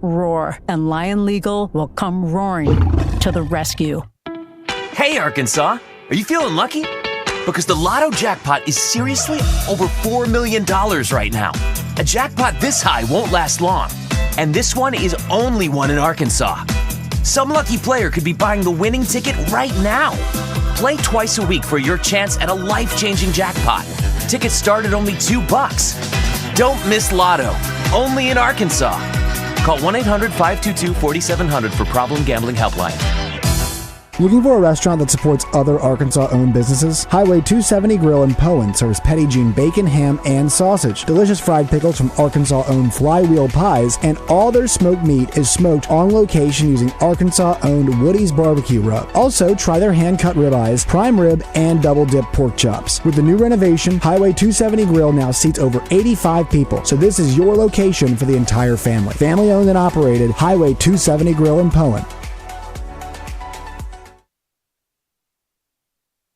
roar, and Lion Legal will come roaring to the rescue. Hey, Arkansas, are you feeling lucky? Because the Lotto jackpot is seriously over $4 million right now. A jackpot this high won't last long. And this one is only one in Arkansas. Some lucky player could be buying the winning ticket right now. Play twice a week for your chance at a life-changing jackpot. Tickets start at only $2. Don't miss Lotto. Only in Arkansas. Call 1-800-522-4700 for Problem Gambling Helpline. Looking for a restaurant that supports other Arkansas-owned businesses? Highway 270 Grill in Poen serves Petit Jean bacon, ham, and sausage, delicious fried pickles from Arkansas-owned Flywheel Pies, and all their smoked meat is smoked on location using Arkansas-owned Woody's Barbecue Rub. Also, try their hand-cut ribeyes, prime rib, and double-dip pork chops. With the new renovation, Highway 270 Grill now seats over 85 people, so this is your location for the entire family. Family-owned and operated, Highway 270 Grill in Poen.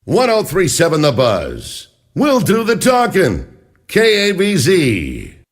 1037 The Buzz. We'll do the talking. KABZ.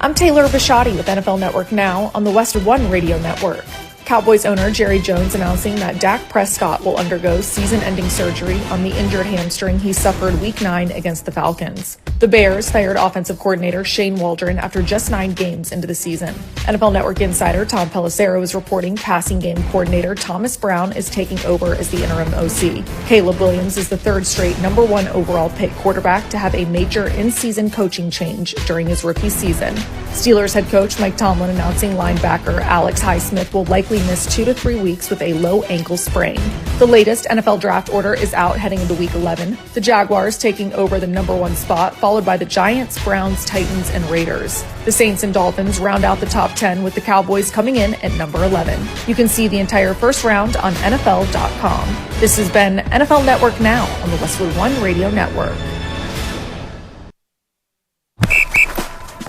I'm Taylor Bisciotti with NFL Network Now on the West One Radio Network. Cowboys owner Jerry Jones announcing that Dak Prescott will undergo season-ending surgery on the injured hamstring he suffered Week 9 against the Falcons. The Bears fired offensive coordinator Shane Waldron after just 9 games into the season. NFL Network insider Tom Pelissero is reporting passing game coordinator Thomas Brown is taking over as the interim OC. Caleb Williams is the third straight #1 overall pick quarterback to have a major in-season coaching change during his rookie season. Steelers head coach Mike Tomlin announcing linebacker Alex Highsmith will likely miss 2 to 3 weeks with a low ankle sprain. The latest NFL draft order is out heading into Week 11. The Jaguars taking over the #1 spot, followed by the Giants, Browns, Titans, and Raiders. The Saints and Dolphins round out the top 10 with the Cowboys coming in at number 11. You can see the entire first round on NFL.com. This has been NFL Network Now on the Westwood One Radio Network.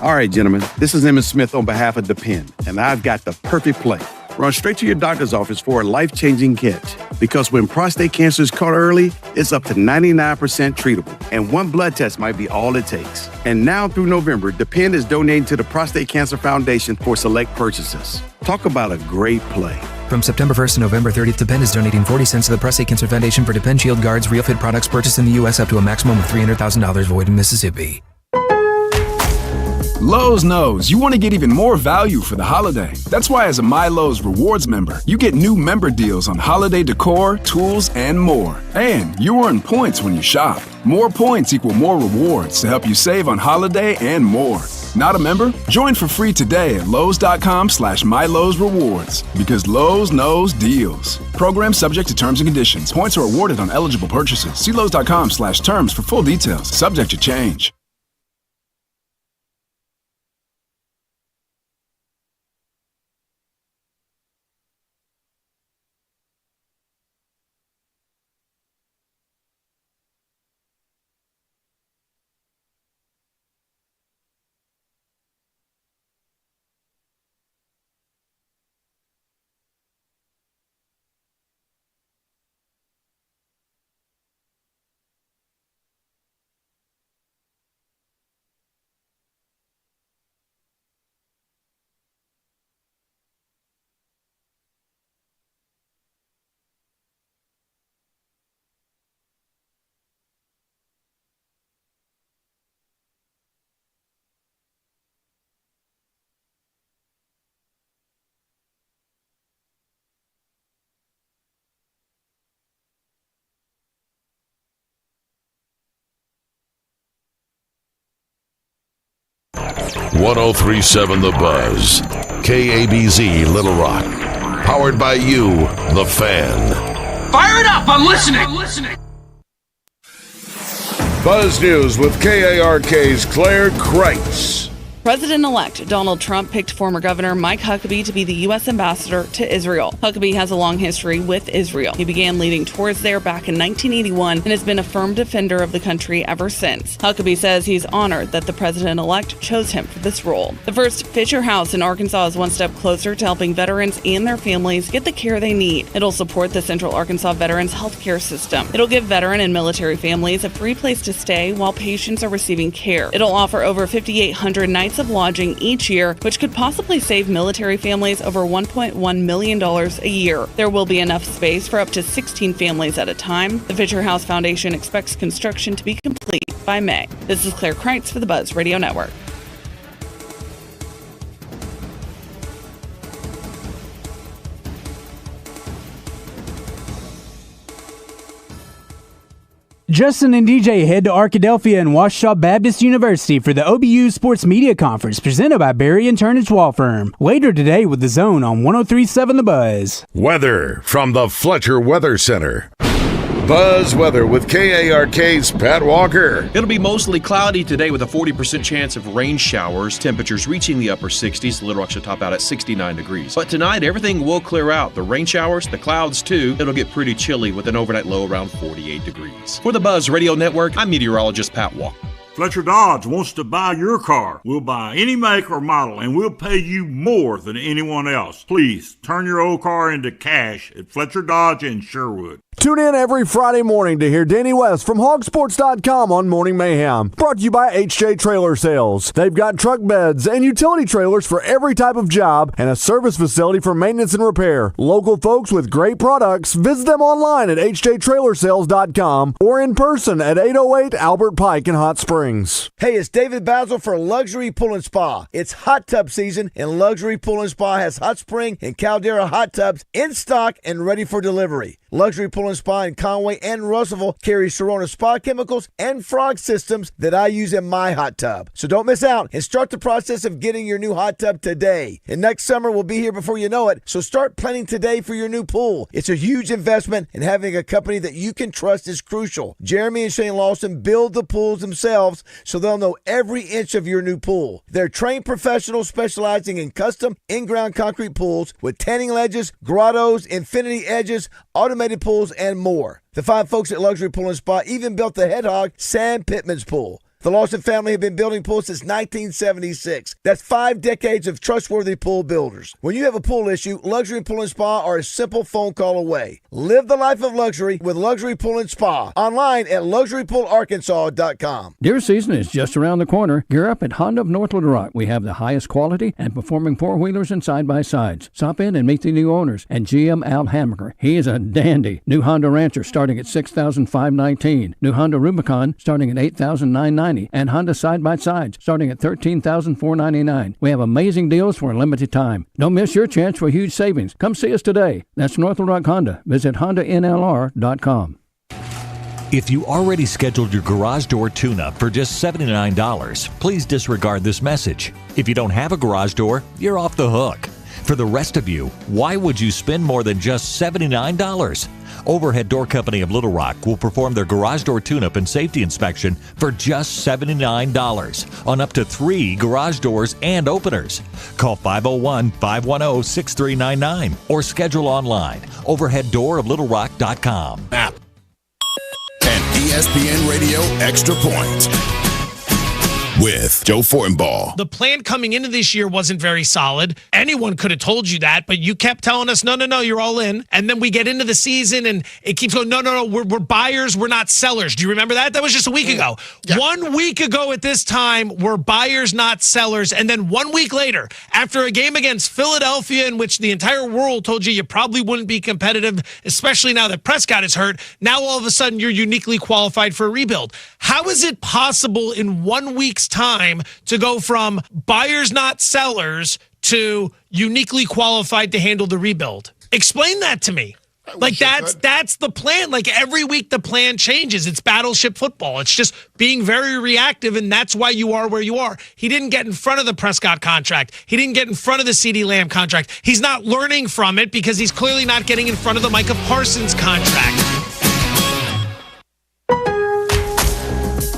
All right, gentlemen, this is Emmett Smith on behalf of Depend, and I've got the perfect play. Run straight to your doctor's office for a life-changing catch. Because when prostate cancer is caught early, it's up to 99% treatable, and 1 blood test might be all it takes. And now through November, Depend is donating to the Prostate Cancer Foundation for select purchases. Talk about a great play. From September 1st to November 30th, Depend is donating 40 cents to the Prostate Cancer Foundation for Depend Shield Guards Real Fit products purchased in the U.S. up to a maximum of $300,000 void in Mississippi. Lowe's knows you want to get even more value for the holiday. That's why as a My Lowe's Rewards member, you get new member deals on holiday decor, tools, and more. And you earn points when you shop. More points equal more rewards to help you save on holiday and more. Not a member? Join for free today at Lowe's.com/MyLowe'sRewards because Lowe's knows deals. Program subject to terms and conditions. Points are awarded on eligible purchases. See Lowe's.com/terms for full details. Subject to change. .1037 The Buzz, KABZ Little Rock, powered by you, the fan. Fire it up! I'm listening. Buzz News with KARK's Claire Kreitz. President-elect Donald Trump picked former Governor Mike Huckabee to be the U.S. ambassador to Israel. Huckabee has a long history with Israel. He began leading tours there back in 1981 and has been a firm defender of the country ever since. Huckabee says he's honored that the president-elect chose him for this role. The first Fisher House in Arkansas is one step closer to helping veterans and their families get the care they need. It'll support the Central Arkansas Veterans Health Care System. It'll give veteran and military families a free place to stay while patients are receiving care. It'll offer over 5,800 nights of lodging each year, which could possibly save military families over $1.1 million a year. There will be enough space for up to 16 families at a time. The Fisher House Foundation expects construction to be complete by May. This is Claire Kreitz for the Buzz Radio Network. Justin and DJ head to Arkadelphia and Ouachita Baptist University for the OBU Sports Media Conference presented by Barry and Turnage Law Firm. Later today with The Zone on 103.7 The Buzz. Weather from the Fletcher Weather Center. Buzz Weather with KARK's Pat Walker. It'll be mostly cloudy today with a 40% chance of rain showers. Temperatures reaching the upper 60s. Little Rock should top out at 69 degrees. But tonight, everything will clear out. The rain showers, the clouds too. It'll get pretty chilly with an overnight low around 48 degrees. For the Buzz Radio Network, I'm meteorologist Pat Walker. Fletcher Dodge wants to buy your car. We'll buy any make or model, and we'll pay you more than anyone else. Please turn your old car into cash at Fletcher Dodge in Sherwood. Tune in every Friday morning to hear Danny West from hogsports.com on Morning Mayhem. Brought to you by HJ Trailer Sales. They've got truck beds and utility trailers for every type of job and a service facility for maintenance and repair. Local folks with great products. Visit them online at hjtrailersales.com or in person at 808 Albert Pike in Hot Springs. Hey, it's David BAZZEL for Luxury Pool and Spa. It's hot tub season, and Luxury Pool and Spa has hot spring and Caldera hot tubs in stock and ready for delivery. Luxury Pool and Spa in Conway and Russellville carries Sharona Spa chemicals and frog systems that I use in my hot tub. So don't miss out and start the process of getting your new hot tub today. And next summer will be here before you know it, so start planning today for your new pool. It's a huge investment, and having a company that you can trust is crucial. Jeremy and Shane Lawson build the pools themselves, so they'll know every inch of your new pool. They're trained professionals specializing in custom in-ground concrete pools with tanning ledges, grottos, infinity edges, automated pools, and more. The fine folks at Luxury Pool and Spa even built the head hog Sam Pittman's pool. The Lawson family have been building pools since 1976. That's 5 decades of trustworthy pool builders. When you have a pool issue, Luxury Pool and Spa are a simple phone call away. Live the life of luxury with Luxury Pool and Spa. Online at luxurypoolarkansas.com. Deer season is just around the corner. Gear up at Honda of North Little Rock. We have the highest quality and performing four-wheelers and side-by-sides. Stop in and meet the new owners and GM Al Hammaker. He is a dandy. New Honda Rancher starting at $6,519. New Honda Rubicon starting at $8,990. And Honda side-by-sides starting at $13,499. We have amazing deals for a limited time. Don't miss your chance for huge savings. Come see us today. That's North Little Rock Honda. Visit HondaNLR.com. If you already scheduled your garage door tune-up for just $79, please disregard this message. If you don't have a garage door, you're off the hook. For the rest of you, why would you spend more than just $79? Overhead Door Company of Little Rock will perform their garage door tune-up and safety inspection for just $79 on up to 3 garage doors and openers. Call 501-510-6399 or schedule online, overheaddooroflittlerock.com. App. And ESPN Radio Extra Point with Joe Fortenbaugh. The plan coming into this year wasn't very solid. Anyone could have told you that, but you kept telling us, no, you're all in. And then we get into the season and it keeps going, no, we're buyers, we're not sellers. Do you remember that? That was just a week ago. Yeah. 1 week ago at this time, we're buyers, not sellers. And then 1 week later, after a game against Philadelphia in which the entire world told you probably wouldn't be competitive, especially now that Prescott is hurt, now all of a sudden you're uniquely qualified for a rebuild. How is it possible in 1 week's time to go from buyers not sellers to uniquely qualified to handle the rebuild? Explain that to me. Like that's the plan. Like every week the plan changes. It's battleship football. It's just being very reactive, and that's why you are where you are. He didn't get in front of the Prescott contract. He didn't get in front of the CeeDee Lamb contract. He's not learning from it because he's clearly not getting in front of the Micah Parsons contract.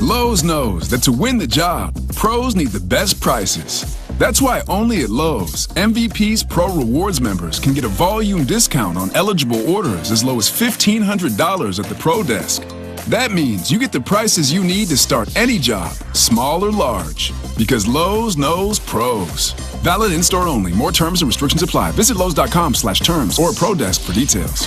Lowe's knows that to win the job, pros need the best prices. That's why only at Lowe's, MVP's Pro Rewards members can get a volume discount on eligible orders as low as $1,500 at the Pro Desk. That means you get the prices you need to start any job, small or large, because Lowe's knows pros. Valid in-store only. More terms and restrictions apply. Visit Lowe's.com/terms or Pro Desk for details.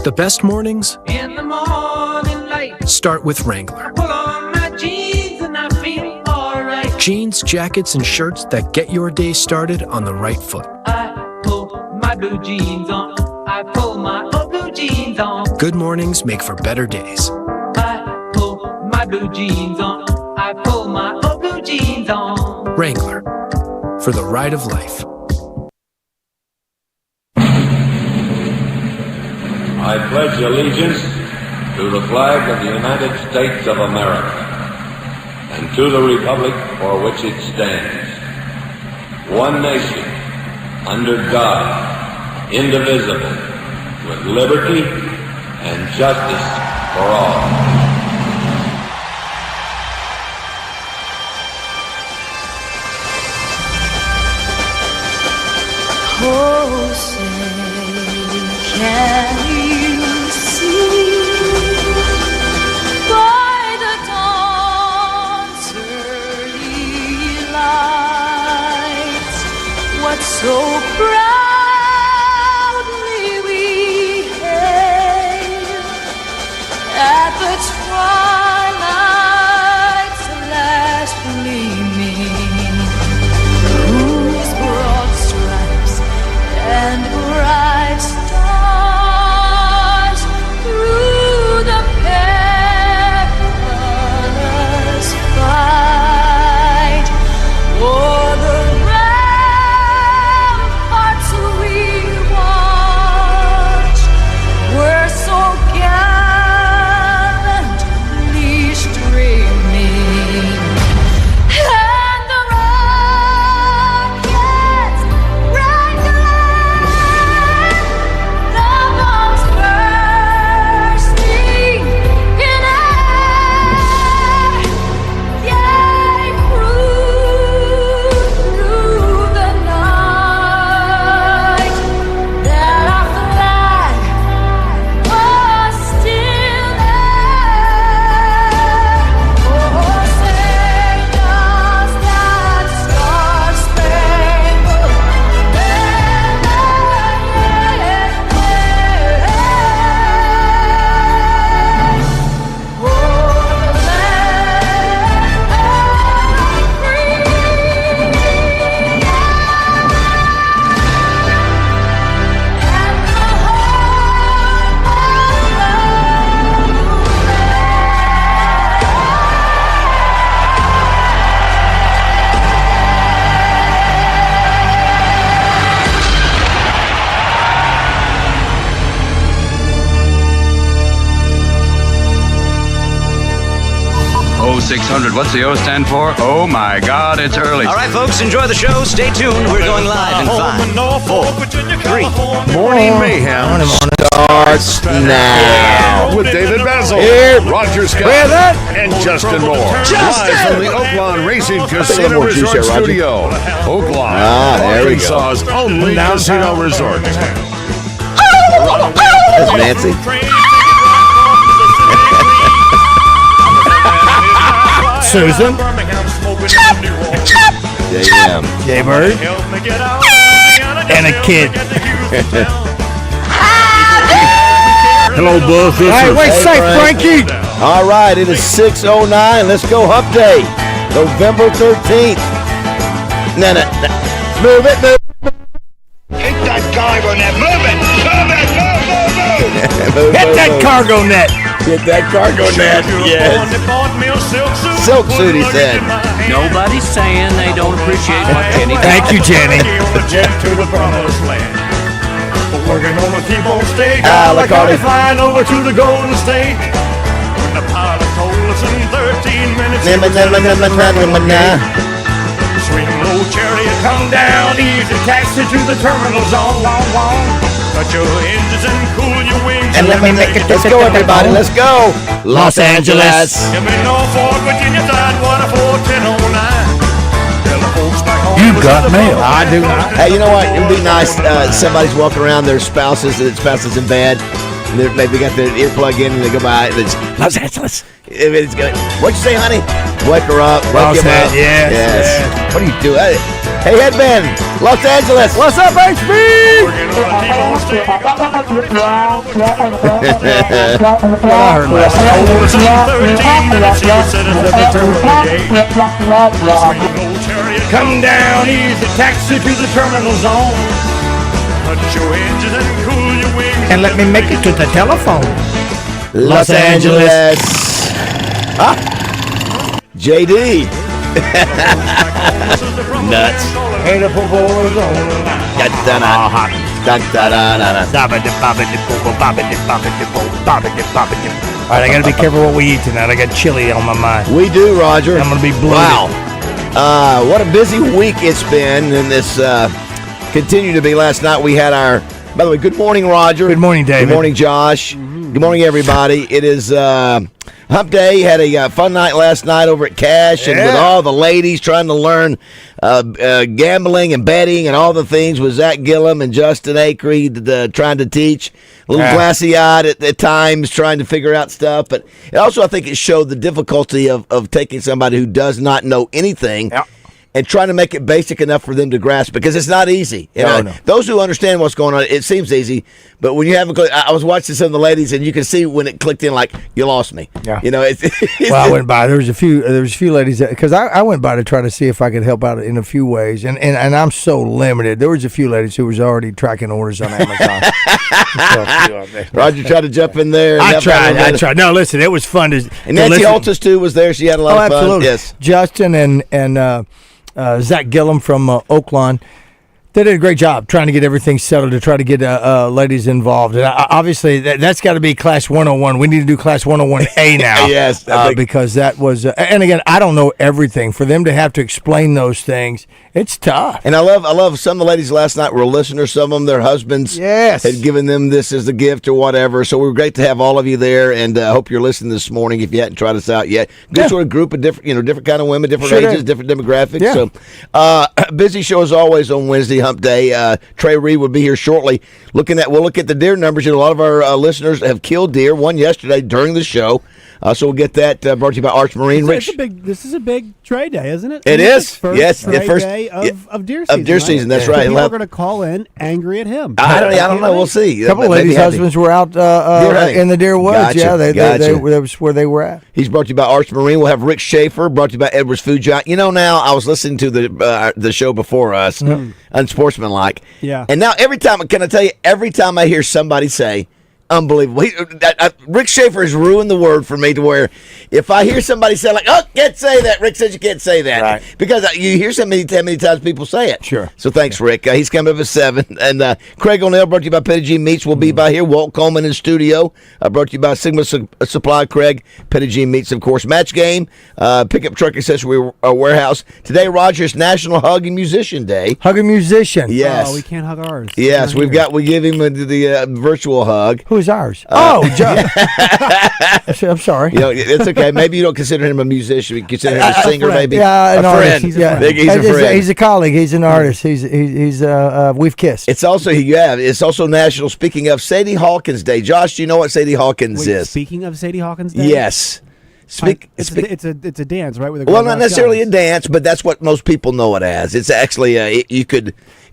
The best mornings in the morning light start with Wrangler. Pull on my jeans and I feel alright. Jeans, jackets, and shirts that get your day started on the right foot. I pull my blue jeans on. I pull my old blue jeans on. Good mornings make for better days. I pull my blue jeans on. I pull my old blue jeans on. Wrangler, for the ride of life. I pledge allegiance to the flag of the United States of America and to the republic for which it stands, one nation, under God, indivisible, with liberty and justice for all. Oh, say, can you see by the dawn's early light So proudly we hail at the twilight's last gleaming, whose broad stripes and bright stars through the perilous fight o'er the ramparts we watched were so gallantly streaming, and the rockets rang glad, the bombs bursting in air, yea, through the night, that our flag was still there. Oh, say does that star-spangled banner yet wave o'er the land of Oh, 600. What's the O stand for? Oh, my God, it's early. All right, folks, enjoy the show. Stay tuned. We're going live in 5, 4, 3. Morning Mayhem Starts now. with David BAZZEL, Here. Roger Scott, Where's that? and Justin Moore. Justin! Live from the Oaklawn Racing Casino more juice Resort here, Roger. Studio. Oaklawn, there we go. Arkansas's only casino resort. That's Nancy. Susan. J.M. Jaybird. And a kid. Hello, Buzz. Hey, wait, say, Frankie. All right, it is 6:09. Let's go Hump Day, November 13th. No. Move it. Hit that cargo net. Move it. Move, Hit that cargo net. Hit that cargo net. Yes. Silk suit, he said. Nobody's saying they don't appreciate what Jenny does. Thank you, Jenny. We're gonna keep on staying. Cardi. Flying over to the Golden State. When the pilot told us in 13 minutes. Swing low, chariot, come down easy. Taxi to the terminal zone. Cut your engines and cool your wings. And let me make it. Let's go, everybody. Let's go. Los Angeles. Give me Norfolk, Virginia, Tidewater, 41009. Tell the folks back home. You got mail. I do not. Hey, you know what? It'd be nice. Somebody's walking around their spouses in bed. And they're maybe got their earplug in and they go by. And it's Los Angeles. It's gonna, what'd you say, honey? Wake her up. Wake him up. Yes. What are you doing? Hey, Headband. Los Angeles. What's up, HB? Come down easy, taxi to the terminal zone. Cut your engines and cool your wings. And let me make it to the telephone. Los Angeles. Ah. JD. Nuts. All right, I got to be careful what we eat tonight. I got chili on my mind. We do, Roger. I'm going to be bloated. Wow. What a busy week it's been, and this continued to be. Last night we had our, by the way, good morning, Roger. Good morning, David. Good morning, Josh. Good morning, everybody. It is Hump Day. Had a fun night last night over at Cash, and with all the ladies trying to learn gambling and betting and all the things with Zach Gillum and Justin Acree trying to teach. A little glassy-eyed at times, trying to figure out stuff. But it also, I think it showed the difficulty of taking somebody who does not know anything and trying to make it basic enough for them to grasp, because it's not easy. No. Those who understand what's going on, it seems easy, but when you haven't, I was watching some of the ladies, and you can see when it clicked in, like, you lost me. Yeah. It's Well, I went by. There was a few ladies because I went by to try to see if I could help out in a few ways, and I'm so limited. There was a few ladies who was already tracking orders on Amazon. Roger tried to jump in there. I tried. No, listen, it was fun to. And Nancy Holtis too was there. She had a lot of fun. Absolutely. Yes. Justin and Zach Gillum from Oaklawn. They did a great job trying to get everything settled to try to get ladies involved. And obviously, that's got to be Class 101. We need to do Class 101A now. Yes. Because that was, and again, I don't know everything. For them to have to explain those things, it's tough. And I love some of the ladies last night were listeners. Some of them, their husbands had given them this as a gift or whatever. So we were great to have all of you there, and I hope you're listening this morning if you hadn't tried us out yet. Good sort of group of different kind of women, different ages, different demographics. Yeah. So busy show as always on Wednesday, Hump Day. Trey Reed will be here shortly. We'll look at the deer numbers. A lot of our listeners have killed deer. One yesterday during the show. So we'll get that brought to you by Arch Marine. This is a big Trey Day, isn't it? It is. Yes, the first day of deer season. Of deer season, that's right. People are going to call in angry at him. I don't know. We'll see. A couple of ladies' husbands were out in the deer woods. Gotcha. That was where they were at. He's brought to you by Arch Marine. We'll have Rick Schaefer, brought to you by Edwards Food Giant. Now I was listening to the show before us, Unsportsmanlike. Yeah. And now every time I hear somebody say, unbelievable. Rick Schaefer has ruined the word for me to where if I hear somebody say like, "Oh, can't say that," Rick says you can't say that, right. Because you hear how many times people say it. Sure. So thanks, Rick. He's coming up at 7. And Craig O'Neill, brought to you by Petty G Meats, will be by here. Walt Coleman in studio, brought to you by Sigma Supply. Craig, Petty G Meats, of course. Match Game, Pickup Truck Accessory Warehouse. Today, Rogers National Hug and Musician Day. Hug a musician. Yes. Oh, we can't hug ours. Yes, we give him the virtual hug. Who's ours? Joe. I'm sorry. It's okay. Maybe you don't consider him a musician. You consider him a singer, maybe. Yeah, an artist. He's a friend. He's a colleague. He's an artist. He's we've kissed. It's also National. Speaking of Sadie Hawkins Day. Josh, do you know what Sadie Hawkins is? Speaking of Sadie Hawkins Day? Yes. It's a dance, right? With not necessarily a dance, but that's what most people know it as. It's actually I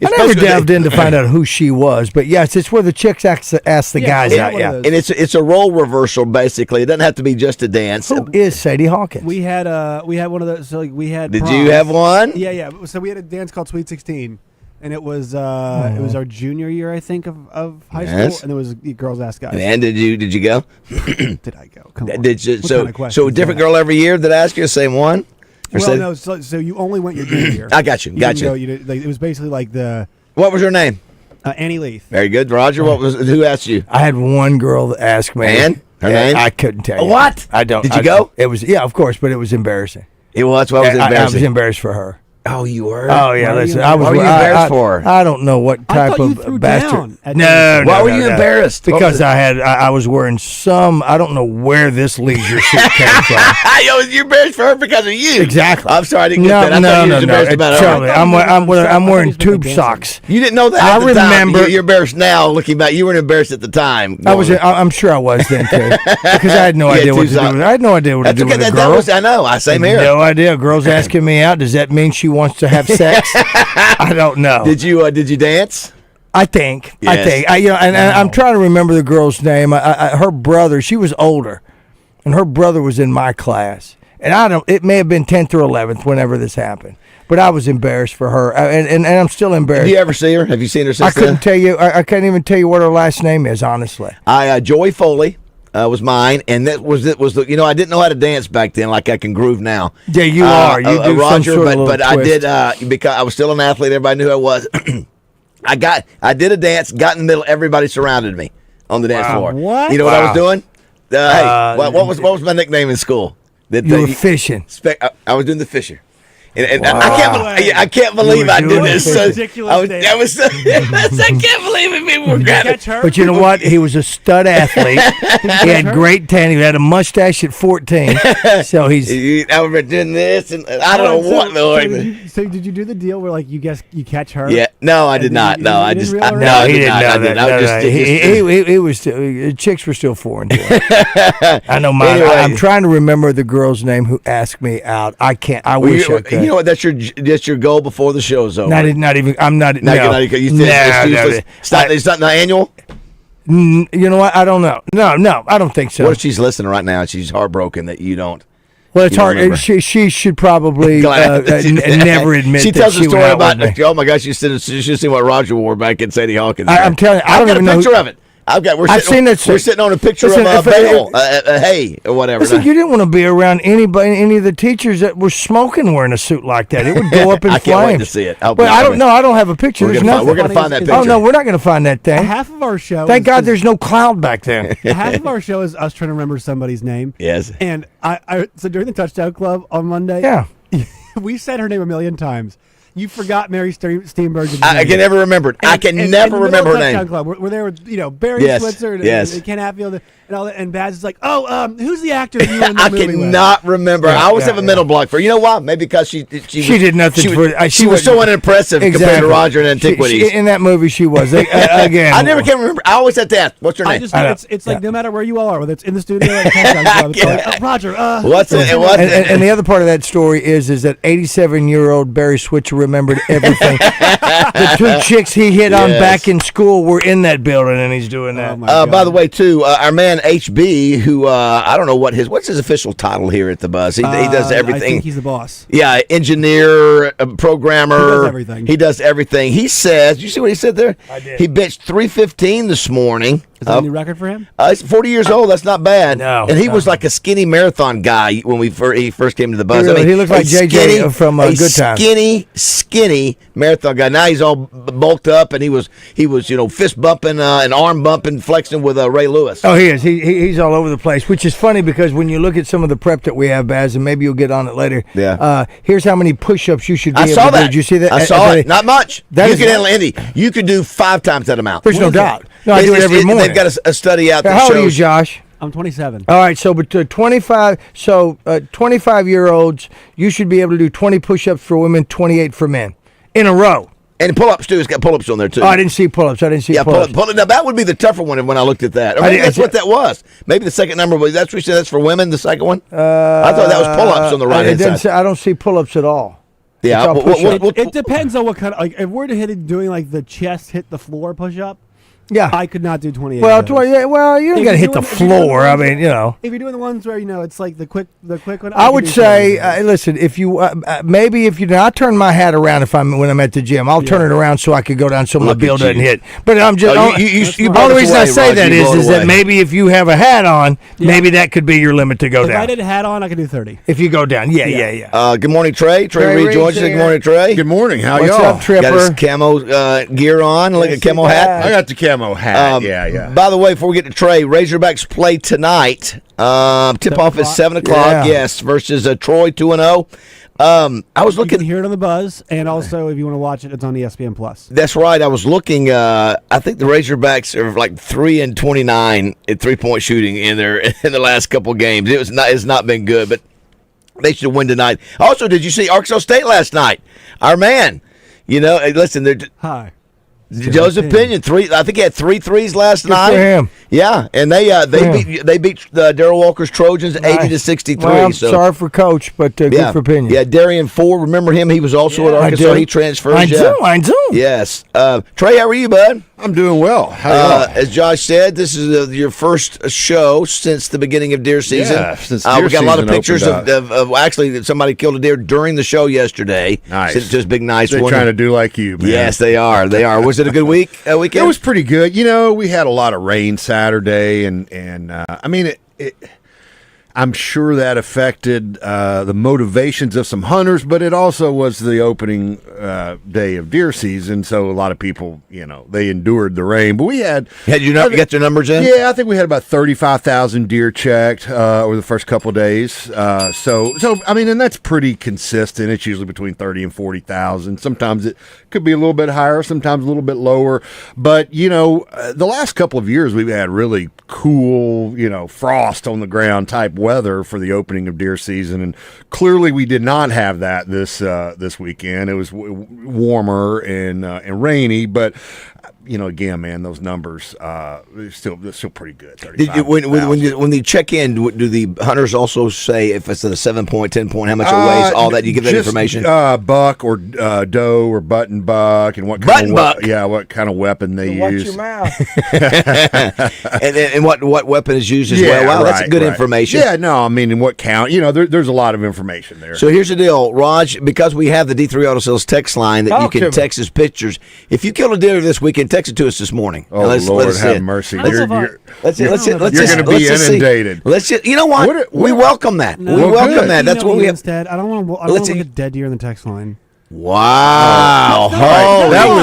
never delved in to find out who she was, but yes, it's where the chicks ask the guys out. Yeah, and it's a role reversal basically. It doesn't have to be just a dance. Who is Sadie Hawkins? We had one of those. So we had. Did proms. you have one? Yeah. So we had a dance called Sweet 16. And it was our junior year, I think, of high school, and it was Girls Ask Guys. And did you go? Did I go? Come on. Did you? What kind of So a different girl every year that asked you the same one? No. So you only went your junior year. I got you. It was basically like the. What was her name? Annie Leith. Very good, Roger. Who asked you? I had one girl that asked me. And her name? I couldn't tell you. What? I don't. Did you go? It was of course, but it was embarrassing. It was. What was embarrassing? I was embarrassed for her. Oh, you were? Oh, yeah. Listen, I was. What were you embarrassed for? I don't know what type of bastard. No. Why were you embarrassed? Because I was wearing some. I don't know where this leisure suit came from. You're embarrassed for her because of you. Exactly. I'm sorry, I didn't get that. I thought you were embarrassed about her. I'm wearing tube socks. You didn't know that. I remember. You're embarrassed now, looking back. You weren't embarrassed at the time. I'm sure I was then too, because I had no idea what to do. I had no idea what to do with a girl. I know. Same here. No idea. Girl's asking me out. Does that mean she wants to have sex? I don't know. Did you dance? I think. Yes. I'm trying to remember the girl's name. Her brother. She was older, and her brother was in my class. And it may have been 10th or 11th whenever this happened. But I was embarrassed for her, and I'm still embarrassed. Did you ever see her? Have you seen her since I couldn't tell you. I can't even tell you what her last name is, honestly. Joey Foley. Was mine, and that was it. Was I didn't know how to dance back then, like I can groove now. Yeah, you are. You do Roger, some sort of but twist. I did because I was still an athlete. Everybody knew who I was. I did a dance, got in the middle. Everybody surrounded me on the dance floor. What? You know what I was doing? What was my nickname in school? You were fishing. I was doing the fisher. And I can't believe I did this. I can't believe it. People were grabbing. But you know what? He was a stud athlete. He had great tan. He had a mustache at 14. So I was doing this, and I don't know what. So did you do the deal where like you catch her? Yeah. No, I did not. No, I just. No, he didn't know that. He was. Chicks were still foreign to him. I know mine. I'm trying to remember the girl's name who asked me out. I can't. I wish I could. You know what? That's your goal before the show's over. Not even. I'm not. No. It's not the annual. You know what? I don't know. No, I don't think so. What if she's listening right now and she's heartbroken that you don't? Well, it's hard. She should probably never admit. She tells that a story about. Oh my gosh, you should see what Roger wore back in Sadie Hawkins. I'm telling you, I don't even know. I've got a picture of it. We're sitting on a picture of Bagel, Hay, or whatever. Listen, you didn't want to be around any of the teachers that were smoking wearing a suit like that. It would go up in flames. I can't wait to see it. But I don't know. I don't have a picture. We're going to find that picture. Oh, no, we're not going to find that thing. Half of our show. Thank God there's no cloud back then. Half of our show is us trying to remember somebody's name. Yes. And so during the Touchdown Club on Monday, we said her name a million times. You forgot Mary Steenburgen's name. I can never remember it. I can never remember her name. Club, we're there with Barry Switzer and Ken Hatfield and all that, and Baz is like, who's the actor you were in the movie with? I cannot remember. I always have a mental block for. You know why? Maybe because she did nothing. She was so unimpressive compared to Roger in Antiquities. In that movie, she was again. I never can remember. I always have to ask, what's her name? It's like no matter where you all are, whether it's in the studio or the Touchdown Club, it's like, Roger. What's it? And the other part of that story is that 87-year-old Barry Switzer remembered everything. The two chicks he hit on back in school were in that building, and he's doing that. By the way, too, our man HB, who I don't know what's his official title here at the Buzz. He does everything. I think he's the boss. Yeah, engineer, programmer. He does everything. He does everything. He says, you see what he said there? I did. He benched 315 this morning. Is that a new record for him? He's 40 years old. That's not bad. No. And he was like a skinny marathon guy when he first came to the Buzz. He looked like JJ from Good Times. Skinny marathon guy. Now he's all bulked up, and he was fist bumping and arm bumping, flexing with Ray Lewis. Oh, he is. He's all over the place, which is funny because when you look at some of the prep that we have, Baz, and maybe you'll get on it later. Yeah. Here's how many push-ups you should be I able saw to that. do. Did you see that? I saw it. Not much. You can handle Indy. You could do 5 times that amount. There's no doubt. No, I do it every morning. They've got a study out that How shows. old are you, Josh? I'm 27. All right, so but 25. So 25-year-olds, you should be able to do 20 push-ups for women, 28 for men, in a row. And pull-ups too. It's got pull-ups on there too. Oh, I didn't see pull-ups. Pull-ups. Now that would be the tougher one when I looked at that. Or maybe that's what that was. Maybe the second number was. That's what you said. That's for women. The second one. I thought that was pull-ups on the right hand side. I don't see pull-ups at all. Yeah, it depends on what kind of if we're doing like the chest hit the floor push-up. Yeah, I could not do 28. Well, you don't got to hit the floor. I mean, if you're doing the ones where it's like the quick one. I would say, listen, if you I turn my hat around when I'm at the gym. I'll turn it around so I could go down so my bill doesn't hit. But I'm just the only reason I say that is that maybe if you have a hat on, maybe that could be your limit to go down. If I did a hat on, I could do 30. If you go down, yeah. Good morning, Trey. Trey Reed joins us. Good morning, Trey. Good morning. How What's y'all? up, Tripper? Got his camo gear on, like a camo hat. I got the camo hat. Yeah. By the way, before we get to Trey, Razorbacks play tonight. Tip-off is 7 o'clock, yes, versus Troy 2-0. I was looking. You can hear it on the Buzz, and also if you want to watch it, it's on ESPN Plus. That's right. I was looking. I think the Razorbacks are like 3-29 at 3-point shooting in the last couple games. It's not been good, but they should win tonight. Also, did you see Arkansas State last night? Our man. Listen, they're hi. Joe's opinion. I think he had 3 threes last night. For him. Yeah, and they beat Darrell Walker's Trojans 80-63. Well, I'm sorry for Coach, but good for opinion. Yeah, Darian Ford. Remember him? He was also at Arkansas. He transferred. I do. Yes. Trey, how are you, bud? I'm doing well. How are you? As Josh said, this is your first show since the beginning of deer season. Yeah, since deer we got a lot of season pictures of actually somebody killed a deer during the show yesterday. Nice. It's just big, nice They're one. trying to do like you, man. Yes, they are. Was it a good weekend? It was pretty good. We had a lot of rain Saturday, and I mean, I'm sure that affected the motivations of some hunters, but it also was the opening day of deer season, so a lot of people, they endured the rain. But we had you get your numbers in? Yeah, I think we had about 35,000 deer checked over the first couple of days. So I mean, and that's pretty consistent. It's usually between 30 and 40,000. Sometimes it could be a little bit higher, sometimes a little bit lower. But the last couple of years we've had really cool, frost on the ground type weather for the opening of deer season, and clearly we did not have that this weekend. It was warmer and rainy, but again, man, those numbers they're still pretty good. When you check in, do the hunters also say if it's at a 7 point, 10 point, how much it weighs, all that? You give that information? Buck or doe or button buck, and what kind what kind of weapon they use. Watch your mouth. and what weapon is used as well. Wow, that's good information. Yeah, no, I mean, in what count? There's a lot of information there. So here's the deal, Raj, because we have the D3 Auto Sales text line that you can text us pictures. If you killed a deer this weekend, text it to us this morning. Oh, Lord have mercy. You're going to be inundated. You know what? We welcome that. We welcome that. That's what we have. Instead, I don't want to look at dead deer in the text line. Wow. Holy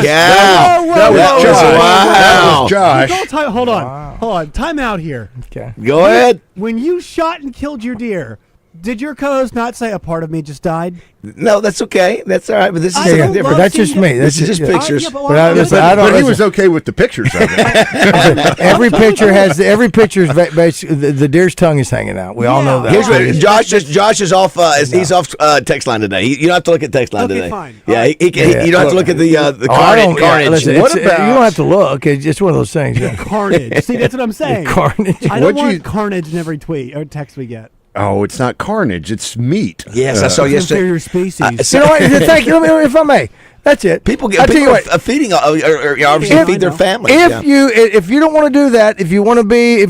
cow. That was Josh. Hold on. Time out here. Okay. Go ahead. When you shot and killed your deer, did your co-host not say a part of me just died? No, that's okay. That's all right. But this is different. That's just me. This is just pictures. But he was okay with the pictures of it. Every picture is basically the deer's tongue is hanging out. We all know that. Here's what, Josh is off. He's off text line today. You don't have to look at text line today. Fine. Yeah, you don't have to look at the carnage. Listen, what about? You don't have to look. It's just one of those things. Yeah. Carnage. See, that's what I'm saying. Carnage. I don't want carnage in every tweet or text we get. Oh, it's not carnage. It's meat. Yes, I saw yesterday. Inferior species. You know what? Thank you. If I may. That's it. People feeding obviously feed their family. If you don't want to do that, if you want to be a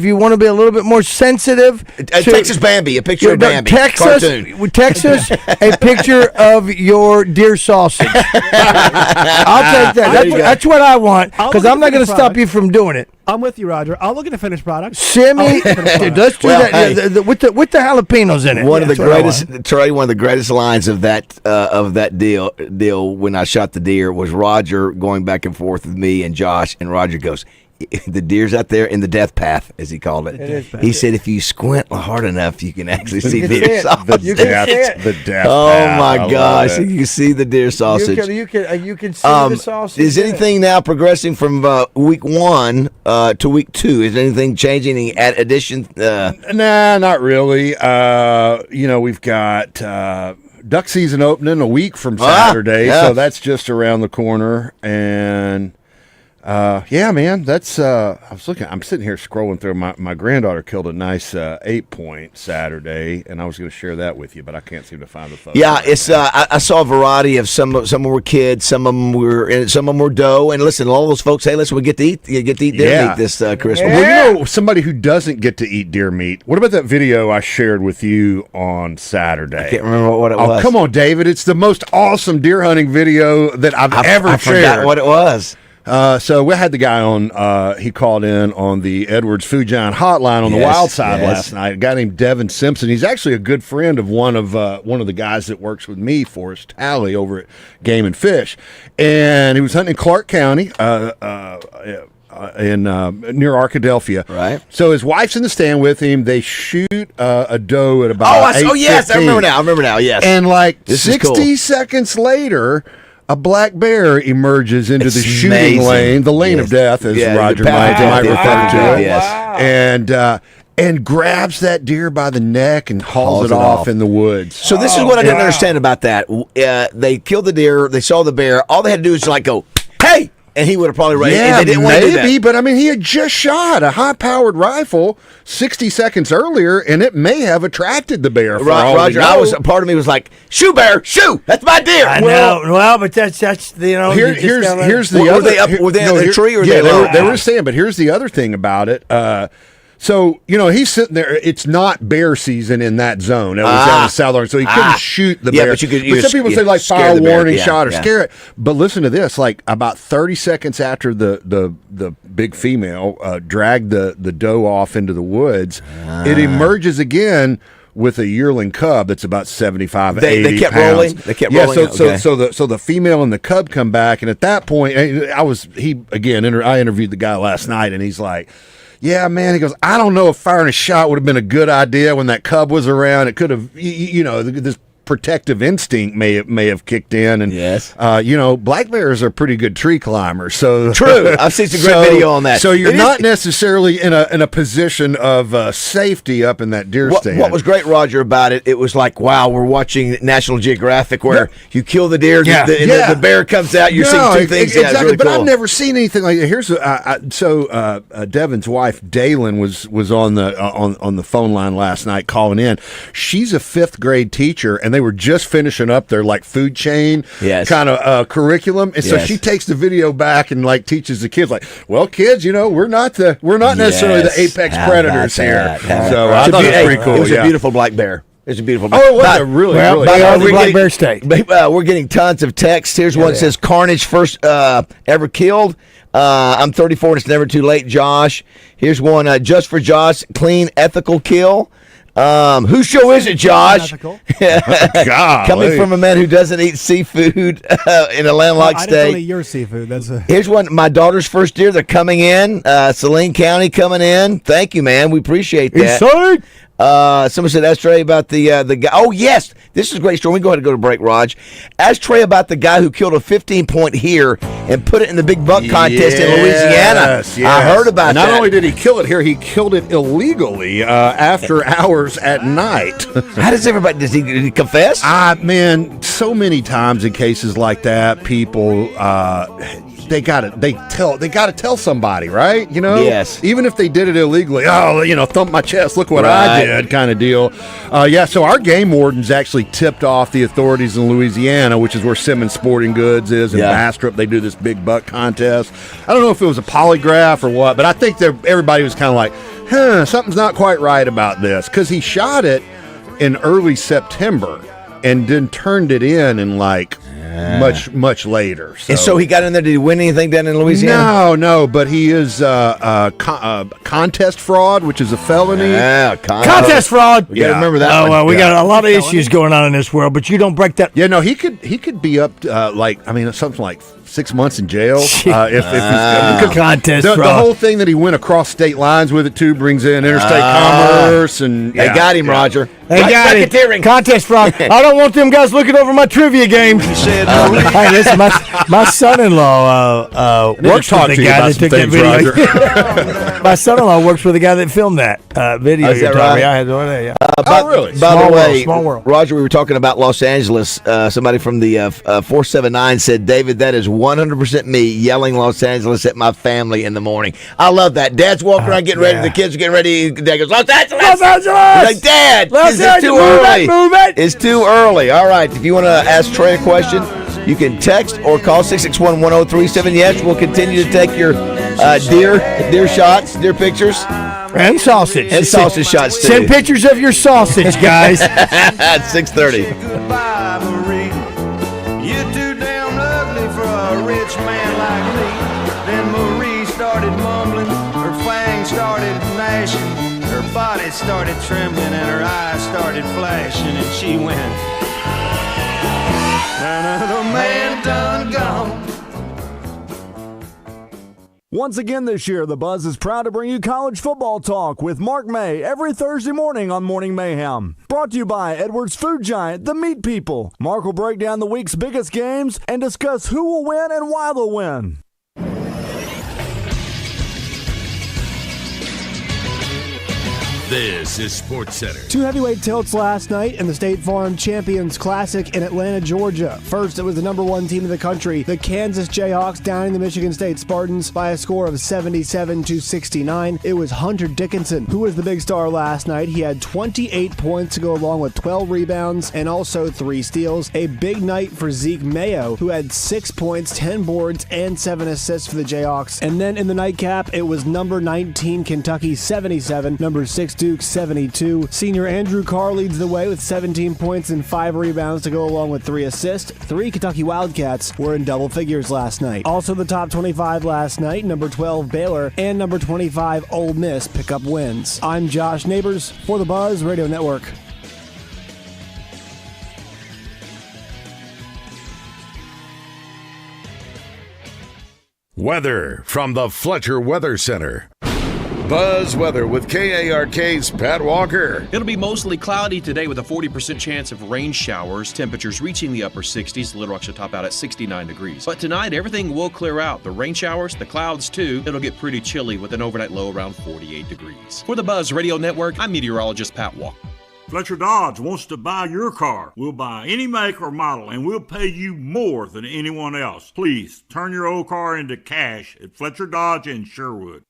little bit more sensitive, Texas Bambi, a picture of Bambi, Texas, a picture of your deer sausage. I'll take that. That's what I want because I'm not going to stop you from doing it. I'm with you, Roger. I'll look at the finished product. Send me. Let's do that with the jalapenos in it. One of the greatest, Trey. One of the greatest lines of that deal when I shot the deer was Roger going back and forth with me and Josh, and Roger goes, "The deer's out there in the death path," as he called it. He said, "If you squint hard enough, you can actually see deer sausage." The death. Oh my gosh! You can see the deer sausage. You can see the sausage. Is anything now progressing from week 1 to week 2? Is anything changing? Any addition? Nah, not really. We've got duck season opening a week from Saturday, so that's just around the corner. And man, that's I'm sitting here scrolling through. My granddaughter killed a nice 8-point Saturday, and I was going to share that with you, but I can't seem to find the photo. Yeah, it's I saw a variety of some were kids, some of them were doe, and listen, all those folks, hey, listen, we get to eat deer meat this Christmas. Well, somebody who doesn't get to eat deer meat. What about that video I shared with you on Saturday? I can't remember what it was. Oh, come on, David! It's the most awesome deer hunting video that I've ever shared. I forgot what it was. So we had the guy on. He called in on the Edwards Food Giant hotline on the wild side last night. A guy named Devin Simpson. He's actually a good friend of one of the guys that works with me, Forrest Talley, over at Game and Fish, and he was hunting in Clark County. In near Arkadelphia, right? So his wife's in the stand with him. They shoot a doe at about 8:15. Yes, I remember now. Yes, and like 60 seconds later, a black bear emerges into the shooting lane, the lane of death, as Roger might refer to it, and grabs that deer by the neck and hauls it off in the woods. So this is what I didn't understand about that. They killed the deer. They saw the bear. All they had to do is go, "Hey!" And he would have probably raised. Yeah, they didn't want to do that. But I mean, he had just shot a high-powered rifle 60 seconds earlier, and it may have attracted the bear. Roger, part of me was like, "Shoo, bear, shoo! That's my deer." I know. Well, but that's here's the other. Were they in the tree or they were staying? But here's the other thing about it. So, he's sitting there. It's not bear season in that zone. It was down in South Arkansas, so he couldn't shoot the bear. But some people say, fire warning shot or scare it. But listen to this. About 30 seconds after the big female dragged the doe off into the woods, it emerges again with a yearling cub that's about 75, 80 they kept pounds. rolling? They kept rolling? So the female and the cub come back, and at that point, I interviewed the guy last night, and he's like, "Yeah, man," he goes, "I don't know if firing a shot would have been a good idea when that cub was around. It could have, this protective instinct may have kicked in, and yes, black bears are pretty good tree climbers. So true, I've seen some great video on that. So you're not necessarily in a position of safety up in that deer stand. What was great, Roger, about it? It was like, wow, we're watching National Geographic, where you kill the deer, the bear comes out. You're seeing two things. Exactly, really but cool. I've never seen anything like that. Here's Devin's wife, Daylin, was on the phone line last night calling in. She's a 5th grade teacher, and they were just finishing up their like food chain kind of curriculum, and so she takes the video back and like teaches the kids, like, well, kids, we're not necessarily the apex predators here. So I thought it was pretty cool. It was a beautiful black bear. It's a beautiful. Oh, it was a really. Black bear state. We're getting tons of texts. Here's one that says Carnage first ever killed. I'm 34 and it's never too late, Josh. Here's one just for Josh, clean, ethical kill. Whose show is it, Josh? Coming from a man who doesn't eat seafood in a landlocked state. I didn't eat your seafood. Here's one. My daughter's first deer. They're coming in. Saline County coming in. Thank you, man. We appreciate that. Someone said, ask Trey about the guy. Oh, yes. This is a great story. We can go ahead and go to break, Raj. Ask Trey about the guy who killed a 15-point here and put it in the big buck contest in Louisiana. Yes. I heard about that. Not only did he kill it here, he killed it illegally after hours at night. How does everybody, did he confess? Man, so many times in cases like that, people they gotta tell somebody, right? Yes. Even if they did it illegally, thump my chest, look what I did, kind of deal. So our game wardens actually tipped off the authorities in Louisiana, which is where Simmons Sporting Goods is, and Bastrop. They do this big buck contest. I don't know if it was a polygraph or what, but I think everybody was kind of like, something's not quite right about this, because he shot it in early September and then turned it in like much later. And so he got in there. Did he win anything down in Louisiana? No, but he is contest fraud, which is a felony. Yeah, contest fraud. You gotta remember that. Oh, well, we got a lot of issues going on in this world, but you don't break that. Yeah, no, he could be up something like 6 months in jail if he's contest fraud. The whole thing that he went across state lines with it too brings in interstate commerce, and they got him, Roger. They got him. Contest fraud. I don't want them guys looking over my trivia games. Hey, listen, my son-in-law works with the guy that took that video. My son-in-law works with the guy that filmed that video. Is that right? I had no idea. Really? By the way, small world. Roger, we were talking about Los Angeles. Somebody from the 479 said, David, that is 100% me yelling Los Angeles at my family in the morning. I love that. Dad's walking around getting ready. The kids are getting ready. Dad goes, Los Angeles! Los Angeles! He's like, Dad, it's too early. Move it. It's too early. All right. If you want to ask Trey a question, you can text or call 661-1037. Yes, we'll continue to take your deer shots, deer pictures. And sausage. And sausage shots, too. Send pictures of your sausage, guys. At 6:30. Goodbye, Marie. You're too damn ugly for a rich man like me. Then Marie started mumbling, her fangs started gnashing, her body started trembling, and her eyes started flashing, and she went, another man done gone. Once again this year, the Buzz is proud to bring you college football talk with Mark May every Thursday morning on Morning Mayhem. Brought to you by Edwards Food Giant, the meat people. Mark will break down the week's biggest games and discuss who will win and why they'll win. This is Sports Center. Two heavyweight tilts last night in the State Farm Champions Classic in Atlanta, Georgia. First, it was the number one team in the country, the Kansas Jayhawks, downing the Michigan State Spartans by a score of 77-69. It was Hunter Dickinson who was the big star last night. He had 28 points to go along with 12 rebounds and also 3 steals. A big night for Zeke Mayo, who had 6 points, 10 boards, and 7 assists for the Jayhawks. And then in the nightcap, it was number 19 Kentucky 77, number 6 Duke 72. Senior Andrew Carr leads the way with 17 points and 5 rebounds to go along with 3 assists. 3 Kentucky Wildcats were in double figures last night. Also the top 25 last night, number 12 Baylor and number 25 Ole Miss pick up wins. I'm Josh Neighbors for the Buzz Radio Network. Weather from the Fletcher Weather Center. Buzz weather with KARK's Pat Walker. It'll be mostly cloudy today with a 40% chance of rain showers. Temperatures reaching the upper 60s. Little Rock should top out at 69 degrees. But tonight, everything will clear out. The rain showers, the clouds too. It'll get pretty chilly with an overnight low around 48 degrees. For the Buzz Radio Network, I'm meteorologist Pat Walker. Fletcher Dodge wants to buy your car. We'll buy any make or model, and we'll pay you more than anyone else. Please, turn your old car into cash at Fletcher Dodge in Sherwood.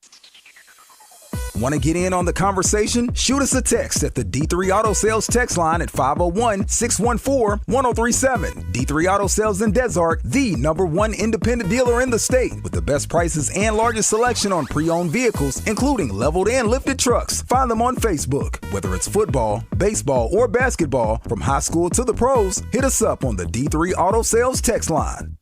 Want to get in on the conversation? Shoot us a text at the D3 Auto Sales text line at 501-614-1037. D3 Auto Sales in Desart, the #1 independent dealer in the state, with the best prices and largest selection on pre-owned vehicles, including leveled and lifted trucks. Find them on Facebook. Whether it's football, baseball, or basketball, from high school to the pros, hit us up on the D3 Auto Sales text line.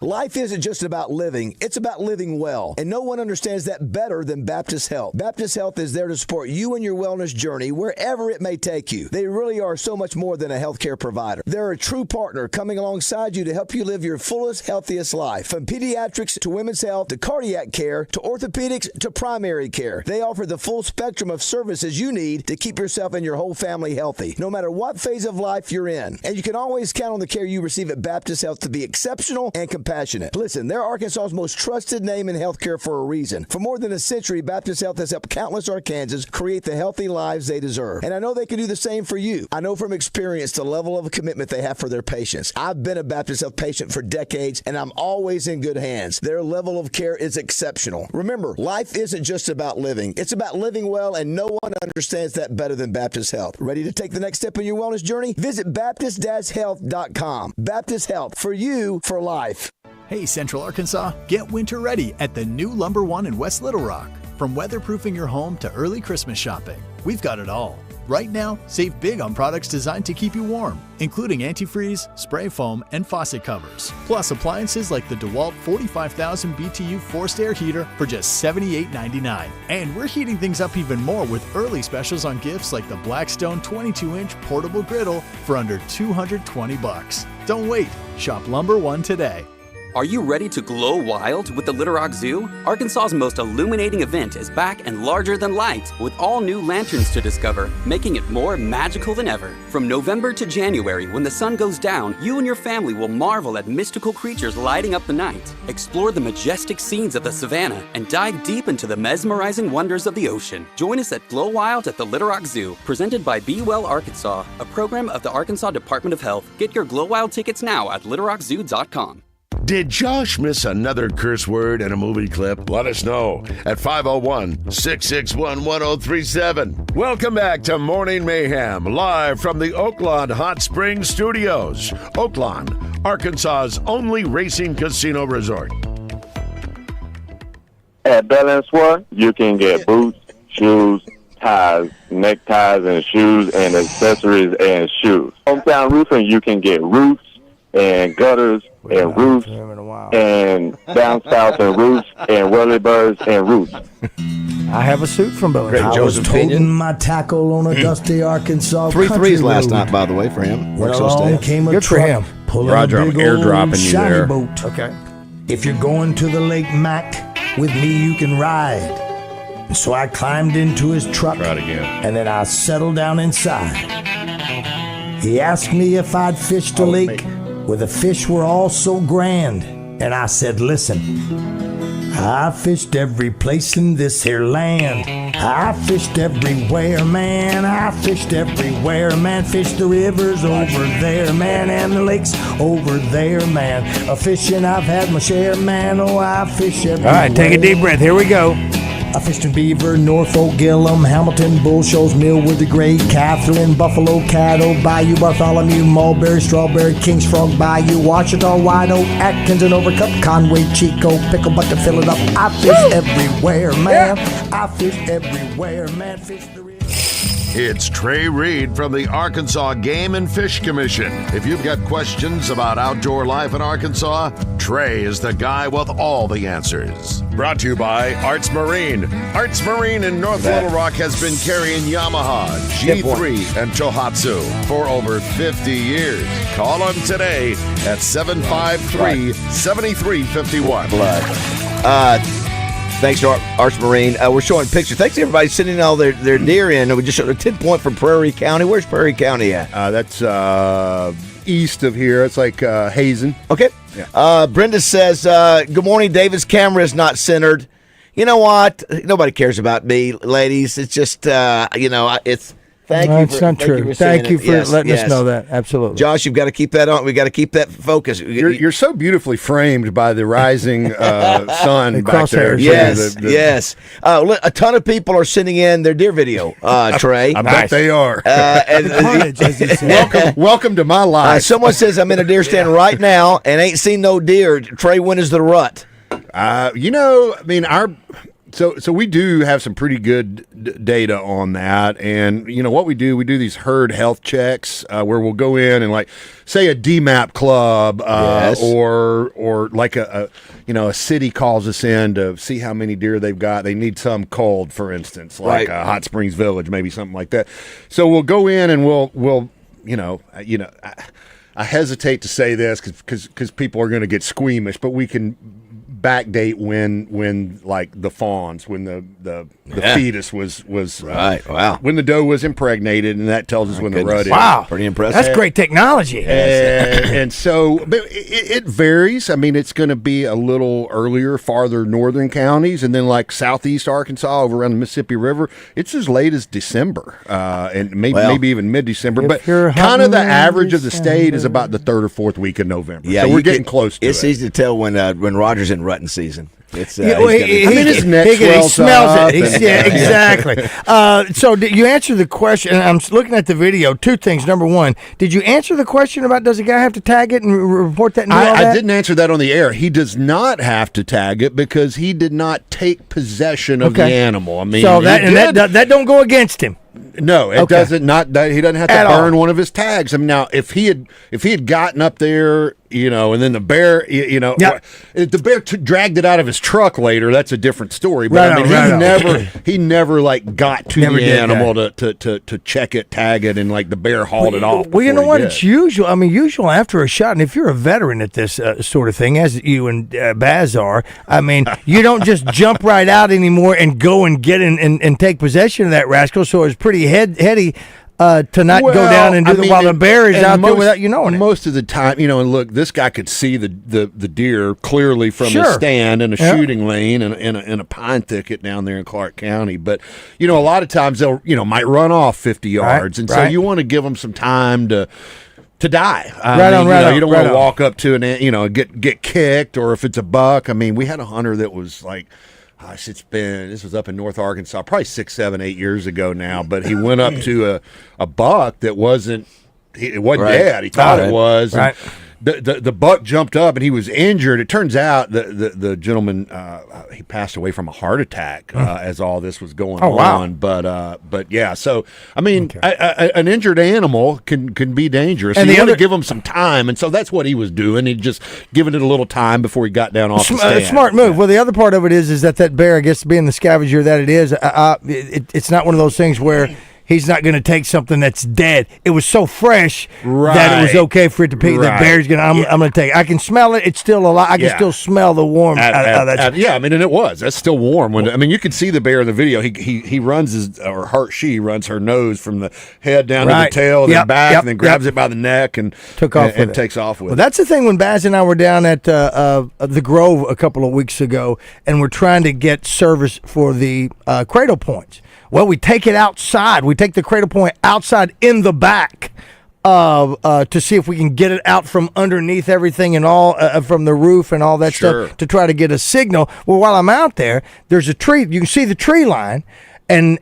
Life isn't just about living, it's about living well. And no one understands that better than Baptist Health. Baptist Health is there to support you in your wellness journey wherever it may take you. They really are so much more than a healthcare provider. They're a true partner coming alongside you to help you live your fullest, healthiest life. From pediatrics to women's health to cardiac care to orthopedics to primary care. They offer the full spectrum of services you need to keep yourself and your whole family healthy, no matter what phase of life you're in. And you can always count on the care you receive at Baptist Health to be exceptional and compassionate. Listen, they're Arkansas's most trusted name in healthcare for a reason. For more than a century, Baptist Health has helped countless Arkansans create the healthy lives they deserve. And I know they can do the same for you. I know from experience the level of commitment they have for their patients. I've been a Baptist Health patient for decades, and I'm always in good hands. Their level of care is exceptional. Remember, life isn't just about living. It's about living well, and no one understands that better than Baptist Health. Ready to take the next step in your wellness journey? Visit Baptist-Health.com. Baptist Health, for you, for life. Hey, Central Arkansas, get winter ready at the new Lumber One in West Little Rock. From weatherproofing your home to early Christmas shopping, we've got it all. Right now, save big on products designed to keep you warm, including antifreeze, spray foam, and faucet covers. Plus appliances like the DeWalt 45,000 BTU forced air heater for just $78.99. And we're heating things up even more with early specials on gifts like the Blackstone 22-inch portable griddle for under $220. Don't wait. Shop Lumber One today. Are you ready to glow wild with the Little Rock Zoo? Arkansas's most illuminating event is back and larger than light, with all new lanterns to discover, making it more magical than ever. From November to January, when the sun goes down, you and your family will marvel at mystical creatures lighting up the night. Explore the majestic scenes of the savannah and dive deep into the mesmerizing wonders of the ocean. Join us at Glow Wild at the Little Rock Zoo, presented by Be Well Arkansas, a program of the Arkansas Department of Health. Get your Glow Wild tickets now at littlerockzoo.com. Did Josh miss another curse word in a movie clip? Let us know at 501-661-1037. Welcome back to Morning Mayhem, live from the Oaklawn Hot Springs Studios. Oaklawn, Arkansas's only racing casino resort. At Bell & Swart, you can get boots, shoes, ties, neckties, and shoes, and accessories and shoes. Hometown Roofing, you can get roofs and gutters and roofs and downspouts and roofs and whirlybirds and roofs. I have a suit from Bell & Swart. I was toting my tackle on a dusty Arkansas 3 country threes last road. night, by the way, for him. When Works those along stats. came a Good for truck him. pulling Roger, a I'm big airdropping old you shiny there. boat. Okay. If you're going to the Lake Mac, with me you can ride. And so I climbed into his truck. Try it again. And then I settled down inside. He asked me if I'd fished a lake where the fish were all so grand. And I said, listen, I fished every place in this here land. I fished everywhere, man. I fished everywhere, man. Fished the rivers over there, man, and the lakes over there, man. A fishing I've had my share, man. Oh, I fish everywhere. All right, take a deep breath. Here we go. I fished in Beaver, Norfolk, Gillum, Hamilton, Bull Shoals, Millwood, the Great, Catherine, Buffalo, Caddo, Bayou, Bartholomew, Mulberry, Strawberry, Kings Frog, Bayou, Washita, White Oak, Atkins, and Overcup, Conway, Chico, Pickle, but to fill it up, I fish everywhere, man. I fish everywhere, man. Fish the river. It's Trey Reed from the Arkansas Game and Fish Commission. If you've got questions about outdoor life in Arkansas, Trey is the guy with all the answers. Brought to you by Arts Marine. Arts Marine in North Little Rock has been carrying Yamaha, G3, and Tohatsu for over 50 years. Call them today at 753-7351. Thanks to Arch Marine. We're showing pictures. Thanks to everybody sending all their deer in. We just showed a 10-point from Prairie County. Where's Prairie County at? That's east of here. It's like Hazen. Okay. Yeah. Brenda says, good morning. David's camera is not centered. You know what? Nobody cares about me, ladies. It's just, it's... That's not true. Thank you for letting us know that. Absolutely. Josh, you've got to keep that on. We got to keep that focus. You're so beautifully framed by the rising sun back there. Yes. A ton of people are sending in their deer video, Trey. I bet they are. Welcome to my life. Someone says, I'm in a deer stand right now and ain't seen no deer. Trey, when is the rut? So we do have some pretty good data on that, and what we do these herd health checks where we'll go in and, like, say a DMAP club or like a city calls us in to see how many deer they've got. They need some culled, for instance, like Hot Springs Village, maybe something like that. So we'll go in and we'll I hesitate to say this because people are going to get squeamish, but we can backdate when like the fawns, when the fetus was right. Wow. When the doe was impregnated, and that tells us when the rut is. Wow, pretty impressive. That's great technology. And so, but it varies. I mean, it's going to be a little earlier, farther northern counties, and then like southeast Arkansas, over around the Mississippi River, it's as late as December, and maybe even mid-December. But kind of the average of the state is about the 3rd or 4th week of November. Yeah, so we're getting close to it. It's easy to tell when Roger's in rutting season. It's his neck he smells it. Exactly. So did you answer the question? And I'm looking at the video. Two things. Number one, did you answer the question about does the guy have to tag it and report that? And I didn't answer that on the air. He does not have to tag it because he did not take possession of the animal. I mean, so that don't go against him. No, it doesn't. Not that he doesn't have to burn one of his tags. I mean, now if he had gotten up there, and then the bear, if the bear dragged it out of his truck later, that's a different story. But he never like got to the animal to check it, tag it, and like the bear hauled it off. Well, you know what? It's usual. I mean, usual after a shot, and if you're a veteran at this sort of thing, as you and Baz are, I mean, you don't just jump right out anymore and go and get in and take possession of that rascal. So it's pretty heady to not go down and do while the bear is out there without you knowing it. Most of the time, and look, this guy could see the deer clearly from his stand in a shooting lane in a pine thicket down there in Clark County. But a lot of times they'll might run off 50 yards, and so you want to give them some time to die. You don't want to walk up to get kicked, or if it's a buck. I mean, we had a hunter that was like, this was up in North Arkansas, probably 6, 7, 8 years ago now. But he went up to a buck that wasn't dead. He thought it was. Right. The buck jumped up and he was injured. It turns out the gentleman he passed away from a heart attack as all this was going on. But yeah, so I mean, an injured animal can be dangerous. And you want to give him some time, and so that's what he was doing. He just giving it a little time before he got down off the stand. Smart move. Well, the other part of it is that bear, I guess, being the scavenger that it is, it's not one of those things where he's not going to take something that's dead. It was so fresh that it was okay for it to pick. The bear's going to, I'm going to take it. I can smell it. It's still alive. I can still smell the warmth out of that. Yeah, I mean, and it was. That's still warm. You could see the bear in the video. He runs she runs her nose from the head down to the tail, then back, and then grabs it by the neck and takes off with it. Well, that's the thing when Baz and I were down at the Grove a couple of weeks ago, and we're trying to get service for the cradle points. Well, we take it outside. We take the cradle point outside in the back to see if we can get it out from underneath everything and all from the roof and all that stuff to try to get a signal. Well, while I'm out there, there's a tree. You can see the tree line. And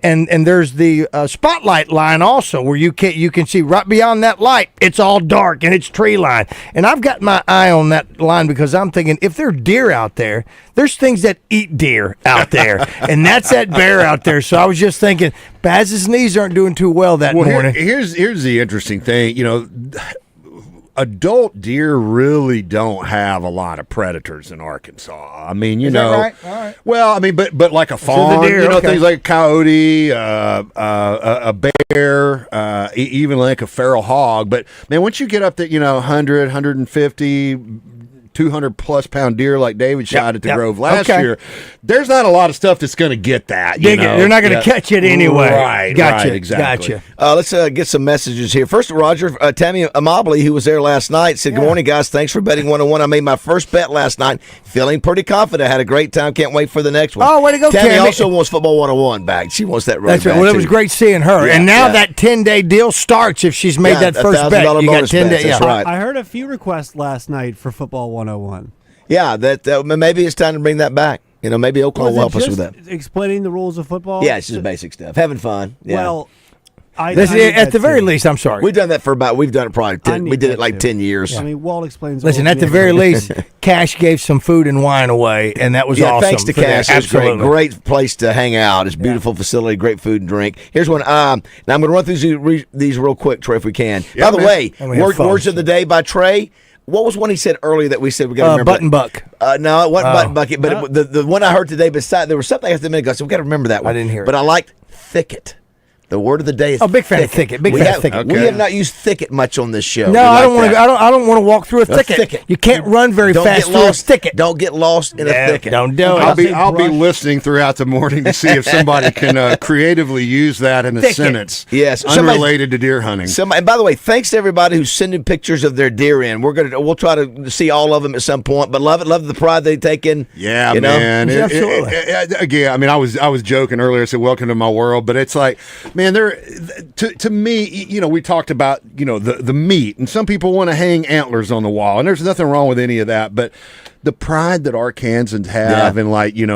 there's the spotlight line also where you can see right beyond that light. It's all dark and it's tree line. And I've got my eye on that line because I'm thinking if there are deer out there, there's things that eat deer out there, and that's that bear out there. So I was just thinking, Baz's knees aren't doing too well that morning. Here's the interesting thing, adult deer really don't have a lot of predators in Arkansas. I mean, Is that right? All right. Well, I mean, but like a fawn, things like a coyote, a bear, even like a feral hog. But man, once you get up to 100, 150, 200+ pound deer like David shot at the Grove last Okay. year, there's not a lot of stuff that's going to get that. Dig it. They're not gonna catch it anyway. Right. Gotcha, Right, exactly. gotcha. Let's get some messages here. First, Roger, Tammy Amably, who was there last night, said, "Good morning, guys. Thanks for betting 101. I made my first bet last night. Feeling pretty confident. Had a great time. Can't wait for the next one." Oh, way to go, Tammy. Tammy. Also wants Football 101 back. She wants that really That's right. bad, Well, it too. was great seeing her. Yeah, and now yeah. that 10-day deal starts if she's made that first bet. $1,000 You got bonus 10 bets, days. that's right. I heard a few requests last night for Football 101. Yeah, that maybe it's time to bring that back. Maybe Oaklawn will help us with that. Explaining the rules of football? Yeah, it's just basic stuff. Having fun. Yeah. Well, I At need the that very too. least, I'm sorry. We've done that we've done it probably 10, need we did that it like too. 10 years. I mean, Walt explains. Listen, all at the me. very least, Cash gave some food and wine away, and that was Yeah, awesome. thanks to for that. Cash. It's Absolutely. great place to hang out. It's a beautiful facility, great food and drink. Here's one. Now I'm going to run through these real quick, Trey, if we can. By the way, And we have words phones. of the day by Trey. What was one he said earlier that we said we got to remember? Button buck. No, it wasn't Oh. button bucket, but the one I heard today. Beside there was something I asked a minute ago. So we got to remember that one. I didn't hear it. But I liked thicket. The word of the day is Oh, big fan of thicket. Big we fan have, of thicket. We have not used thicket much on this show. No, We I like don't want to. that. I don't want to walk through a thicket. You can't run very Don't fast get through lost. a thicket. Don't get lost in a thicket. Don't do it. I'll be listening throughout the morning to see if somebody can creatively use that in a Thicket. sentence. Yes, unrelated to deer hunting. And by the way, thanks to everybody who's sending pictures of their deer in. We'll try to see all of them at some point. But love the pride they take in. Yeah, you know? man. Absolutely. Again, I mean, I was joking earlier. I said, "Welcome to my world," but it's like, man, to me, we talked about the meat, and some people want to hang antlers on the wall, and there's nothing wrong with any of that, but the pride that Arkansans have in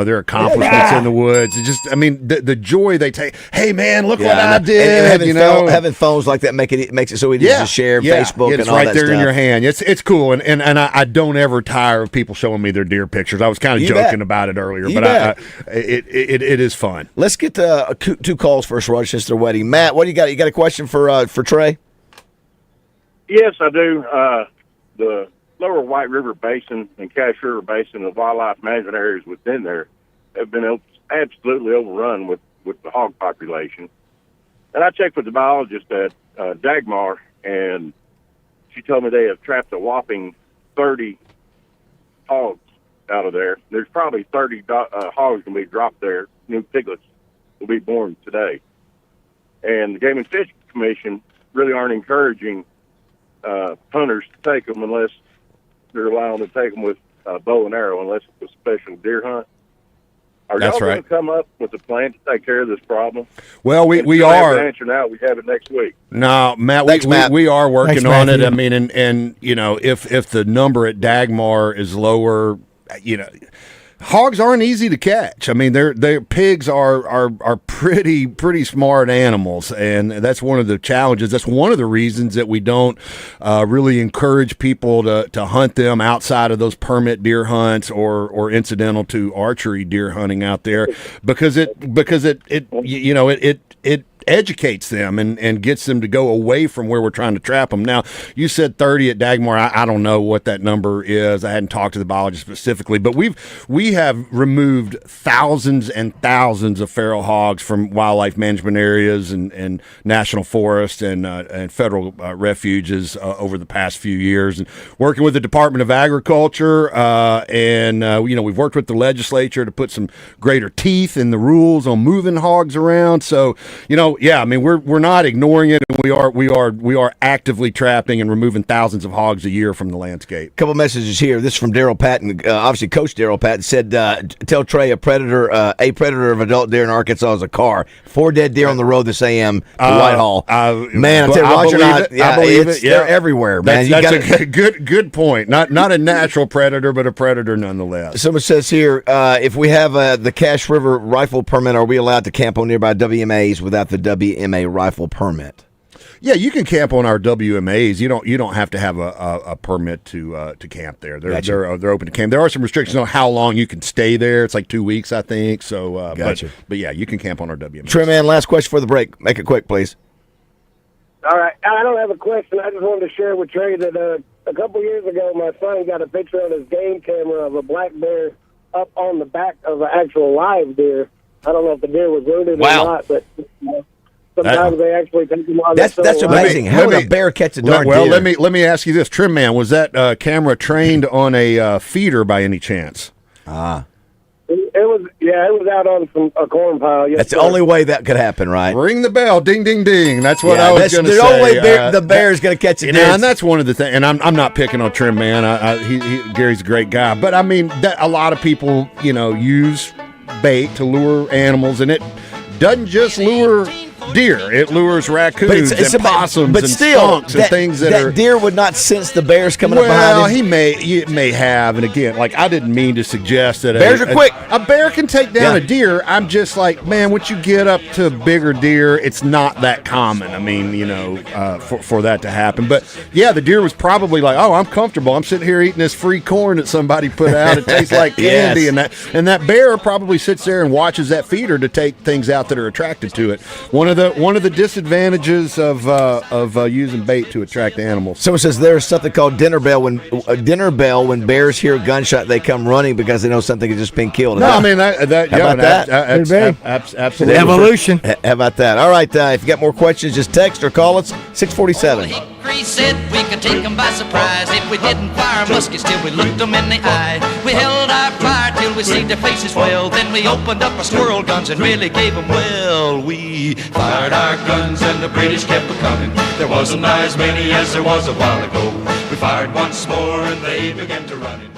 their accomplishments in the woods, it's just, I mean, the joy they take. Hey, man, look what I did. And having phones like that makes it so easy to share Facebook it's and all right that there stuff. in your hand. It's cool, and I don't ever tire of people showing me their deer pictures. I was kind of joking about it earlier, but it is fun. Let's get to two calls first, Roger, since they're wedding. Matt, what do you got? You got a question for Trey? Yes, I do. The Lower White River Basin and Cache River Basin, the wildlife management areas within there, have been absolutely overrun with the hog population. And I checked with the biologist at Dagmar, and she told me they have trapped a whopping 30 hogs out of there. There's probably 30 hogs going to be dropped there. New piglets will be born today. And the Game and Fish Commission really aren't encouraging hunters to take them unless they're allowing them to take them with bow and arrow, unless it's a special deer hunt. Are That's y'all going right. to come up with a plan to take care of this problem? Well, we If you are. have the answer now. We have it next week. No, Matt, Thanks, Matt. we are working Thanks, on it. Matthew. I mean, and if the number at Dagmar is lower, hogs aren't easy to catch. I mean, their pigs are pretty smart animals, and that's one of the challenges. That's one of the reasons that we don't really encourage people to hunt them outside of those permit deer hunts or incidental to archery deer hunting out there, because it educates them and gets them to go away from where we're trying to trap them. Now, you said 30 at Dagmar. I don't know what that number is. I hadn't talked to the biologist specifically, but we have removed thousands and thousands of feral hogs from wildlife management areas and national forests and federal refuges over the past few years, and working with the Department of Agriculture we've worked with the legislature to put some greater teeth in the rules on moving hogs around. So, yeah, I mean, we're not ignoring it, and we are actively trapping and removing thousands of hogs a year from the landscape. Couple messages here. This is from Daryl Patton. Obviously, Coach Daryl Patton said, "Tell Trey a predator of adult deer in Arkansas is a car. 4 dead deer on the road this AM to Whitehall." Man, I tell you, Roger and I believe it. They're everywhere, man. That's a good point. Not a natural predator, but a predator nonetheless. Someone says here, if we have the Cache River rifle permit, are we allowed to camp on nearby WMAs without the WMA rifle permit? Yeah, you can camp on our WMAs. You don't have to have a permit to camp there. They're open to camp. There are some restrictions on how long you can stay there. It's like 2 weeks, I think. So, Gotcha. But yeah, you can camp on our WMAs. Trey, man, last question for the break. Make it quick, please. All right. I don't have a question. I just wanted to share with Trey that a couple years ago, my son got a picture on his game camera of a black bear up on the back of an actual live deer. I don't know if the deer was wounded or not, but so Sometimes they actually take them while That's they're still amazing. alive. How would a bear catch a darn Well, deer? let me ask you this, Trim Man. Was that camera trained on a feeder by any chance? It was out on a corn pile. Yes, That's the sir. only way that could happen, right? Ring the bell, ding, ding, ding. That's what I was going to say. The only way the bear's going to catch a deer. And that's one of the things. And I'm not picking on Trim Man. Gary's a great guy, but I mean, a lot of people, use bait to lure animals, and it doesn't just lure deer. It lures raccoons and possums and skunks and things that deer would not sense the bears coming up behind him. He may have, and again, like I didn't mean to suggest that bears are quick. A bear can take down a deer. I'm just like, man, once you get up to bigger deer, it's not that common. I mean, for that to happen. But yeah, the deer was probably like, oh, I'm comfortable. I'm sitting here eating this free corn that somebody put out. It tastes like candy, and that bear probably sits there and watches that feeder to take things out that are attracted to it. One of the disadvantages of using bait to attract animals. Someone says there's something called dinner bell. When bears hear a gunshot, they come running because they know something has just been killed. No, I mean absolutely evolution. How about that? All right, if you got more questions, just text or call us 647. Hickory said we could take them by surprise if we didn't fire muskets till we looked them in the eye. We held our fire till we see their faces well. Then we opened up our squirrel guns and really gave them well. We fired our guns and the British kept a-coming. There wasn't as many as there was a while ago. We fired once more and they began to run it.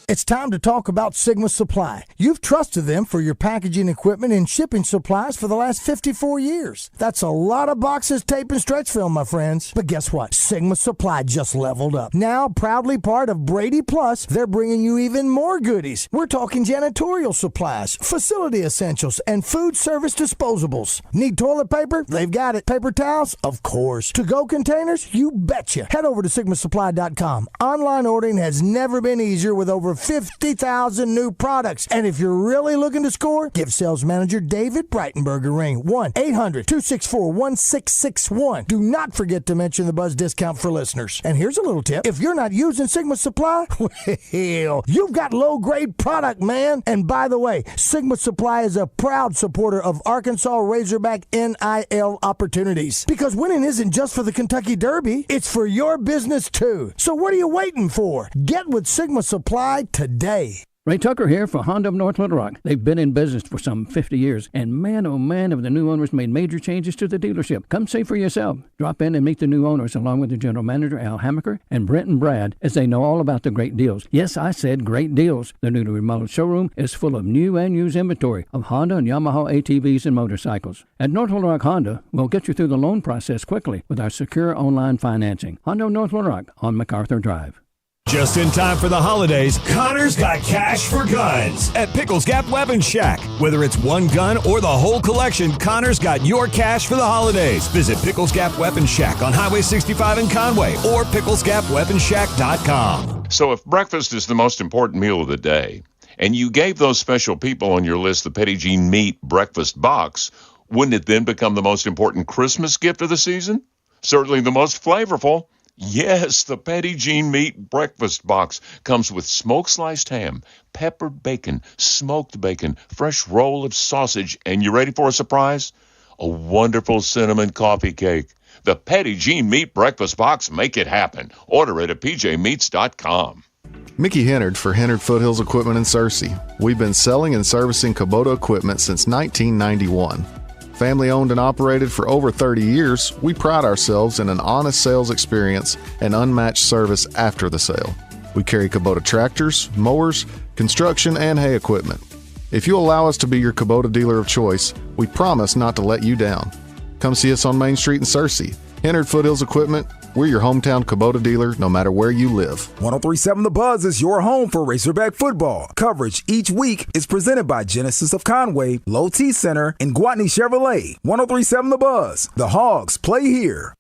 It's time to talk about Sigma Supply. You've trusted them for your packaging equipment and shipping supplies for the last 54 years. That's a lot of boxes, tape, and stretch film, my friends. But guess what? Sigma Supply just leveled up. Now, proudly part of Brady Plus, they're bringing you even more goodies. We're talking janitorial supplies, facility essentials, and food service disposables. Need toilet paper? They've got it. Paper towels? Of course. To-go containers? You betcha. Head over to SigmaSupply.com. Online ordering has never been easier with over 50,000 new products. And if you're really looking to score, give sales manager David Breitenberg a ring. 1-800-264-1661. Do not forget to mention the Buzz discount for listeners. And here's a little tip. If you're not using Sigma Supply, well, you've got low-grade product, man. And by the way, Sigma Supply is a proud supporter of Arkansas Razorback NIL opportunities. Because winning isn't just for the Kentucky Derby, it's for your business too. So what are you waiting for? Get with Sigma Supply today. Ray Tucker here for Honda of North Little Rock. They've been in business for some 50 years, and man, oh man, have the new owners made major changes to the dealership. Come see for yourself. Drop in and meet the new owners along with the general manager, Al Hammaker, and Brent and Brad, as they know all about the great deals. Yes, I said great deals. The newly remodeled showroom is full of new and used inventory of Honda and Yamaha ATVs and motorcycles. At North Little Rock Honda, we'll get you through the loan process quickly with our secure online financing. Honda of North Little Rock on MacArthur Drive. Just in time for the holidays, Connor's got cash for guns at Pickles Gap Weapon Shack. Whether it's one gun or the whole collection, Connor's got your cash for the holidays. Visit Pickles Gap Weapon Shack on Highway 65 in Conway or picklesgapweaponshack.com. So if breakfast is the most important meal of the day, and you gave those special people on your list the Petit Jean Meat breakfast box, wouldn't it then become the most important Christmas gift of the season? Certainly the most flavorful. Yes, the Petit Jean Meat breakfast box comes with smoked sliced ham, peppered bacon, smoked bacon, fresh roll of sausage, and you ready for a surprise? A wonderful cinnamon coffee cake. The Petit Jean Meat breakfast box, make it happen. Order it at pjmeats.com. Mickey Hennard for Hennard Foothills Equipment in Searcy. We've been selling and servicing Kubota equipment since 1991. Family owned and operated for over 30 years, we pride ourselves in an honest sales experience and unmatched service after the sale. We carry Kubota tractors, mowers, construction, and hay equipment. If you allow us to be your Kubota dealer of choice, we promise not to let you down. Come see us on Main Street in Searcy. Hennard Foothills Equipment, we're your hometown Kubota dealer no matter where you live. 103.7 The Buzz is your home for Razorback football. Coverage each week is presented by Genesis of Conway, Low T Center, and Guatney Chevrolet. 103.7 The Buzz. The Hogs play here.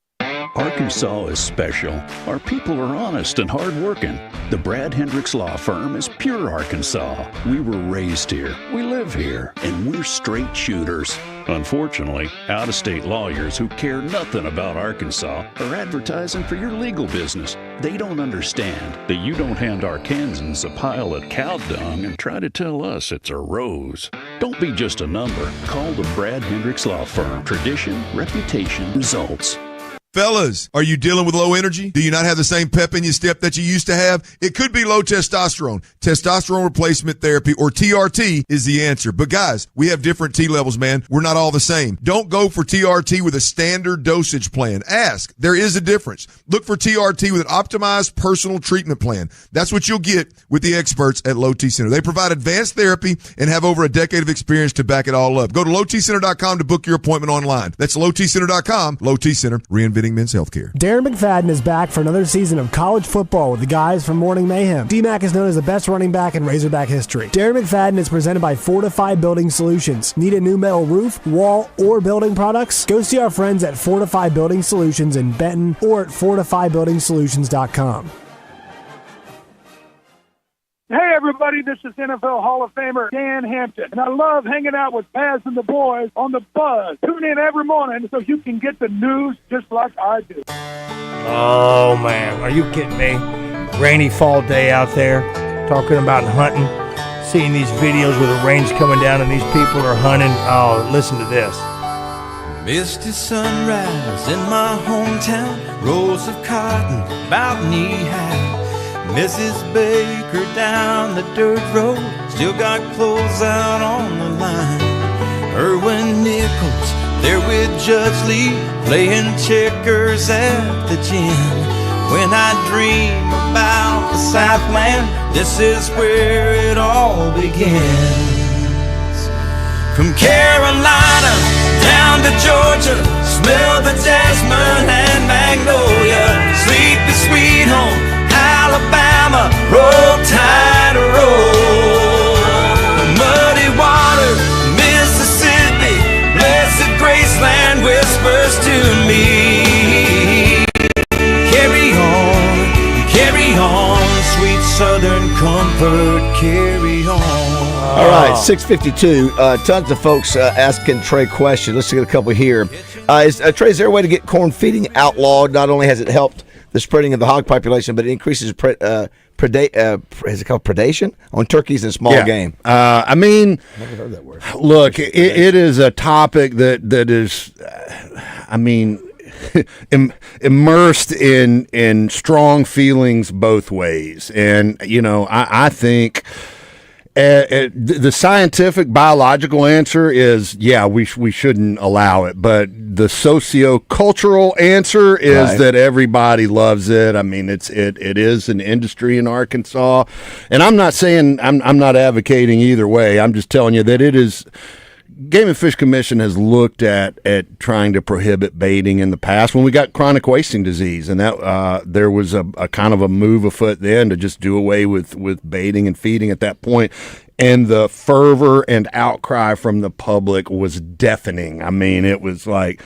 Arkansas is special. Our people are honest and hardworking. The Brad Hendricks Law Firm is pure Arkansas. We were raised here, we live here, and we're straight shooters. Unfortunately, out-of-state lawyers who care nothing about Arkansas are advertising for your legal business. They don't understand that you don't hand Arkansans a pile of cow dung and try to tell us it's a rose. Don't be just a number. Call the Brad Hendricks Law Firm. Tradition, reputation, results. Fellas, are you dealing with low energy? Do you not have the same pep in your step that you used to have? It could be low testosterone. Testosterone replacement therapy, or TRT, is the answer. But guys, we have different T levels, man. We're not all the same. Don't go for TRT with a standard dosage plan. Ask. There is a difference. Look for TRT with an optimized personal treatment plan. That's what you'll get with the experts at Low T Center. They provide advanced therapy and have over a decade of experience to back it all up. Go to lowtcenter.com to book your appointment online. That's lowtcenter.com. Low T Center, reinventing men's healthcare. Darren McFadden is back for another season of college football with the guys from Morning Mayhem. D-Mac is known as the best running back in Razorback history. Darren McFadden is presented by Fortify Building Solutions. Need a new metal roof, wall, or building products? Go see our friends at Fortify Building Solutions in Benton or at fortifybuildingsolutions.com. Hey, everybody, this is NFL Hall of Famer Dan Hampton, and I love hanging out with Baz and the boys on the Buzz. Tune in every morning so you can get the news just like I do. Oh, man. Are you kidding me? Rainy fall day out there, talking about hunting, seeing these videos where the rain's coming down and these people are hunting. Oh, listen to this. Misty sunrise in my hometown, rows of cotton about knee-high. Mrs. Baker down the dirt road, still got clothes out on the line. Erwin Nichols there with Judge Lee, playing checkers at the gym. When I dream about the Southland, this is where it all begins. From Carolina down to Georgia, smell the jasmine and magnolia. Sleepy sweet home Alabama, roll tide, roll. Muddy water, Mississippi, blessed Graceland whispers to me. Carry on, sweet Southern comfort, carry on. All right, 6:52. Tons of folks asking Trey questions. Let's get a couple here. Trey, is there a way to get corn feeding outlawed? Not only has it helped the spreading of the hog population, but it increases is it called predation on turkeys and small game. I mean, never heard that word. Look, it is a topic that is, I mean, immersed in strong feelings both ways, and you know, I think. The scientific biological answer is, yeah, we shouldn't allow it. But the socio-cultural answer is that everybody loves it. I mean, it is an industry in Arkansas. And I'm not saying, I'm not advocating either way. I'm just telling you that it is. Game and Fish Commission has looked at trying to prohibit baiting in the past when we got chronic wasting disease, and that there was a kind of a move afoot then to just do away with baiting and feeding at that point. And the fervor and outcry from the public was deafening. I mean, it was like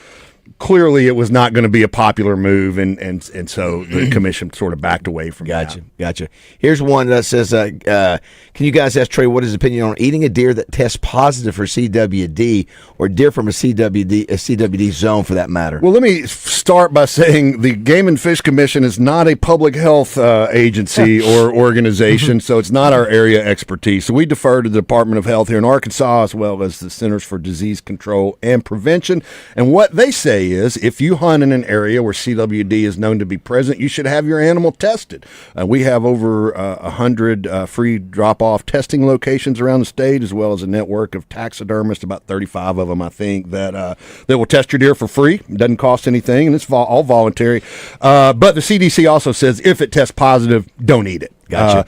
clearly it was not going to be a popular move, and so the commission sort of backed away from that. Gotcha. Here's one that says, can you guys ask Trey what his opinion on eating a deer that tests positive for CWD or deer from a CWD zone for that matter? Well, let me start by saying the Game and Fish Commission is not a public health agency or organization, so it's not our area expertise. So we defer to the Department of Health here in Arkansas as well as the Centers for Disease Control and Prevention. And what they say is if you hunt in an area where CWD is known to be present, you should have your animal tested. We have over 100 free drop-off testing locations around the state, as well as a network of taxidermists, about 35 of them, I think, that will test your deer for free. It doesn't cost anything, and it's all voluntary. But the CDC also says if it tests positive, don't eat it. Gotcha.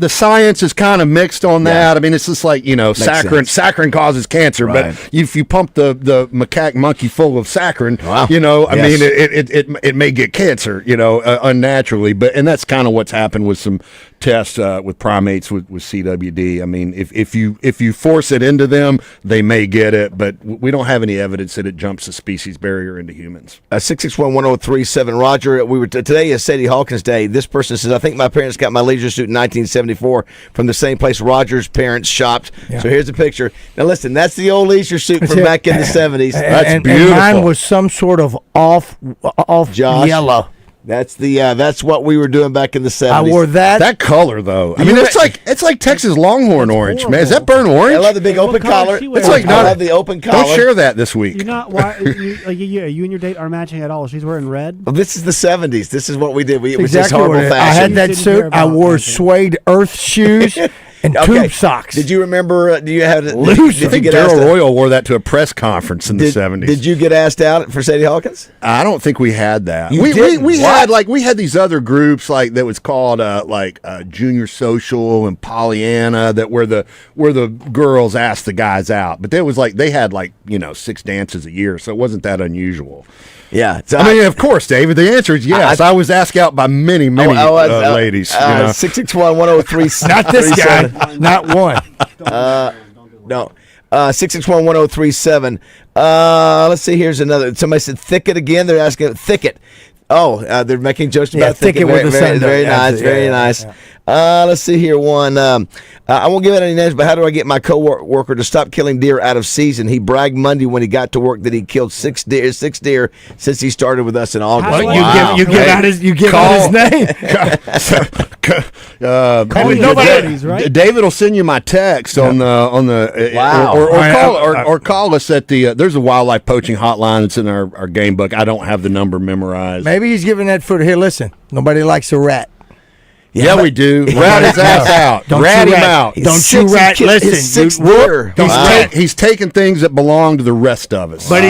the science is kind of mixed on that. I mean, it's just like, saccharin causes cancer, Right. but if you pump the macaque monkey full of saccharin, I Yes. mean, it may get cancer, unnaturally. And that's kind of what's happened with some tests with primates with CWD. I mean, if you force it into them, they may get it, but we don't have any evidence that it jumps the species barrier into humans. 661-1037. Roger, today is Sadie Hawkins Day. This person says, I think my parents got my leisure suit in 1974 from the same place Roger's parents shopped. Yeah. So here's a picture. Now listen, that's the old leisure suit from back in the 70s. That's beautiful. And mine was some sort of off Josh, yellow. That's what we were doing back in the 70s. I wore that. That color though. I mean, it's like Texas Longhorn orange, man. Is that burnt orange? I love the big open collar. It's like I love the open collar. Don't share that this week. You're not. Why? You and your date are matching at all. She's wearing red. Well, this is the 70s. This is what we did. It was exactly just horrible fashion. I had that suit. I wore suede earth shoes. And tube socks. Did you remember? Do you have? I think Daryl Royal wore that to a press conference in the 70s. Did you get asked out for Sadie Hawkins? I don't think we had that. We had these other groups that was called Junior Social and Pollyanna where the girls asked the guys out, but there was they had 6 dances a year, so it wasn't that unusual. Yeah, so I mean, of course, David. The answer is yes. I was asked out by many ladies. 661-1037. Not this guy. Not one. No. 661-1037. Let's see. Here's another. Somebody said thicket again. They're asking thicket. Oh, they're making jokes about thicket. Very nice. Very nice. Let's see here. One. I won't give it any names, but how do I get my co-worker to stop killing deer out of season? He bragged Monday when he got to work that he killed 6 deer since he started with us in August. Well, you give out his name. Right? David will send you my text on the wow. or call us at the. There's a wildlife poaching hotline that's in our game book. I don't have the number memorized. Maybe he's giving that foot. Here, listen. Nobody likes a rat. Yeah, we do. Rat his ass out. Rat him out. Don't you rat. Listen. He's taking things that belong to the rest of us. But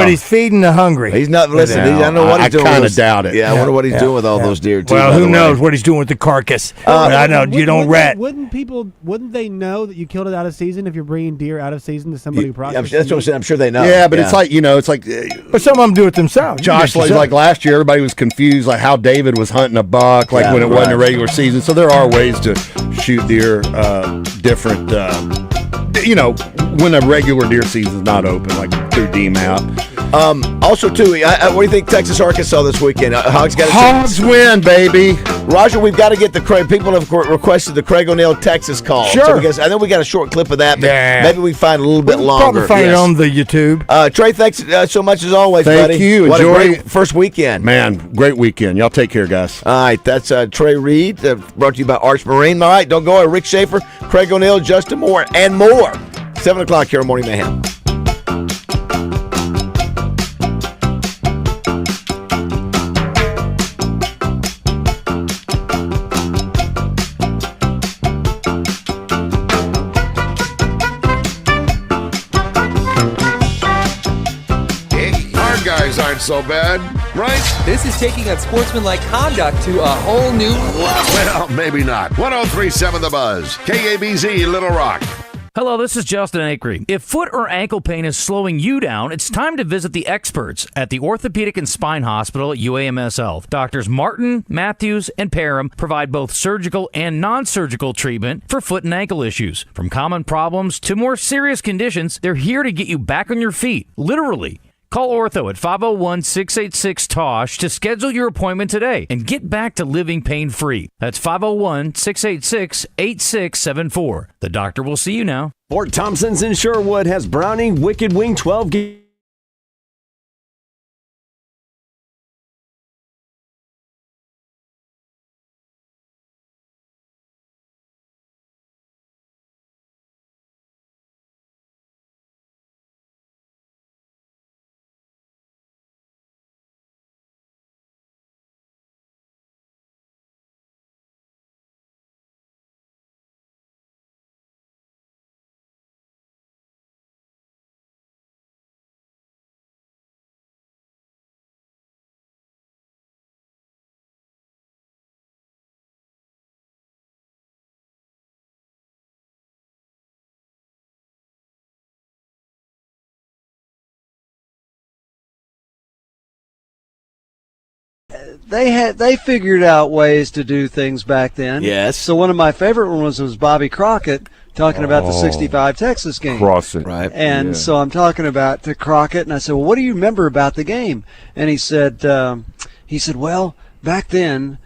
he's feeding the hungry. He's not listening. I don't know what he's doing. I kind of doubt it. Yeah, I wonder what he's doing with all those deer, too. Well, who knows what he's doing with the carcass. I know. You don't rat. Wouldn't they know that you killed it out of season if you're bringing deer out of season to somebody who processes? That's what I'm saying. I'm sure they know. Yeah, but it's like. But some of them do it themselves. Josh, like last year, everybody was confused, how David was hunting a buck, when it wasn't a regular season. So there are ways to shoot deer different, when a regular deer season's not open, through DMAP. Also, too, what do you think Texas, Arkansas this weekend? Hogs win, baby. Roger, we've got to get the Craig. People have requested the Craig O'Neill Texas call. Sure. So I know we got a short clip of that, but maybe we find a little bit longer. Probably find it on the YouTube. Trey, thanks so much as always, buddy. Thank you. What Enjoy a great first weekend. Man, great weekend. Y'all take care, guys. All right, that's Trey Reed, brought to you by Arch Marine. All right, don't go away. Rick Schaefer, Craig O'Neill, Justin Moore, and more. 7 o'clock here on Morning Mayhem. Guys aren't so bad, right? This is taking unsportsmanlike conduct to a whole new level. Well, maybe not. 103.7 The Buzz, KABZ, Little Rock. Hello, this is Justin Acree. If foot or ankle pain is slowing you down, it's time to visit the experts at the Orthopedic and Spine Hospital at UAMS Health. Doctors Martin, Matthews, and Parham provide both surgical and non-surgical treatment for foot and ankle issues. From common problems to more serious conditions, they're here to get you back on your feet, literally. Call Ortho at 501-686-TOSH to schedule your appointment today and get back to living pain-free. That's 501-686-8674. The doctor will see you now. Fort Thompson's in Sherwood has Browning Wicked Wing 12 they figured out ways to do things back then. Yes. So one of my favorite ones was Bobby Crockett talking about the 65 Texas game. Cross it. Right. And so I'm talking about to Crockett, and I said, well, what do you remember about the game? And he said, well, back then,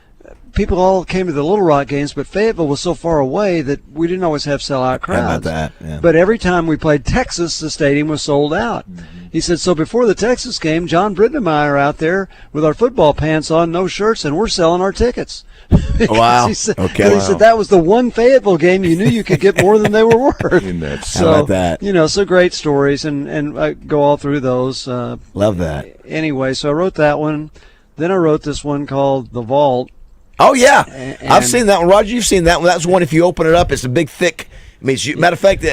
people all came to the Little Rock games, but Fayetteville was so far away that we didn't always have sellout crowds. How about that? Yeah. But every time we played Texas, the stadium was sold out. He said, so before the Texas game, John Britton and I are out there with our football pants on, no shirts, and we're selling our tickets. Wow. He said, Okay. He said that was the one Fayetteville game you knew you could get more than they were worth. How about that? So great stories, and I go all through those. Love that. Anyway, so I wrote that one. Then I wrote this one called The Vault. Oh, yeah. I've seen that one. Roger, you've seen that one. That's one, if you open it up, it's a big, thick. Matter of fact,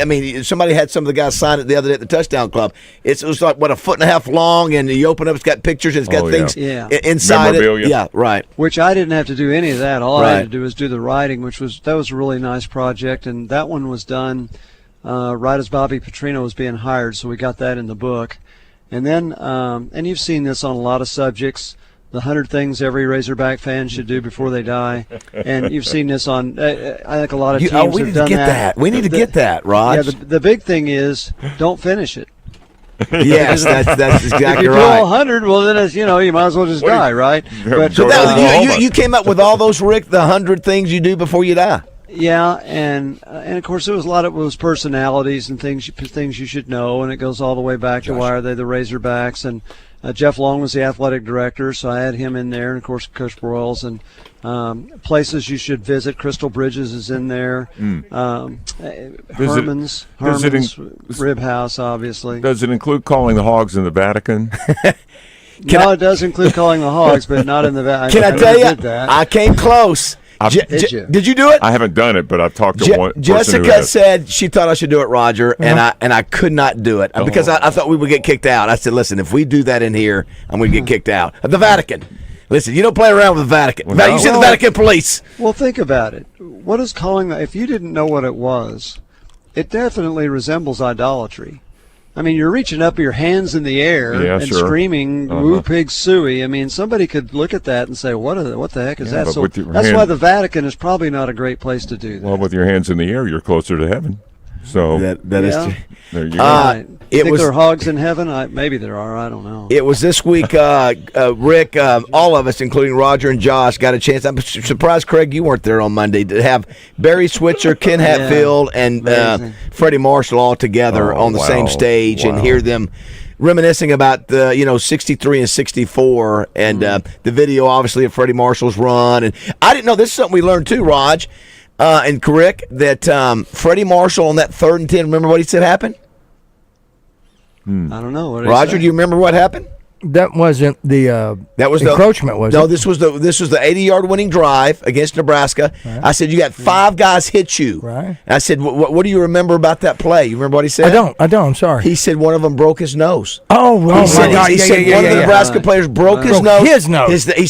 somebody had some of the guys sign it the other day at the Touchdown Club. It was like, a foot and a half long, and you open it up, it's got pictures, and it's got things inside it. Yeah, right. Which I didn't have to do any of that. All I had to do was do the writing, that was a really nice project, and that one was done right as Bobby Petrino was being hired, so we got that in the book. And then, and you've seen this on a lot of subjects, the 100 things every Razorback fan should do before they die. And you've seen this on, I think a lot of teams have done that. We need to get that, Raj. Yeah, the big thing is don't finish it. Yes, that's exactly right. If you do all 100, well, then it's, you might as well just die, right? But, so you came up with all those, Rick, the 100 things you do before you die. Yeah, and of course there was a lot of personalities and things you should know, and it goes all the way back to why are they the Razorbacks, and Jeff Long was the athletic director, so I had him in there, and of course Coach Broyles, and places you should visit. Crystal Bridges is in there. Herman's Rib House, obviously. Does it include calling the Hogs in the Vatican? It does include calling the Hogs, but not in the Vatican. Can I tell you? I came close. Did you do it? I haven't done it, but I've talked to one person Jessica said she thought I should do it, Roger, and I could not do it because I thought we would get kicked out. I said, listen, if we do that in here, I'm going to get kicked out. The Vatican. Listen, you don't play around with the Vatican. You see the Vatican police. Well, think about it. What is calling that? If you didn't know what it was, it definitely resembles idolatry. I mean, you're reaching up your hands in the air and screaming, woo pig suey. I mean, somebody could look at that and say, what the heck is that? So that's why the Vatican is probably not a great place to do that. Well, with your hands in the air, you're closer to heaven. So that is true. There you go. Think there are hogs in heaven? Maybe there are. I don't know. It was this week, Rick, all of us, including Roger and Josh, got a chance. I'm surprised, Craig, you weren't there on Monday, to have Barry Switzer, Ken Hatfield, and Freddie Marshall all together on the same stage and hear them reminiscing about the 63 and 64 and the video, obviously, of Freddie Marshall's run. And I didn't know, this is something we learned too, Raj and Rick, that Freddie Marshall on that 3rd and 10, remember what he said happened? I don't know. Roger, do you remember what happened? That wasn't the encroachment, was it? No, this was the 80-yard winning drive against Nebraska. Right. I said, you got 5 guys hit you. Right. And I said, what do you remember about that play? You remember what he said? I don't. I'm sorry. He said one of them broke his nose. Oh my God. He said one of the Nebraska players broke his nose. His nose. He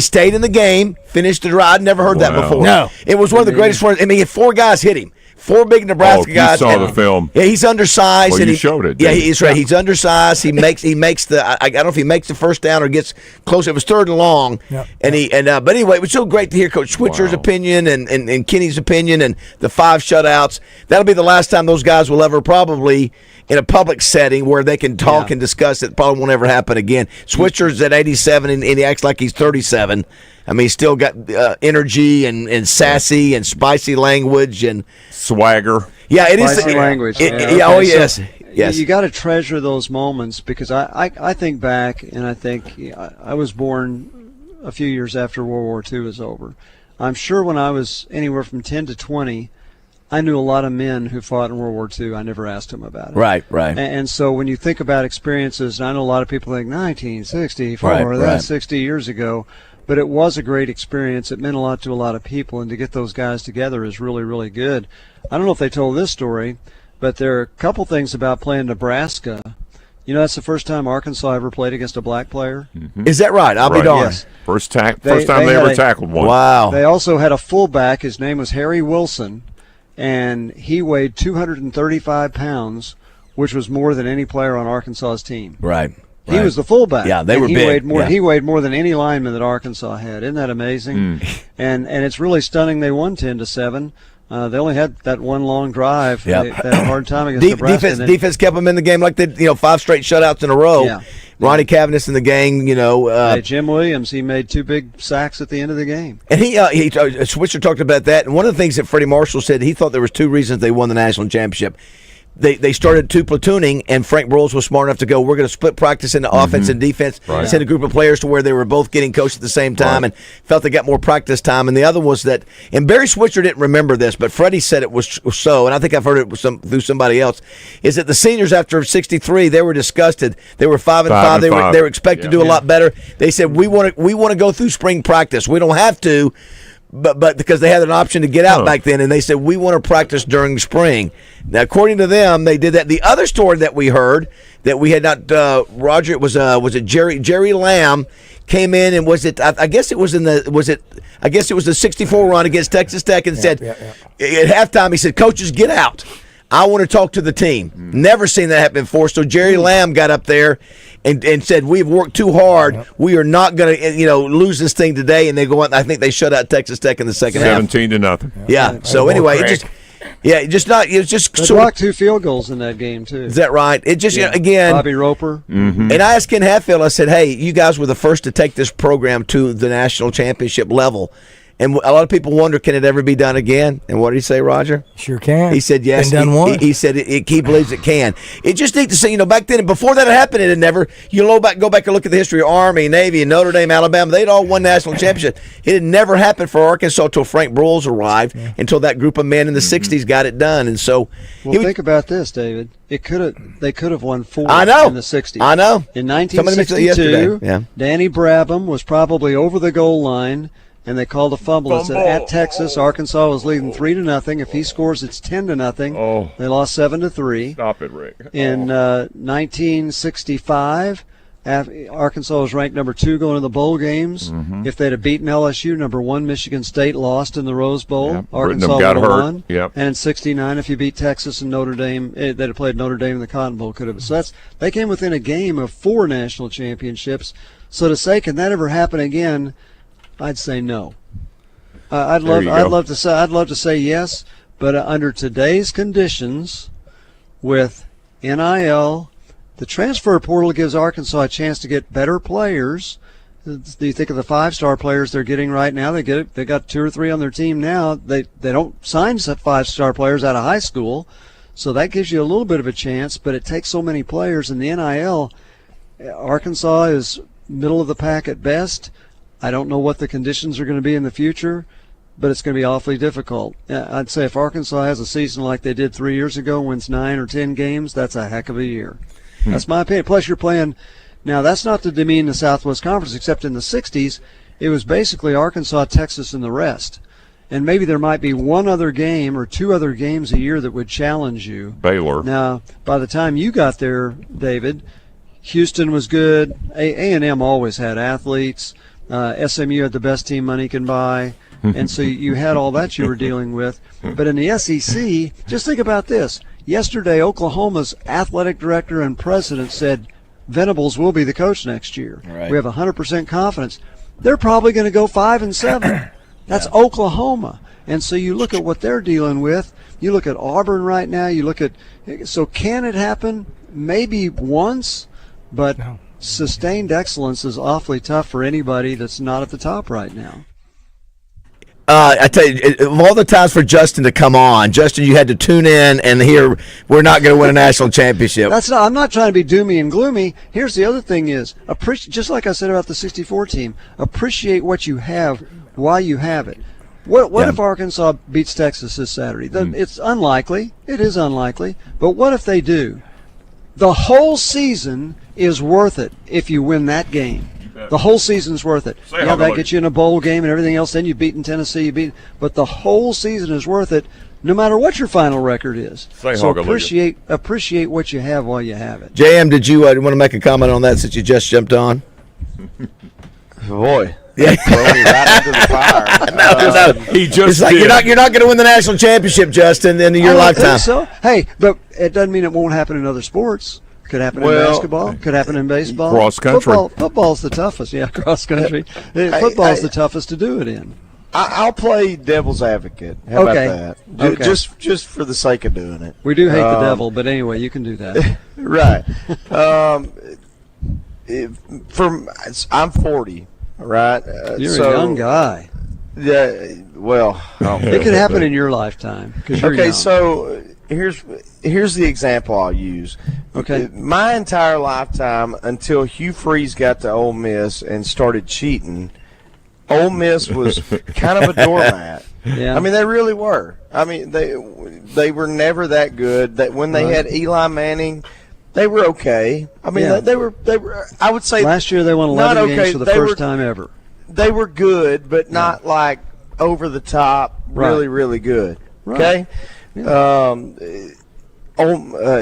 stayed in the game, finished the drive. I'd never heard that before. No. It was one of the greatest ones. I mean, 4 guys hit him. 4 big Nebraska guys. You saw the film. Yeah, he's undersized. Well, and you showed it. Yeah, he's right. He's undersized. He makes the. I don't know if he makes the first down or gets close. It was 3rd and long. Yep. But anyway, it was so great to hear Coach Switzer's opinion and Kenny's opinion and the 5 shutouts. That'll be the last time those guys will ever probably in a public setting where they can talk and discuss it. Probably won't ever happen again. Switzer's at 87 and he acts like he's 37. I mean, he's still got energy and sassy and spicy language and swagger. Yeah, it spicy is language. Yes. You got to treasure those moments because I think back and I think I was born a few years after World War II was over. I'm sure when I was anywhere from 10 to 20, I knew a lot of men who fought in World War II. I never asked them about it. Right. And so when you think about experiences, and I know a lot of people think 1964, that's 60 years ago. But it was a great experience. It meant a lot to a lot of people, and to get those guys together is really, really good. I don't know if they told this story, but there are a couple things about playing Nebraska. That's the first time Arkansas ever played against a black player. Mm-hmm. Is that right? I'll be darned. Yes. First time they ever tackled one. Wow. They also had a fullback. His name was Harry Wilson, and he weighed 235 pounds, which was more than any player on Arkansas's team. Right. He was the fullback. Yeah, they were he big. Weighed more, yeah. He weighed more than any lineman that Arkansas had. Isn't that amazing? And it's really stunning. They won 10-7. They only had that one long drive. Yep. They had a hard time against Nebraska. Defense kept them in the game like they, 5 straight shutouts in a row. Yeah. Ronnie Cavaness in the gang, Jim Williams, he made 2 big sacks at the end of the game. And Switzer talked about that. And one of the things that Freddie Marshall said, he thought there was 2 reasons they won the national championship. They started 2 platooning, and Frank Broyles was smart enough to go, we're going to split practice into offense and defense, send a group of players to where they were both getting coached at the same time and felt they got more practice time. And the other was that, and Barry Switzer didn't remember this, but Freddie said it was so, and I think I've heard it through somebody else, is that the seniors after 63, they were disgusted. They were 5-5. They were expected to do a lot better. They said, we want to go through spring practice. We don't have to. But because they had an option to get out back then, and they said, we want to practice during spring. Now, according to them, they did that. The other story that we heard that we had not, Roger, was it Jerry Lamb came in and I guess it was the 64 run against Texas Tech and said at halftime, he said, coaches, get out. I want to talk to the team. Never seen that happen before. So Jerry Lamb got up there and said, we've worked too hard. We are not going to lose this thing today. And they go on. I think they shut out Texas Tech in the second half. 17-0. Yeah. So anyway, it just blocked 2 field goals in that game too. Is that right? It just again, Bobby Roper. And I asked Ken Hatfield, I said, hey, you guys were the first to take this program to the national championship level. And a lot of people wonder, can it ever be done again? And what did he say, Roger? Sure can. He said yes. Been done once. He said he believes it can. It just needs to say, back then, before that happened, it had never. Go back and look at the history of Army, Navy, and Notre Dame, Alabama. They'd all won national championship. It had never happened for Arkansas until Frank Broyles arrived, until that group of men in the '60s got it done. And so, think about this, David. They could have won 4 in the '60s. I know. In 1962, Danny Brabham was probably over the goal line. And they called a fumble. It said at Texas, Arkansas was leading 3-0. If he scores, it's 10-0. Oh. They lost 7-3. Stop it, Rick. In 1965, Arkansas was ranked number 2 going to the bowl games. If they'd have beaten LSU, number 1, Michigan State lost in the Rose Bowl. Yep. Arkansas got would have hurt. won. Yep. And in '69, if you beat Texas and Notre Dame, they'd have played Notre Dame in the Cotton Bowl. Could have. So they came within a game of 4 national championships. So to say, can that ever happen again? I'd say no. I'd love to say yes, but under today's conditions, with NIL, the transfer portal gives Arkansas a chance to get better players. Do you think of the 5-star players they're getting right now? They got 2 or 3 on their team now. They don't sign 5-star players out of high school, so that gives you a little bit of a chance. But it takes so many players in the NIL. Arkansas is middle of the pack at best. I don't know what the conditions are going to be in the future, but it's going to be awfully difficult. I'd say if Arkansas has a season like they did 3 years ago, wins 9 or 10 games, that's a heck of a year. That's my opinion. Plus, you're playing – now, that's not to demean the Southwest Conference, except in the 60s, it was basically Arkansas, Texas, and the rest. And maybe there might be 1 other game or 2 other games a year that would challenge you. Baylor. Now, by the time you got there, David, Houston was good. A&M always had athletes. SMU had the best team money can buy, and so you had all that you were dealing with. But in the SEC, just think about this. Yesterday, Oklahoma's athletic director and president said Venables will be the coach next year. Right. We have 100% confidence. They're probably going to go 5-7. That's Oklahoma. And so you look at what they're dealing with. You look at Auburn right now. So can it happen? Maybe once, but sustained excellence is awfully tough for anybody that's not at the top right now. I tell you, of all the times for Justin to come on, Justin, you had to tune in and hear we're not going to win a national championship. I'm not trying to be doomy and gloomy. Here's the other thing is, just like I said about the 64 team, appreciate what you have while you have it. What if Arkansas beats Texas this Saturday? It's unlikely. It is unlikely. But what if they do? The whole season is worth it if you win that game. The whole season's worth it. That gets you in a bowl game and everything else. Then you've beaten Tennessee. But the whole season is worth it, no matter what your final record is. So appreciate what you have while you have it. JM, did you want to make a comment on that since you just jumped on? Boy. Yeah. Throw me right into the fire. No. He just like you're not going to win the national championship, Justin, in your lifetime. So hey, but it doesn't mean it won't happen in other sports. Could happen in basketball. Could happen in baseball. Cross country. Football's the toughest. Yeah, cross country. Football's the toughest to do it in. I'll play devil's advocate. How about that? Okay. Just for the sake of doing it. We do hate the devil, but anyway, you can do that. Right. I'm 40. Right. You're a young guy. Yeah. Well, it could happen in your lifetime. You're young. So here's the example I'll use. Okay. My entire lifetime until Hugh Freeze got to Ole Miss and started cheating, Ole Miss was kind of a doormat. Yeah. I mean, they really were. I mean, they were never that good. That when they had Eli Manning, they were okay. I mean, they were. I would say last year they won 11 games for the first time ever. They were good, but not like over the top. Really, really good. Right. Okay.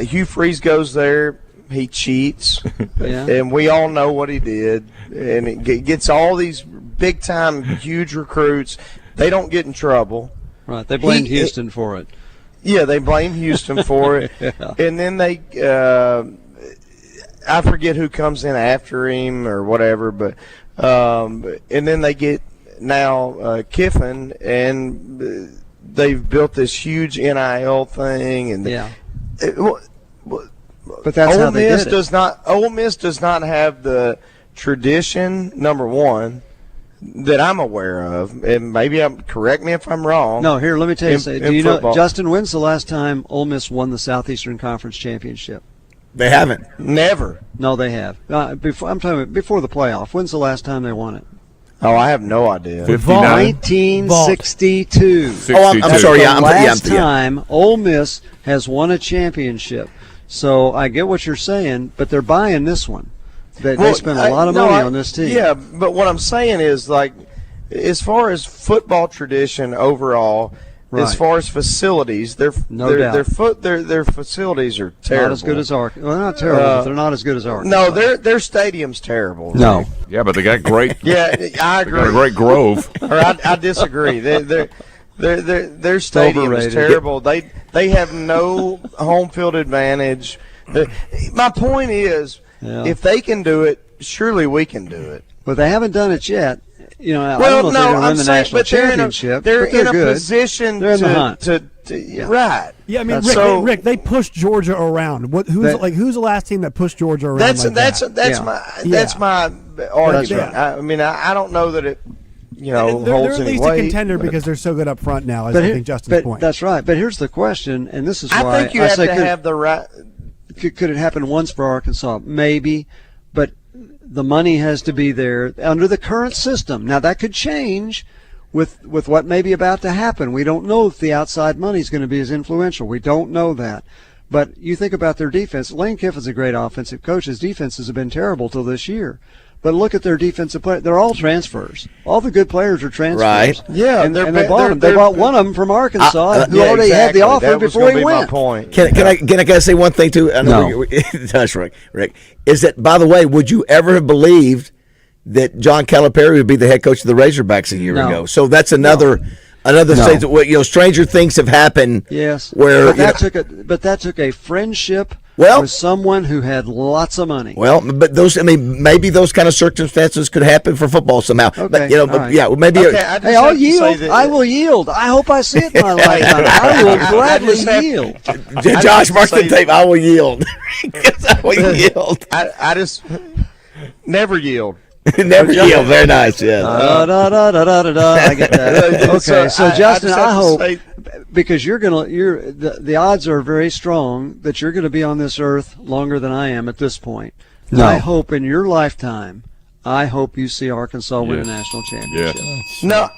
Hugh Freeze goes there. He cheats, and we all know what he did. And it gets all these big-time, huge recruits. They don't get in trouble. Right. They blamed Houston for it. Yeah, they blame Houston for it. And then they I forget who comes in after him or whatever, but and then they get now Kiffin, and they've built this huge NIL thing, and but that's how they did it. Ole Miss does not have the tradition, number one, that I'm aware of, and maybe correct me if I'm wrong. No, here, let me tell you something. Do you football. know, Justin, when's the last time Ole Miss won the Southeastern Conference Championship? They haven't. Never. No, they have. I'm talking about before the playoff. When's the last time they won it? Oh, I have no idea. 1962. Oh, I'm sorry. The last time Ole Miss has won a championship. So I get what you're saying, but they're buying this one. They spent a lot of money on this team. Yeah, but what I'm saying is, like, as far as football tradition overall, as far as facilities, their facilities are terrible. Not as good as ours. Well, they're not terrible, but they're not as good as ours. No, their stadium's terrible. No. Yeah, but they got great. Yeah, I agree. They got a great grove. Or I disagree. Their stadium is terrible. They have no home field advantage. My point is, if they can do it, surely we can do it. But they haven't done it yet. You know, I don't know if they're going to win the national championship. They're in a good. position they're in the hunt. Right. Yeah, I mean, Rick, they pushed Georgia around. Who's the last team that pushed Georgia around? That's my argument. I mean, I don't know that it. They're holds at least any weight, a contender because they're so good up front now. I think Justin's point. That's right. But here's the question, and this is why I think you have to have the right. Could it happen once for Arkansas? Maybe, but the money has to be there under the current system. Now that could change with what may be about to happen. We don't know if the outside money is going to be as influential. We don't know that. But you think about their defense. Lane Kiffin's a great offensive coach. His defenses have been terrible till this year. But look at their defensive play. They're all transfers. All the good players are transfers. Right. Yeah, and they bought them. They bought one of them from Arkansas, who already had the offer before he went. My point. Can I say one thing too? No. That's right, Rick. Is that, by the way, would you ever have believed that John Calipari would be the head coach of the Razorbacks a year ago? So that's another stage. Stranger things have happened. Yes. Where but that took a friendship. With someone who had lots of money. Well, but maybe those kind of circumstances could happen for football somehow. Okay, but, maybe. Hey, I'll yield. I will yield. I hope I see it in my lifetime. I will gladly yield. Josh, mark the tape. I will yield. I will yield. I just never yield. Never yield. Very nice. Yeah. I get that. Okay, so Justin, I hope. Because the odds are very strong that you're going to be on this earth longer than I am at this point. No. I hope in your lifetime, you see Arkansas win a national championship. Yes. No,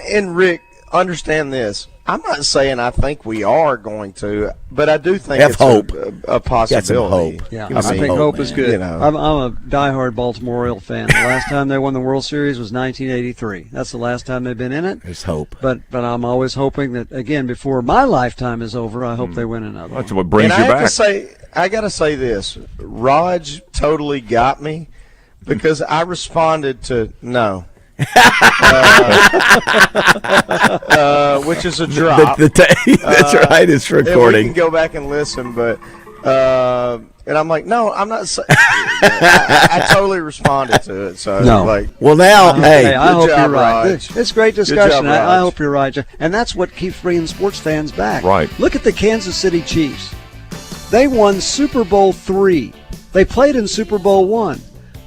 and Rick, understand this. I'm not saying I think we are going to, but I do think it's hope. A possibility. Hope. Yeah, I think hope is good. I'm a diehard Baltimore Oriole fan. The last time they won the World Series was 1983. That's the last time they've been in it. There's hope. But I'm always hoping that, again, before my lifetime is over, I hope they win another. That's what brings you back. I got to say this. Raj totally got me because I responded to no. Which is a drop. That's right. It's recording. We can go back and listen, but And I'm like, no, I'm not. I totally responded to it. So well, now, hey, I hope job, you're right. Raj. It's great discussion. Good job, I hope you're right, and that's what keeps bringing sports fans back. Right. Look at the Kansas City Chiefs. They won Super Bowl III. They played in Super Bowl I.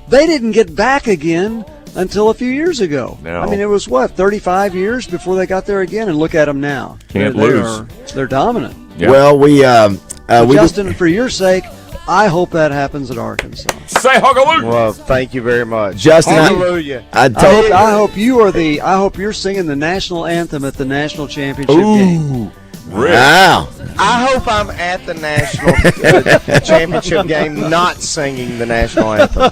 They didn't get back again until a few years ago. No. I mean, it was 35 years before they got there again, and look at them now. Can't lose. They're dominant. Yeah. Well, Justin, for your sake, I hope that happens at Arkansas. Say hallelujah. Well, thank you very much. Justin, hallelujah. I hope you're singing the national anthem at the national championship game. Wow. I hope I'm at the national championship game not singing the national anthem.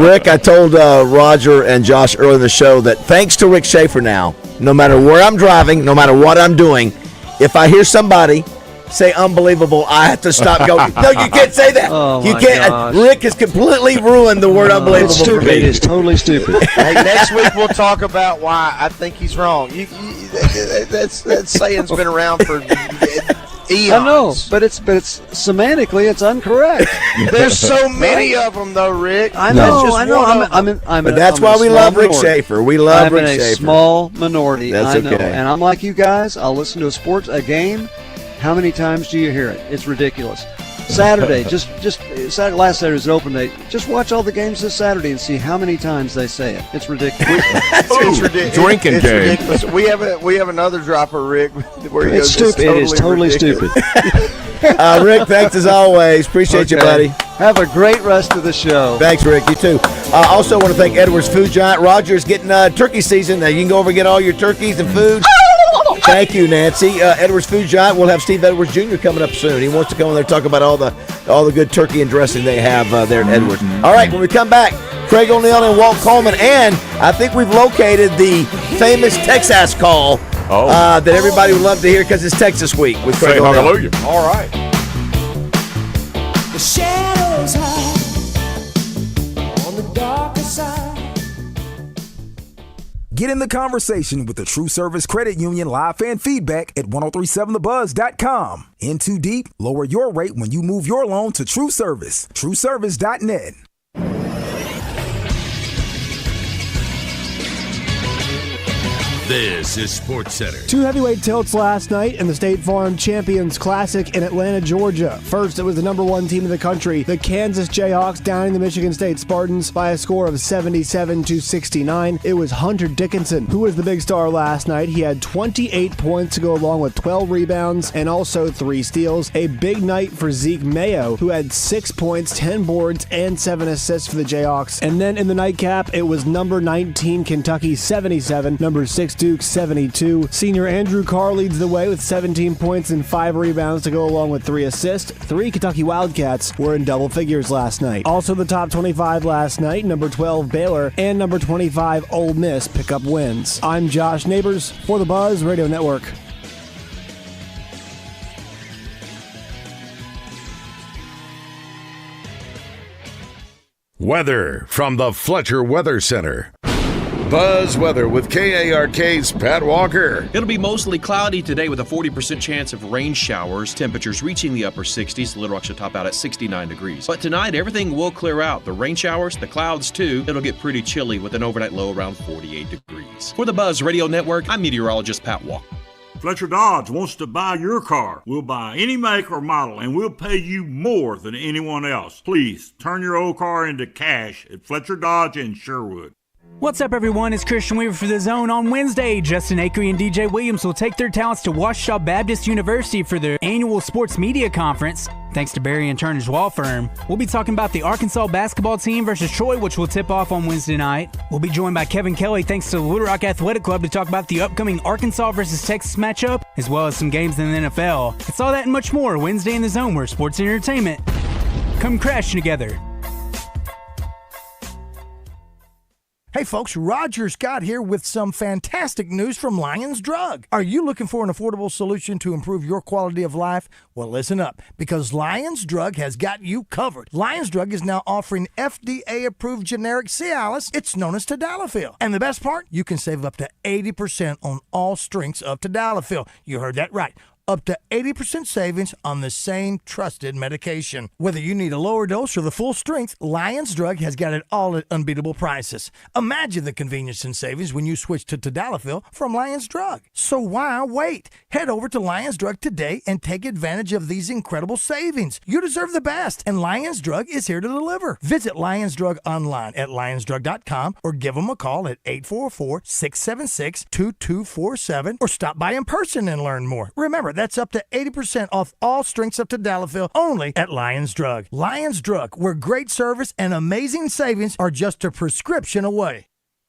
Rick, I told Roger and Josh earlier in the show that thanks to Rick Schaefer now, no matter where I'm driving, no matter what I'm doing, if I hear somebody say unbelievable, I have to stop going. No, you can't say that. Oh, you my can't. gosh. Rick has completely ruined the word unbelievable It's for stupid. me. It is totally stupid. Hey, next week we'll talk about why I think he's wrong. That saying's been around for eons. I know, but it's semantically it's incorrect. There's so many of them, though, Rick. I know. That's just I know. one of them. But that's why we love Rick Schaefer. We love Rick I'm in a Schaefer. small minority. That's I know. okay. And I'm like you guys. I'll listen to a game. How many times do you hear it? It's ridiculous. Saturday, last Saturday's open day. Just watch all the games this Saturday and see how many times they say it. It's ridiculous. It's ridiculous. Drinking it's game. ridiculous. We have another dropper, Rick, where he It's goes, stupid. It is totally stupid. Rick, thanks as always. Appreciate you, buddy. Have a great rest of the show. Thanks, Rick. You too. Also want to thank Edwards Food Giant. Roger's getting turkey season. You can go over and get all your turkeys and food. Thank you, Nancy. Edwards Food Giant. We'll have Steve Edwards Jr. coming up soon. He wants to come in there and talk about all the good turkey and dressing they have there at Edwards. All right, when we come back, Craig O'Neill and Walt Coleman, and I think we've located the famous Texas call that everybody would love to hear because it's Texas Week with Craig Say O'Neill. hallelujah. All right. The shadows hide on the darker side. Get in the conversation with the True Service Credit Union live fan feedback at 1037thebuzz.com. In too deep, lower your rate when you move your loan to True Service. TrueService.net. This is Sports Center. Two heavyweight tilts last night in the State Farm Champions Classic in Atlanta, Georgia. First, it was the number one team in the country, the Kansas Jayhawks, downing the Michigan State Spartans by a score of 77-69. It was Hunter Dickinson who was the big star last night. He had 28 points to go along with 12 rebounds and also 3 steals. A big night for Zeke Mayo, who had 6 points, 10 boards, and 7 assists for the Jayhawks. And then in the nightcap, it was number 19 Kentucky 77, number 6 Duke 72. Senior Andrew Carr leads the way with 17 points and 5 rebounds to go along with 3 assists. 3 Kentucky Wildcats were in double figures last night. Also the top 25 last night, number 12 Baylor and number 25 Ole Miss pick up wins. I'm Josh Neighbors for the Buzz Radio Network. Weather from the Fletcher Weather Center. Buzz Weather with KARK's Pat Walker. It'll be mostly cloudy today with a 40% chance of rain showers. Temperatures reaching the upper 60s. Little Rock should top out at 69 degrees. But tonight, everything will clear out. The rain showers, the clouds too. It'll get pretty chilly with an overnight low around 48 degrees. For the Buzz Radio Network, I'm meteorologist Pat Walker. Fletcher Dodge wants to buy your car. We'll buy any make or model, and we'll pay you more than anyone else. Please, turn your old car into cash at Fletcher Dodge in Sherwood. What's up, everyone? It's Christian Weaver for The Zone. On Wednesday, Justin Acree and DJ Williams will take their talents to Ouachita Baptist University for their annual sports media conference. Thanks to Barry and Turner's Law Firm. We'll be talking about the Arkansas basketball team versus Troy, which will tip off on Wednesday night. We'll be joined by Kevin Kelly thanks to the Little Rock Athletic Club to talk about the upcoming Arkansas versus Texas matchup, as well as some games in the NFL. It's all that and much more Wednesday in The Zone, where sports and entertainment come crashing together. Hey folks, Roger Scott here with some fantastic news from Lions Drug. Are you looking for an affordable solution to improve your quality of life? Well, listen up, because Lions Drug has got you covered. Lions Drug is now offering FDA-approved generic Cialis. It's known as Tadalafil. And the best part? You can save up to 80% on all strengths of Tadalafil. You heard that right. up to 80% savings on the same trusted medication. Whether you need a lower dose or the full strength, Lions Drug has got it all at unbeatable prices. Imagine the convenience and savings when you switch to Tadalafil from Lions Drug. So why wait? Head over to Lions Drug today and take advantage of these incredible savings. You deserve the best, and Lions Drug is here to deliver. Visit Lions Drug online at lionsdrug.com or give them a call at 844-676-2247 or stop by in person and learn more. Remember, that's up to 80% off all strengths of Tadalafil only at Lions Drug. Lions Drug, where great service and amazing savings are just a prescription away.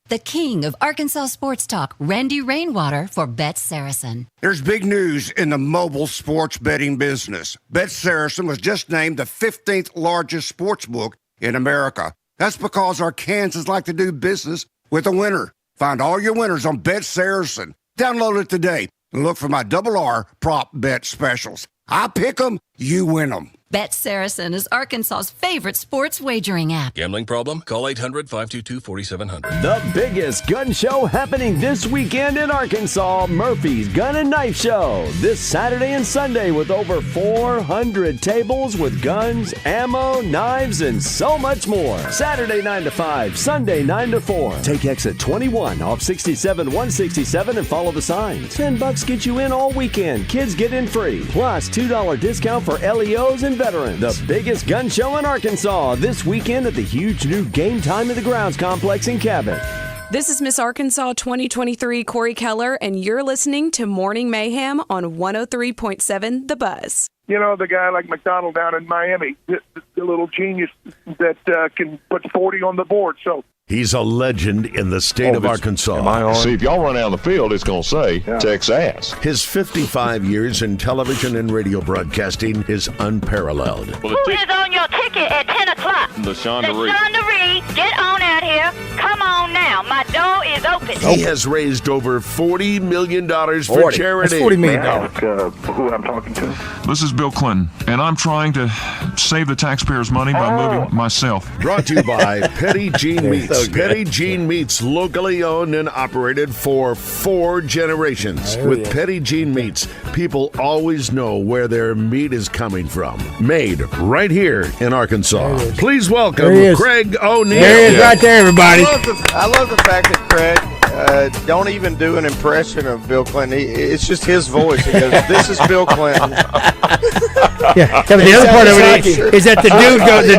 The king of Arkansas sports talk, Randy Rainwater for Bet Saracen. There's big news in the mobile sports betting business. Bet Saracen was just named the 15th largest sports book in America. That's because Arkansans like to do business with a winner. Find all your winners on Bet Saracen. Download it today and look for my RR prop bet specials. I pick them, you win them. Bet Saracen is Arkansas's favorite sports wagering app. Gambling problem? Call 800-522-4700. The biggest gun show happening this weekend in Arkansas, Murphy's Gun and Knife Show. This Saturday and Sunday with over 400 tables with guns, ammo, knives, and so much more. Saturday 9 to 5, Sunday 9 to 4. Take exit 21 off 67-167 and follow the signs. $10 get you in all weekend. Kids get in free. Plus $2 discount for LEOs and veterans. The biggest gun show in Arkansas this weekend at the huge new Game Time of the Grounds complex in Cabot. This is Miss Arkansas 2023 Corey Keller, and you're listening to Morning Mayhem on 103.7 The Buzz. You know, the guy like McDonald down in Miami, the little genius that can put 40 on the board. So he's a legend in the state of Arkansas. Am I on? See, if y'all run down the field, it's going to say Texas. His 55 years in television and radio broadcasting is unparalleled. Who is on your ticket at 10 o'clock? LaShonda Reed, get on out here. Come on now. My door is open. He has raised over $40 million for charity. That's $40 million. Who I'm talking to? This is Bill Clinton, and I'm trying to save the taxpayers' money by moving myself. Brought to you by Petty Jean Meats. Petty Jean Meats, locally owned and operated for 4 generations. With Petty Jean Meats, people always know where their meat is coming from. Made right here in Arkansas. Please welcome Craig O'Neill. There he is right there, everybody. I love the fact that Craig don't even do an impression of Bill Clinton. It's just his voice. He goes, "This is Bill Clinton." Yeah, but the other part of it is that the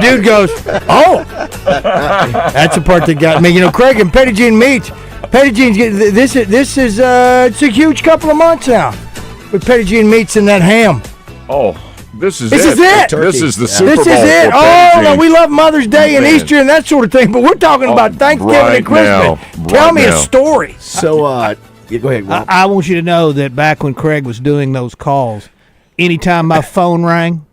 dude goes, "Oh." That's the part that got me. You know, Craig and Petty Jean Meats. Petty Jean's getting this is it's a huge couple of months now with Petty Jean Meats and that ham. Oh. This is it. This is the Super Bowl. This is it. Oh, no, we love Mother's Day and Easter and that sort of thing, but we're talking about Thanksgiving and Christmas. Tell me a story. So, go ahead, Rob. I want you to know that back when Craig was doing those calls, anytime my phone rang,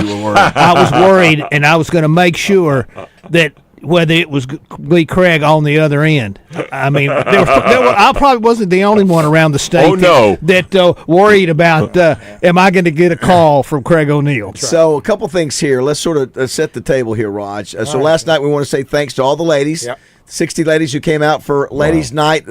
you were worried. I was worried, and I was going to make sure that whether it was Lee Craig on the other end. I mean, I probably wasn't the only one around the state that worried about, am I going to get a call from Craig O'Neill? So a couple things here. Let's sort of set the table here, Raj. Last night we want to say thanks to all the ladies. Yep. 60 ladies who came out for Ladies' Night,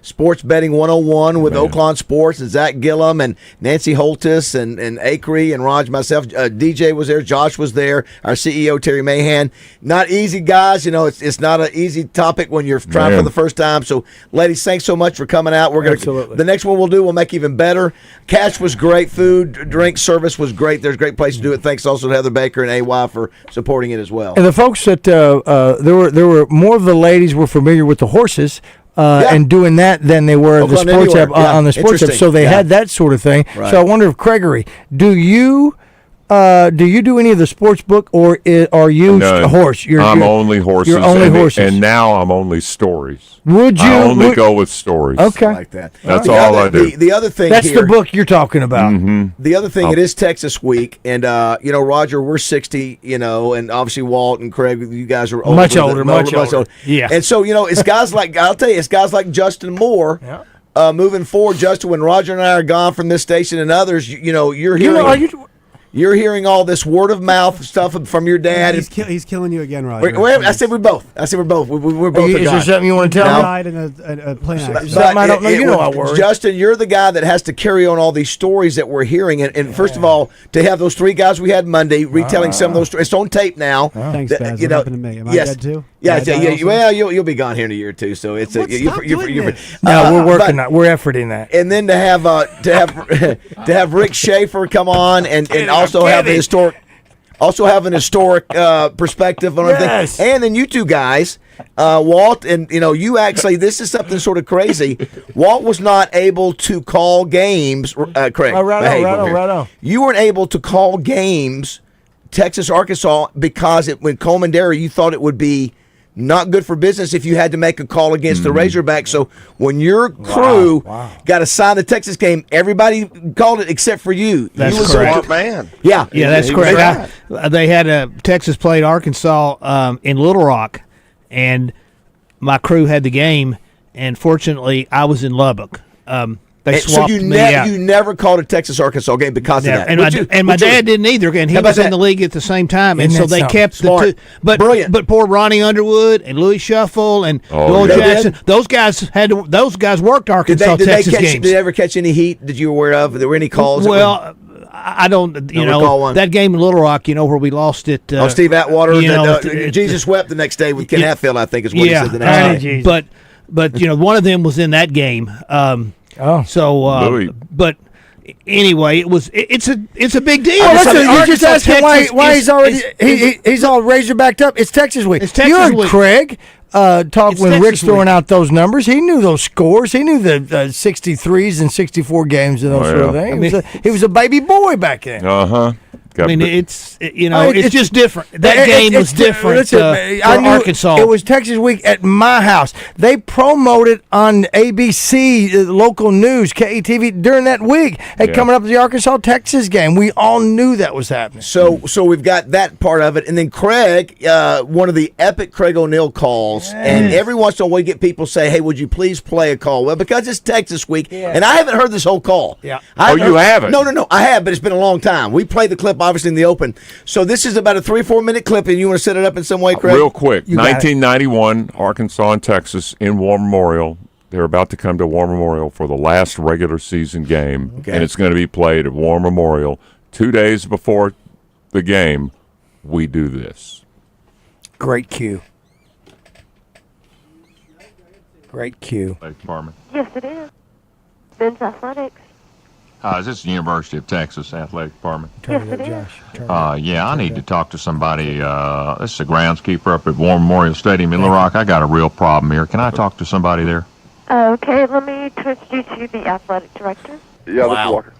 Sports Betting 101 with Oaklawn Sports and Zach Gillum and Nancy Holtis and Acree and Raj, myself. DJ was there. Josh was there. Our CEO, Terry Mayhem. Not easy, guys. You know, it's not an easy topic when you're trying for the first time. So, ladies, thanks so much for coming out. We're gonna the next one we'll make even better. Cash was great. Food, drink, service was great. There's a great place to do it. Thanks also to Heather Baker and AY for supporting it as well. And the folks that there were more of the ladies were familiar with the horses and doing that than they were the sports app on the sports app. So they had that sort of thing. Right. So I wonder if Gregory, do you do any of the sports book, or are you a horse? I'm only horses. You're only horses. And now I'm only stories. Would you? I only go with stories. Okay. I like that. That's all I do. The other thing That's the book you're talking about. Mm-hmm. The other thing, it is Texas week, and Roger, we're 60, and obviously Walt and Craig, you guys are older, much older. Yeah. And so, it's guys like, I'll tell you, it's guys like Justin Moore. Yeah. Moving forward, Justin, when Roger and I are gone from this station and others, you're hearing. You're hearing all this word of mouth stuff from your dad. He's killing you again, Roger. I said we're both. We're both. Is there something you want to tell me? Died in a plane accident. Something I don't know. You know I worry. Justin, you're the guy that has to carry on all these stories that we're hearing. And first of all, to have those three guys we had Monday retelling some of those stories. It's on tape now. Thanks, Baz. What happened to me? Am I dead too? Yeah. Well, you'll be gone here in a year or two. So it's No, we're working on. We're efforting that. And then to have Rick Schaefer come on and also have an historic perspective on everything. And then you two guys, Walt, and you actually, this is something sort of crazy. Walt was not able to call games. Craig, right. You weren't able to call games, Texas, Arkansas, because when Coleman Dairy, you thought it would be not good for business if you had to make a call against the Razorbacks. So when your crew got assigned the Texas game, everybody called it except for you. That's you correct. Smart man. Yeah, that's correct. They had Texas played Arkansas in Little Rock, and my crew had the game, and fortunately, I was in Lubbock. They swapped me out. You never called a Texas-Arkansas game because of that. And my dad didn't either, and he was in the league at the same time, and so they kept Smart. the two. But poor Ronnie Underwood and Louis Shuffle and Joel Jackson, those guys worked Arkansas Texas games. Did they ever catch any heat that you were aware of? There were any calls? Well, I don't, that game in Little Rock, where we lost it. Steve Atwater, Jesus wept the next day with Ken Hatfield, I think is what he said the next day. But one of them was in that game. But anyway, it's a big deal. You just asked him why he's already he's all Razorbacked up. It's Texas week. It's Texas week. Craig talk when Texas Rick's throwing out those numbers. He knew those scores. He knew the 63s and 64 games and those sort of things. He was a baby boy back then. It's just different. That game was different for Arkansas. It was Texas week at my house. They promoted on ABC, local news, KETV, during that week. Coming up to the Arkansas-Texas game. We all knew that was happening. So we've got that part of it. And then Craig, one of the epic Craig O'Neill calls. And every once in a while we get people say, hey, would you please play a call? Well, because it's Texas week. And I haven't heard this whole call. Yeah. You haven't? No. I have, but it's been a long time. We played the clip obviously in the open. So this is about a 3-4 minute clip, and you want to set it up in some way, Craig? Real quick. 1991, Arkansas and Texas in War Memorial. They're about to come to War Memorial for the last regular season game, and it's going to be played at War Memorial. 2 days before the game, we do this. Great cue. Great cue. Department. Yes, it is. Men's athletics. Is this the University of Texas Athletic Department? Yes, it is. I need to talk to somebody. This is the groundskeeper up at War Memorial Stadium in Little Rock. I got a real problem here. Can I talk to somebody there? Okay, let me introduce you to the athletic director. Yeah, this is Walker.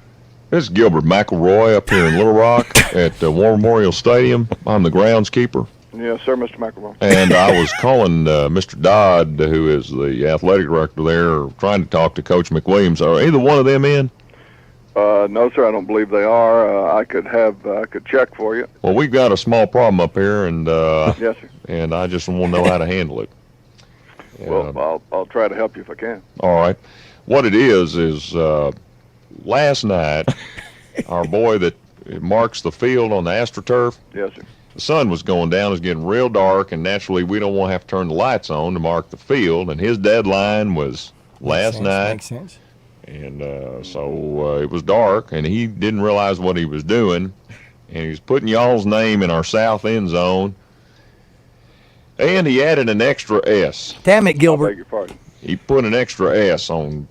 This is Gilbert McElroy up here in Little Rock at War Memorial Stadium. I'm the groundskeeper. Yes, sir, Mr. McElroy. And I was calling Mr. Dodd, who is the athletic director there, trying to talk to Coach McWilliams. Are either one of them in? No, sir, I don't believe they are. I could check for you. Well, we've got a small problem up here, and yes, sir. And I just want to know how to handle it. Well, I'll try to help you if I can. All right. What it is last night, our boy that marks the field on the AstroTurf. Yes, sir. The sun was going down. It was getting real dark, and naturally, we don't want to have to turn the lights on to mark the field. And his deadline was last night. Makes sense. And so it was dark, and he didn't realize what he was doing. And he was putting y'all's name in our south end zone. And he added an extra S. Damn it, Gilbert. I beg your pardon. He put an extra S on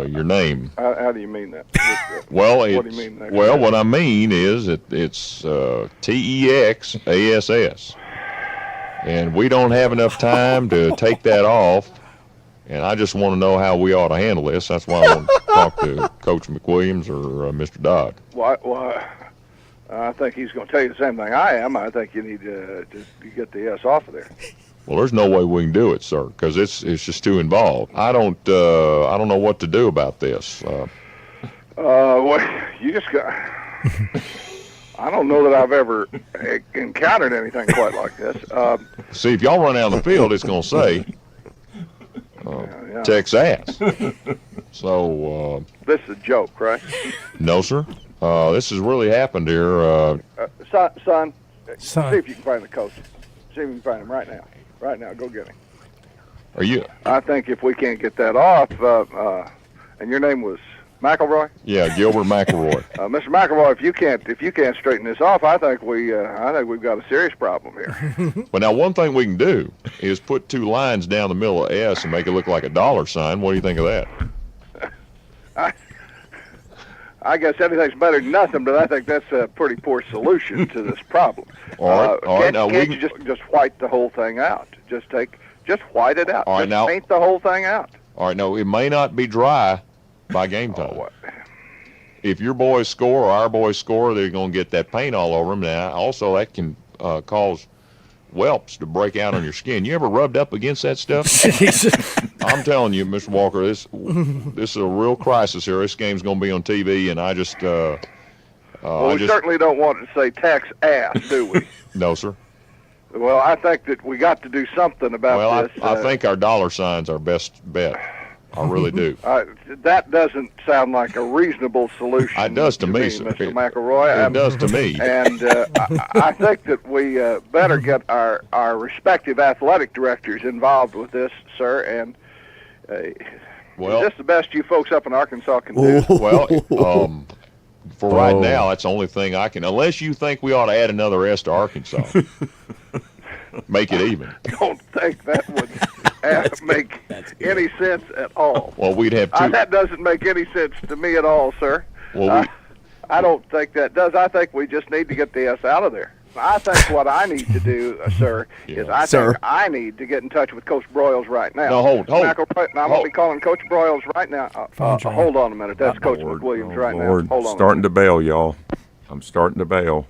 your name. How do you mean that? Well, what do you mean? What I mean is it's TEXASS. And we don't have enough time to take that off. And I just want to know how we ought to handle this. That's why I want to talk to Coach McWilliams or Mr. Dodd. Well, I think he's going to tell you the same thing I am. I think you need to get the S off of there. Well, there's no way we can do it, sir, because it's just too involved. I don't know what to do about this. Well, you just got. I don't know that I've ever encountered anything quite like this. See, if y'all run out of the field, it's going to say. Texas. So this is a joke, right? No, sir. This has really happened here. Son, see if you can find the coach. See if you can find him right now. Right now, go get him. Are you? I think if we can't get that off, and your name was McElroy? Yeah, Gilbert McElroy. Mr. McElroy, if you can't straighten this off, I think we've got a serious problem here. Well, now one thing we can do is put 2 lines down the middle of S and make it look like a dollar sign. What do you think of that? I guess anything's better than nothing, but I think that's a pretty poor solution to this problem. All right. Now can't you just white the whole thing out? Just white it out. All right, just paint the whole thing out. All right, no, it may not be dry by game time. If your boys score or our boys score, they're going to get that paint all over them. Now, also, that can cause whelps to break out on your skin. You ever rubbed up against that stuff? I'm telling you, Mr. Walker, this is a real crisis here. This game's going to be on TV, and I just... well, we certainly don't want to say tax ass, do we? No, sir. Well, I think that we got to do something about this. I think our dollar sign's our best bet. I really do. That doesn't sound like a reasonable solution. It does to me, Mr. McElroy. It does to me. And I think that we better get our respective athletic directors involved with this, sir. And is this the best you folks up in Arkansas can do? Well, for right now, that's the only thing I can. Unless you think we ought to add another S to Arkansas. Make it even. I don't think that would make any sense at all. Well, we'd have 2. That doesn't make any sense to me at all, sir. Well, I don't think that does. I think we just need to get the S out of there. I think what I need to do, sir, is I need to get in touch with Coach Broyles right now. No, hold. I'm going to be calling Coach Broyles right now. Hold on a minute. That's Coach McWilliams right now. Hold on. Starting to bail, y'all. I'm starting to bail.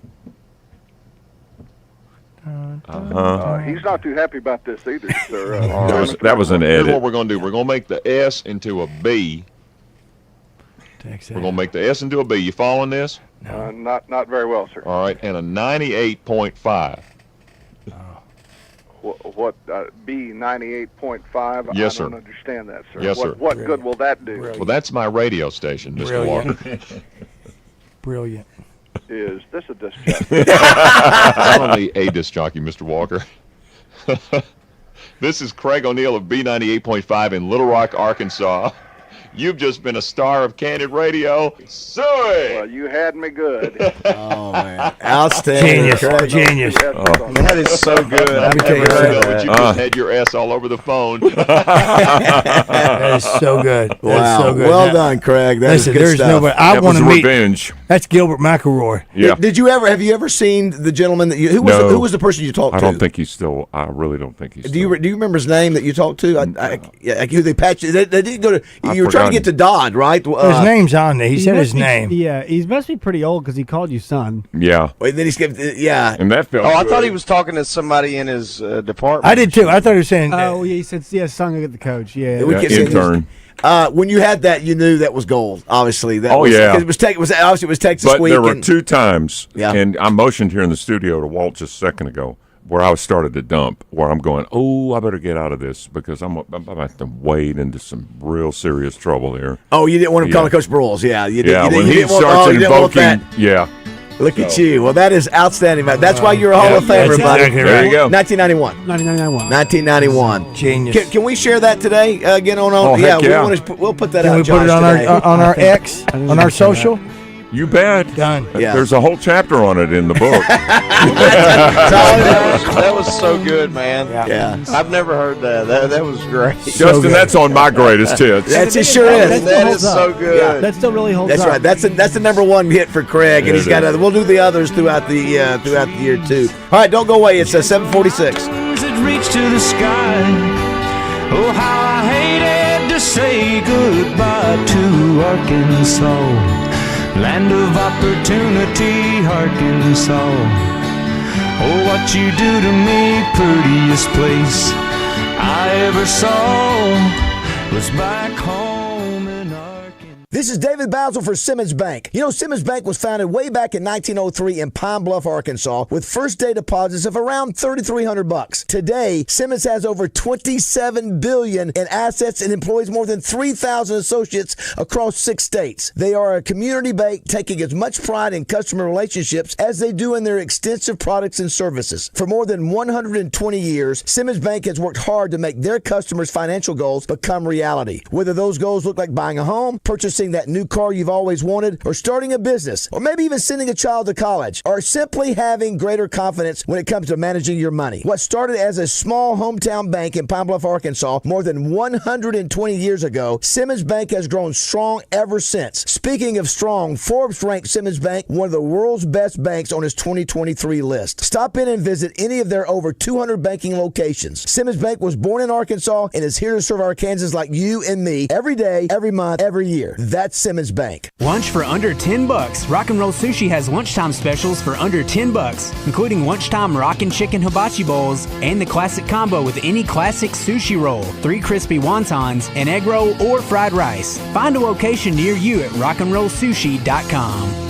He's not too happy about this either, sir. That was an edit. Here's what we're going to do. We're going to make the S into a B. We're going to make the S into a B. You following this? Not very well, sir. All right, and a 98.5. What B 98.5? Yes, sir. I don't understand that, sir. Yes, sir. What good will that do? Well, that's my radio station, Mr. Walker. Brilliant. Is this a disc jockey? Not only a disc jockey, Mr. Walker. This is Craig O'Neill of B98.5 in Little Rock, Arkansas. You've just been a star of Candid Radio. Suey! Well, you had me good. Oh, man. Outstanding. Genius. That is so good. I've never heard that. You just had your S all over the phone. That is so good. Wow. That's so good. Well done, Craig. That's good stuff. Nobody. I want to meet. Revenge. That's Gilbert McElroy. Yeah. Have you ever seen the gentleman that who was the person you talked to? I don't think he's still. I really don't think he's. Do you remember his name that you talked to? Who they patched? They didn't go to. You were trying to get to Dodd, right? His name's on there. He said his name. Yeah, he must be pretty old because he called you son. Yeah. Wait, then he skipped. Yeah. And that felt. I thought he was talking to somebody in his department. I did too. I thought he was saying. Oh, yeah, he said, son of the coach. Yeah. Intern. When you had that, you knew that was gold. Obviously, that. Yeah. It was Texas but week. There were 2 times, yeah. And I motioned here in the studio to Walt just a second ago, where I started to dump, where I'm going, I better get out of this because I'm about to wade into some real serious trouble here. Oh, you didn't want him calling Coach Broyles, yeah. You when he starts invoking, Look at you. Well, that is outstanding, man. That's why you're a Hall of Famer, buddy. Exactly there you go. 1991. Genius. Can we share that today? Again on we'll put that out. Can we put it on our X, on our social? You bet. Done. Yeah. There's a whole chapter on it in the book. That was so good, man. Yeah. I've never heard that. That was great. Justin, that's on my greatest hits. It sure is. That is so good. Yeah. That still really holds up. That's right. That's the number 1 hit for Craig, and he's got other. We'll do the others throughout the year too. All right, don't go away. It's 7:46. It reached to the sky. Oh, how I hated to say goodbye to Arkansas. Land of opportunity, Arkansas. Oh, what you do to me, prettiest place I ever saw was back home. This is David BAZZEL for Simmons Bank. You know, Simmons Bank was founded way back in 1903 in Pine Bluff, Arkansas, with first-day deposits of around $3,300. Today, Simmons has over $27 billion in assets and employs more than 3,000 associates across 6 states. They are a community bank taking as much pride in customer relationships as they do in their extensive products and services. For more than 120 years, Simmons Bank has worked hard to make their customers' financial goals become reality. Whether those goals look like buying a home, purchasing that new car you've always wanted, or starting a business, or maybe even sending a child to college, or simply having greater confidence when it comes to managing your money. What started as a small hometown bank in Pine Bluff, Arkansas, more than 120 years ago, Simmons Bank has grown strong ever since. Speaking of strong, Forbes ranked Simmons Bank one of the world's best banks on its 2023 list. Stop in and visit any of their over 200 banking locations. Simmons Bank was born in Arkansas and is here to serve Arkansans like you and me every day, every month, every year. That's Simmons Bank. Lunch for under $10. Rock and Roll Sushi has lunchtime specials for under $10, including lunchtime Rockin' Chicken Hibachi Bowls and the classic combo with any classic sushi roll, 3 crispy wontons, an egg roll, or fried rice. Find a location near you at rockandrollsushi.com.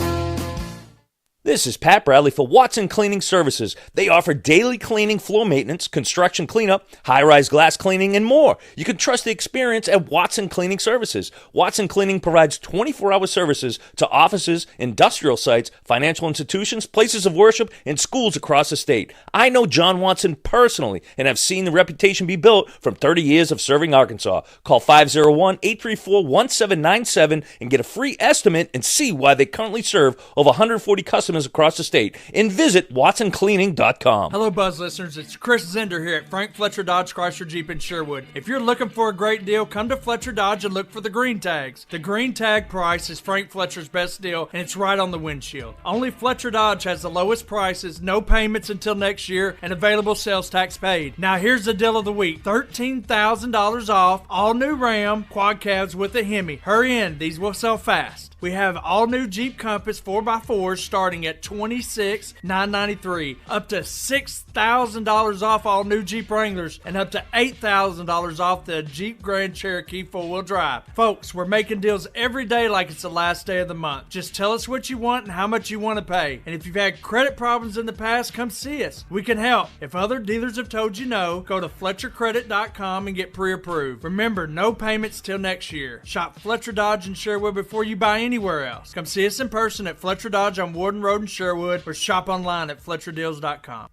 This is Pat Bradley for Watson Cleaning Services. They offer daily cleaning, floor maintenance, construction cleanup, high-rise glass cleaning, and more. You can trust the experience at Watson Cleaning Services. Watson Cleaning provides 24-hour services to offices, industrial sites, financial institutions, places of worship, and schools across the state. I know John Watson personally and have seen the reputation be built from 30 years of serving Arkansas. Call 501-834-1797 and get a free estimate and see why they currently serve over 140 customers across the state, and visit WatsonCleaning.com. Hello, Buzz listeners. It's Chris Zender here at Frank Fletcher Dodge Chrysler Jeep in Sherwood. If you're looking for a great deal, come to Fletcher Dodge and look for the green tags. The green tag price is Frank Fletcher's best deal, and it's right on the windshield. Only Fletcher Dodge has the lowest prices, no payments until next year, and available sales tax paid. Now here's the deal of the week. $13,000 off, all new Ram, quad cabs with a Hemi. Hurry in, these will sell fast. We have all new Jeep Compass 4x4s starting at $26,993, up to $6,000 off all new Jeep Wranglers, and up to $8,000 off the Jeep Grand Cherokee 4-wheel drive. Folks, we're making deals every day like it's the last day of the month. Just tell us what you want and how much you want to pay. And if you've had credit problems in the past, come see us. We can help. If other dealers have told you no, go to FletcherCredit.com and get pre-approved. Remember, no payments till next year. Shop Fletcher Dodge in Sherwood before you buy anywhere else. Come see us in person at Fletcher Dodge on Warden Road in Sherwood, or shop online at FletcherDeals.com.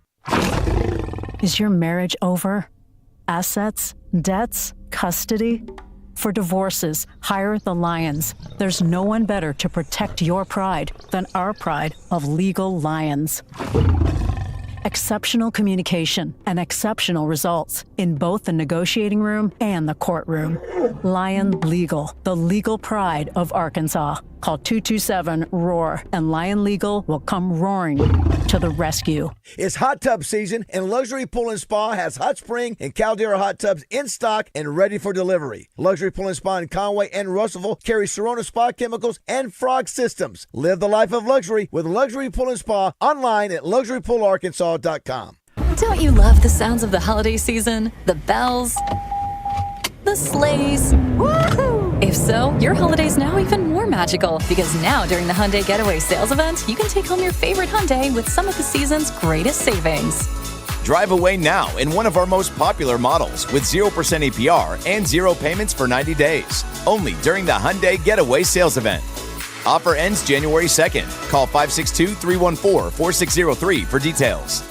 Is your marriage over? Assets? Debts? Custody? For divorces, hire the Lions. There's no one better to protect your pride than our pride of Legal Lions. Exceptional communication and exceptional results in both the negotiating room and the courtroom. Lion Legal, the legal pride of Arkansas. Call 227-ROAR and Lion Legal will come roaring to the rescue. It's hot tub season, and Luxury Pool and Spa has hot spring and Caldera hot tubs in stock and ready for delivery. Luxury Pool and Spa in Conway and Russellville carry Serona Spa chemicals and Frog systems. Live the life of luxury with Luxury Pool and Spa online at LuxuryPoolarkansas.com. Don't you love the sounds of the holiday season? The bells, the sleighs. Woohoo! If so, your holiday's now even more magical, because now during the Hyundai Getaway Sales Event, you can take home your favorite Hyundai with some of the season's greatest savings. Drive away now in one of our most popular models with 0% APR and 0 payments for 90 days. Only during the Hyundai Getaway Sales Event. Offer ends January 2nd. Call 562-314-4603 for details.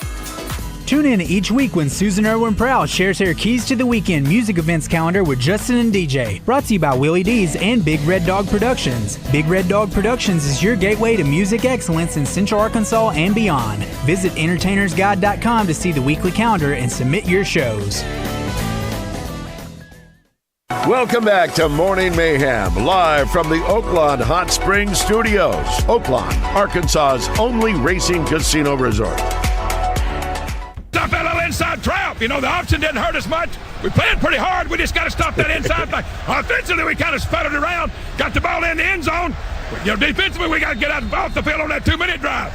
Tune in each week when Susan Irwin Prowl shares her Keys to the Weekend music events calendar with Justin and DJ. Brought to you by Willie D's and Big Red Dog Productions. Big Red Dog Productions is your gateway to music excellence in Central Arkansas and beyond. Visit entertainersguide.com to see the weekly calendar and submit your shows. Welcome back to Morning Mayhem, live from the Oaklawn Hot Springs Studios. Oaklawn, Arkansas's only racing casino resort. Stop that little inside trap. You know, the option didn't hurt us much. We played pretty hard. We just got to stop that inside play. Offensively, we kind of sputtered around, got the ball in the end zone, Defensively, we got to get out off the field on that 2-minute drive.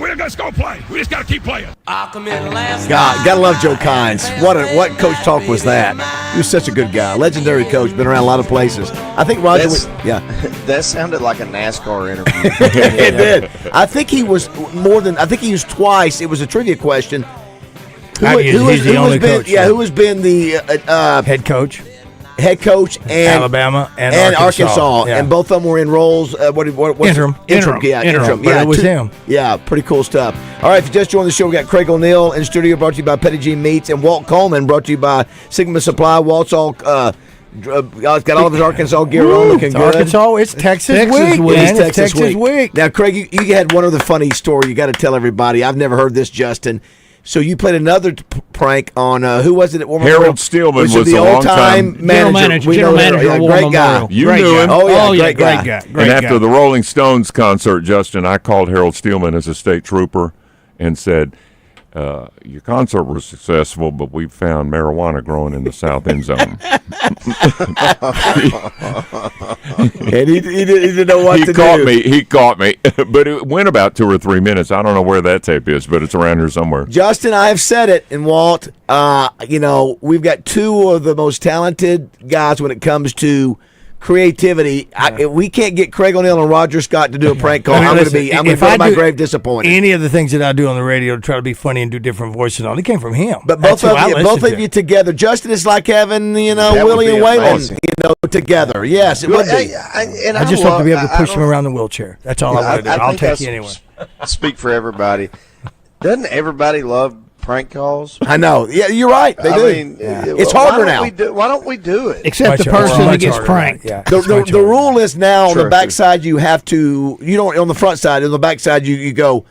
We're just going to play. We just got to keep playing. Gotta love Joe Kynes. What coach talk was that? He was such a good guy. Legendary coach. Been around a lot of places. I think Roger That sounded like a NASCAR interview. It did. I think he was twice. It was a trivia question. Who has been the head coach? Head coach and Alabama and Arkansas, yeah. and both of them were in roles. Interim. Yeah, it was him. Yeah, pretty cool stuff. All right, if you just joined the show, we got Craig O'Neill in studio, brought to you by Petty G Meats, and Walt Coleman, brought to you by Sigma Supply. Walt's all got all of his Arkansas gear on, looking good. Arkansas, it's Texas week. It's Texas week. Now, Craig, you had one other funny story you got to tell everybody. I've never heard this, Justin. So you played another prank on who was it at War Memorial? Harold Steelman was the a long-time general manager at War great guy. You knew him. Great guy. And after the Rolling Stones concert, Justin, I called Harold Steelman as a state trooper and said, your concert was successful, but we found marijuana growing in the south end zone. And he didn't know what to do. He caught me. But it went about 2 or 3 minutes. I don't know where that tape is, but it's around here somewhere. Justin, I have said it, and Walt, we've got two of the most talented guys when it comes to creativity. We can't get Craig O'Neill and Roger Scott to do a prank call. I'm going to go to my grave disappointed. Any of the things that I do on the radio to try to be funny and do different voices and all, it came from him. But both of you together, Justin, is like having Willie and Waylon together. Yes, it would be. I just hope to be able to push him around the wheelchair. That's all I want to do. I'll take you anywhere. I speak for everybody. Doesn't everybody love prank calls? I know. Yeah, you're right. They do. It's harder now. Why don't we do it? Except the person that gets pranked. Yeah. The rule is now on the backside you have to. You don't on the front side. On the backside you go.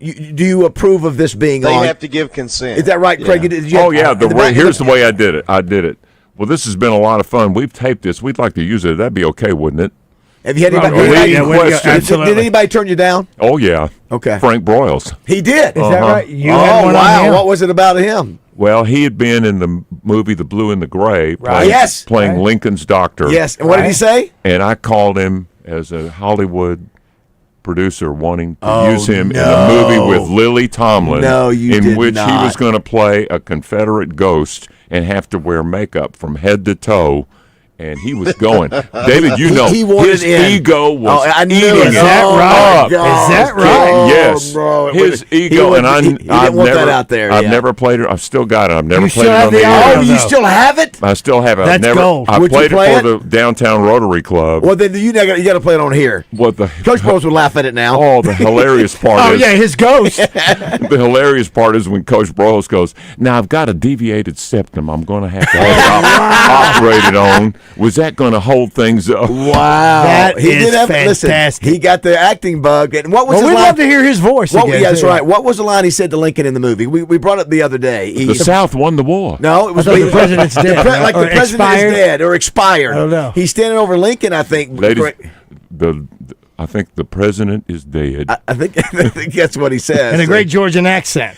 Do you approve of this being on? They have to give consent. Is that right, Craig? Yeah. Here's the way I did it. Well, this has been a lot of fun. We've taped this. We'd like to use it. That'd be okay, wouldn't it? Have you had anybody? Did anybody turn you down? Oh yeah. Okay. Frank Broyles. He did. Is that right? You had one on him? What was it about him? Well, he had been in the movie The Blue and the Gray, playing Lincoln's doctor. Yes. And what did he say? And I called him as a Hollywood producer wanting to use him in a movie with Lily Tomlin, in which he was going to play a Confederate ghost and have to wear makeup from head to toe. And he was going. David, his ego was eating it. Is that right? Is that right? Yes. Bro, his ego. And he didn't want that out there. I've never played it. I've still got it. I've never played it on the air. Oh, you still have it? I still have it. That's gold. I played it for the Downtown Rotary Club. Well, then you got to play it on here. Coach Broyles would laugh at it now. Oh, the hilarious part is. Oh, yeah, his ghost. The hilarious part is when Coach Broyles goes, now I've got a deviated septum I'm going to have operated on. Was that going to hold things up? Wow. That is fantastic. Listen, he got the acting bug. And what was his we'd line? love to hear his voice again. Yeah, that's right. What was the line he said to Lincoln in the movie? We brought it the other day. The South won the war. No, it was the president's dead. The president is dead or expired. I don't know. He's standing over Lincoln, I think. I think the president is dead. I think that's what he says. In a great Georgian accent.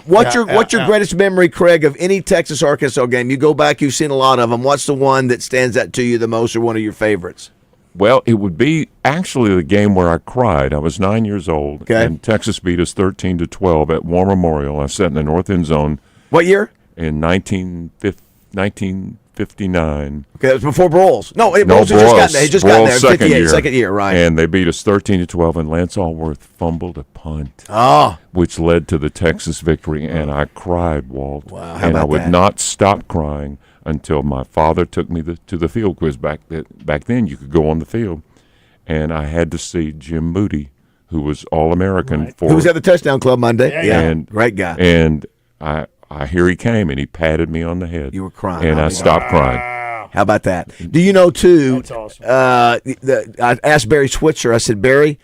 What's your greatest memory, Craig, of any Texas-Arkansas game? You go back, you've seen a lot of them. What's the one that stands out to you the most or one of your favorites? Well, it would be actually the game where I cried. I was 9 years old, and Texas beat us 13-12 at War Memorial. I sat in the north end zone. What year? In 1959. Okay, that was before Broyles. Broyles had just gotten there. Second year, right. And they beat us 13-12, and Lance Allworth fumbled a punt, which led to the Texas victory, and I cried, Walt. Wow, and I would not stop crying until my father took me to the field quiz. Back then, you could go on the field, and I had to see Jim Moody, who was All-American. Who was at the Touchdown Club Monday. Yeah. Great guy. And here he came, and he patted me on the head. You were crying. And I stopped crying. How about that? Do you know, too, that's awesome. I asked Barry Switzer, I said, Barry,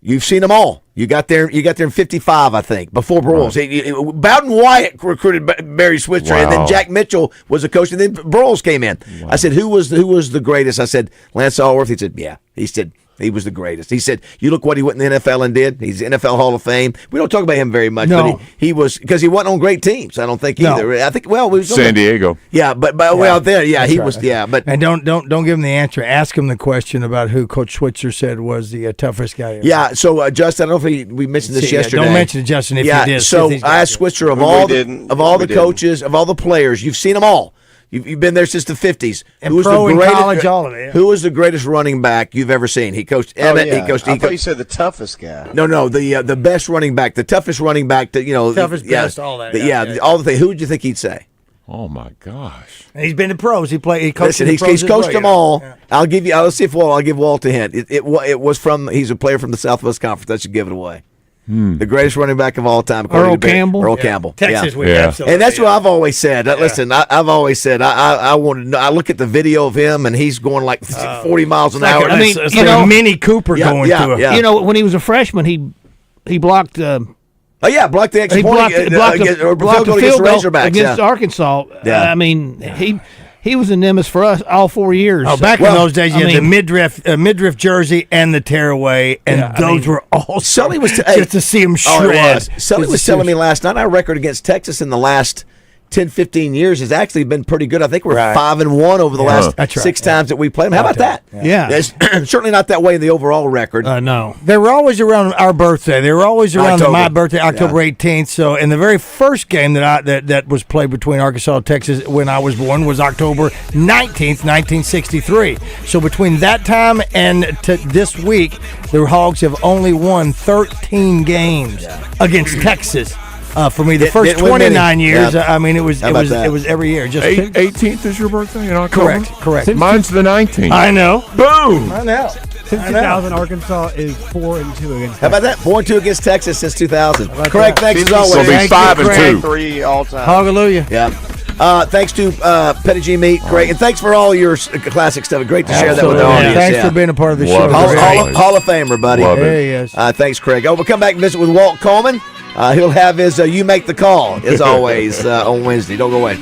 you've seen them all. You got there in 55, I think, before Broyles. Right. Bowden Wyatt recruited Barry Switzer, and then Jack Mitchell was a coach, and then Broyles came in. Wow. I said, who was the greatest? I said, Lance Allworth. He said, yeah. He said, He was the greatest. He said, you look what he went in the NFL and did. He's NFL Hall of Fame. We don't talk about him very much, No. but he was, because he wasn't on great teams, I don't think No. either. I think, well, we was San Diego. Yeah, but well, there, yeah, he was, yeah. But And don't give him the answer. Ask him the question about who Coach Switzer said was the toughest guy ever. Yeah, so Justin, I don't know if we mentioned this yesterday. Don't mention it, Justin, if yeah, you did. so I asked Switzer of all the coaches, of all the players, you've seen them all. You've been there since the 50s. And pro and college, all of it. Yeah. Who was the greatest running back you've ever seen? He coached Emmett. I He thought you said the toughest guy. No, the best running back, the toughest running back. Toughest, best, all that. All the things. Who would you think he'd say? Oh my gosh! And he's been to pros. He coached. Listen, he's coached them all. Yeah. I'll give you. Let's see if I'll give Walt a hint. It was from. He's a player from the Southwest Conference. That should give it away. The greatest running back of all time, Earl Campbell. Earl Campbell, Texas, and that's what I've always said. Listen, I've always said I want to know. I look at the video of him, and he's going like 40 miles an hour. I mean, it's like a Mini Cooper going to him. Yeah. You know, when he was a freshman, he blocked. Blocked the extra point. Blocked the field goal against Arkansas. Yeah. I mean, he was a nemesis for us all 4 years. Oh, back in those days, you had the midriff jersey and the tearaway, and those were all Sully was just to see him shred. Sully was telling me last night our record against Texas in the last 10, 15 years has actually been pretty good. I think we're 5-1 over the last 6 times that we played them. How about that? Yeah. It's certainly not that way in the overall record. No. They were always around our birthday. They were always around my birthday, October 18th. So, in the very first game that was played between Arkansas and Texas when I was born was October 19th, 1963. So, between that time and this week, the Hogs have only won 13 games against Texas. For me, the first 29 years, I mean, it was every year. Just 18th is your birthday in October? Correct. Mine's the 19th. I know. Boom. I know. Since 2000, Arkansas is 4-2 against. How about that? 4-2 against Texas since 2000. Correct. Thanks as always. We'll be 5-2. 3 all time. Hallelujah. Yeah. Thanks to Petty G Meat, Greg, and thanks for all your classic stuff. Great to share that with the audience. Thanks for being a part of the show. Hall of Famer, buddy. There he is. Thanks, Craig. We'll come back and visit with Walt Coleman. He'll have his You Make the Call, as always, on Wednesday. Don't go away.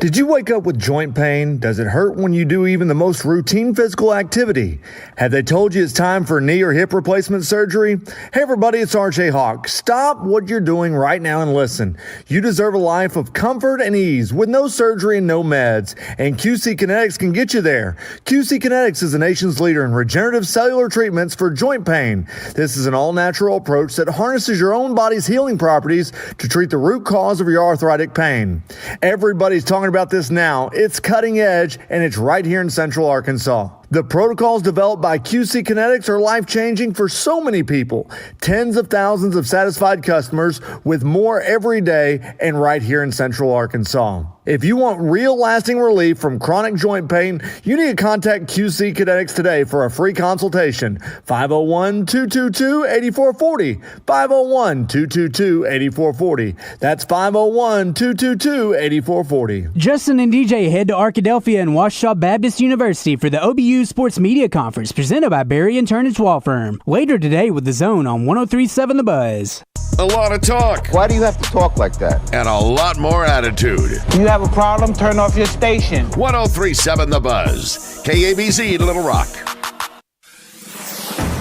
Did you wake up with joint pain? Does it hurt when you do even the most routine physical activity? Have they told you it's time for knee or hip replacement surgery? Hey everybody, it's RJ Hawk. Stop what you're doing right now and listen. You deserve a life of comfort and ease with no surgery and no meds. And QC Kinetics can get you there. QC Kinetics is the nation's leader in regenerative cellular treatments for joint pain. This is an all-natural approach that harnesses your own body's healing properties to treat the root cause of your arthritic pain. Everybody's talking about this now. It's cutting edge, and it's right here in Central Arkansas. The protocols developed by QC Kinetics are life-changing for so many people. Tens of thousands of satisfied customers with more every day and right here in Central Arkansas. If you want real lasting relief from chronic joint pain, you need to contact QC Kinetics today for a free consultation. 501-222-8440. 501-222-8440. That's 501-222-8440. Justin and DJ head to Arkadelphia and Ouachita Baptist University for the OBU Sports Media Conference presented by Barry & Turnage Law Firm. Later today with The Zone on 103.7 The Buzz. A lot of talk. Why do you have to talk like that? And a lot more attitude. You have a problem? Turn off your station. 103.7 The Buzz. KABZ Little Rock.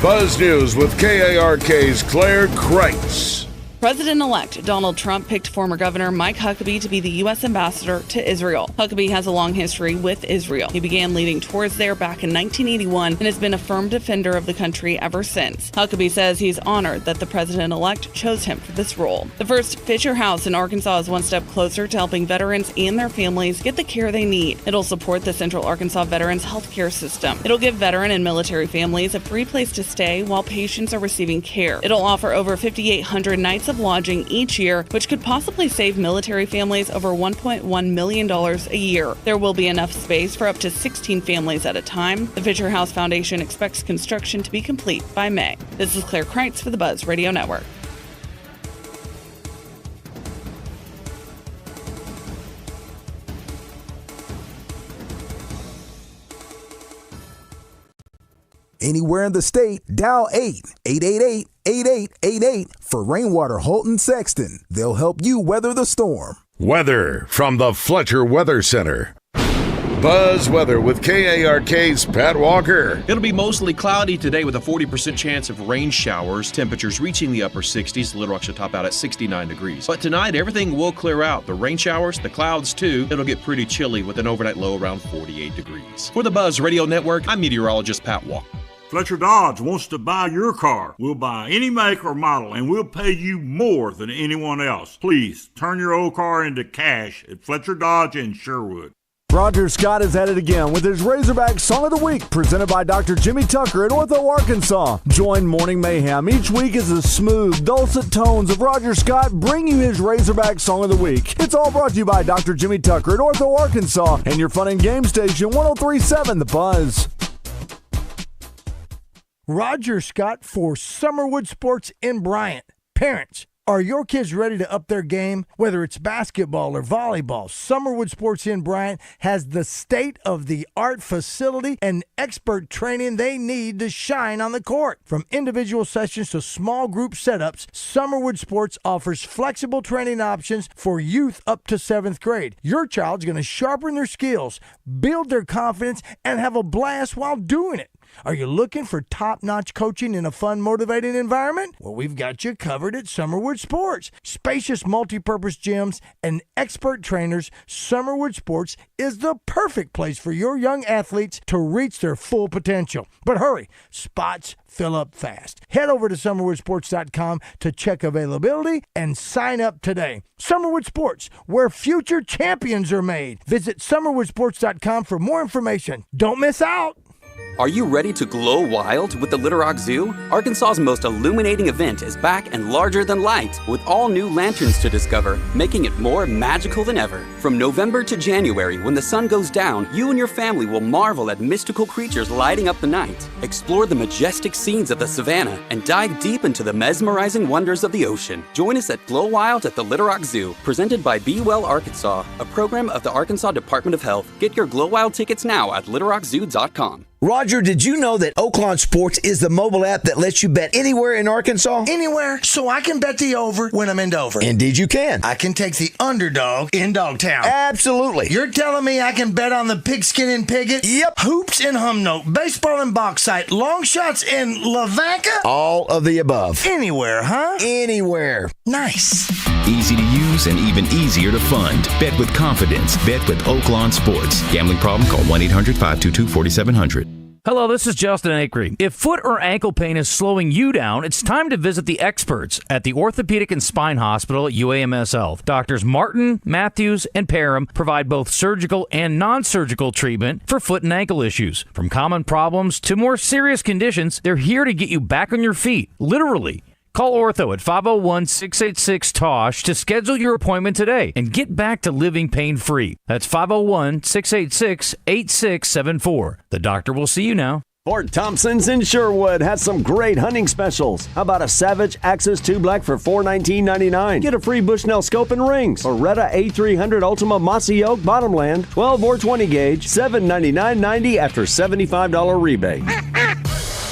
Buzz News with KARK's Claire Kreitz. President-elect Donald Trump picked former Governor Mike Huckabee to be the U.S. ambassador to Israel. Huckabee has a long history with Israel. He began leading tours there back in 1981 and has been a firm defender of the country ever since. Huckabee says he's honored that the president-elect chose him for this role. The first Fisher House in Arkansas is one step closer to helping veterans and their families get the care they need. It'll support the Central Arkansas Veterans Health Care System. It'll give veteran and military families a free place to stay while patients are receiving care. It'll offer over 5,800 nights of lodging each year, which could possibly save military families over $1.1 million a year. There will be enough space for up to 16 families at a time. The Fisher House Foundation expects construction to be complete by May. This is Claire Kreitz for the Buzz Radio Network. Anywhere in the state, dial 888-8888 for Rainwater Holton Sexton. They'll help you weather the storm. Weather from the Fletcher Weather Center. Buzz Weather with KARK's Pat Walker. It'll be mostly cloudy today with a 40% chance of rain showers. Temperatures reaching the upper 60s. Little Rock should top out at 69 degrees. But tonight, everything will clear out. The rain showers, the clouds too. It'll get pretty chilly with an overnight low around 48 degrees. For the Buzz Radio Network, I'm meteorologist Pat Walker. Fletcher Dodge wants to buy your car. We'll buy any make or model, and we'll pay you more than anyone else. Please, turn your old car into cash at Fletcher Dodge in Sherwood. Roger Scott is at it again with his Razorback Song of the Week, presented by Dr. Jimmy Tucker in Ortho, Arkansas. Join Morning Mayhem each week as the smooth, dulcet tones of Roger Scott bring you his Razorback Song of the Week. It's all brought to you by Dr. Jimmy Tucker in Ortho, Arkansas, and your fun and game station 103.7 The Buzz. Roger Scott for Summerwood Sports in Bryant. Parents, are your kids ready to up their game? Whether it's basketball or volleyball, Summerwood Sports in Bryant has the state-of-the-art facility and expert training they need to shine on the court. From individual sessions to small group setups, Summerwood Sports offers flexible training options for youth up to 7th grade. Your child's going to sharpen their skills, build their confidence, and have a blast while doing it. Are you looking for top-notch coaching in a fun, motivating environment? Well, we've got you covered at Summerwood Sports. Spacious multi-purpose gyms and expert trainers, Summerwood Sports is the perfect place for your young athletes to reach their full potential. But hurry, spots fill up fast. Head over to summerwoodsports.com to check availability and sign up today. Summerwood Sports, where future champions are made. Visit summerwoodsports.com for more information. Don't miss out. Are you ready to glow wild with the Little Rock Zoo? Arkansas's most illuminating event is back and larger than light, with all new lanterns to discover, making it more magical than ever. From November to January, when the sun goes down, you and your family will marvel at mystical creatures lighting up the night. Explore the majestic scenes of the savannah and dive deep into the mesmerizing wonders of the ocean. Join us at Glow Wild at the Little Rock Zoo, presented by Be Well Arkansas, a program of the Arkansas Department of Health. Get your Glow Wild tickets now at littlerockzoo.com. Roger, did you know that Oaklawn Sports is the mobile app that lets you bet anywhere in Arkansas? Anywhere, so I can bet the over when I'm in Dover. Indeed you can. I can take the underdog in Dogtown. Absolutely. You're telling me I can bet on the pigskin in Piggott? Yep. Hoops in Humnoke, baseball in Bauxite, long shots in Lavaca? All of the above. Anywhere, huh? Anywhere. Nice. Easy to use and even easier to fund. Bet with confidence. Bet with Oaklawn Sports. Gambling problem? Call 1-800-522-4700. Hello, this is Justin Acree. If foot or ankle pain is slowing you down, it's time to visit the experts at the Orthopedic and Spine Hospital at UAMS Health. Doctors Martin, Matthews, and Parham provide both surgical and non-surgical treatment for foot and ankle issues. From common problems to more serious conditions, they're here to get you back on your feet, literally. Call Ortho at 501-686-TOSH to schedule your appointment today and get back to living pain-free. That's 501-686-8674. The doctor will see you now. Fort Thompson's in Sherwood has some great hunting specials. How about a Savage Axis 2 Black for $419.99? Get a free Bushnell scope and rings. Or Retta A300 Ultima Mossy Oak Bottomland, 12 or 20 gauge, $799.90 after $75 rebate.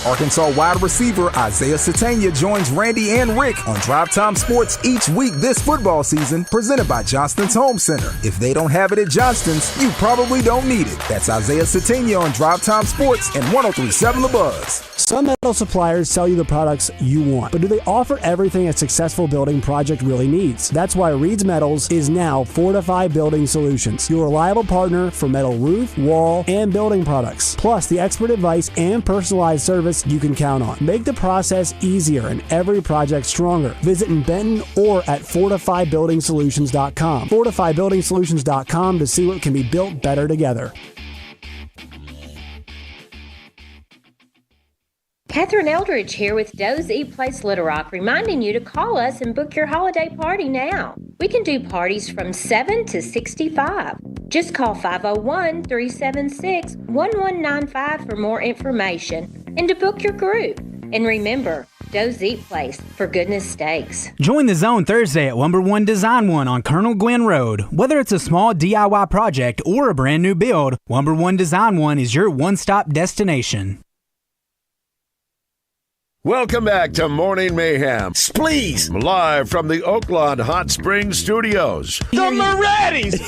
Arkansas wide receiver Isaiah Satania joins Randy and Rick on Drive Time Sports each week this football season, presented by Johnston's Home Center. If they don't have it at Johnston's, you probably don't need it. That's Isaiah Satania on Drive Time Sports and 103.7 The Buzz. Some metal suppliers sell you the products you want, but do they offer everything a successful building project really needs? That's why Reed's Metals is now Fortify Building Solutions, your reliable partner for metal roof, wall, and building products, plus the expert advice and personalized service you can count on. Make the process easier and every project stronger. Visit in Benton or at FortifyBuildingSolutions.com. FortifyBuildingSolutions.com to see what can be built better together. Catherine Eldridge here with Doe's Eat Place Little Rock, reminding you to call us and book your holiday party now. We can do parties from 7 to 65. Just call 501-376-1195 for more information and to book your group. And remember, Doe's Eat Place, for goodness sakes. Join the Zone Thursday at Lumber One Design One on Colonel Glenn Road. Whether it's a small DIY project or a brand new build, Lumber One Design One is your one-stop destination. Welcome back to Morning Mayhem. Please. Live from the Oaklawn Hot Springs Studios. The Moretti's!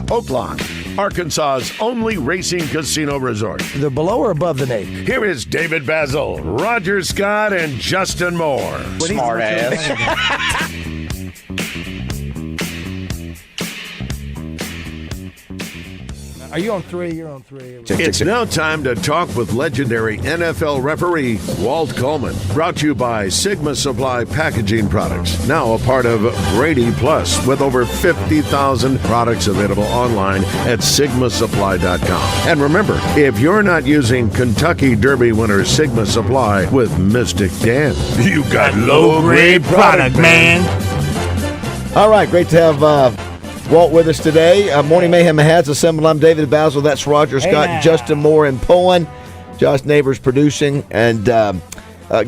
Oaklawn, Arkansas's only racing casino resort. They're below or above the nape? Here is David BAZZEL, Roger Scott, and Justin Moore. Smart ass. Are you on 3? You're on 3. It's now time to talk with legendary NFL referee Walt Coleman. Brought to you by Sigma Supply Packaging Products. Now a part of Brady Plus with over 50,000 products available online at sigmasupply.com. And remember, if you're not using Kentucky Derby winner Sigma Supply with Mystic Dan, you got low-grade product, man. All right, great to have Walt with us today. Morning Mayhem has assembled. I'm David BAZZEL. That's Roger Scott, Justin Moore, and Poen. Josh Neighbors producing. And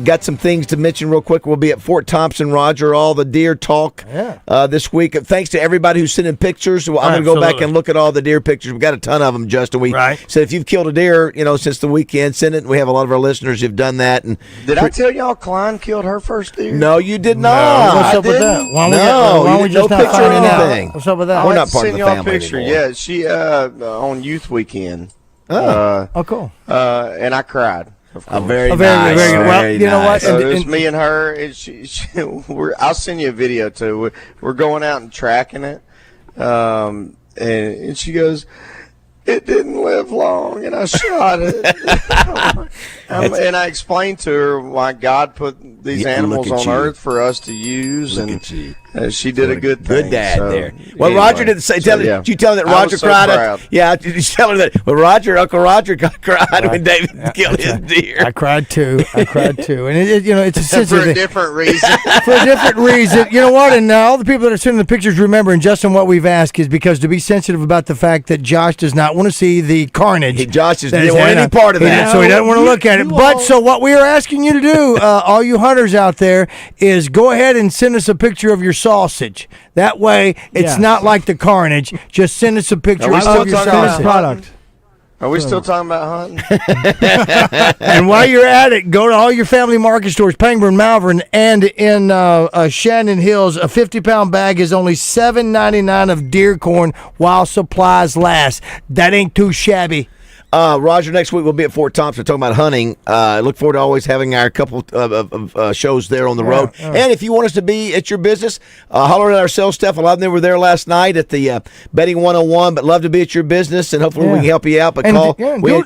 got some things to mention real quick. We'll be at Fort Thompson, Roger, all the deer talk this week. Thanks to everybody who's sending pictures. I'm going to go back and look at all the deer pictures. We've got a ton of them, Justin. We said if you've killed a deer, since the weekend, send it. We have a lot of our listeners who've done that. And did I tell y'all Klein killed her first deer? No, you did not. What's up with that? Why don't we just no not picture or anything. What's up with that? We're not part of the family picture. anymore. Yeah, she on youth weekend. Oh, cool. And I cried. Very nice. Very good. Well, you know what? So it was me and her. And I'll send you a video too. We're going out and tracking it, and she goes, "It didn't live long," and I shot it. And I explained to her why God put these animals on earth for us to use, she did a good thing. Good dad there. Well, anyway, Roger didn't say. Did you tell her that Roger cried? Yeah, did you tell her that? Well, Uncle Roger cried when David killed his deer. I cried too. And it's a sensitive for a different reason. For a different reason. You know what? And all the people that are sending the pictures remember. And Justin, what we've asked is because to be sensitive about the fact that Josh does not want to see the carnage. Josh doesn't want any part of that, so he doesn't want to look at it. But so what we are asking you to do, all you hunters out there, is go ahead and send us a picture of your sausage. That way, it's not like the carnage. Just send us a picture of your sausage. Product. Are we still talking about hunting? And while you're at it, go to all your family market stores, Pangburn, Malvern, and in Shannon Hills. A 50-pound bag is only $7.99 of deer corn while supplies last. That ain't too shabby. Roger, next week we'll be at Fort Thompson talking about hunting. I look forward to always having our couple of shows there on the road. And if you want us to be at your business, holler at our sales staff. A lot of them were there last night at the Betting 101, but love to be at your business, and hopefully we can help you out. But call.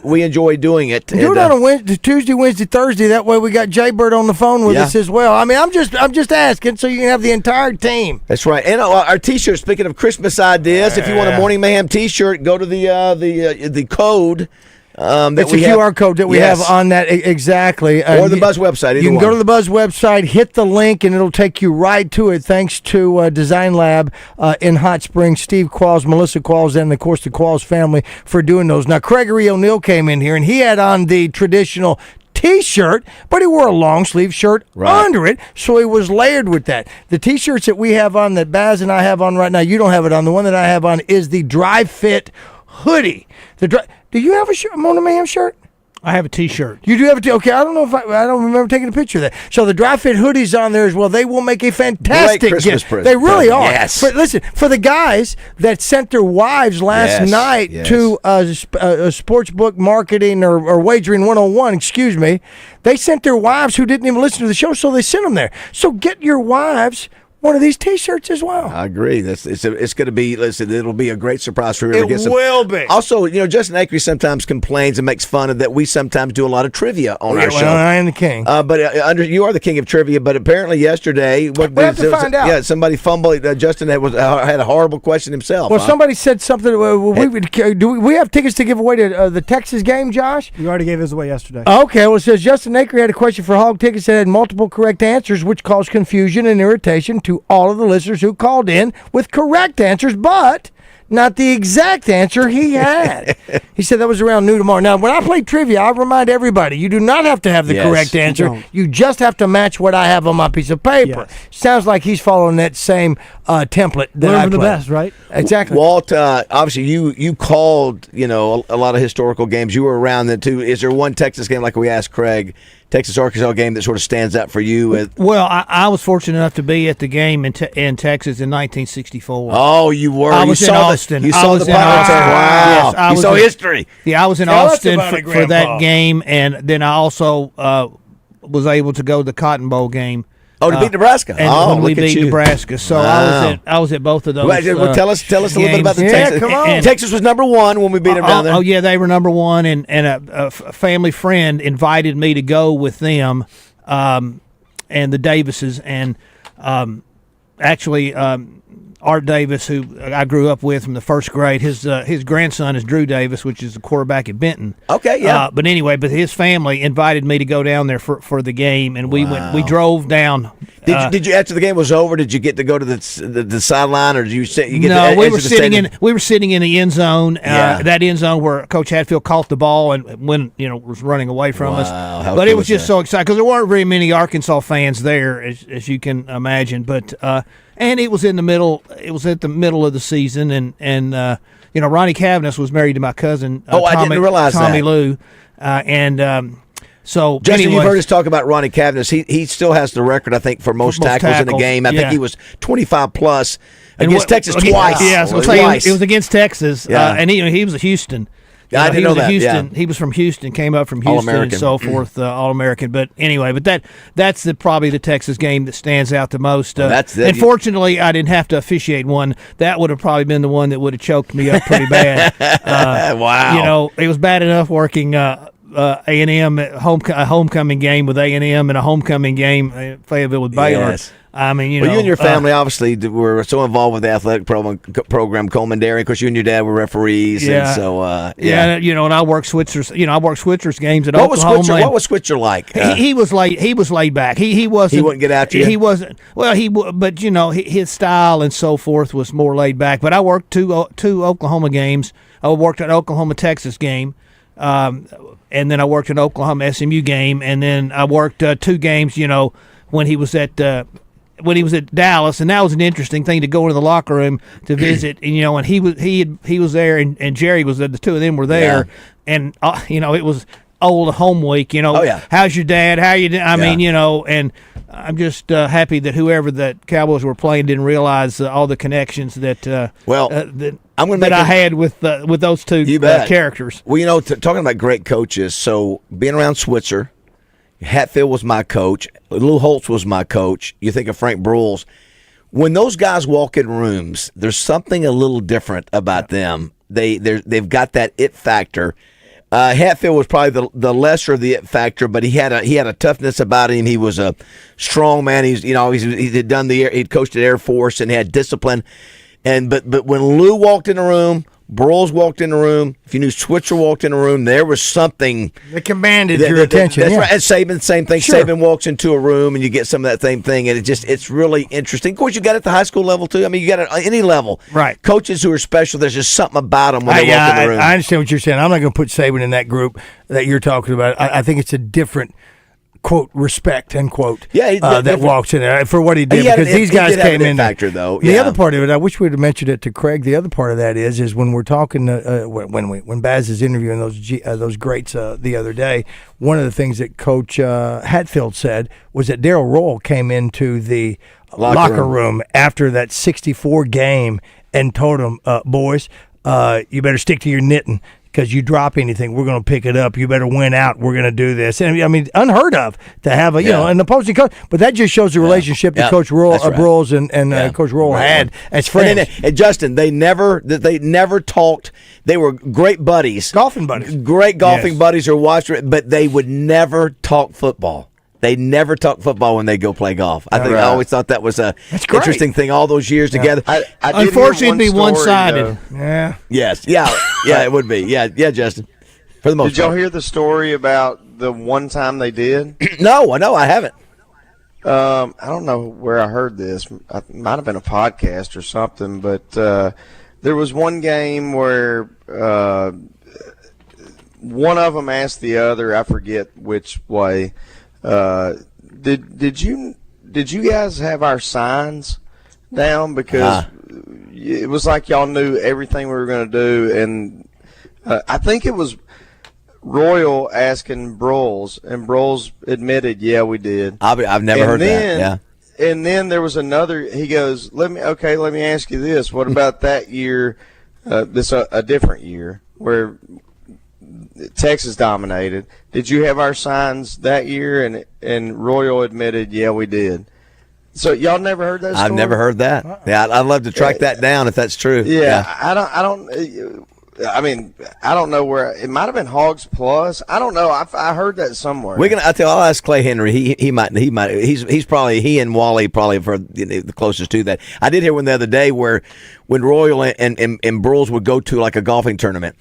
We enjoy doing it. Do it on a Wednesday, Tuesday, Wednesday, Thursday. That way we got Jay Bird on the phone with us as well. I mean, I'm just asking so you can have the entire team. That's right. And our T-shirt, speaking of Christmas ideas, if you want a Morning Mayhem T-shirt, go to the code. It's a QR code that we have on that exactly. Or the Buzz website. You can go to the Buzz website, hit the link, and it'll take you right to it. Thanks to Design Lab in Hot Springs, Steve Qualls, Melissa Qualls, and of course the Qualls family for doing those. Now, Gregory O'Neill came in here, and he had on the traditional T-shirt, but he wore a long sleeve shirt under it, so he was layered with that. The T-shirts that we have on, that Baz and I have on right now, you don't have it on. The one that I have on is the Dry Fit hoodie. Do you have a Morning Mayhem shirt? I have a T-shirt. You do have a T-shirt? Okay, I don't know if I don't remember taking a picture of that. So the Dry Fit hoodies on there as well. They will make a fantastic gift. They really are. Yes. But listen, for the guys that sent their wives last night to Sportsbook Marketing or Wagering 101, excuse me, they sent their wives who didn't even listen to the show, so they sent them there. So get your wives one of these T-shirts as well. I agree. It's going to be. Listen, it'll be a great surprise for whoever gets it. Will be. Also, Justin Acree sometimes complains and makes fun of that we sometimes do a lot of trivia on our show. I am the king. But you are the king of trivia. But apparently yesterday, we have to find out. Yeah, somebody fumbled. Justin had a horrible question himself. Well, somebody said something. Do we have tickets to give away to the Texas game, Josh? You already gave his away yesterday. Okay. Well, it says Justin Acree had a question for hog tickets that had multiple correct answers, which caused confusion and irritation to all of the listeners who called in with correct answers, but not the exact answer he had. He said that was around noon tomorrow. Now, when I play trivia, I remind everybody, you do not have to have the correct answer. You just have to match what I have on my piece of paper. Sounds like he's following that same template that Learn from the best, right? Exactly. Walt, obviously you called, a lot of historical games. You were around then too. Is there one Texas game, like we asked Craig, Texas-Arkansas game that sort of stands out for you? Well, I was fortunate enough to be at the game in Texas in 1964. Oh, you were? I was in Austin. You saw the Pirates. Wow. Yes, you saw history. Yeah, I was in Austin for that game, and then I also was able to go to the Cotton Bowl game. Oh, to beat Nebraska. When we beat Nebraska. So I was at both of those. Well, tell us a little bit about the Texas. Come on. Texas was number one when we beat them down there. Oh, yeah, they were number one, and a family friend invited me to go with them and the Davises. And actually, Art Davis, who I grew up with from the first grade, his grandson is Drew Davis, which is the quarterback at Benton. Okay, yeah. But anyway, his family invited me to go down there for the game, and we went. We drove down. Did you after the game was over? Did you get to go to the sideline, or did you sit? We were sitting in the end zone. That end zone where Coach Hatfield caught the ball and was running away from us. But it was just so exciting because there weren't very many Arkansas fans there, as you can imagine. But and it was in the middle. It was at the middle of the season, and Ronnie Cavness was married to my cousin. I didn't realize Tommy that. Lou, So, Justin, you've heard us talk about Ronnie Cavness. He still has the record, I think, for most tackles in the game. I think he was 25 plus against Texas twice. Yeah, twice. It was against Texas, and he was a Houston. I didn't know that. He was from Houston, came up from Houston and so forth, All-American. But anyway, that's probably the Texas game that stands out the most. And fortunately, I didn't have to officiate one. That would have probably been the one that would have choked me up pretty bad. Wow. It was bad enough working A&M a homecoming game with A&M and a homecoming game at Fayetteville with Baylor. Yes. I mean, you and your family obviously were so involved with the athletic program, Coleman Dairy. Of course, you and your dad were referees, and so and I worked Switzer's. I worked Switzer's games at Oklahoma. What was Switzer like? He was laid back. He wasn't. He wouldn't get after you. He wasn't. Well, but his style and so forth was more laid back. But I worked two Oklahoma games. I worked an Oklahoma Texas game. And then I worked an Oklahoma SMU game, and then I worked 2 games. When he was at Dallas, and that was an interesting thing to go into the locker room to visit. And he was there, and Jerry was there. The two of them were there, and it was old home week. How's your dad? How you doing? I mean, and I'm just happy that whoever that Cowboys were playing didn't realize all the connections that I had with those two characters. Well, talking about great coaches, so being around Switzer, Hatfield was my coach, Lou Holtz was my coach. You think of Frank Broyles. When those guys walk in rooms, there's something a little different about them. They've got that it factor. Hatfield was probably the lesser of the it factor, but he had a toughness about him. He was a strong man. He'd coached at Air Force and had discipline. But when Lou walked in the room, Broyles walked in the room, if you knew Switzer walked in the room, there was something that commanded your attention. That's right. And Saban, same thing. Sure. Saban walks into a room and you get some of that same thing, and it's really interesting. Of course, you got it at the high school level too. I mean, you got it at any level. Right. Coaches who are special, there's just something about them when they walk in the room. I understand what you're saying. I'm not going to put Saban in that group that you're talking about. I think it's a different quote respect end quote that walks in there for what he did, because these guys came in factor though. The other part of it, I wish we'd have mentioned it to Craig. The other part of that is when we're talking when Baz is interviewing those greats the other day, one of the things that Coach Hatfield said was that Darryl Roll came into the locker room after that 64 game and told them, boys, you better stick to your knitting. Because you drop anything, we're going to pick it up. You better win out. We're going to do this. And I mean, unheard of to have an opposing coach. But that just shows the relationship that Coach Broyles and Coach Roll had as friends. And Justin, they never talked. They were great buddies, golfing buddies, great golfing buddies, or watched, but they would never talk football. They never talk football when they go play golf. I always thought that was a interesting thing all those years together. Unfortunately, it'd be one-sided. Yes. It would be. Yeah, Justin. For the most part. Did y'all hear the story about the one time they did? No, I haven't. I don't know where I heard this. It might have been a podcast or something, but there was one game where one of them asked the other, I forget which way, did you guys have our signs down? Because it was like y'all knew everything we were going to do, and I think it was Royal asking Broyles, and Broyles admitted, "Yeah, we did." I've never heard that. Yeah. And then there was another. He goes, "Let me ask you this. What about that year? A different year where Texas dominated. Did you have our signs that year?" And Royal admitted, "Yeah, we did." So y'all never heard that story? I've never heard that. Yeah, I'd love to track that down if that's true. Yeah. I don't know where it might have been Hogs Plus. I don't know. I heard that somewhere. I'll ask Clay Henry. He might. He's probably, he and Wally probably for the closest to that. I did hear one the other day when Royal and Broyles would go to like a golfing tournament.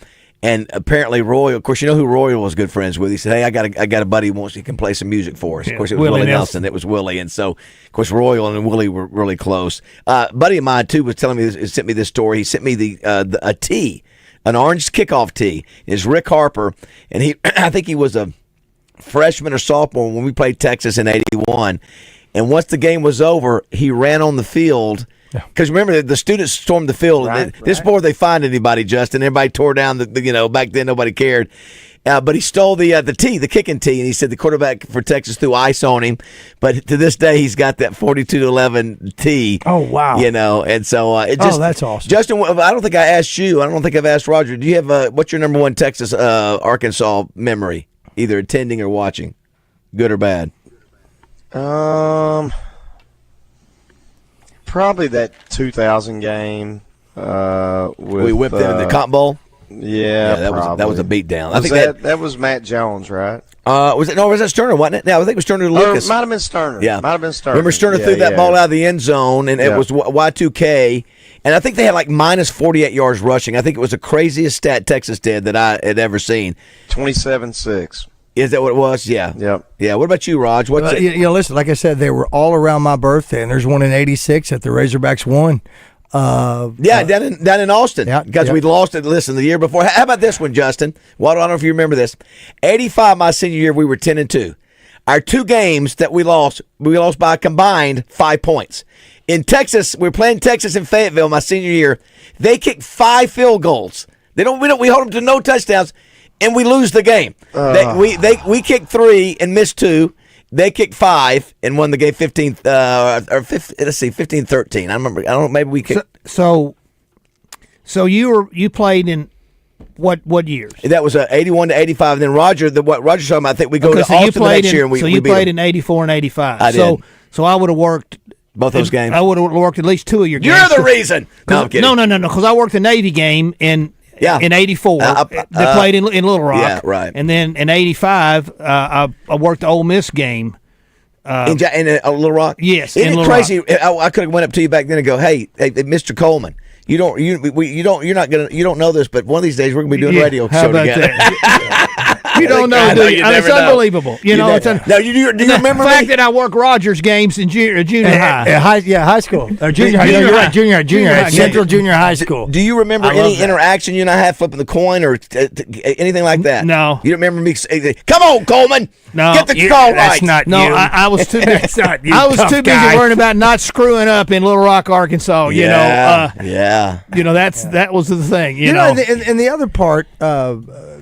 And apparently Royal, of course, you know who Royal was good friends with. He said, "Hey, I got a buddy who can play some music for us." Of course, it was Willie Nelson. It was Willie, and so of course Royal and Willie were really close. A buddy of mine too was telling me this, sent me this story. He sent me a tee, an orange kickoff tee. It's Rick Harper, and I think he was a freshman or sophomore when we played Texas in '81. And once the game was over, he ran on the field. Because remember, the students stormed the field. This before they find anybody, Justin. Everybody tore down back then nobody cared. But he stole the tee, the kicking tee, and he said the quarterback for Texas threw ice on him. But to this day, he's got that 42-11 tee. Oh, wow. And so that's awesome. Justin, I don't think I asked you. I don't think I've asked Roger. Do you have what's your number one Texas Arkansas memory, either attending or watching, good or bad? Probably that 2000 game. We whipped them in the Cotton Bowl. Yeah, that was a beatdown. I think that was Matt Jones, right? Was that Sterner? Wasn't it? No, I think it was Sterner to Lucas. It might have been Sterner. Yeah, might have been Sterner. Remember Sterner threw that ball out of the end zone, and it was Y2K, and I think they had like minus 48 yards rushing. I think it was the craziest stat Texas did that I had ever seen. 27-6. Is that what it was? Yeah. Yep. Yeah. What about you, Raj? What's it? Listen, like I said, they were all around my birthday, and there's one in '86 that the Razorbacks won. Down in Austin. Yeah, because we lost it. Listen, the year before. How about this one, Justin? Well, I don't know if you remember this. 85, my senior year, we were 10-2. Our two games that we lost by a combined 5 points. In Texas, we were playing Texas in Fayetteville my senior year. They kicked 5 field goals. We hold them to no touchdowns. And we lose the game. We kicked 3 and missed 2. They kicked 5 and won the game 15-13. I don't know. Maybe we kicked. So you played in what years? That was 81 to 85. And then Roger, what Roger's talking about, I think we go to Austin the next year. And you played in 84 and 85. I did. So I would have worked both those games. I would have worked at least 2 of your games. You're the reason. No, I'm kidding. No. Because I worked the Navy game in 84. They played in Little Rock. Yeah, right. And then in 85, I worked the Ole Miss game. In Little Rock? Yes. Isn't it crazy? I could have went up to you back then and go, hey, Mr. Coleman, you don't know this, but one of these days we're gonna be doing a radio show together. You don't know, do you? It's unbelievable. Do you remember the fact that I work Rogers games in junior high? High school or junior high. You're right, junior high, Central Junior High School. Do you remember any interaction you and I had flipping the coin or anything like that? No. You don't remember me saying, "Come on, Coleman, get the call right." That's not you. I was too busy. I was too busy worrying about not screwing up in Little Rock, Arkansas. That was the thing. You know, and the other part.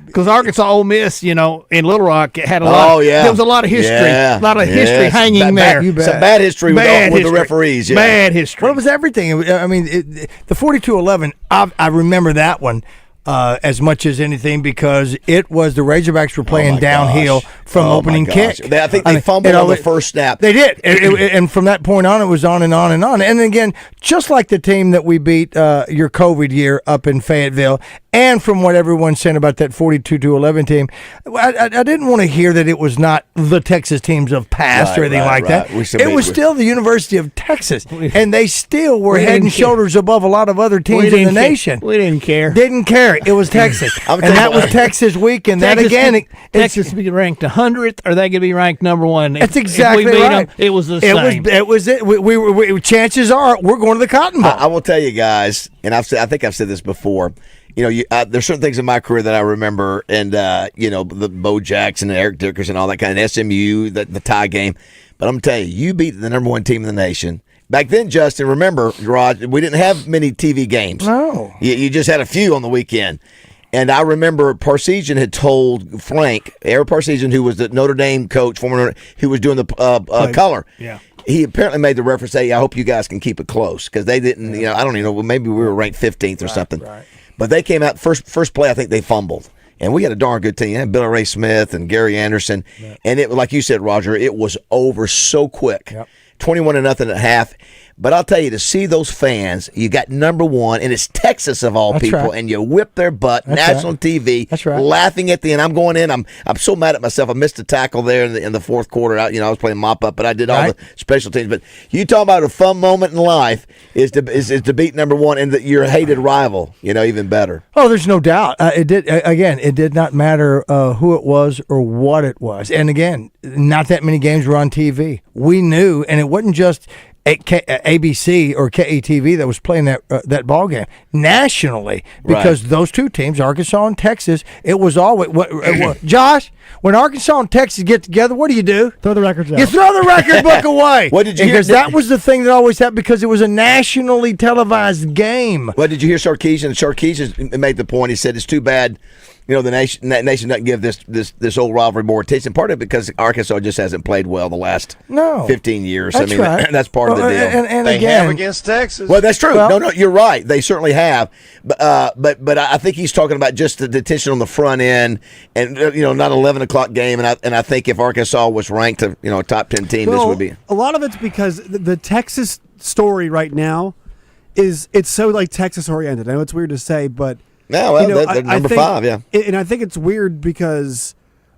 Because Arkansas Ole Miss, in Little Rock had a lot. There was a lot of history, history hanging there. Some bad history with the referees. Yeah. Bad history. Well, it was everything. I mean, the 42-11. I remember that one as much as anything because it was the Razorbacks were playing downhill from opening kick. I think they fumbled on the first snap. They did, and from that point on, it was on and on and on. And again, just like the team that we beat your COVID year up in Fayetteville. And from what everyone's saying about that 42-11 team, I didn't want to hear that it was not the Texas teams of past or anything like that. It was still the University of Texas, and they still were head and shoulders above a lot of other teams in the nation. We didn't care. Didn't care. It was Texas, and that was Texas week. And that again, Texas be ranked 100th, or they could be ranked number 1. That's exactly if we beat right. Them, it was the same. It was it. We chances are we're going to the Cotton Bowl. I will tell you guys, and I think I've said this before. There's certain things in my career that I remember, and the Bo Jackson and Eric Dickerson and all that kind of SMU, the tie game. But I'm telling you beat the number 1 team in the nation. Back then, Justin, remember, Rod, we didn't have many TV games. No. You just had a few on the weekend. And I remember Parseghian had told Frank, Eric Parseghian, who was the Notre Dame coach, who was doing the color. Yeah. He apparently made the reference, "Hey, I hope you guys can keep it close," because they didn't. I don't even know. Maybe we were ranked 15th or something. Right. But they came out first play. I think they fumbled, and we had a darn good team. Billy Ray Smith and Gary Anderson, and it, like you said, Roger, it was over so quick, 21-0 at half. But I'll tell you, to see those fans, you got number one, and it's Texas of all people, and you whip their butt, national TV, laughing at the end. I'm going in. I'm so mad at myself. I missed a tackle there in the fourth quarter. I was playing mop up, but I did all the special teams. But you talk about a fun moment in life is to beat number one and your hated rival. Even better. Oh, there's no doubt. It did not matter who it was or what it was. And again, not that many games were on TV. We knew, and it wasn't just ABC or KETV that was playing that ball game nationally, because those two teams, Arkansas and Texas, it was always Josh. When Arkansas and Texas get together, what do? Throw the records out. You throw the record book away. What did you hear? Because that was the thing that always happened, because it was a nationally televised game. What did you hear? Sarkisian made the point. He said it's too bad. The nation doesn't give this old rivalry more attention. Part of it because Arkansas just hasn't played well the last 15 years. That's right. That's part of the deal. And they again, have against Texas. Well, that's true. No, you're right. They certainly have. But I think he's talking about just the attention on the front end, and not 11 o'clock game. And I think if Arkansas was ranked a top 10 team, this would be. A lot of it's because the Texas story right now it's so like Texas oriented. I know it's weird to say, but. No, well, they're number 5, yeah. And I think it's weird because,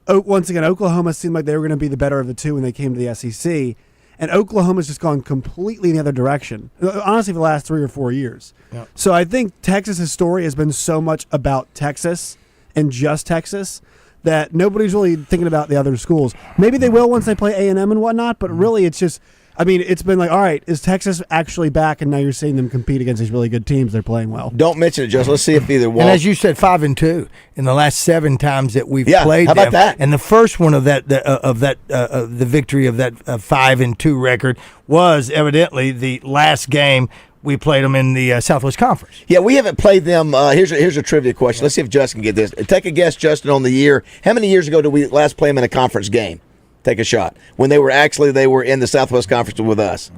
once again, Oklahoma seemed like they were going to be the better of the two when they came to the SEC, and Oklahoma's just gone completely in the other direction, honestly, for the last 3 or 4 years. Yep. So I think Texas's story has been so much about Texas and just Texas that nobody's really thinking about the other schools. Maybe they will once they play A&M and whatnot, but really it's just... it's been like, all right, is Texas actually back? And now you're seeing them compete against these really good teams. They're playing well. Don't mention it, Justin. Let's see if either one. And as you said, 5-2 in the last 7 times that we've played. How about that? And the first one of the victory of that 5-2 record was evidently the last game we played them in the Southwest Conference. Yeah, we haven't played them. Here's a trivia question. Let's see if Justin can get this. Take a guess, Justin, on the year. How many years ago did we last play them in a conference game? Take a shot. When they were in the Southwest Conference with us.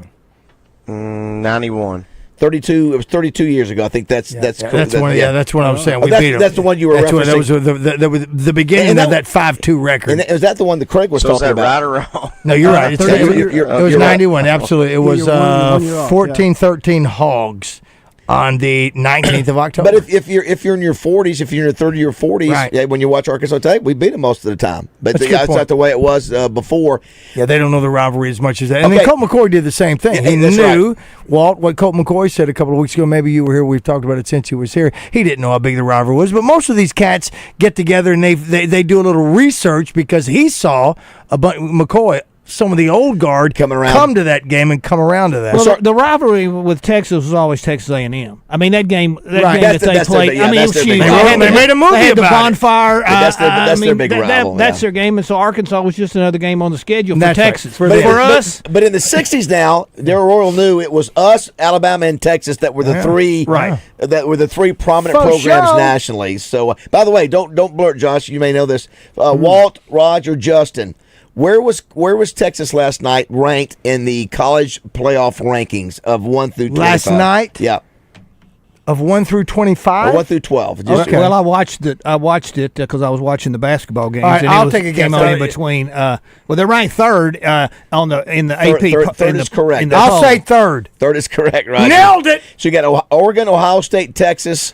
91. 32. It was 32 years ago. I think that's cool. That's one. Yeah, that's what I was saying. We beat them. That's the one you were referencing. That was the beginning of that 5-2 record. And was that the one that Craig was talking about? Right or wrong? No, you're right. It was 91. Absolutely. It was 14-13 Hogs on the 19th of October. But if you're in your 40s, if you're in your 30 or 40s, when you watch Arkansas tape, we beat them most of the time. But that's not the way it was before. Yeah, they don't know the rivalry as much as that. And then Colt McCoy did the same thing. He knew, Walt, what Colt McCoy said a couple of weeks ago. Maybe you were here. We've talked about it since he was here. He didn't know how big the rivalry was. But most of these cats get together and they do a little research because he saw McCoy. Some of the old guard come to that game and come around to that. Well, the rivalry with Texas was always Texas A&M. I mean, that game that they played. I mean, it was huge. They made a movie about the bonfire. That's their big rival. That's their game, and so Arkansas was just another game on the schedule for Texas. Right. For us, but in the '60s now, Darrell Royal knew it was us, Alabama, and Texas that were the three. Right. That were the three prominent programs nationally. So, by the way, don't blurt, Josh. You may know this. Walt, Roger, Justin. Where was Texas last night ranked in the college playoff rankings of 1 through 25? Last night? Yeah. Of 1 through 25? 1 through 12. Okay. Well, I watched it because I was watching the basketball games. All right, I'll take a guess. In between. They're ranked third in the AP. Third is correct. I'll say third. Third is correct, right? Nailed it. So you got Oregon, Ohio State, Texas,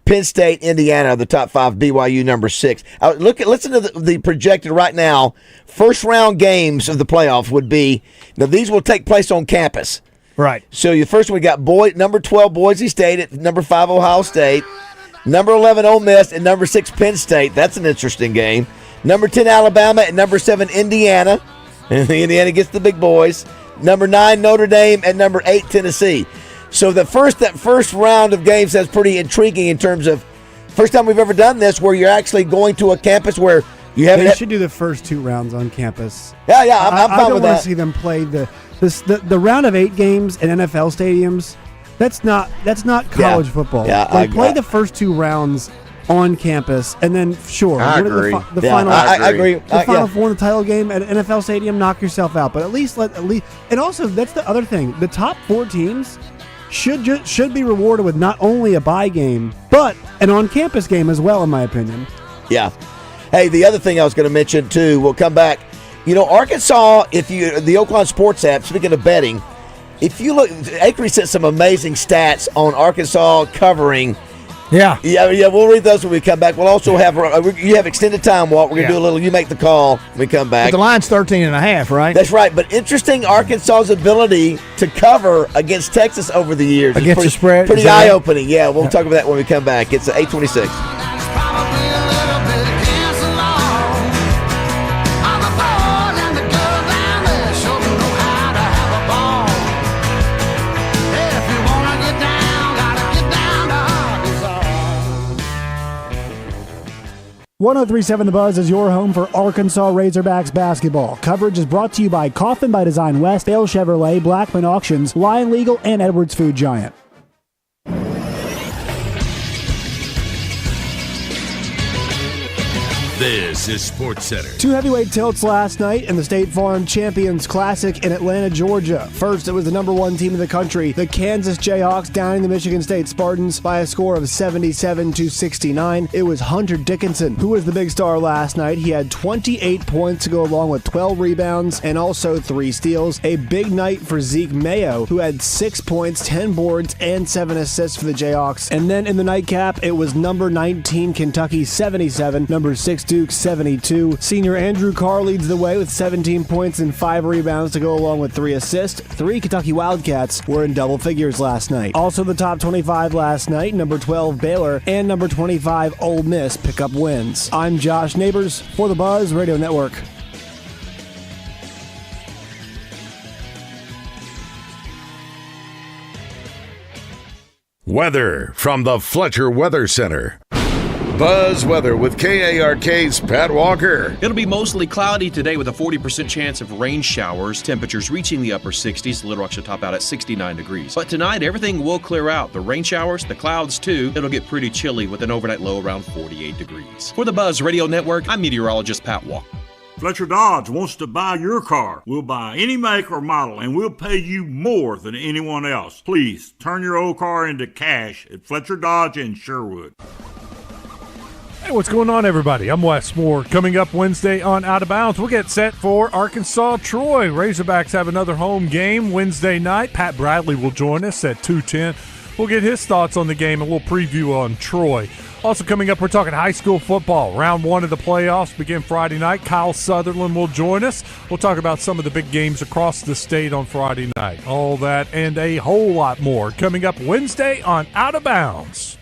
Penn State, Indiana, the top 5. BYU number 6. Listen to the projected right now. First round games of the playoff would be now. These will take place on campus. Right. So your first one, we got number 12 Boise State at number 5 Ohio State, number 11 Ole Miss at number 6 Penn State. That's an interesting game. Number 10 Alabama at number 7 Indiana. And Indiana gets the big boys. Number 9 Notre Dame at number 8 Tennessee. So that first round of games that's pretty intriguing in terms of first time we've ever done this where you're actually going to a campus where you haven't. They should do the first 2 rounds on campus. Yeah, I'm fine with that. I don't want to see them play the round of 8 games in NFL stadiums. That's not college football. Yeah, play the first 2 rounds on campus, and then I agree. The Yeah, final. I agree. The final four in the title game at an NFL stadium. Knock yourself out, but at least and also that's the other thing. The top 4 teams should be rewarded with not only a bye game, but an on-campus game as well, in my opinion. Yeah. Hey, the other thing I was going to mention too. We'll come back. Arkansas. The Oaklawn Sports app. Speaking of betting, if you look, Acre sent some amazing stats on Arkansas covering. Yeah. We'll read those when we come back. We'll also have you have extended time, Walt. We're going to do a little. You make the call when we come back. But the line's 13.5, right? That's right. But interesting, Arkansas's ability to cover against Texas over the years against the spread. Pretty eye-opening. Yeah, we'll talk about that when we come back. It's 8:26. .1037 The Buzz is your home for Arkansas Razorbacks basketball. Coverage is brought to you by Coffin by Design West, Bale Chevrolet, Blackman Auctions, Lion Legal, and Edwards Food Giant. This is SportsCenter. 2 heavyweight tilts last night in the State Farm Champions Classic in Atlanta, Georgia. First, it was the number 1 team in the country, the Kansas Jayhawks, downing the Michigan State Spartans by a score of 77-69. It was Hunter Dickinson who was the big star last night. He had 28 points to go along with 12 rebounds and also 3 steals. A big night for Zeke Mayo, who had 6 points, 10 boards, and 7 assists for the Jayhawks. And then in the nightcap, it was number 19 Kentucky 77, number 6 Duke 72. Senior Andrew Carr leads the way with 17 points and 5 rebounds to go along with 3 assists. 3 Kentucky Wildcats were in double figures last night. Also the top 25 last night, number 12 Baylor and number 25 Ole Miss pick up wins. I'm Josh Neighbors for the Buzz Radio Network. Weather from the Fletcher Weather Center. Buzz Weather with KARK's Pat Walker. It'll be mostly cloudy today with a 40% chance of rain showers. Temperatures reaching the upper 60s. Little Rock should top out at 69 degrees. But tonight, everything will clear out. The rain showers, the clouds too. It'll get pretty chilly with an overnight low around 48 degrees. For the Buzz Radio Network, I'm meteorologist Pat Walker. Fletcher Dodge wants to buy your car. We'll buy any make or model, and we'll pay you more than anyone else. Please turn your old car into cash at Fletcher Dodge in Sherwood. Hey, what's going on, everybody? I'm Wes Moore. Coming up Wednesday on Out of Bounds, we'll get set for Arkansas-Troy. Razorbacks have another home game Wednesday night. Pat Bradley will join us at 2:10. We'll get his thoughts on the game, and we'll preview on Troy. Also coming up, we're talking high school football. Round 1 of the playoffs begin Friday night. Kyle Sutherland will join us. We'll talk about some of the big games across the state on Friday night. All that and a whole lot more coming up Wednesday on Out of Bounds.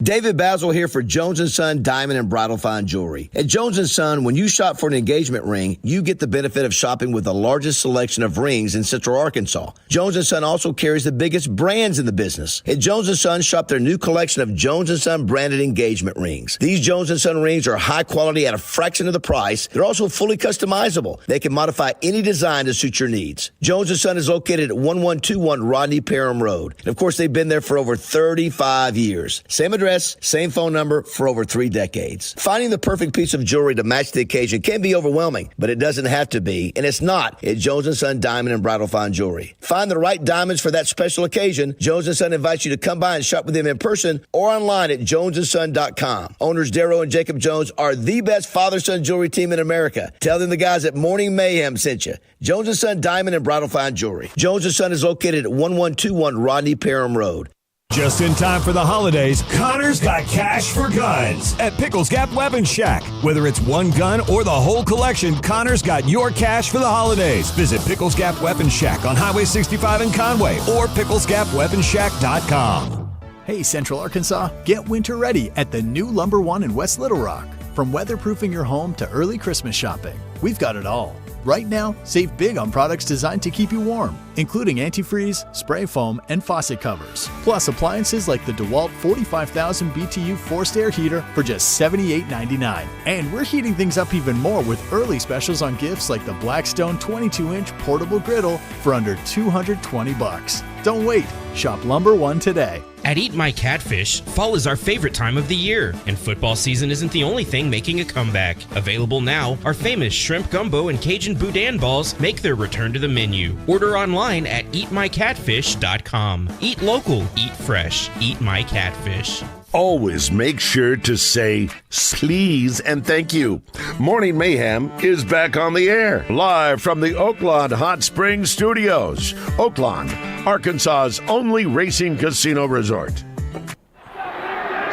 David BAZZEL here for Jones & Son Diamond and Bridal Fine Jewelry. At Jones & Son, when you shop for an engagement ring, you get the benefit of shopping with the largest selection of rings in Central Arkansas. Jones & Son also carries the biggest brands in the business. At Jones & Son, shop their new collection of Jones & Son branded engagement rings. These Jones & Son rings are high quality at a fraction of the price. They're also fully customizable. They can modify any design to suit your needs. Jones & Son is located at 1121 Rodney Parham Road. And of course, they've been there for over 35 years. Same address, same phone number for over 3 decades. Finding the perfect piece of jewelry to match the occasion can be overwhelming, but it doesn't have to be, and it's not at Jones & Son Diamond and Bridal Fine Jewelry. Find the right diamonds for that special occasion. Jones & Son invites you to come by and shop with them in person or online at jonesandson.com. Owners Darrow and Jacob Jones are the best father-son jewelry team in America. Tell them the guys at Morning Mayhem sent you. Jones & Son Diamond and Bridal Fine Jewelry. Jones & Son is located at 1121 Rodney Parham Road. Just in time for the holidays, Connor's got cash for guns at Pickles Gap Weapon Shack. Whether it's one gun or the whole collection, Connor's got your cash for the holidays. Visit Pickles Gap Weapon Shack on Highway 65 in Conway or picklesgapweaponshack.com. Hey, Central Arkansas, get winter ready at the new Lumber One in West Little Rock. From weatherproofing your home to early Christmas shopping, we've got it all. Right now, save big on products designed to keep you warm. including antifreeze, spray foam, and faucet covers. Plus appliances like the DeWalt 45,000 BTU forced air heater for just $78.99. And we're heating things up even more with early specials on gifts like the Blackstone 22-inch portable griddle for under $220. Don't wait. Shop Lumber One today. At Eat My Catfish, fall is our favorite time of the year, and football season isn't the only thing making a comeback. Available now, our famous shrimp gumbo and Cajun boudin balls make their return to the menu. Order online at eatmycatfish.com. Eat local, eat fresh, Eat My Catfish. Always make sure to say please and thank you. Morning Mayhem is back on the air, live from the Oaklawn Hot Springs Studios. Oaklawn, Arkansas's only racing casino resort.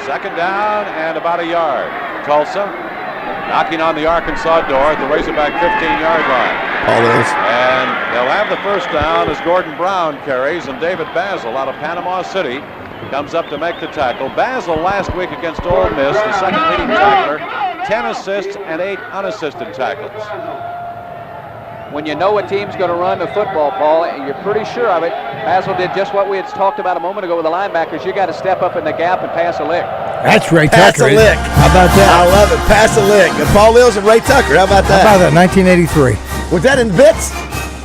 Second down and about a yard. Tulsa knocking on the Arkansas door at the Razorback 15-yard line. And they'll have the first down as Gordon Brown carries, and David BAZZEL out of Panama City comes up to make the tackle. BAZZEL last week against Ole Miss, the second leading tackler, 10 assists and 8 unassisted tackles. When you know a team's going to run the football, Paul, and you're pretty sure of it, BAZZEL did just what we had talked about a moment ago with the linebackers. You got to step up in the gap and pass a lick. That's Ray Pass Tucker. a lick. How about that? I love it. Pass a lick. And Paul Lills and Ray Tucker. How about that? How about that? 1983. Was that in bits?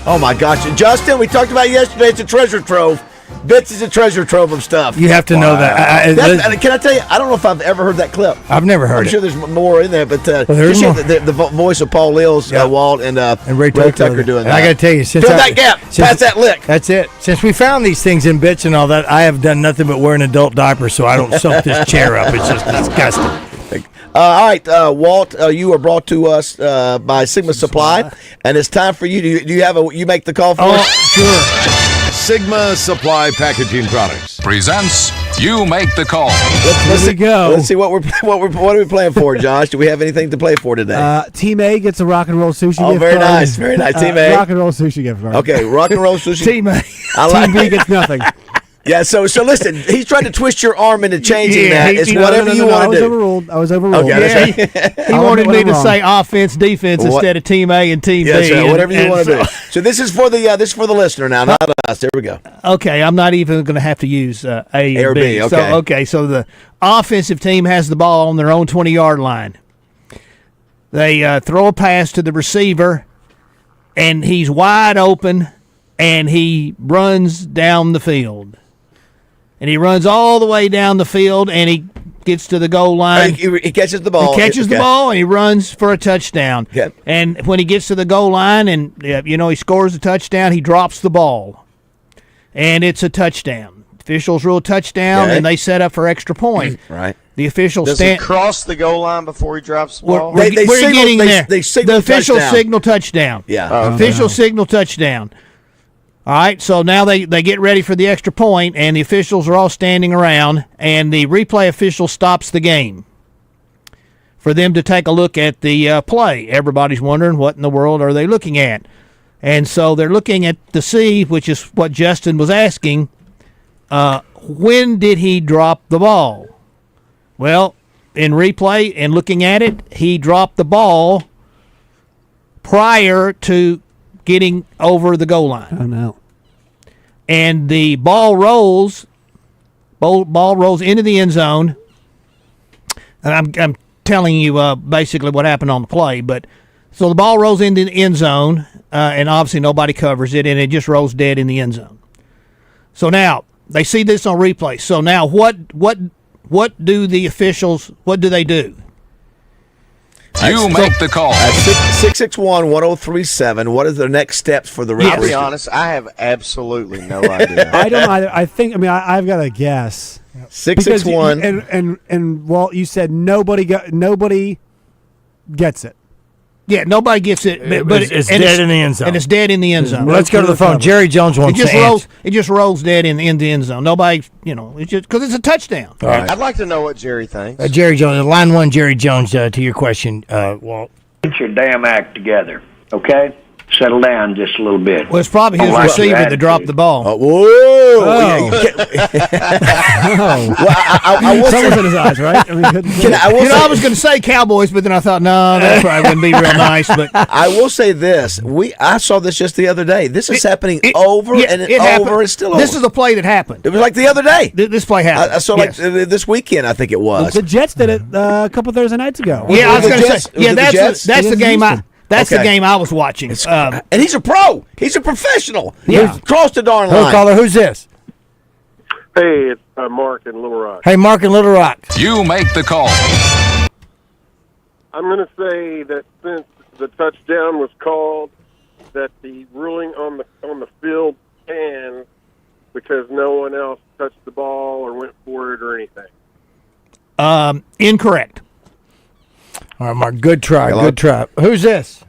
Oh, my gosh. And Justin, we talked about it yesterday. It's a treasure trove. Bits is a treasure trove of stuff. You have to know that. Can I tell you, I don't know if I've ever heard that clip. I've never heard I'm it. sure there's more in there, but there's just more. the voice of Paul Lills, Walt, and Ray Tucker doing and that. I got to tell you, Fill that gap. Pass that lick. That's it. Since we found these things in bits and all that, I have done nothing but wear an adult diaper, so I don't soak this chair up. It's just disgusting. All right, Walt, you are brought to us by Sigma Supply, and it's time for you. Do you have you make the call for us? Sure. Sigma Supply Packaging Products presents You Make the Call. Let's go. Let's see what are we playing for, Josh? Do we have anything to play for today? Team A gets a rock and roll sushi gift card. Very nice, very nice. Team A. Rock and roll sushi gift card. Okay, rock and roll sushi. Team A. Team B gets nothing. Yeah, so listen, he's trying to twist your arm into changing that. It's whatever you want to do. I was overruled. Okay, he wanted me to say offense, defense instead of Team A and Team B. Yeah, whatever you want to do. So this is for the listener now, not us. There we go. Okay, I'm not even going to have to use A or B. Okay. So the offensive team has the ball on their own 20-yard line. They throw a pass to the receiver, and he's wide open, and he runs down the field. And he runs all the way down the field, and he gets to the goal line. He catches the ball. He catches the ball, and he runs for a touchdown. Yep. And when he gets to the goal line and, he scores a touchdown, he drops the ball. And it's a touchdown. Officials rule touchdown, and they set up for extra point. Right. The officials Does he cross the goal line before he drops the ball? We're getting there. They signal the official touchdown. signal touchdown. Yeah. Official signal touchdown. All right, so now they get ready for the extra point, and the officials are all standing around, and the replay official stops the game for them to take a look at the play. Everybody's wondering what in the world are they looking at. And so they're looking at the C, which is what Justin was asking, when did he drop the ball? Well, in replay and looking at it, he dropped the ball prior to getting over the goal line. Oh, no. And the ball rolls into the end zone. And I'm telling you basically what happened on the play. But so the ball rolls into the end zone, and obviously nobody covers it, and it just rolls dead in the end zone. So now they see this on replay. So now what do the officials? What do they do? You make the call. 661-1037. What are the next steps for the referee? I'll be honest, I have absolutely no idea. I don't either. I've got a guess. 661. And Walt, you said nobody gets it. Yeah, nobody gets it, but it's dead in the end zone. And it's dead in the end zone. Let's go to the phone. Jerry Jones wants to answer. It just rolls dead in the end zone. Nobody, it's just because it's a touchdown. All right. I'd like to know what Jerry thinks. Jerry Jones, line one, Jerry Jones, to your question, Walt. Get your damn act together, okay? settle down just a little bit. Well, it's probably his receiver that dropped the ball. Whoa! Oh. Well, Someone's in his eyes, right? I was going to say Cowboys, but then I thought, no, that probably wouldn't be real nice. But I will say this: I saw this just the other day. This is happening over and over. It's still over. This is a play that happened. It was like the other day. This play happened. I saw like this weekend. I think it was. The Jets did it a couple Thursday nights ago. Yeah, I was going to say. Yeah, that's the game. That's the game I was watching. And he's a pro. He's a professional. Yeah, cross the darn line. Caller, who's this? Hey, it's Mark in Little Rock. Hey, Mark in Little Rock. You make the call. I'm going to say that since the touchdown was called, that the ruling on the field stands because no one else touched the ball or went for it or anything. Incorrect. All right, Mark. Good try. Hello? Good try. Who's this?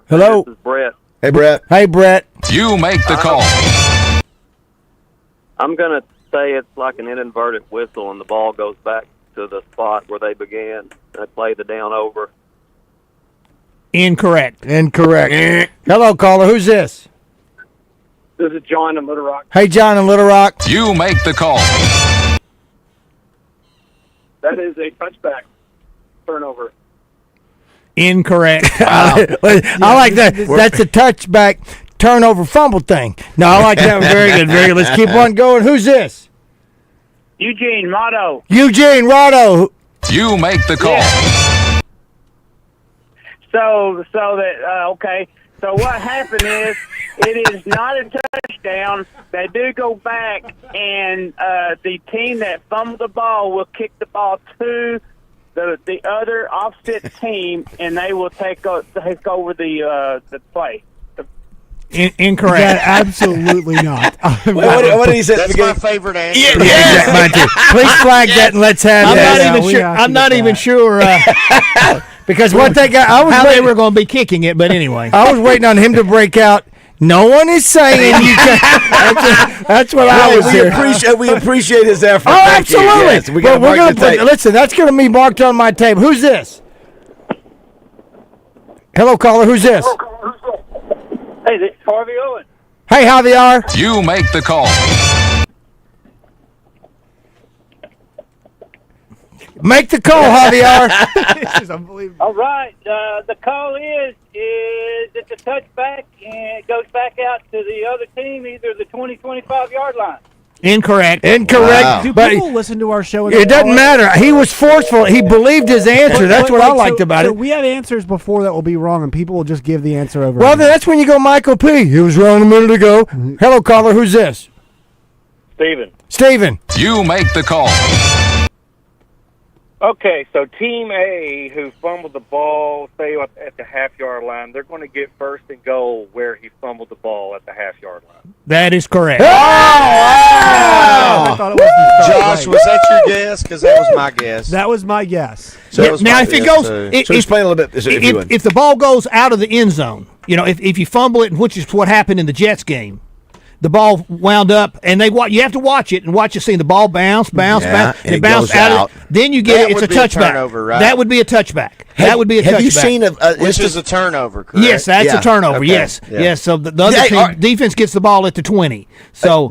Hello. This is Brett. Hey, Brett. Hey, Brett. You make the call. I'm going to say it's like an inverted whistle, and the ball goes back to the spot where they began. They play the down over. Incorrect. Hello, caller. Who's this? This is John in Little Rock. Hey, John in Little Rock. You make the call. That is a touchback turnover. Incorrect. I like that. That's a touchback turnover fumble thing. No, I like that. Very good. Very good. Let's keep on going. Who's this? Eugene Rotto. Eugene Rotto. You make the call. Yeah. So what happened is it is not a touchdown. They do go back, and the team that fumbled the ball will kick the ball to the other opposite team, and they will take over the play. Incorrect. Yeah, absolutely not. What did he say? That's my favorite answer. Yeah. Mine too. Please flag that and let's have I'm not even sure because what they got. They were going to be kicking it, but anyway. I was waiting on him to break out. No one is saying you can. That's what I was here. We appreciate his effort. Oh, Thank absolutely. You. Yes, we're going to listen, that's going to be marked on my tape. Who's this? Hello, caller. Who's this? Hey, this is Harvey Owen. Hey, Javier. You make the call. Make the call, Javier. This is unbelievable. All right. The call is it's a touchback, and it goes back out to the other team, either the 20-25-yard line. Incorrect. Wow. Do but people listen to our show? It doesn't matter. He was forceful. He believed his answer. That's what I liked about it. We have answers before that will be wrong, and people will just give the answer over. Well, that's when you go Michael P. He was wrong a minute ago. Hello, caller. Who's this? Steven. You make the call. Okay, so Team A, who fumbled the ball, say at the half-yard line, they're going to get first and goal where he fumbled the ball at the half-yard line. That is correct. Oh! I thought it was Josh, was that your guess? Because that was my guess. That was my guess. So now, if it goes, so explain a little bit. If the ball goes out of the end zone, if you fumble it, which is what happened in the Jets game. The ball wound up, and you have to watch it and watch it. See the ball bounce, and it bounced out. Then you get it's a touchback. Turnover, right? That would be a touchback. Have touchback. you seen which is a turnover? Correct? Yes, that's a turnover. Okay. Yes, yeah. yes. So the other team defense gets the ball at the 20. So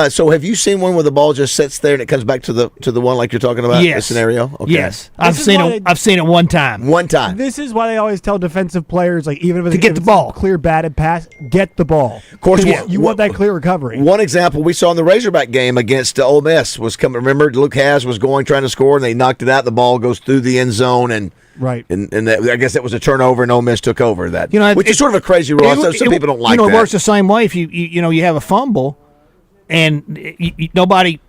so have you seen one where the ball just sits there and it comes back to the one like you're talking about? Yes. The scenario. Okay. Yes, I've seen it one time. One time. This is why they always tell defensive players, like even if to get the ball, clear batted pass, get the ball. Of course, you want that clear recovery. One example we saw in the Razorback game against Ole Miss was coming. Remember, Luke Haas was trying to score, and they knocked it out. The ball goes through the end zone, and right. And I guess that was a turnover, and Ole Miss took over that. Which is sort of a crazy rule. Some people don't like that. It works the same way if you have a fumble, and nobody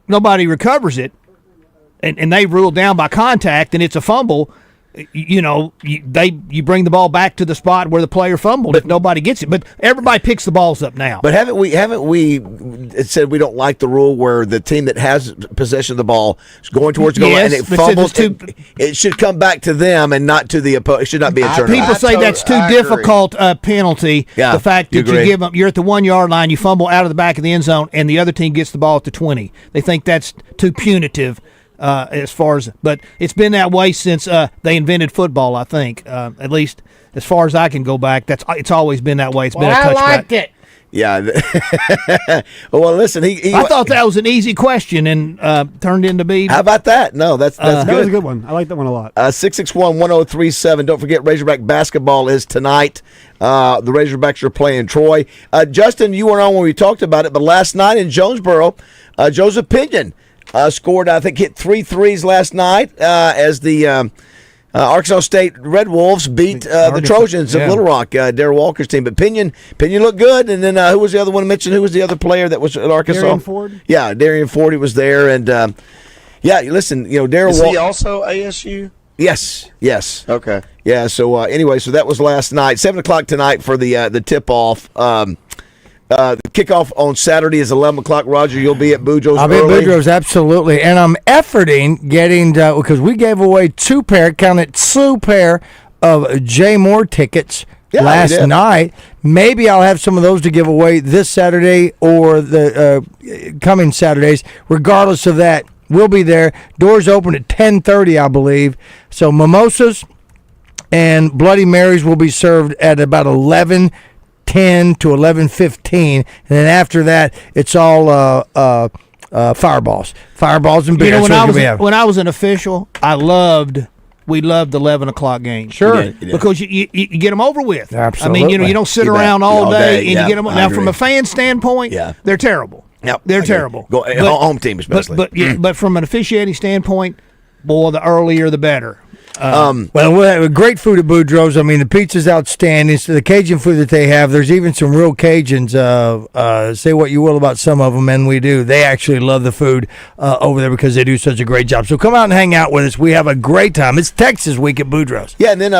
recovers it, and they rule down by contact, and it's a fumble. You bring the ball back to the spot where the player fumbled if nobody gets it. But everybody picks the balls up now. But haven't we said we don't like the rule where the team that has possession of the ball is going towards the goal and it fumbles? It should come back to them and not to the opponent. It should not be a turnover. People say that's too difficult a penalty. Yeah, the fact that you give them, you're at the 1 yard line, you fumble out of the back of the end zone, and the other team gets the ball at the 20. They think that's too punitive. as far as, but it's been that way since they invented football. I think, at least as far as I can go back, it's always been that way. It's been a touchback. I liked it. Yeah. Well, listen, I thought that was an easy question and turned into be. How about that? No, that's good. That was a good one. I like that one a lot. 661-1037. Don't forget, Razorback basketball is tonight. The Razorbacks are playing Troy. Justin, you weren't on when we talked about it, but last night in Jonesboro, Joseph Pinion scored, I think, hit 3 threes last night as the Arkansas State Red Wolves beat the Trojans of Little Rock, Darrell Walker's team. But Pinion looked good. And then who was the other one mentioned? Who was the other player that was at Arkansas? Darian Ford. Yeah, Darian Ford. He was there. And, listen, Darrell Walker. Is he also ASU? Yes. Okay. Yeah, so anyway, so that was last night. 7 o'clock tonight for the tip-off. The kickoff on Saturday is 11 o'clock. Roger, you'll be at Boudreaux's I'll be at Boudreaux's, absolutely. And I'm efforting getting, because we gave away 2 pair of Jay Moore tickets last night. Maybe I'll have some of those to give away this Saturday or the coming Saturdays. Regardless of that, we'll be there. Doors open at 10:30, I believe. So mimosas and Bloody Marys will be served at about 11:10 to 11:15, and then after that, it's all fireballs and beer. When I was an official, we loved 11 o'clock games. Sure, because you get them over with. Absolutely. I mean, you don't sit around all day and you get them. Now, from a fan standpoint, they're terrible. Yep, they're terrible. Home team especially. But from an officiating standpoint, boy, the earlier the better. Well, we have great food at Boudreaux's. I mean, the pizza's outstanding. So the Cajun food that they have, there's even some real Cajuns. Say what you will about some of them, and we do. They actually love the food over there because they do such a great job. So come out and hang out with us. We have a great time. It's Texas Week at Boudreaux's. Yeah, and then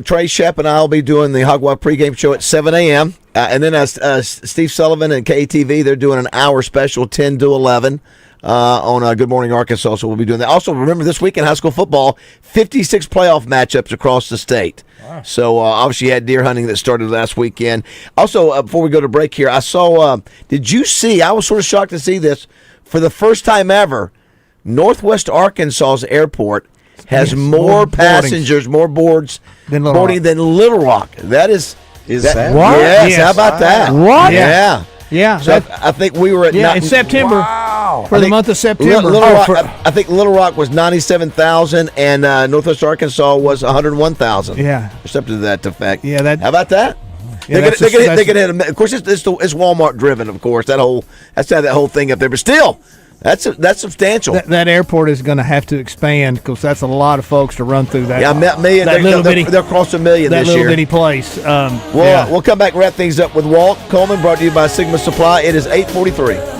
Trey Shep and I will be doing the Hog Wild pregame show at 7 a.m. And then Steve Sullivan and KTV, they're doing an hour special, 10 to 11. On Good Morning Arkansas, so we'll be doing that. Also, remember this week in high school football, 56 playoff matchups across the state. Wow. So obviously you had deer hunting that started last weekend. Also, before we go to break here, I saw, did you see, I was sort of shocked to see this, for the first time ever, Northwest Arkansas's airport has more passengers, more boards boarding than Little Rock. That is that? What? Yes, how about that? What? Yeah. Yeah, so I think we were at in September for the month of September. Little Rock, I think Little Rock was 97,000 and Northwest Arkansas was 101,000. Yeah, except to that effect. Yeah, how about that? Yeah, they could hit. Of course, it's Walmart driven. Of course, that's how that whole thing up there. But still, that's substantial. That airport is going to have to expand because that's a lot of folks to run through that. Yeah, they're across 1 million this year. That little bitty place. We'll come back and wrap things up with Walt Coleman, brought to you by Sigma Supply. It is 8:43.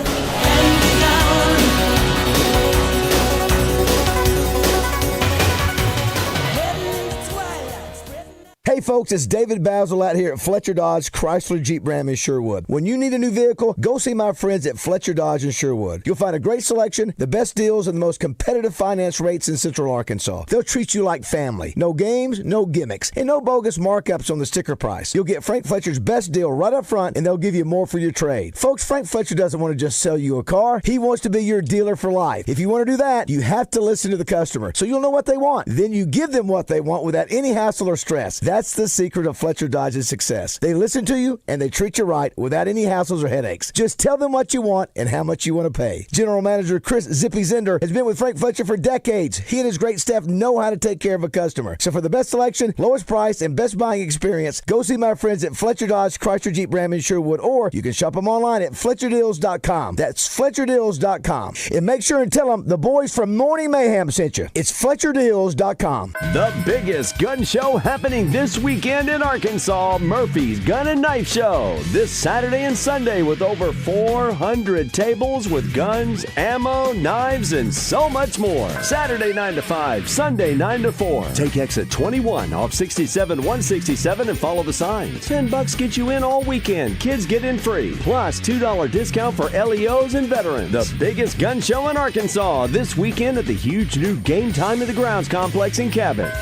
Hey folks, it's David Bazzell out here at Fletcher Dodge, Chrysler, Jeep, Ram in Sherwood. When you need a new vehicle, go see my friends at Fletcher Dodge in Sherwood. You'll find a great selection, the best deals, and the most competitive finance rates in Central Arkansas. They'll treat you like family. No games, no gimmicks, and no bogus markups on the sticker price. You'll get Frank Fletcher's best deal right up front, and they'll give you more for your trade. Folks, Frank Fletcher doesn't want to just sell you a car. He wants to be your dealer for life. If you want to do that, you have to listen to the customer, so you'll know what they want. Then you give them what they want without any hassle or stress. That's the secret of Fletcher Dodge's success. They listen to you and they treat you right without any hassles or headaches. Just tell them what you want and how much you want to pay. General Manager Chris Zippy Zender has been with Frank Fletcher for decades. He and his great staff know how to take care of a customer. So for the best selection, lowest price, and best buying experience, go see my friends at Fletcher Dodge, Chrysler, Jeep, Ram in Sherwood, or you can shop them online at FletcherDeals.com. That's FletcherDeals.com. And make sure and tell them the boys from Morning Mayhem sent you. It's FletcherDeals.com. The biggest gun show happening this weekend in Arkansas, Murphy's Gun and Knife Show. This Saturday and Sunday with over 400 tables with guns, ammo, knives, and so much more. Saturday 9 to 5, Sunday 9 to 4. Take exit 21 off 67 167 and follow the signs. $10 gets you in all weekend. Kids get in free. Plus $2 discount for LEOs and veterans. The biggest gun show in Arkansas this weekend at the huge new Game Time of the Grounds complex in Cabot.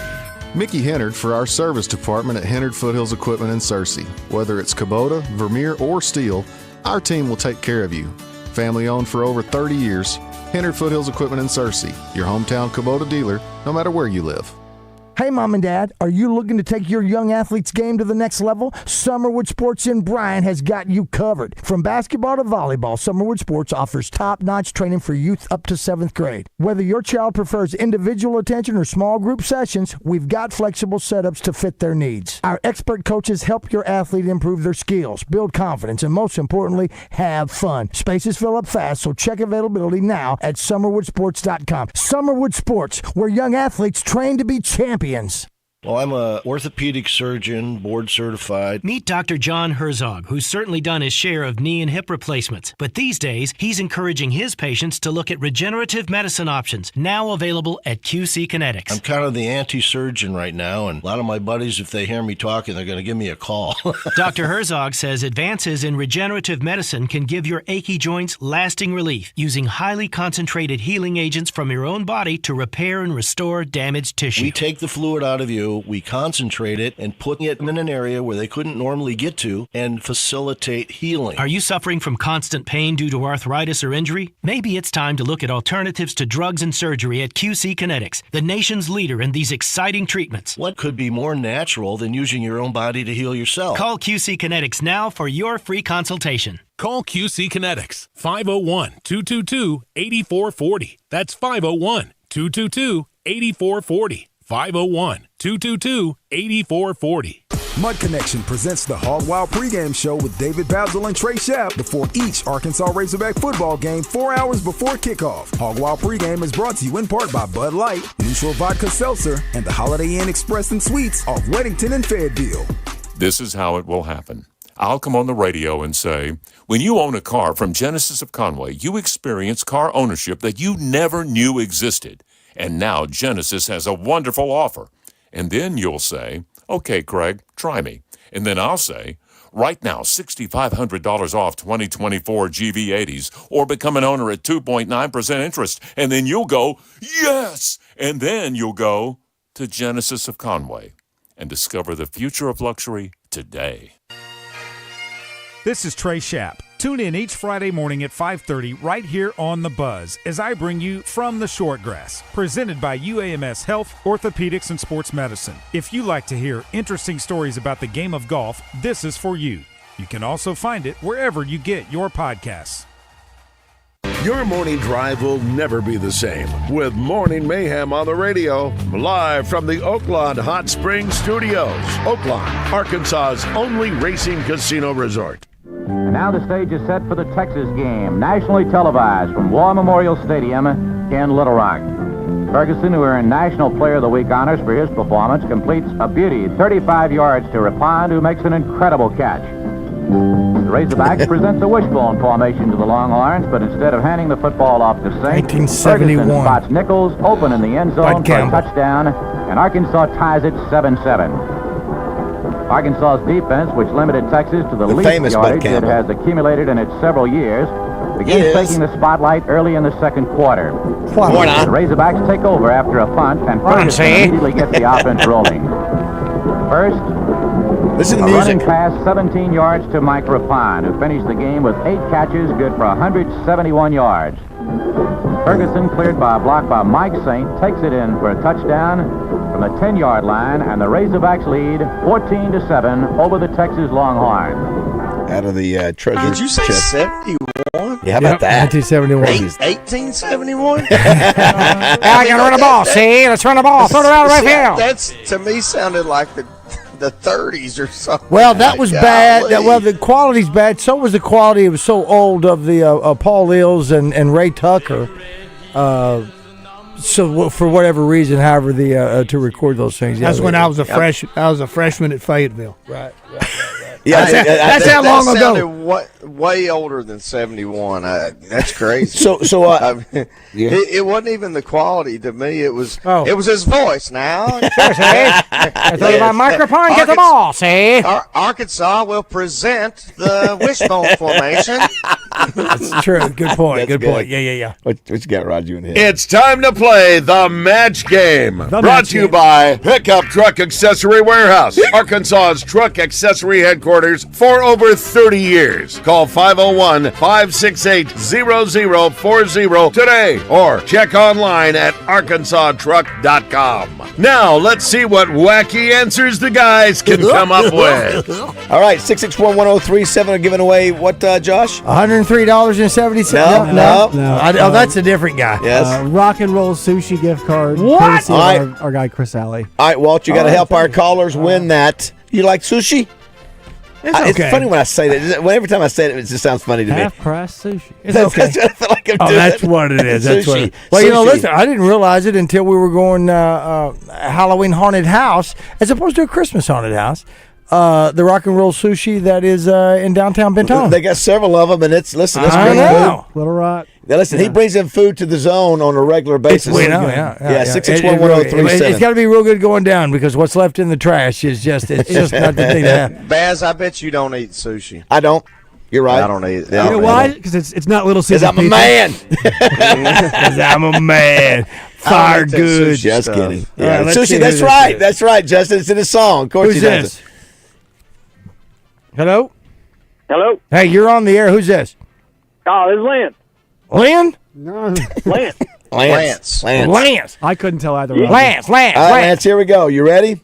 Mickey Hennard for our service department at Hennard Foothills Equipment in Searcy. Whether it's Kubota, Vermeer, or steel, our team will take care of you. Family owned for over 30 years, Hennard Foothills Equipment in Searcy, your hometown Kubota dealer, no matter where you live. Hey, Mom and Dad, are you looking to take your young athlete's game to the next level? Summerwood Sports in Bryan has got you covered. From basketball to volleyball, Summerwood Sports offers top-notch training for youth up to 7th grade. Whether your child prefers individual attention or small group sessions, we've got flexible setups to fit their needs. Our expert coaches help your athlete improve their skills, build confidence, and most importantly, have fun. Spaces fill up fast, so check availability now at summerwoodsports.com. Summerwood Sports, where young athletes train to be champions. Well, I'm a orthopedic surgeon, board certified. Meet Dr. John Herzog, who's certainly done his share of knee and hip replacements. But these days, he's encouraging his patients to look at regenerative medicine options, now available at QC Kinetics. I'm kind of the anti-surgeon right now, and a lot of my buddies, if they hear me talking, they're going to give me a call. Dr. Herzog says advances in regenerative medicine can give your achy joints lasting relief, using highly concentrated healing agents from your own body to repair and restore damaged tissue. We take the fluid out of you, we concentrate it and put it in an area where they couldn't normally get to and facilitate healing. Are you suffering from constant pain due to arthritis or injury? Maybe it's time to look at alternatives to drugs and surgery at QC Kinetics, the nation's leader in these exciting treatments. What could be more natural than using your own body to heal yourself? Call QC Kinetics now for your free consultation. Call QC Kinetics, 501-222-8440. That's 501-222-8440. 501-222-8440. Mud Connection presents the Hog Wild pregame show with David BAZZEL and Trey Schapp before each Arkansas Razorback football game 4 hours before kickoff. Hog Wild pregame is brought to you in part by Bud Light, Neutral Vodka Seltzer, and the Holiday Inn Express and Suites off Weddington and Fayetteville. This is how it will happen. I'll come on the radio and say, when you own a car from Genesis of Conway, you experience car ownership that you never knew existed. And now Genesis has a wonderful offer. And then you'll say, okay, Craig, try me. And then I'll say, right now, $6,500 off 2024 GV80s or become an owner at 2.9% interest. And then you'll go, yes! And then you'll go to Genesis of Conway and discover the future of luxury today. This is Trey Schapp. Tune in each Friday morning at 5:30 right here on The Buzz as I bring you From the Shortgrass, presented by UAMS Health, Orthopedics, and Sports Medicine. If you like to hear interesting stories about the game of golf, this is for you. You can also find it wherever you get your podcasts. Your morning drive will never be the same with Morning Mayhem on the radio, live from the Oaklawn Hot Springs Studios. Oaklawn, Arkansas's only racing casino resort. And now the stage is set for the Texas game, nationally televised from War Memorial Stadium in Little Rock. Ferguson, who earned National Player of the Week honors for his performance, completes a beauty 35 yards to Rapond, who makes an incredible catch. The Razorbacks present the wishbone formation to the Longhorns, but instead of handing the football off to Saint, Ferguson spots Nichols open in the end zone for a touchdown, and Arkansas ties it 7-7. Arkansas's defense, which limited Texas to the least yardage it has accumulated in its several years, begins taking the spotlight early in the second quarter. The Razorbacks take over after a punt, and Ferguson immediately gets the offense rolling. First, listen to a music. running pass 17 yards to Mike Rapond, who finished the game with 8 catches, good for 171 yards. Ferguson, cleared by a block by Mike Saint, takes it in for a touchdown from the 10-yard line, and the Razorbacks lead 14-7 over the Texas Longhorns. Out of the treasure Did you say chest. 71? Yeah, how about that? 1971. 1871? I can run the ball, see? Let's run the ball. Throw it around the right field. That's, to me, sounded like the 30s or something. Well, that was bad. Golly. Well, the quality's bad. So was the quality. It was so old of the Paul Ills and Ray Tucker. So for whatever reason, however, to record those things. That's when I was a freshman at Fayetteville. Right. Yeah, that's how long ago. Way older than 71. That's crazy. It wasn't even the quality to me. It was his voice. Now, my microphone, get the ball. See, Arkansas will present the wishbone formation. That's true. Good point. Good point. Yeah. What you got, Roger, in here? It's time to play the match game. Brought match to you game. by Pickup Truck Accessory Warehouse, Arkansas's truck accessory headquarters for over 30 years. Call 501-568-0040 today or check online at arkansastruck.com. Now, let's see what wacky answers the guys can come up with. All right, 661-1037 are giving away what, Josh? $103.70. No. Oh, that's a different guy. Yes. Rock and roll sushi gift card. What? Courtesy of All right. our guy Chris Alley. All right, Walt, you got to help our callers win that. You like sushi? It's okay. It's funny when I say that. Every time I say it, it just sounds funny to me. Half price sushi. It's okay. That's what I feel like I'm doing. That's what it is. That's what it is. Well, Sushi. listen, I didn't realize it until we were going Halloween haunted house as opposed to a Christmas haunted house. The rock and roll sushi that is in downtown Benton. They got several of them, and it's I great know. food. Little Rock. Now, listen, he brings in food to the zone on a regular basis. We know, yeah. 661-1037. It's got to be real good going down because what's left in the trash is just not the thing to have. Baz, I bet you don't eat sushi. I don't. You're right. I don't eat it. You know why? Because it's not Little Because Caesar I'm a pizza. man. Because I'm a man. Fire like that good. sushi Just stuff. kidding. All right, let's see Sushi, who that's this right. is. That's right, Justin. It's in his song. Of course Who's he does this? Hello? Hello? Hey, you're on the air. Who's this? Oh, this is Lance. Lynn? No. Lance. Lance. Lance. I couldn't tell either. Roger. Lance. All right, Lance, here we go. You ready?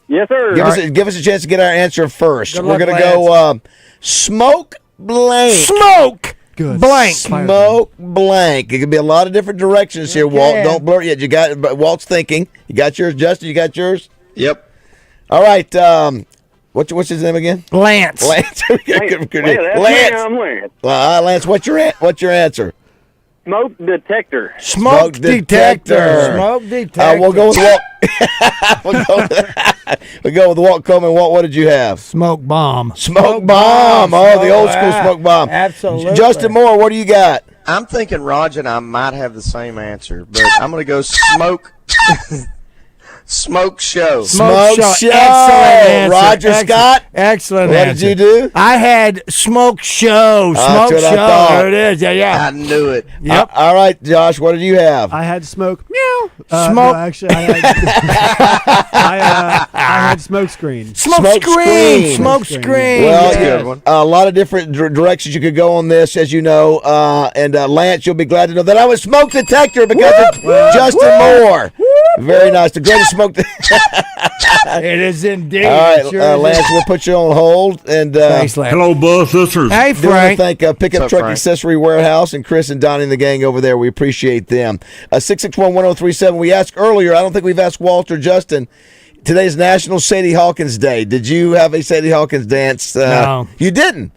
Yes, sir. Give us a chance to get our answer first. Good We're luck, going to go smoke blank. Smoke. Good. Blank. Smoke blank. It could be a lot of different directions here, Walt. can. Don't blur it yet. You got, but Walt's thinking. You got yours, Justin? You got yours? Yep. All right. What's his name again? Lance. Lance. Wait, that's me. I'm Lance. Lance, what's your answer? Smoke detector. Smoke detector. Smoke detector. We'll go with Walt. we'll go with Walt Coleman. Walt, what did you have? Smoke bomb. Smoke bomb. Oh, the old school smoke bomb. Absolutely. Justin Moore, what do you got? I'm thinking Roger and I might have the same answer, but I'm going to go smoke. Smoke show. Smoke show. Excellent answer. Roger Scott. Excellent What answer. did you do? I had smoke show. That's Smoke what I show. thought. There it is. Yeah. I knew it. Yep. All right, Josh, what did you have? I had smoke. Meow. Smoke. No, actually, I had smoke screen. Smoke screen. Smoke Screen. screen. Well, That's a yeah, good one. a lot of different directions you could go on this, as you know. And Lance, you'll be glad to know that I was smoke detector because of Justin Moore. Very nice. The greatest smoke. It is indeed. All right, Sure is. Lance, we'll put you on hold. And Thanks, Lance. Hello, Buzz. This is Hey, do want to Frank. thank Pickup What's up, Truck Frank? Accessory Warehouse and Chris and Donnie and the gang over there. We appreciate them. 661-1037. We asked earlier, I don't think we've asked Walter Justin. Today's National Sadie Hawkins Day. Did you have a Sadie Hawkins dance? No. You didn't?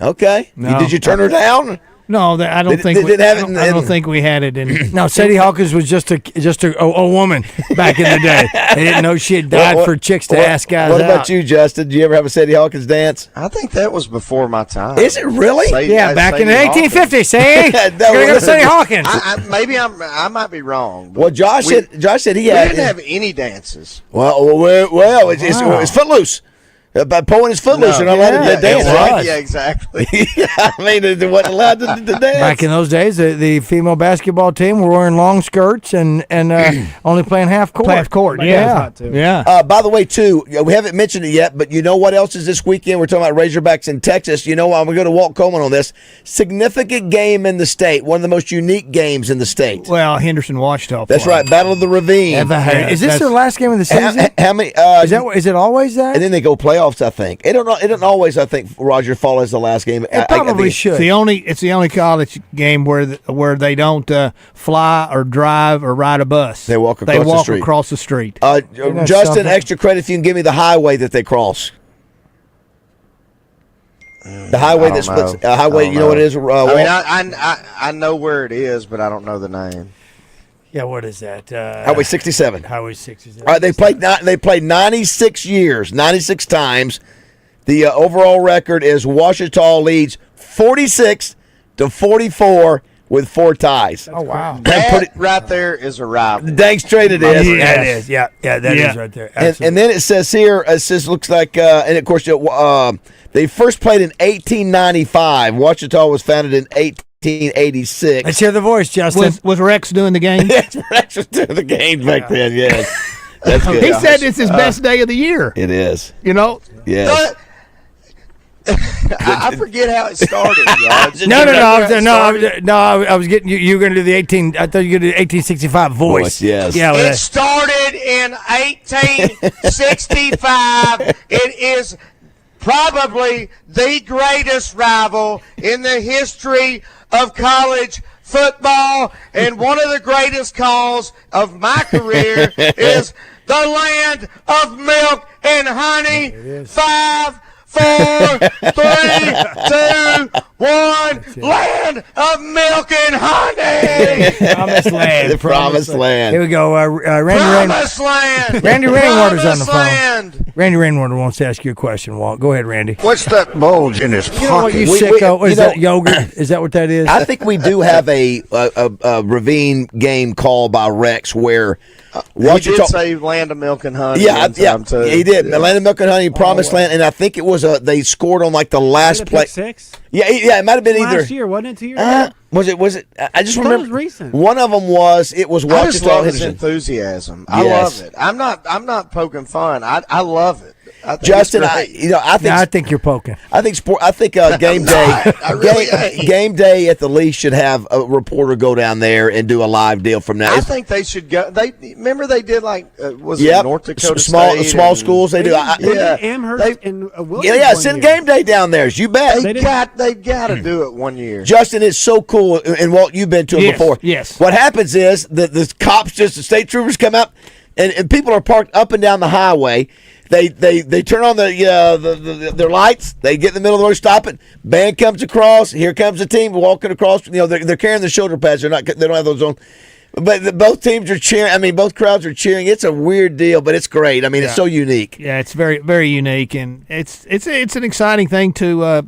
Okay. No. Did you turn her down? No, I don't They- think they we, didn't have I it don't, in- I don't think we had it in. No, Sadie Hawkins was just a woman back in the day. They didn't know she had died for chicks to ask guys What out. about you, Justin? Did you ever have a Sadie Hawkins dance? I think that was before my time. Is it really? Yeah, back in the Sadie 1850s. See, No, gonna go to Sadie Hawkins. I might be wrong. but Well, Josh we- said he we had. didn't have any dances. Well, it's footloose. By pulling his footloose, you're not allowed to dance, it right? was. Yeah, exactly. Yeah, I mean, they wasn't allowed to dance. Back in those days, the female basketball team were wearing long skirts and only playing half court. Half court, My yeah. dad's hot, too. Yeah. By the way, too, we haven't mentioned it yet, but you know what else is this weekend? We're talking about Razorbacks in Texas. You know, I'm going to go to Walt Coleman on this. Significant game in the state. One of the most unique games in the state. Well, Henderson Wachita. That's right, Battle of the Ravine. Is this their last game of the season? How many? Is it always that? And then they go playoffs, I think. It don't always, I think, Roger, fall as the last game. It probably should. It's the only college game where they don't fly or drive or ride a bus. They walk across the street. Justin, something? extra credit if you can give me the highway that they cross. The highway that splits. Highway, you know what it is? I mean, I know where it is, but I don't know the name. Yeah, what is that? Highway 67. Highway 67. All right, they played 96 years, 96 times. The overall record is Washita leads 46-44 with 4 ties. Oh, wow. That right there is a rival. Dang straight it is. Yeah, it is. Yeah, that is right there. And then it says here, looks like, and of course, they first played in 1895. Wichita was founded in 1886. Let's hear the voice, Justin. Was Rex doing the game? Rex was doing the game back then, yes. That's good. He said it's his best day of the year. It is. You know? Yes. I forget how it started. Raj. I was getting you were going to do the 18. I thought you were going to do the 1865 voice. Yes. Yeah. It started in 1865. It is probably the greatest rival in the history of college football, and one of the greatest calls of my career is the land of milk and honey. 5, 4, 3, 2, 1. Land of milk and honey. Promised land. The promised land. Here we go. Promised land. Randy Rainwater's on the Promised phone. Randy Rainwater wants to ask you a question, Walt. Go ahead, Randy. What's that bulge in his pocket? You know what, you sicko? Is that yogurt? Is that what that is? I think we do have a ravine game called by Rex where He did say land of milk and honey. Yeah, too. He did. Yeah. Land of milk and honey, promised land, and I think it was they scored on like the last play. 6? Yeah, it might have been either last year, wasn't it? 2 years ago? Was it? I just remember. It was recent. One of them was. It was I Wichita just love his Henderson. enthusiasm. I love it. I'm not poking fun. I love it. Justin, I think you're poking. I think game day. Game day at the least should have a reporter go down there and do a live deal from now. I think they should go. Remember they did like it North Dakota small State schools they do. Amherst and Williams. Yeah, send game day down there. You bet. They got to do it one year. Justin, it's so cool, and Walt, you've been to them before. Yes. What happens is that the cops, the state troopers come up, and people are parked up and down the highway. They turn on their lights. They get in the middle of the road, stop it. Band comes across. Here comes the team walking across. They're carrying the shoulder pads. They don't have those on. But both teams are cheering. I mean, both crowds are cheering. It's a weird deal, but it's great. I mean, it's so unique. Yeah, it's very, very unique, and it's an exciting thing to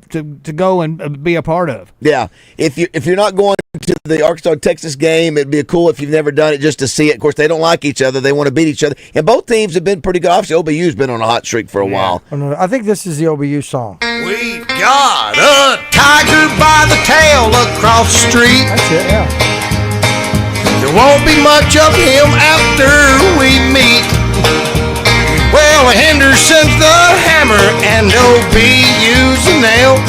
go and be a part of. Yeah, if you're not going to the Arkansas-Texas game, it'd be cool if you've never done it just to see it. Of course, they don't like each other; they want to beat each other, and both teams have been pretty good. Obviously, OBU's been on a hot streak for a while. I think this is the OBU song. We got a tiger by the tail across the street. That's it. Yeah. There won't be much of him after we meet. Well, Henderson's the hammer and OBU's the nail.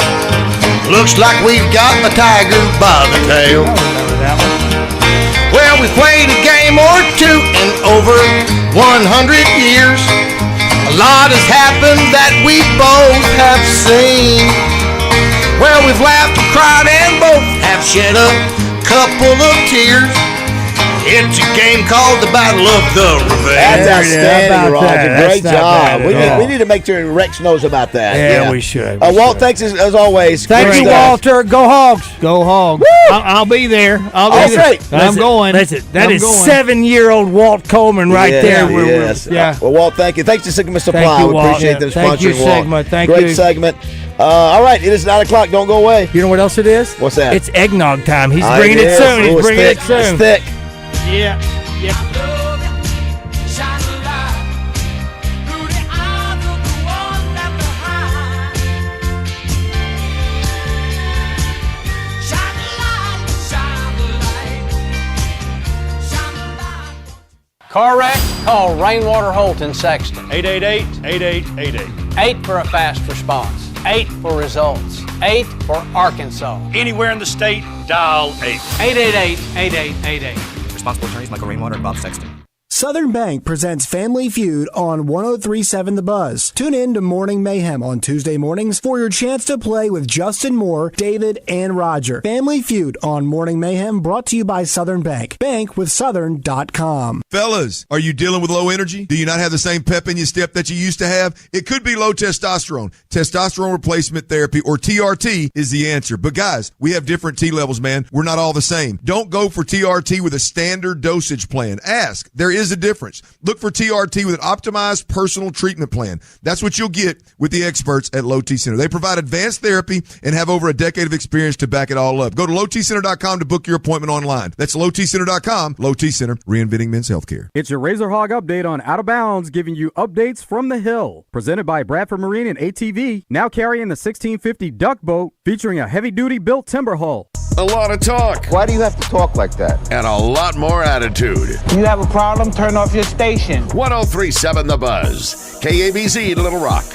Looks like we've got a tiger by the tail. Well, we played a game or two in over 100 years. A lot has happened that we both have seen. Well, we've laughed and cried and both have shed a couple of tears. It's a game called the Battle of the Ravine. That's outstanding, Roger. Great job. Bad, we need to make sure Rex knows about that. Yeah, we should. Walt, thanks as always. Thank you, Walter. Go Hogs. Go Hogs. I'll be there. I'm going. That is 7-year-old Walt Coleman right there. Yes. Yeah. Well, Walt, thank you. Thanks to Sigma Supply. Thank you, we Walt. appreciate them sponsoring. Thank you, Sigma. Thank you. Great segment. All right, it is 9 o'clock. Don't go away. You know what else it is? What's that? It's eggnog time. He's bringing it soon. He's bringing it soon. It's thick. Yeah. Yep. Car wreck? Call Rainwater Holt in Sexton. 888-8888. 8 for a fast response. 8 for results. 8 for Arkansas. Anywhere in the state, dial 8. 888-8888. Responsible attorneys Michael Rainwater and Bob Sexton. Southern Bank presents Family Feud on 103.7 The Buzz. Tune in to Morning Mayhem on Tuesday mornings for your chance to play with Justin Moore, David, and Roger. Family Feud on Morning Mayhem brought to you by Southern Bank. Bankwithsouthern.com. Fellas, are you dealing with low energy? Do you not have the same pep in your step that you used to have? It could be low testosterone. Testosterone replacement therapy, or TRT, is the answer. But guys, we have different T levels, man. We're not all the same. Don't go for TRT with a standard dosage plan. Ask. There is the difference. Look for TRT with an optimized personal treatment plan. That's what you'll get with the experts at Low T Center. They provide advanced therapy and have over a decade of experience to back it all up. Go to lowtcenter.com to book your appointment online. That's lowtcenter.com. Low T Center, reinventing men's healthcare. It's your Razor Hog update on Out of Bounds, giving you updates from the hill. Presented by Bradford Marine and ATV, now carrying the 1650 Duck Boat, featuring a heavy-duty built timber hull. A lot of talk. Why do you have to talk like that? And a lot more attitude. You have a problem? Turn off your station. 1037 The Buzz. KABZ Little Rock.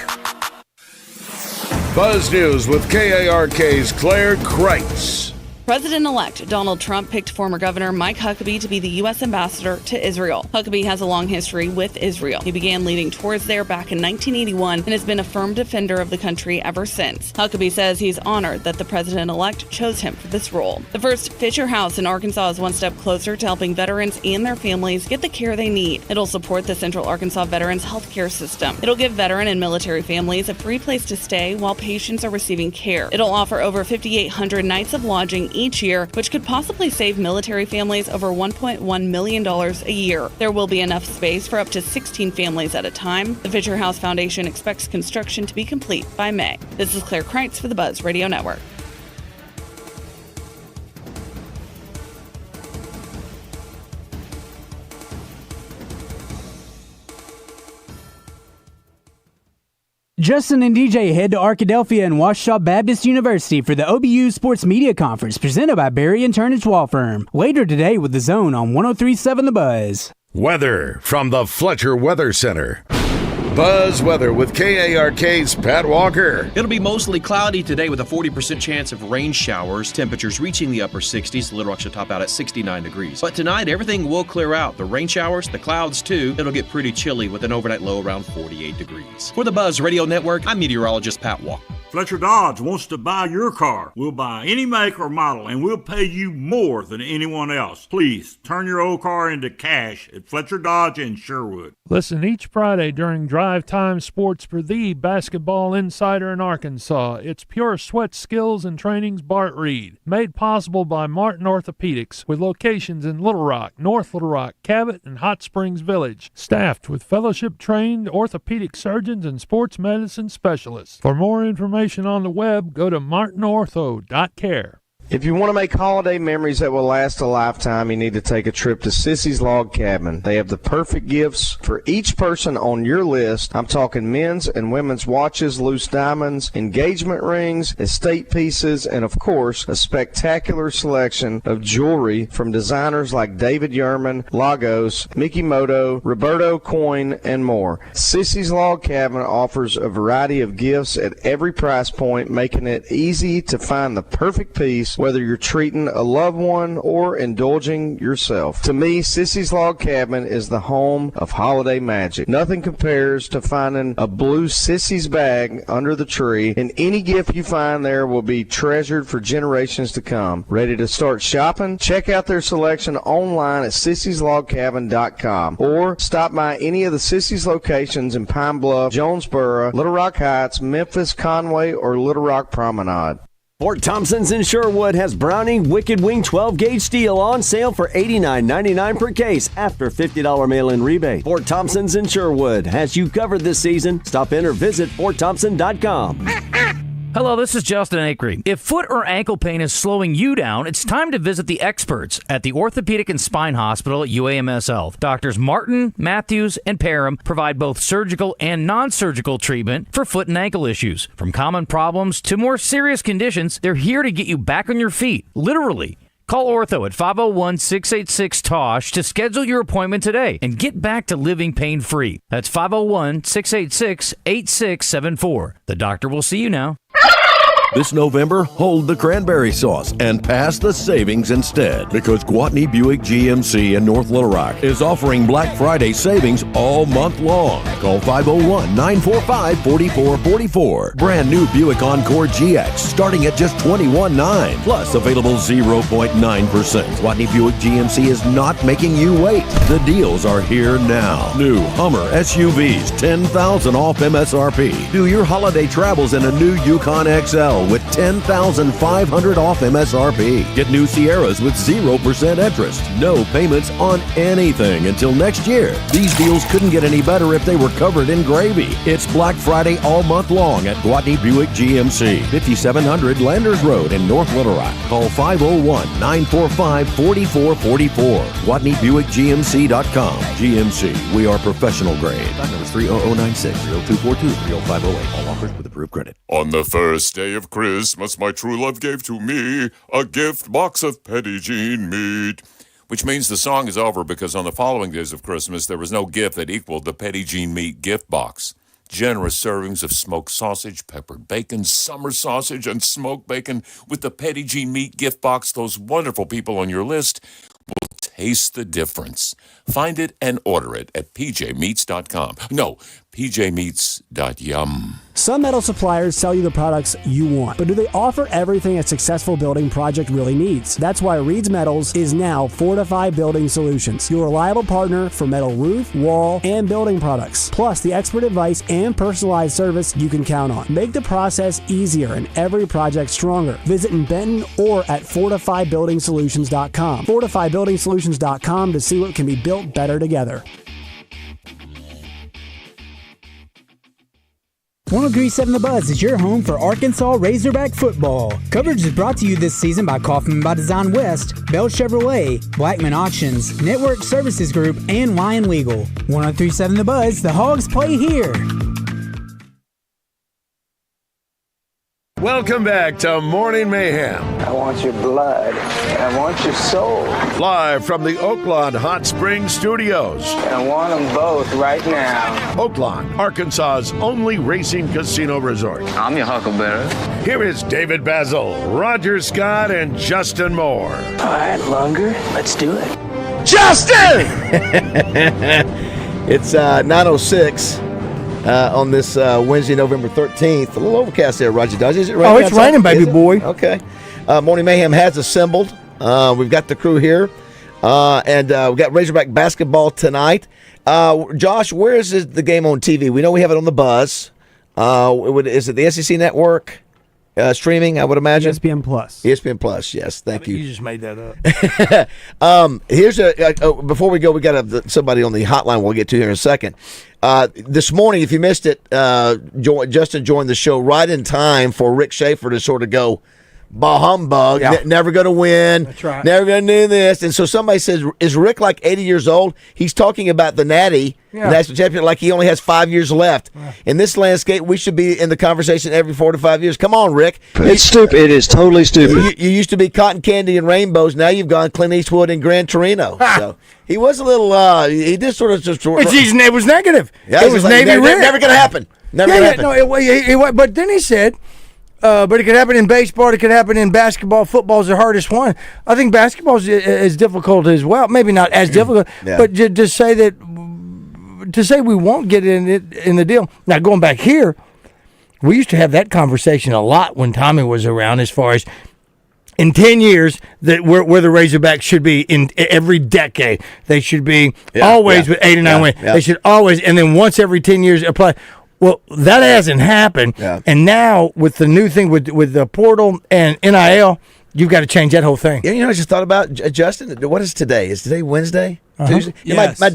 Buzz News with KARK's Claire Kreitz. President-elect Donald Trump picked former Governor Mike Huckabee to be the U.S. ambassador to Israel. Huckabee has a long history with Israel. He began leading tours there back in 1981 and has been a firm defender of the country ever since. Huckabee says he's honored that the president-elect chose him for this role. The first Fisher House in Arkansas is one step closer to helping veterans and their families get the care they need. It'll support the Central Arkansas Veterans Health Care System. It'll give veteran and military families a free place to stay while patients are receiving care. It'll offer over 5,800 nights of lodging each year, which could possibly save military families over $1.1 million a year. There will be enough space for up to 16 families at a time. The Fisher House Foundation expects construction to be complete by May. This is Claire Kreitz for the Buzz Radio Network. Justin and DJ head to Arkadelphia and Ouachita Baptist University for the OBU Sports Media Conference presented by Barry and Turnage Law Firm. Later today with The Zone on 103.7 The Buzz. Weather from the Fletcher Weather Center. Buzz Weather with KARK's Pat Walker. It'll be mostly cloudy today with a 40% chance of rain showers. Temperatures reaching the upper 60s. Little Rock should top out at 69 degrees. But tonight, everything will clear out. The rain showers, the clouds too. It'll get pretty chilly with an overnight low around 48 degrees. For the Buzz Radio Network, I'm meteorologist Pat Walker. Fletcher Dodge wants to buy your car. We'll buy any make or model, and we'll pay you more than anyone else. Please, turn your old car into cash at Fletcher Dodge in Sherwood. Listen each Friday during Drive Time Sports for the basketball insider in Arkansas. It's pure sweat skills and training's Bart Reed. Made possible by Martin Orthopedics with locations in Little Rock, North Little Rock, Cabot, and Hot Springs Village. Staffed with fellowship-trained orthopedic surgeons and sports medicine specialists. For more information on the web, go to martinortho.care. If you want to make holiday memories that will last a lifetime, you need to take a trip to Sissy's Log Cabin. They have the perfect gifts for each person on your list. I'm talking men's and women's watches, loose diamonds, engagement rings, estate pieces, and of course, a spectacular selection of jewelry from designers like David Yurman, Lagos, Mikimoto, Roberto Coin, and more. Sissy's Log Cabin offers a variety of gifts at every price point, making it easy to find the perfect piece whether you're treating a loved one or indulging yourself. To me, Sissy's Log Cabin is the home of holiday magic. Nothing compares to finding a blue Sissy's bag under the tree, and any gift you find there will be treasured for generations to come. Ready to start shopping? Check out their selection online at sissyslogcabin.com or stop by any of the Sissy's locations in Pine Bluff, Jonesboro, Little Rock Heights, Memphis, Conway, or Little Rock Promenade. Fort Thompson's in Sherwood has Browning Wicked Wing 12-gauge steel on sale for $89.99 per case after $50 mail-in rebate. Fort Thompson's in Sherwood has you covered this season. Stop in or visit FortThompson.com. Hello, this is Justin Acree. If foot or ankle pain is slowing you down, it's time to visit the experts at the Orthopedic and Spine Hospital at UAMS Health. Doctors Martin, Matthews, and Parham provide both surgical and non-surgical treatment for foot and ankle issues. From common problems to more serious conditions, they're here to get you back on your feet, literally. Call Ortho at 501-686-TOSH to schedule your appointment today and get back to living pain-free. That's 501-686-8674. The doctor will see you now. This November, hold the cranberry sauce and pass the savings instead, because Gwatney Buick GMC in North Little Rock is offering Black Friday savings all month long. Call 501-945-4444. Brand new Buick Encore GX starting at just $21,900, plus available 0.9%. Gwatney Buick GMC is not making you wait. The deals are here now. New Hummer SUVs, $10,000 off MSRP. Do your holiday travels in a new Yukon XL now with $10,500 off MSRP. Get new Sierras with 0% interest. No payments on anything until next year. These deals couldn't get any better if they were covered in gravy. It's Black Friday all month long at Gwatney Buick GMC, 5700 Landers Road in North Little Rock. Call 501-945-4444. GwatneyBuickGMC.com. GMC, we are professional grade. Stock number is 30096, 30242, 30508. All offers with approved credit. On the first day of Christmas, my true love gave to me a gift box of Petit Jean meat. Which means the song is over because on the following days of Christmas, there was no gift that equaled the Petit Jean meat gift box. Generous servings of smoked sausage, peppered bacon, summer sausage, and smoked bacon with the Petit Jean meat gift box. Those wonderful people on your list will taste the difference. Find it and order it at pjmeats.com. No, pjmeats.yum. Some metal suppliers sell you the products you want, but do they offer everything a successful building project really needs? That's why Reed's Metals is now Fortify Building Solutions, your reliable partner for metal roof, wall, and building products, plus the expert advice and personalized service you can count on. Make the process easier and every project stronger. Visit in Benton or at FortifyBuildingSolutions.com. FortifyBuildingSolutions.com to see what can be built better together. 1037 The Buzz is your home for Arkansas Razorback football. Coverage is brought to you this season by Kaufman by Design West, Bell Chevrolet, Blackman Auctions, Network Services Group, and Lyon Legal. 1037 The Buzz, the Hogs play here. Welcome back to Morning Mayhem. I want your blood. I want your soul. Live from the Oaklawn Hot Springs Studios. I want them both right now. Oaklawn, Arkansas's only racing casino resort. I'm your huckleberry. Here is David BAZZEL, Roger Scott, and Justin Moore. All right, Lunger, let's do it. Justin! It's 9:06. On this Wednesday, November 13th. A little overcast there, Roger Dodge. Is it raining? Oh, it's raining, baby boy. Okay. Morning Mayhem has assembled. We've got the crew here. And we've got Razorback basketball tonight. Josh, where is the game on TV? We know we have it on the Buzz. Is it the SEC Network? Streaming, I would imagine. ESPN Plus. ESPN Plus, yes. Thank you. You just made that up. Here's before we go, we got somebody on the hotline we'll get to here in a second. This morning, if you missed it, Justin joined the show right in time for Rick Schaefer to sort of go, bah humbug, never going to win. That's right. Never going to do this. And so somebody says, is Rick like 80 years old? He's talking about the Natty National Championship like he only has 5 years left. In this landscape, we should be in the conversation every 4 to 5 years. Come on, Rick. It's stupid. It is totally stupid. You used to be Cotton Candy and Rainbows. Now you've gone Clint Eastwood and Gran Torino. So he was a little, he did sort of just. It was negative. Yeah, it was like, Navy Rick. Never going to happen. Never going to happen. No, but then he said, but it could happen in baseball. It could happen in basketball. Football is the hardest one. I think basketball is as difficult as well. Maybe not as difficult, but to say that, to say we won't get in the deal. Now going back here, we used to have that conversation a lot when Tommy was around. As far as in 10 years, that where the Razorbacks should be in every decade, they should be always with 8 or 9 wins. They should always, and then once every 10 years apply. Well, that hasn't happened, and now with the new thing with the portal and NIL, you've got to change that whole thing. Yeah, I just thought about, Justin, what is today? Is today Wednesday? Tuesday? Yes. My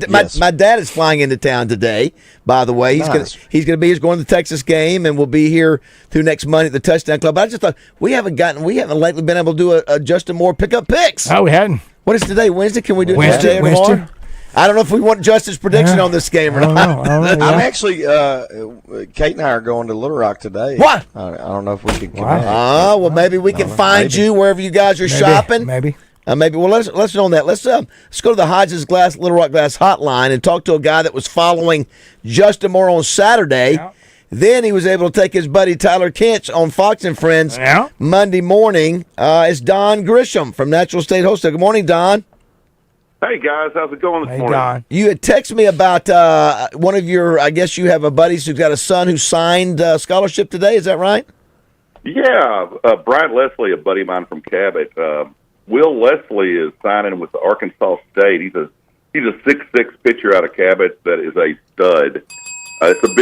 dad is flying into town today, by the way. He's going to going to the Texas game, and we'll be here through next Monday at the Touchdown Club. But I just thought, we haven't lately been able to do a Justin Moore pick-up picks. Oh, we hadn't. What is today, Wednesday? Can we do it today or tomorrow? I don't know if we want Justin's prediction on this game or not. I'm actually, Kate and I are going to Little Rock today. What? I don't know if we can connect. Well, maybe we can find you wherever you guys are shopping. Maybe. Well, let's know that. Let's go to the Hodges Little Rock Glass hotline and talk to a guy that was following Justin Moore on Saturday. Yeah. Then he was able to take his buddy Tyler Kinch on Fox and Friends Monday morning. It's Don Grisham from Natural State Wholesale. Good morning, Don. Hey, guys. How's it going this morning? Don. You had texted me about one of your, I guess you have a buddy who's got a son who signed scholarship today. Is that right? Yeah. Brian Leslie, a buddy of mine from Cabot. Will Leslie is signing with Arkansas State. He's a 6'6" pitcher out of Cabot that is a stud. It's a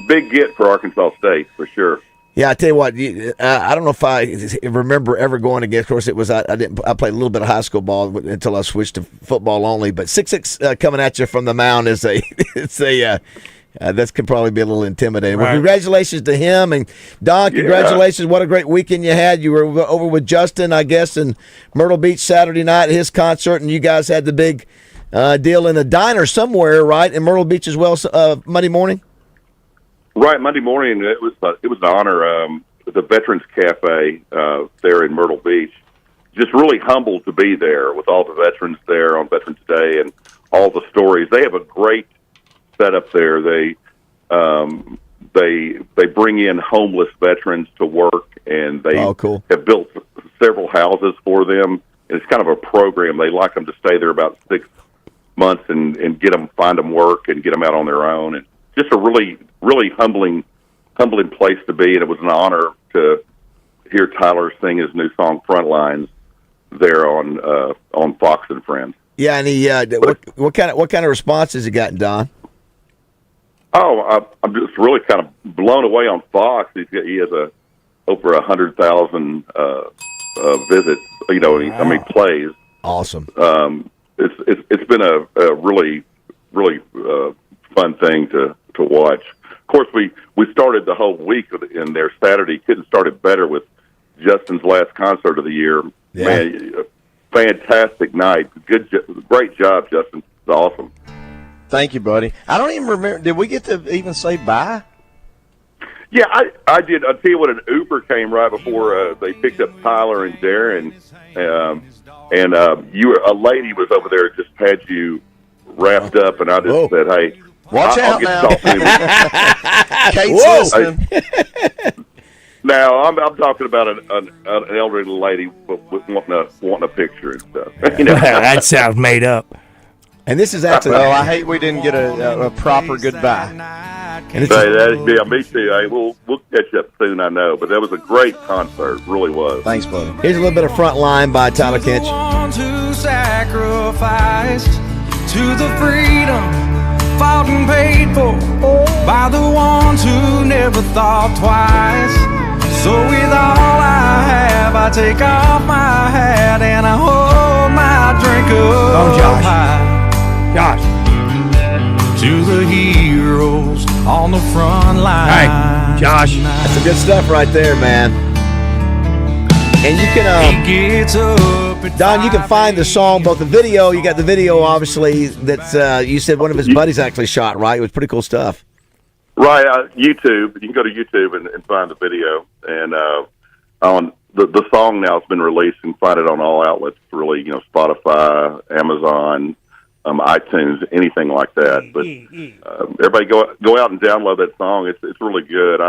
big get for Arkansas State, for sure. Yeah, I tell you what, I don't know if I remember ever going against. Of course, it was I played a little bit of high school ball until I switched to football only. But 6'6" coming at you from the mound is that could probably be a little intimidating. Right. Well, congratulations to him, and Don, congratulations! What a great weekend you had. You were over with Justin, I guess, in Myrtle Beach Saturday night at his concert, and you guys had the big deal in a diner somewhere, right, in Myrtle Beach as well, Monday morning. Right, Monday morning it was an honor. The Veterans Cafe there in Myrtle Beach, just really humbled to be there with all the veterans there on Veterans Day and all the stories. They have a great setup there. They bring in homeless veterans to work, and they have built several houses for them. And it's kind of a program. They like them to stay there about 6 months and find them work and get them out on their own. And just a really, really humbling place to be, and it was an honor to hear Tyler sing his new song "Frontlines" there on Fox and Friends. Yeah, and he what kind of responses he gotten, Don? Oh, I'm just really kind of blown away on Fox. He has over 100,000 visits. Plays. Awesome. It's been a really fun thing to watch. Of course, we started the whole week in there Saturday. Couldn't start it better with Justin's last concert of the year. Yeah. Man, fantastic night. Great job, Justin. It's awesome. Thank you, buddy. I don't even remember. Did we get to even say bye? Yeah, I did. I'll tell you what, an Uber came right before they picked up Tyler and Darren, and a lady was over there, just had you wrapped up, and I just said, "Hey, watch out now." Kate's listening. Now I'm talking about an elderly lady wanting a picture and stuff. That sounds made up. And this is actually. Well, I hate we didn't get a proper goodbye. And me too. Hey, we'll catch up soon, I know. But that was a great concert, really was. Thanks, buddy. Here's a little bit of Frontline by Tyler Kinch. Who sacrificed to the freedom fought and paid for by the ones who never thought twice. So with all I have, I take off my hat and I hold my drink up high. Josh. To the heroes on the front line. Hey, Josh. That's some good stuff right there, man. And you can, Don, you can find the song, both the video, you got the video, obviously, that's, you said one of his buddies actually shot, right? It was pretty cool stuff. Right, YouTube. You can go to YouTube and find the video. And on the song now has been released. You can find it on all outlets, really, Spotify, Amazon, iTunes, anything like that. But everybody go out and download that song. It's really good.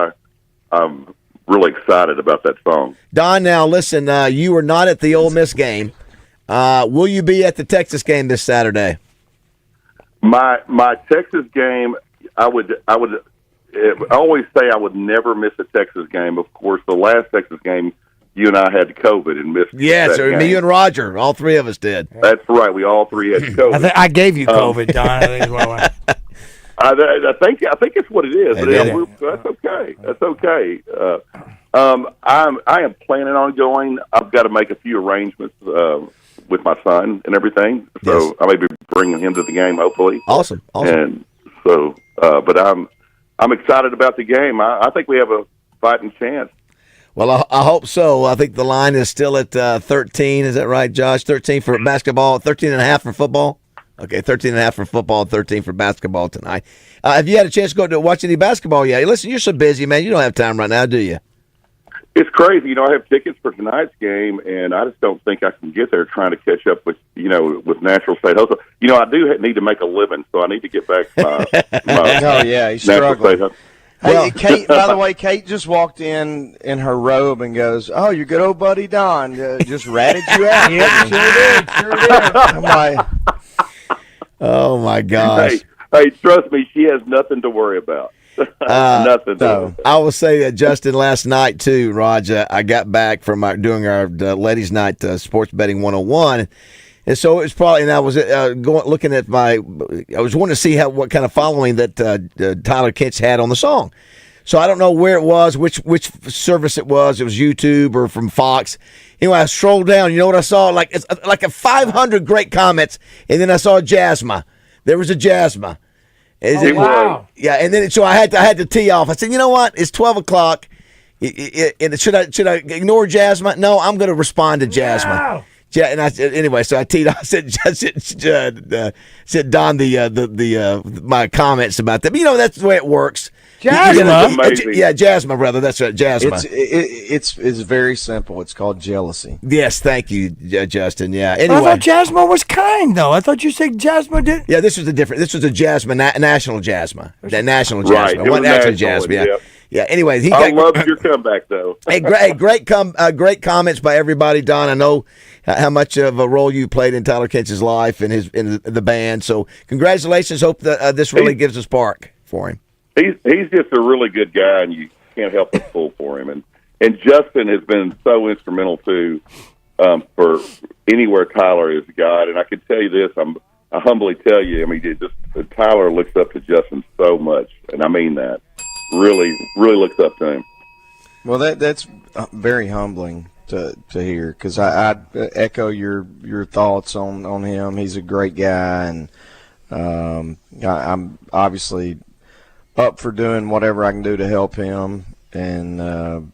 I'm really excited about that song. Don, now listen, you were not at the Ole Miss game. Will you be at the Texas game this Saturday? My Texas game, I always say I would never miss a Texas game. Of course, the last Texas game, you and I had COVID and missed. Yes, me, you and Roger, all three of us did. That's right. We all three had COVID. I gave you COVID, Don. I think it's what it is. But that's okay. That's okay. I am planning on going. I've got to make a few arrangements with my son and everything. So I may be bringing him to the game, hopefully. Awesome. And so, but I'm excited about the game. I think we have a fighting chance. Well, I hope so. I think the line is still at 13. Is that right, Josh? 13 for basketball, 13.5 for football? Okay, 13.5 for football, 13 for basketball tonight. Have you had a chance to go to watch any basketball yet? Listen, you're so busy, man. You don't have time right now, do you? It's crazy. I have tickets for tonight's game, and I just don't think I can get there trying to catch up with, with Natural State Hustle. I do need to make a living, so I need to get back to my oh, yeah, he's struggling. Hey, Kate, by the way, Kate just walked in her robe and goes, "Oh, your good old buddy Don just ratted you out." Yeah, sure did. I'm like, oh, my gosh. Hey, trust me, she has nothing to worry about. Nothing. No. I will say that, Justin, last night, too, Roger, I got back from doing our ladies' night sports betting 101. And so it was probably, and I was looking at I was wanting to see what kind of following that Tyler Kinch had on the song. So I don't know where it was, which service it was. It was YouTube or from Fox. Anyway, I strolled down. You know what I saw? It's like a 500 great comments, and then I saw Jasma. There was a Jasma. Wow. Yeah, and then so I had to tee off. I said, you know what? It's 12 o'clock. And should I ignore Jasma? No, I'm going to respond to Jasma. Wow. Yeah, and I said anyway. So I teed off. I said Don my comments about that. But you know that's the way it works. Jasma, yeah, Jasma, brother. That's right, Jasma. It's very simple. It's called jealousy. Yes, thank you, Justin. Yeah. Anyway, I thought Jasma was kind though. I thought you said Jasma did. Yeah, this was a Jasma, national Jasma, that national Jasma. Right, it was actually national, Jasma. Yeah. Yep. Yeah. Anyway, I loved your comeback though. Hey, great comments by everybody, Don. I know how much of a role you played in Tyler Kench's life and in the band. So congratulations. Hope that this really gives a spark for him. He's just a really good guy, and you can't help but pull for him. And Justin has been so instrumental too for anywhere Tyler has got. And I can tell you this: I humbly tell you, I mean, Tyler looks up to Justin so much, and I mean that. Really, really looks up to him. Well, that's very humbling to hear, because I echo your thoughts on him. He's a great guy, and I'm obviously up for doing whatever I can do to help him, and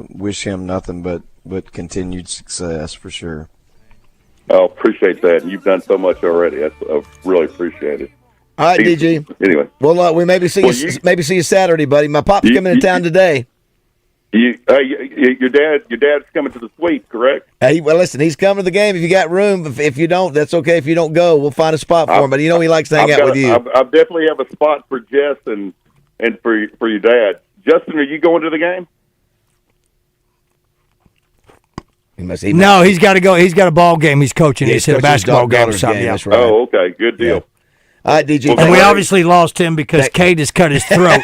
wish him nothing but continued success for sure. I appreciate that, and you've done so much already. I really appreciad it. All right, DG. Anyway, well, we maybe see you Saturday, buddy. My pop's coming to town today. Your dad's coming to the suite, correct? Hey, well, listen, he's coming to the game if you got room. If you don't, that's okay. If you don't go, we'll find a spot for him. But you know he likes to hang out with you. I definitely have a spot for Jess and for your dad. Justin, are you going to the game? No, he's got to go. He's got a ball game he's coaching. Yeah, he's in a basketball game or something. That's right. Oh, okay. Good deal. Yeah. All right, DG. And we obviously lost him because Kate has cut his throat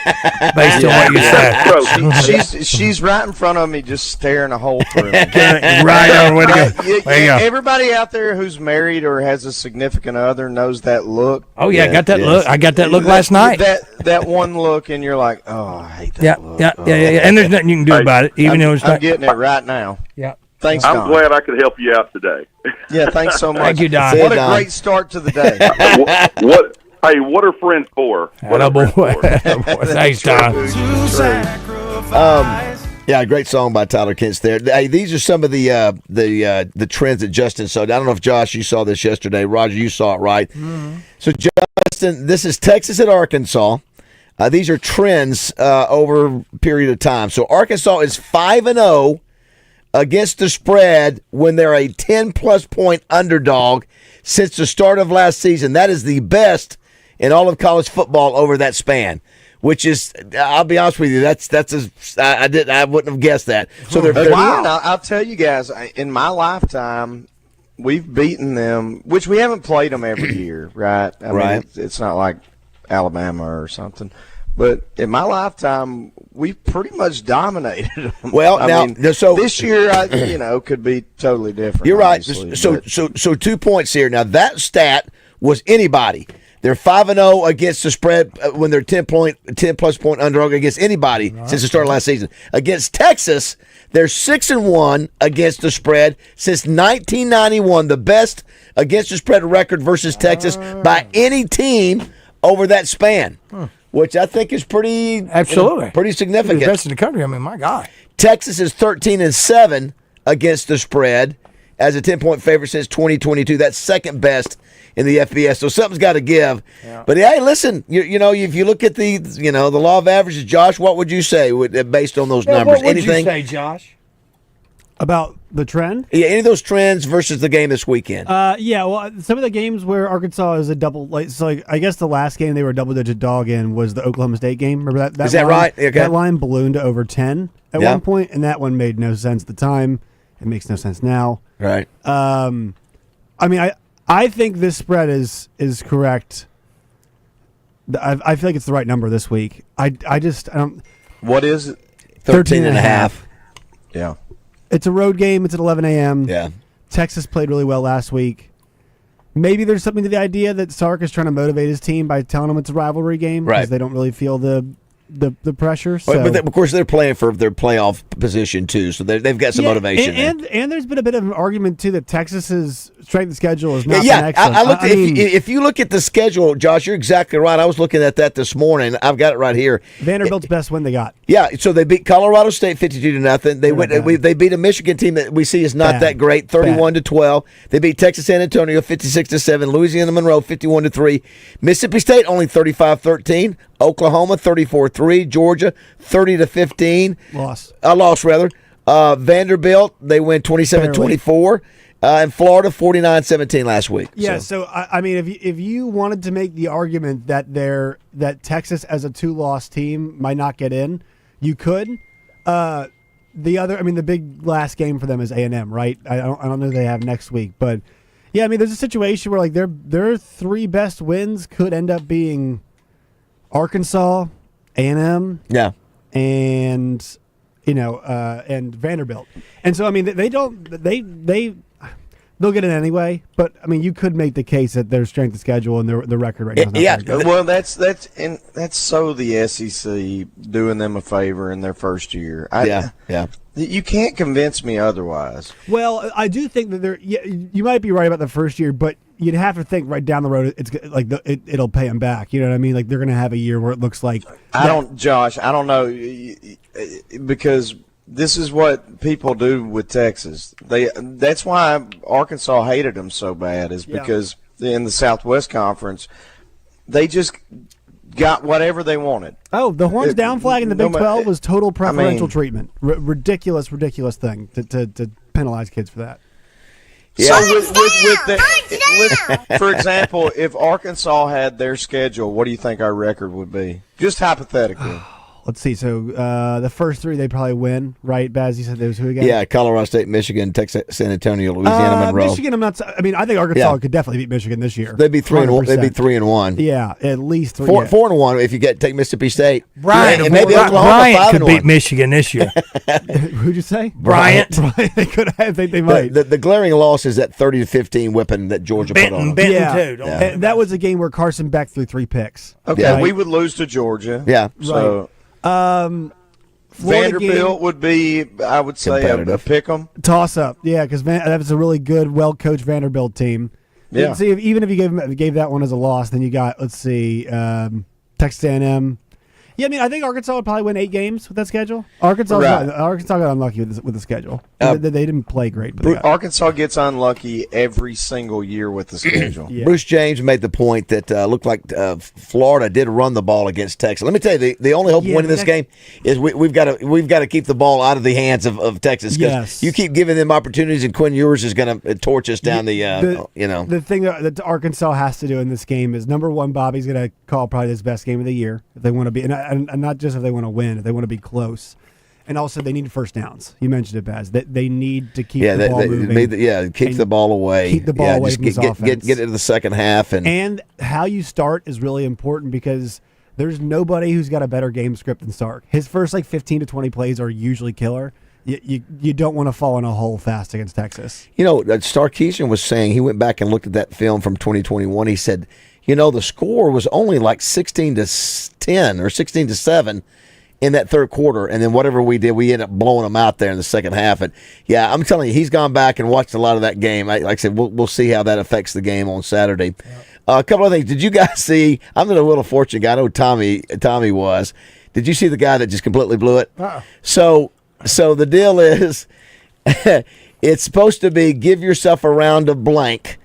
based on what you said. She's right in front of me, just staring a hole through me. Right on. Way to go. There you go. Everybody out there who's married or has a significant other knows that look. Oh, yeah, I got that look. I got that look last night. That one look, and you're like, oh, I hate that look. Yeah. And there's nothing you can do about it, even though it's not. I'm getting it right now. Yeah. Thanks, I'm Don. glad I could help you out today. Yeah, thanks so much. Thank you, Don. What a great start to the day. What are friends for? Thanks, Don. Yeah, great song by Tyler Kent's there. Hey, these are some of the trends that Justin saw. I don't know if Josh, you saw this yesterday. Roger, you saw it, right? Mm-hmm. So Justin, this is Texas at Arkansas. These are trends over a period of time. So Arkansas is 5-0 against the spread when they're a 10-plus point underdog since the start of last season. That is the best in all of college football over that span, which is, I'll be honest with you, I wouldn't have guessed that. So they're wow. I'll tell you guys, in my lifetime, we've beaten them, which we haven't played them every year, right? I mean, it's not like Alabama or something. But in my lifetime, we've pretty much dominated them. Well, so this year, could be totally different. You're right. So 2 points here. Now that stat was anybody. They're 5-0 against the spread when they're 10-plus point underdog against anybody since the start of last season. Against Texas, they're 6-1 against the spread since 1991. The best against the spread record versus Texas by any team over that span. Which I think is pretty pretty significant. The best in the country. I mean, my God. Texas is 13-7 against the spread as a 10-point favorite since 2022. That's second best in the FBS. So something's got to give. Yeah. But hey, listen, if you look at the law of averages, Josh, what would you say based on those numbers? What would you say, Josh? About the trend? Yeah, any of those trends versus the game this weekend. Well, some of the games where Arkansas is a double, I guess the last game they were a double-digit dog in was the Oklahoma State game. Remember that? Is that right? Okay. That line ballooned to over 10 at one point, and that one made no sense at the time. It makes no sense now. Right. I think this spread is correct. I feel like it's the right number this week. I don't. What is it? 13.5. Yeah. It's a road game. It's at 11 a.m. Yeah. Texas played really well last week. Maybe there's something to the idea that Sark is trying to motivate his team by telling them it's a rivalry game because they don't really feel the the pressure. So. But of course, they're playing for their playoff position too, so they've got some motivation. And there's been a bit of an argument too that Texas's strength of schedule is not been excellent. I looked. If you look at the schedule, Josh, you're exactly right. I was looking at that this morning. I've got it right here. Vanderbilt's best win they got. Yeah, so they beat Colorado State 52-0. They beat a Michigan team that we see is not that great, 31-12. They beat Texas San Antonio 56-7. Louisiana Monroe 51-3. Mississippi State only 35-13. Oklahoma 34-3. Georgia 30-15. Lost rather. Vanderbilt, they win 27-24. And Florida 49-17 last week. Yeah, so I mean, if you wanted to make the argument that Texas as a 2-loss team might not get in, you could. The big last game for them is A&M, right? I don't know who they have next week, but yeah, I mean, there's a situation where like their 3 best wins could end up being Arkansas, A&M, and and Vanderbilt, and so I mean they'll get it anyway, but I mean, you could make the case that their strength of schedule and the record right now is not very good. Well, that's so the SEC doing them a favor in their first year. You can't convince me otherwise. Well, I do think that you might be right about the first year, but you'd have to think right down the road it's like it'll pay them back. You know what I mean? Like they're going to have a year where it looks like Josh, I don't know, because this is what people do with Texas. That's why Arkansas hated them so bad, is because in the Southwest Conference, they just got whatever they wanted. Oh, the horns down flag in the Big 12 was total preferential treatment. Ridiculous thing to penalize kids for that. Yeah. So for example, if Arkansas had their schedule, what do you think our record would be? Just hypothetically. Let's see. So the first 3 they probably win, right? Baz, you said there was who again? Yeah, Colorado State, Michigan, Texas, San Antonio, Louisiana, Monroe. Michigan, I'm not. I mean, I think Arkansas could definitely beat Michigan this year. They'd be 3-1. They'd be 3-1. Yeah, at least 3. 4-1 if you take Mississippi State. Bryant, and maybe Bryant could beat Michigan this year. Who'd you say? Bryant. They could. I think they might. The glaring loss is that 30-15 whipping that Georgia put on. Benton too. And that was a game where Carson Beck threw 3 picks. Okay, we would lose to Georgia. Yeah. So. Vanderbilt would be, I would say, a pick 'em. Toss up, yeah, because that was a really good, well-coached Vanderbilt team. Yeah. See, even if you gave that one as a loss, then you got, let's see, Texas A&M. Yeah, I mean, I think Arkansas would probably win 8 games with that schedule. Arkansas got unlucky with the schedule. They didn't play great. But Arkansas gets unlucky every single year with the schedule. Yeah. Bruce James made the point that looked like Florida did run the ball against Texas. Let me tell you, the only hope of winning this game is we've got to keep the ball out of the hands of Texas. Because you keep giving them opportunities, and Quinn Ewers is going to torch us down the The thing that Arkansas has to do in this game is, number one, Bobby's going to call probably his best game of the year if they want to be, and not just if they want to win, if they want to be close. And also, they need first downs. You mentioned it, Baz. They need to keep the ball moving. Keep the ball away. Keep the ball away from this offense. Get into the second half. And how you start is really important, because there's nobody who's got a better game script than Stark. His first 15 to 20 plays are usually killer. You don't want to fall in a hole fast against Texas. Stark Keeshan was saying, he went back and looked at that film from 2021. He said, the score was only like 16-10 or 16-7 in that third quarter, and then whatever we did, we ended up blowing them out there in the second half. And yeah, I'm telling you, he's gone back and watched a lot of that game. Like I said, we'll see how that affects the game on Saturday. A couple of things. Did you guys see? I'm the Wheel of Fortune guy. I know Tommy was. Did you see the guy that just completely blew it? So the deal is, it's supposed to be give yourself a round of blank.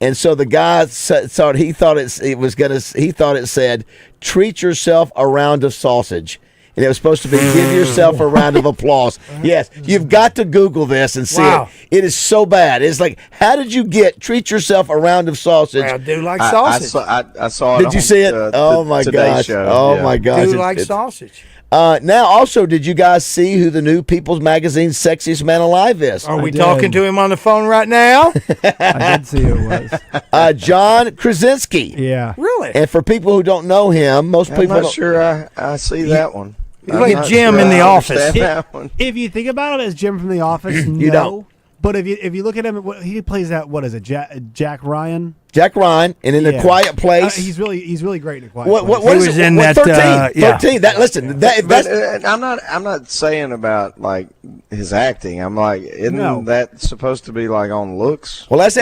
And so the guy thought it said treat yourself a round of sausage. And it was supposed to be give yourself a round of applause. Yes, you've got to Google this and see it. It is so bad. It's like, how did you get treat yourself a round of sausage? I do like sausage. I saw it. Did you see it? Oh, my gosh. Oh, my gosh. I do like sausage. Now, also, did you guys see who the new People's Magazine Sexiest Man Alive is? Are we talking to him on the phone right now? I did see who it was. John Krasinski. Yeah. Really? And for people who don't know him, most people I'm not sure I see that one. He's like Jim in The Office. If you think about it as Jim from The Office, you don't. But if you look at him, he plays that. What is it, Jack Ryan? Jack Ryan, and in A Quiet Place, he's really great in A Quiet Place. He was in that 13. That's I'm not saying about like his acting. I'm like, isn't that supposed to be like on looks? Well, let's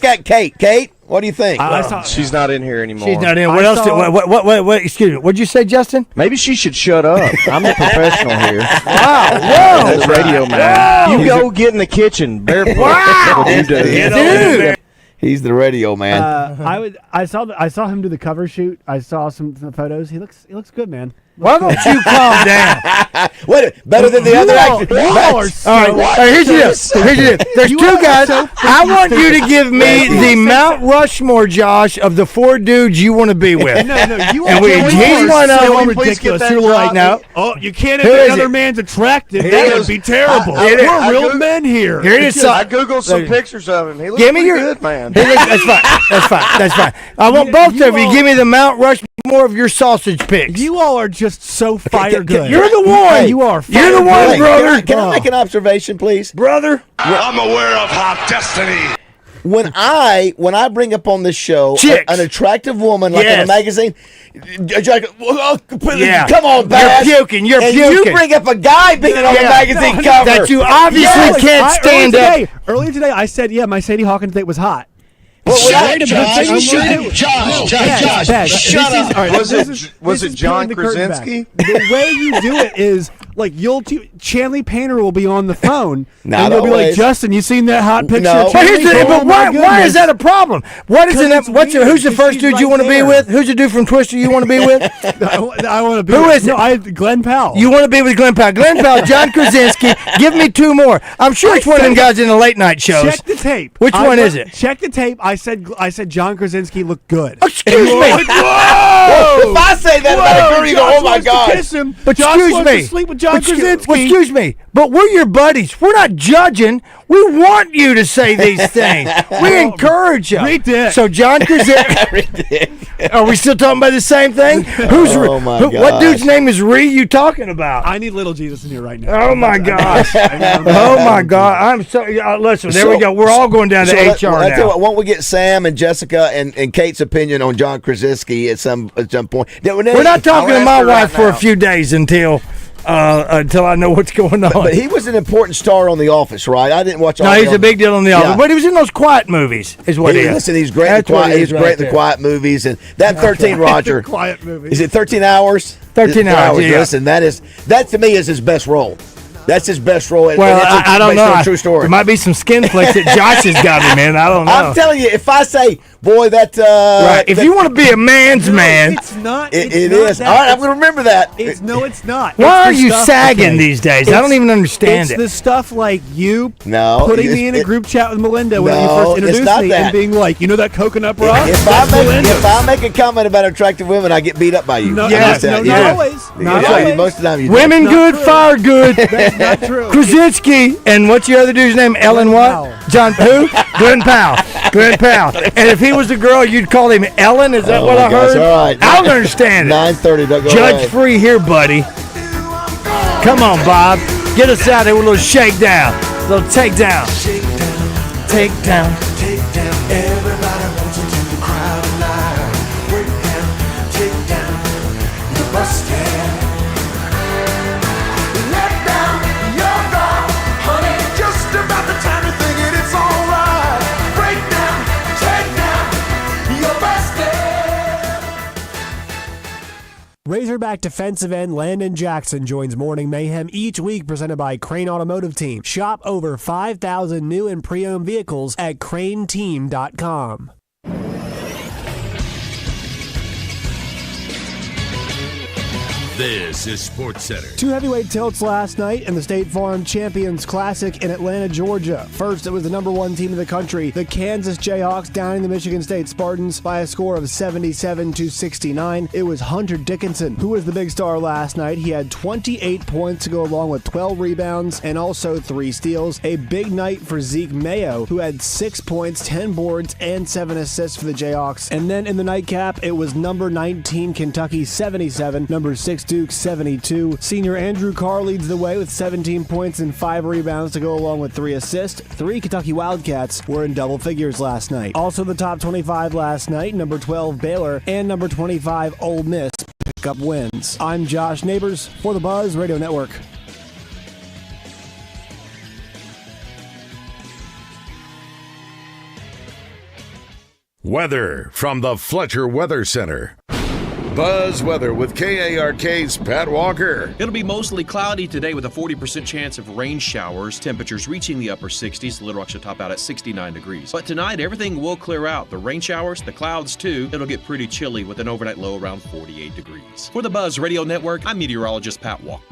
get Kate. Kate, what do you think? She's not in here anymore. She's not in. What else? What? Excuse me. What'd you say, Justin? Maybe she should shut up. I'm the professional here. Wow. Whoa. That's radio man. Whoa. You go get in the kitchen barefoot. Wow. What you do. Dude. He's the radio man. I saw him do the cover shoot. I saw some photos. He looks good, man. Why don't you calm down? Better than the other actors. All right, here's the deal. There's two guys. I want you to give me the Mount Rushmore, Josh, of the 4 dudes you want to be with. No, you and he's one of them. Ridiculous. You're like, no. Oh, you can't admit another man's attractive. That would be terrible. We're real men here. Here it is. I googled some pictures of him. He looks pretty good, man. That's fine. I want both of you. Give me the Mount Rushmore of your sausage picks. You all are just so fire good. You're the one. You are. You're the one, brother. Can I make an observation, please, brother? I'm aware of hot destiny. When I bring up on this show an attractive woman like in a magazine, come on, Baz. You're puking. You bring up a guy being on the magazine cover that you obviously can't stand up. Earlier today, I said, my Sadie Hawkins date was hot. Josh, was it John Krasinski? The way you do it is like Chanley Painter will be on the phone and they'll be like, Justin, you seen that hot picture? No. Why is that a problem? Who's the first dude you want to be with? Who's the dude from Twister you want to be with? I want to be. Who is it? Glenn Powell. You want to be with Glenn Powell? Glenn Powell, John Krasinski. Give me 2 more. I'm sure it's one of them guys in the late night shows. Check the tape. Which one is it? Check the tape. I said John Krasinski looked good. Excuse me. Whoa! If I say that about a girl, you go, oh my God. Kiss him. But Josh excuse wants me. to sleep with John Krasinski. Excuse me. But we're your buddies. We're not judging. We want you to say these things. We encourage you. Read dick. So John Krasinski. Are we still talking about the same thing? What dude's name is Ree you talking about? I need little Jesus in here right now. Oh my gosh. Oh my God. I'm so listen, there we go. We're all going down to HR now. Tell you what, won't we get Sam and Jessica and Kate's opinion on John Krasinski at some point? We're not talking to my wife for a few days until I know what's going on. But he was an important star on The Office, right? I didn't watch all. No, he's a big deal on The Office. But he was in those quiet movies, is what he is. Listen, he's great. He's great in the quiet movies, and that 13 Roger. Quiet movies. Is it 13 hours? 13 hours. Yeah. Listen, that to me is his best role. That's his best role. Well, I don't know. True story. There might be some skin flicks that Josh has got me, man. I don't know. I'm telling you, if I say, boy, that right. If you want to be a man's man, it's not. It is. All right, I'm going to remember that. It's not. Why are you sagging these days? I don't even understand it. It's the stuff like you putting me in a group chat with Melinda when you first introduced me and being like, you know that coconut rock? If I make a comment about attractive women, I get beat up by you. No, not always. Not always. Most of the time you do. Women good, fire good. That's not true. Krasinski and what's your other dude's name? Ellen what? John who? Glenn Powell. Glenn Powell. And if he was a girl, you'd call him Ellen. Is that what I heard? All right. I don't understand it. 9:30. Don't go Judge away. free here, buddy. Come on, Bob. Get us out there with a little shakedown, a little takedown. Takedown. Everybody wants to the crowd alive. Break down, take down, the bus stand. Let down your guard, honey. Just about the time you're thinking it's alright. Break down, take down, your bus stand. Razorback defensive end Landon Jackson joins Morning Mayhem each week, presented by Crane Automotive Team. Shop over 5,000 new and pre-owned vehicles at craneteam.com. This is Sports Center. 2 heavyweight tilts last night in the State Farm Champions Classic in Atlanta, Georgia. First, it was the number 1 team in the country, the Kansas Jayhawks, downing the Michigan State Spartans by a score of 77-69. It was Hunter Dickinson who was the big star last night. He had 28 points to go along with 12 rebounds and also 3 steals. A big night for Zeke Mayo, who had 6 points, 10 boards, and 7 assists for the Jayhawks. And then in the nightcap, it was number 19 Kentucky 77, number 16 Duke 72. Senior Andrew Carr leads the way with 17 points and 5 rebounds to go along with 3 assists. 3 Kentucky Wildcats were in double figures last night. Also the top 25 last night, number 12 Baylor and number 25 Ole Miss pick up wins. I'm Josh Neighbors for the Buzz Radio Network. Weather from the Fletcher Weather Center. Buzz Weather with KARK's Pat Walker. It'll be mostly cloudy today with a 40% chance of rain showers. Temperatures reaching the upper 60s. Little Rock should top out at 69 degrees. But tonight, everything will clear out. The rain showers, the clouds too. It'll get pretty chilly with an overnight low around 48 degrees. For the Buzz Radio Network, I'm meteorologist Pat Walker.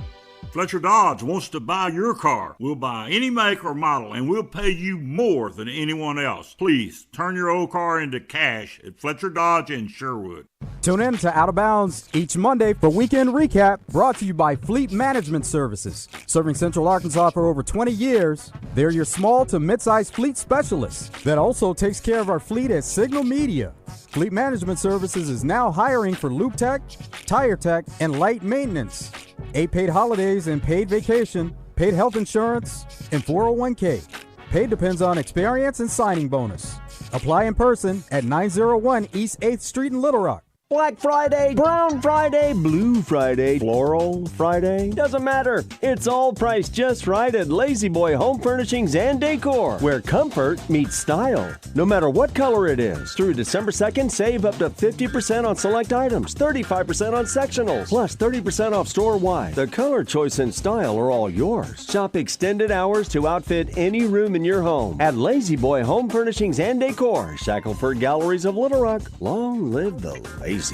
Fletcher Dodge wants to buy your car. We'll buy any make or model, and we'll pay you more than anyone else. Please turn your old car into cash at Fletcher Dodge in Sherwood. Tune in to Out of Bounds each Monday for Weekend Recap, brought to you by Fleet Management Services. Serving Central Arkansas for over 20 years, they're your small to mid-sized fleet specialists that also takes care of our fleet at Signal Media. Fleet Management Services is now hiring for Loop Tech, Tire Tech, and light maintenance. 8 paid holidays and paid vacation, paid health insurance, and 401k. Paid depends on experience and signing bonus. Apply in person at 901 East 8th Street in Little Rock. Black Friday, Brown Friday, Blue Friday, Floral Friday. Doesn't matter. It's all priced just right at Lazy Boy Home Furnishings and Decor, where comfort meets style. No matter what color it is. Through December 2nd, save up to 50% on select items, 35% on sectionals, plus 30% off store-wide. The color choice and style are all yours. Shop extended hours to outfit any room in your home at Lazy Boy Home Furnishings and Decor, Shackelford Galleries of Little Rock. Long live the lazy.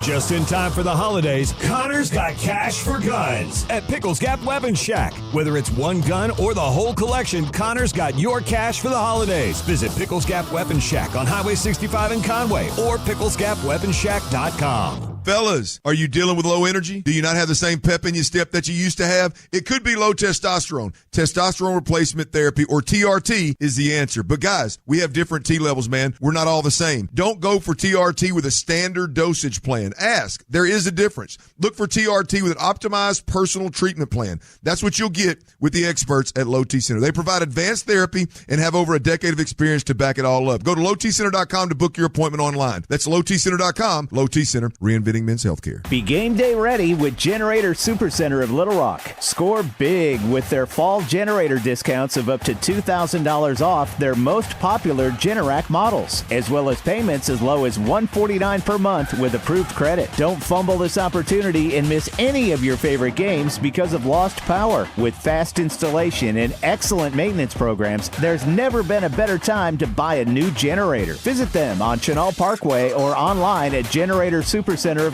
Just in time for the holidays, Connor's got cash for guns at Pickles Gap Weapon Shack. Whether it's one gun or the whole collection, Connor's got your cash for the holidays. Visit Pickles Gap Weapon Shack on Highway 65 in Conway or picklesgapweaponshack.com. Fellas, are you dealing with low energy? Do you not have the same pep in your step that you used to have? It could be low testosterone. Testosterone replacement therapy, or TRT, is the answer. But guys, we have different T levels, man. We're not all the same. Don't go for TRT with a standard dosage plan. Ask. There is a difference. Look for TRT with an optimized personal treatment plan. That's what you'll get with the experts at Low T Center. They provide advanced therapy and have over a decade of experience to back it all up. Go to lowtcenter.com to book your appointment online. That's lowtcenter.com. Low T Center, reinventing men's healthcare. Be game day ready with Generator Supercenter of Little Rock. Score big with their fall generator discounts of up to $2,000 off their most popular Generac models, as well as payments as low as $149 per month with approved credit. Don't fumble this opportunity and miss any of your favorite games because of lost power. With fast installation and excellent maintenance programs, there's never been a better time to buy a new generator. Visit them on Chenal Parkway or online at GeneratorSuperCenterofLittleRock.com.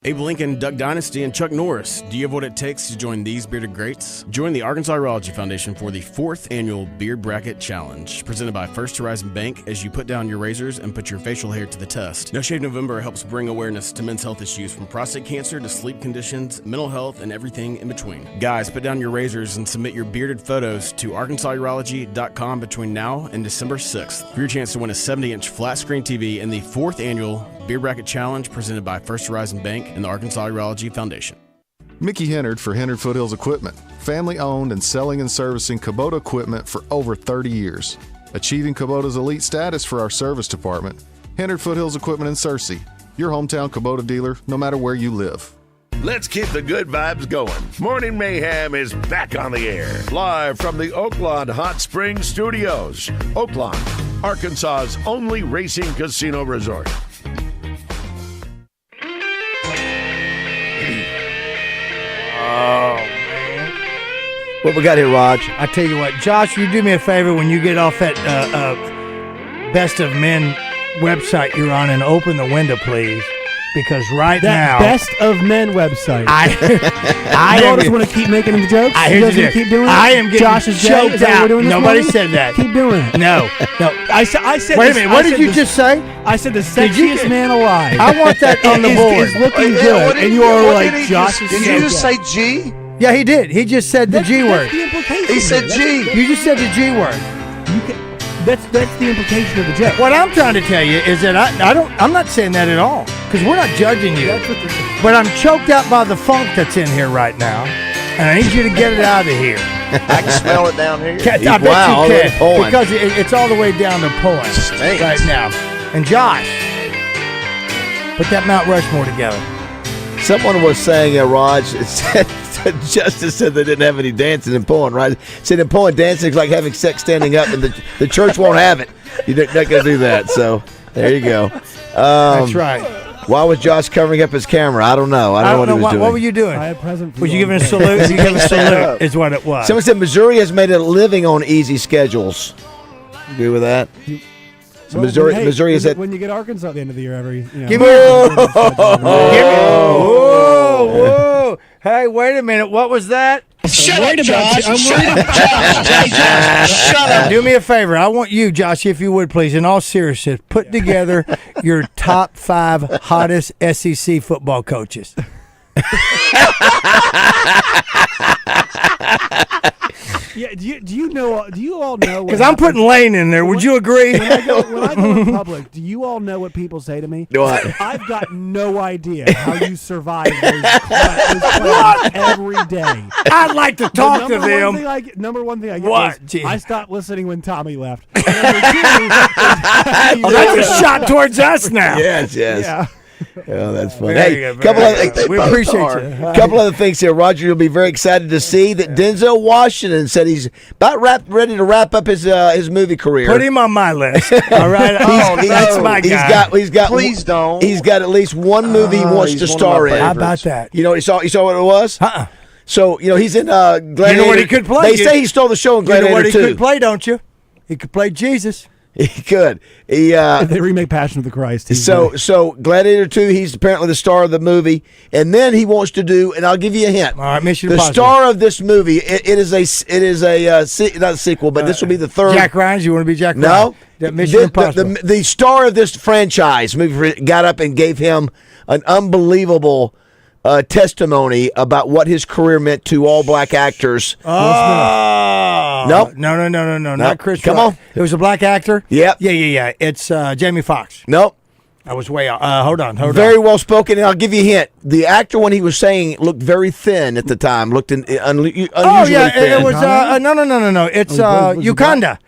Abe Lincoln, Duck Dynasty, and Chuck Norris. Do you have what it takes to join these bearded greats? Join the Arkansas Urology Foundation for the 4th annual Beard Bracket Challenge, presented by First Horizon Bank, as you put down your razors and put your facial hair to the test. No Shave November helps bring awareness to men's health issues, from prostate cancer to sleep conditions, mental health, and everything in between. Guys, put down your razors and submit your bearded photos to ArkansasUrology.com between now and December 6th for your chance to win a 70-inch flat screen TV in the 4th annual Beard Bracket Challenge, presented by First Horizon Bank and the Arkansas Urology Foundation. Mickey Hennard for Hennard Foothills Equipment. Family owned and selling and servicing Kubota equipment for over 30 years. Achieving Kubota's elite status for our service department. Hennard Foothills Equipment in Searcy. Your hometown Kubota dealer, no matter where you live. Let's keep the good vibes going. Morning Mayhem is back on the air. Live from the Oaklawn Hot Springs Studios. Oaklawn, Arkansas's only racing casino resort. Oh, man. What we got here, Raj? I tell you what, Josh, you do me a favor when you get off that Best of Men website you're on and open the window, please. Because right now, Best of Men website. I just want to keep making the jokes. I hear keep doing it. I am getting Josh's choked out. Nobody said that. Keep doing it. No. I said. Wait a minute. What did you just say? I said the sexiest man alive. I want that on the board. Is looking good, and you are like Josh. Did you just say G? Yeah, he did. He just said the G word. The implication. He said G. You just said the G word. That's the implication of the joke. What I'm trying to tell you is that I'm not saying that at all, because we're not judging you. But I'm choked out by the funk that's in here right now, and I need you to get it out of here. I can smell it down here. I bet you can, because it's all the way down to pulling right now. And Josh, put that Mount Rushmore together. Someone was saying, Raj, Justice said they didn't have any dancing and pulling, right? Said in pulling, dancing is like having sex standing up, and the church won't have it. You're not going to do that. So there you go. That's right. Why was Josh covering up his camera? I don't know. I don't know what he was doing. What were you doing? I had a present for Was you giving a salute? You giving a salute is what it was. Someone said Missouri has made a living on easy schedules. Agree with that? So Missouri is at. When you get Arkansas at the end of the year, Give me whoa. Hey, wait a minute. What was that? Shut up, Josh. Shut up. Do me a favor. I want you, Josh, if you would, please, in all seriousness, put together your top 5 hottest SEC football coaches. Yeah, do you all know? Because I'm putting Lane in there. Would you agree? When I go in public, do you all know what people say to me? What? I've got no idea how you survive those class every day. I'd like to talk to them. Number one thing I get What? is I stopped listening when Tommy left. That's a shot towards us now. Yes. Yeah. Oh, that's funny. Hey, we appreciate you. Couple other things here, Roger. You'll be very excited to see that Denzel Washington said he's about ready to wrap up his movie career. Put him on my list. All right, that's my guy. He's got. Please don't. He's got at least one movie he wants to star in. How about that? You saw what it was? So he's in Gladiator. You know what he could play? They say he stole the show in Gladiator 2. You know what he could play, don't you? He could play Jesus. He could. If they remake Passion of the Christ. So Gladiator 2, he's apparently the star of the movie, and then he wants to do, and I'll give you a hint. All right, Mission The Impossible. star of this movie, it is not a sequel, but this will be the third. Jack Ryan, you want to be Jack Ryan? No. That Mission Impossible. The star of this franchise movie got up and gave him an unbelievable testimony about what his career meant to all black actors. Oh. Nope. No. Not Chris Come Rock. on. It was a black actor? Yep. Yeah. It's Jamie Foxx. Nope. I was way out. Hold on. Very well spoken, and I'll give you a hint. The actor, when he was saying, looked very thin at the time. Looked unusually thin. It was no. It's Wakanda.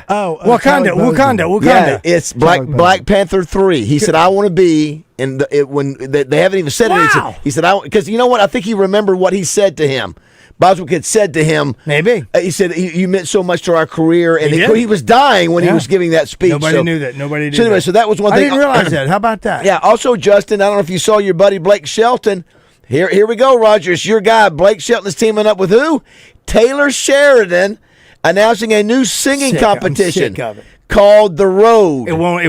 Oh, Wakanda. Yeah, it's Black Panther 3. He said, "I want to be." And when they haven't even said it, he said, because you know what? I think he remembered what he said to him. Boswick had said to him, maybe he said, "You meant so much to our career," and he was dying when he was giving that speech. Nobody knew that. Nobody did. So anyway, so that was one thing. I didn't realize that. How about that? Yeah. Also, Justin, I don't know if you saw your buddy Blake Shelton. Here we go, Roger. It's your guy. Blake Shelton is teaming up with who? Taylor Sheridan, announcing a new singing competition called The Road. They won't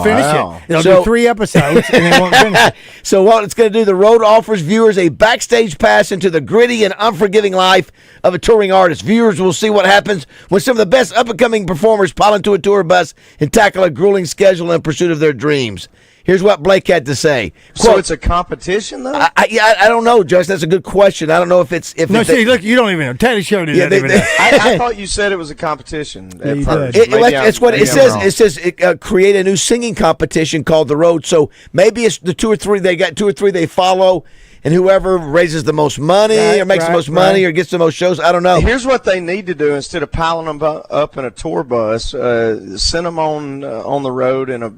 finish it. It'll do 3 episodes and they won't finish it. So what it's going to do, The Road offers viewers a backstage pass into the gritty and unforgiving life of a touring artist. Viewers will see what happens when some of the best up-and-coming performers pile into a tour bus and tackle a grueling schedule in pursuit of their dreams. Here's what Blake had to say. Quote, so it's a competition, though? I don't know, Josh. That's a good question. I don't know if it's... look, you don't even know. Taylor Sheridan doesn't even know. I thought you said it was a competition at first. It's what it says. It says create a new singing competition called The Road. So maybe it's the 2 or 3. They got 2 or 3 they follow, and whoever raises the most money or makes the most money or gets the most shows. I don't know. Here's what they need to do. Instead of piling them up in a tour bus, send them on the road in a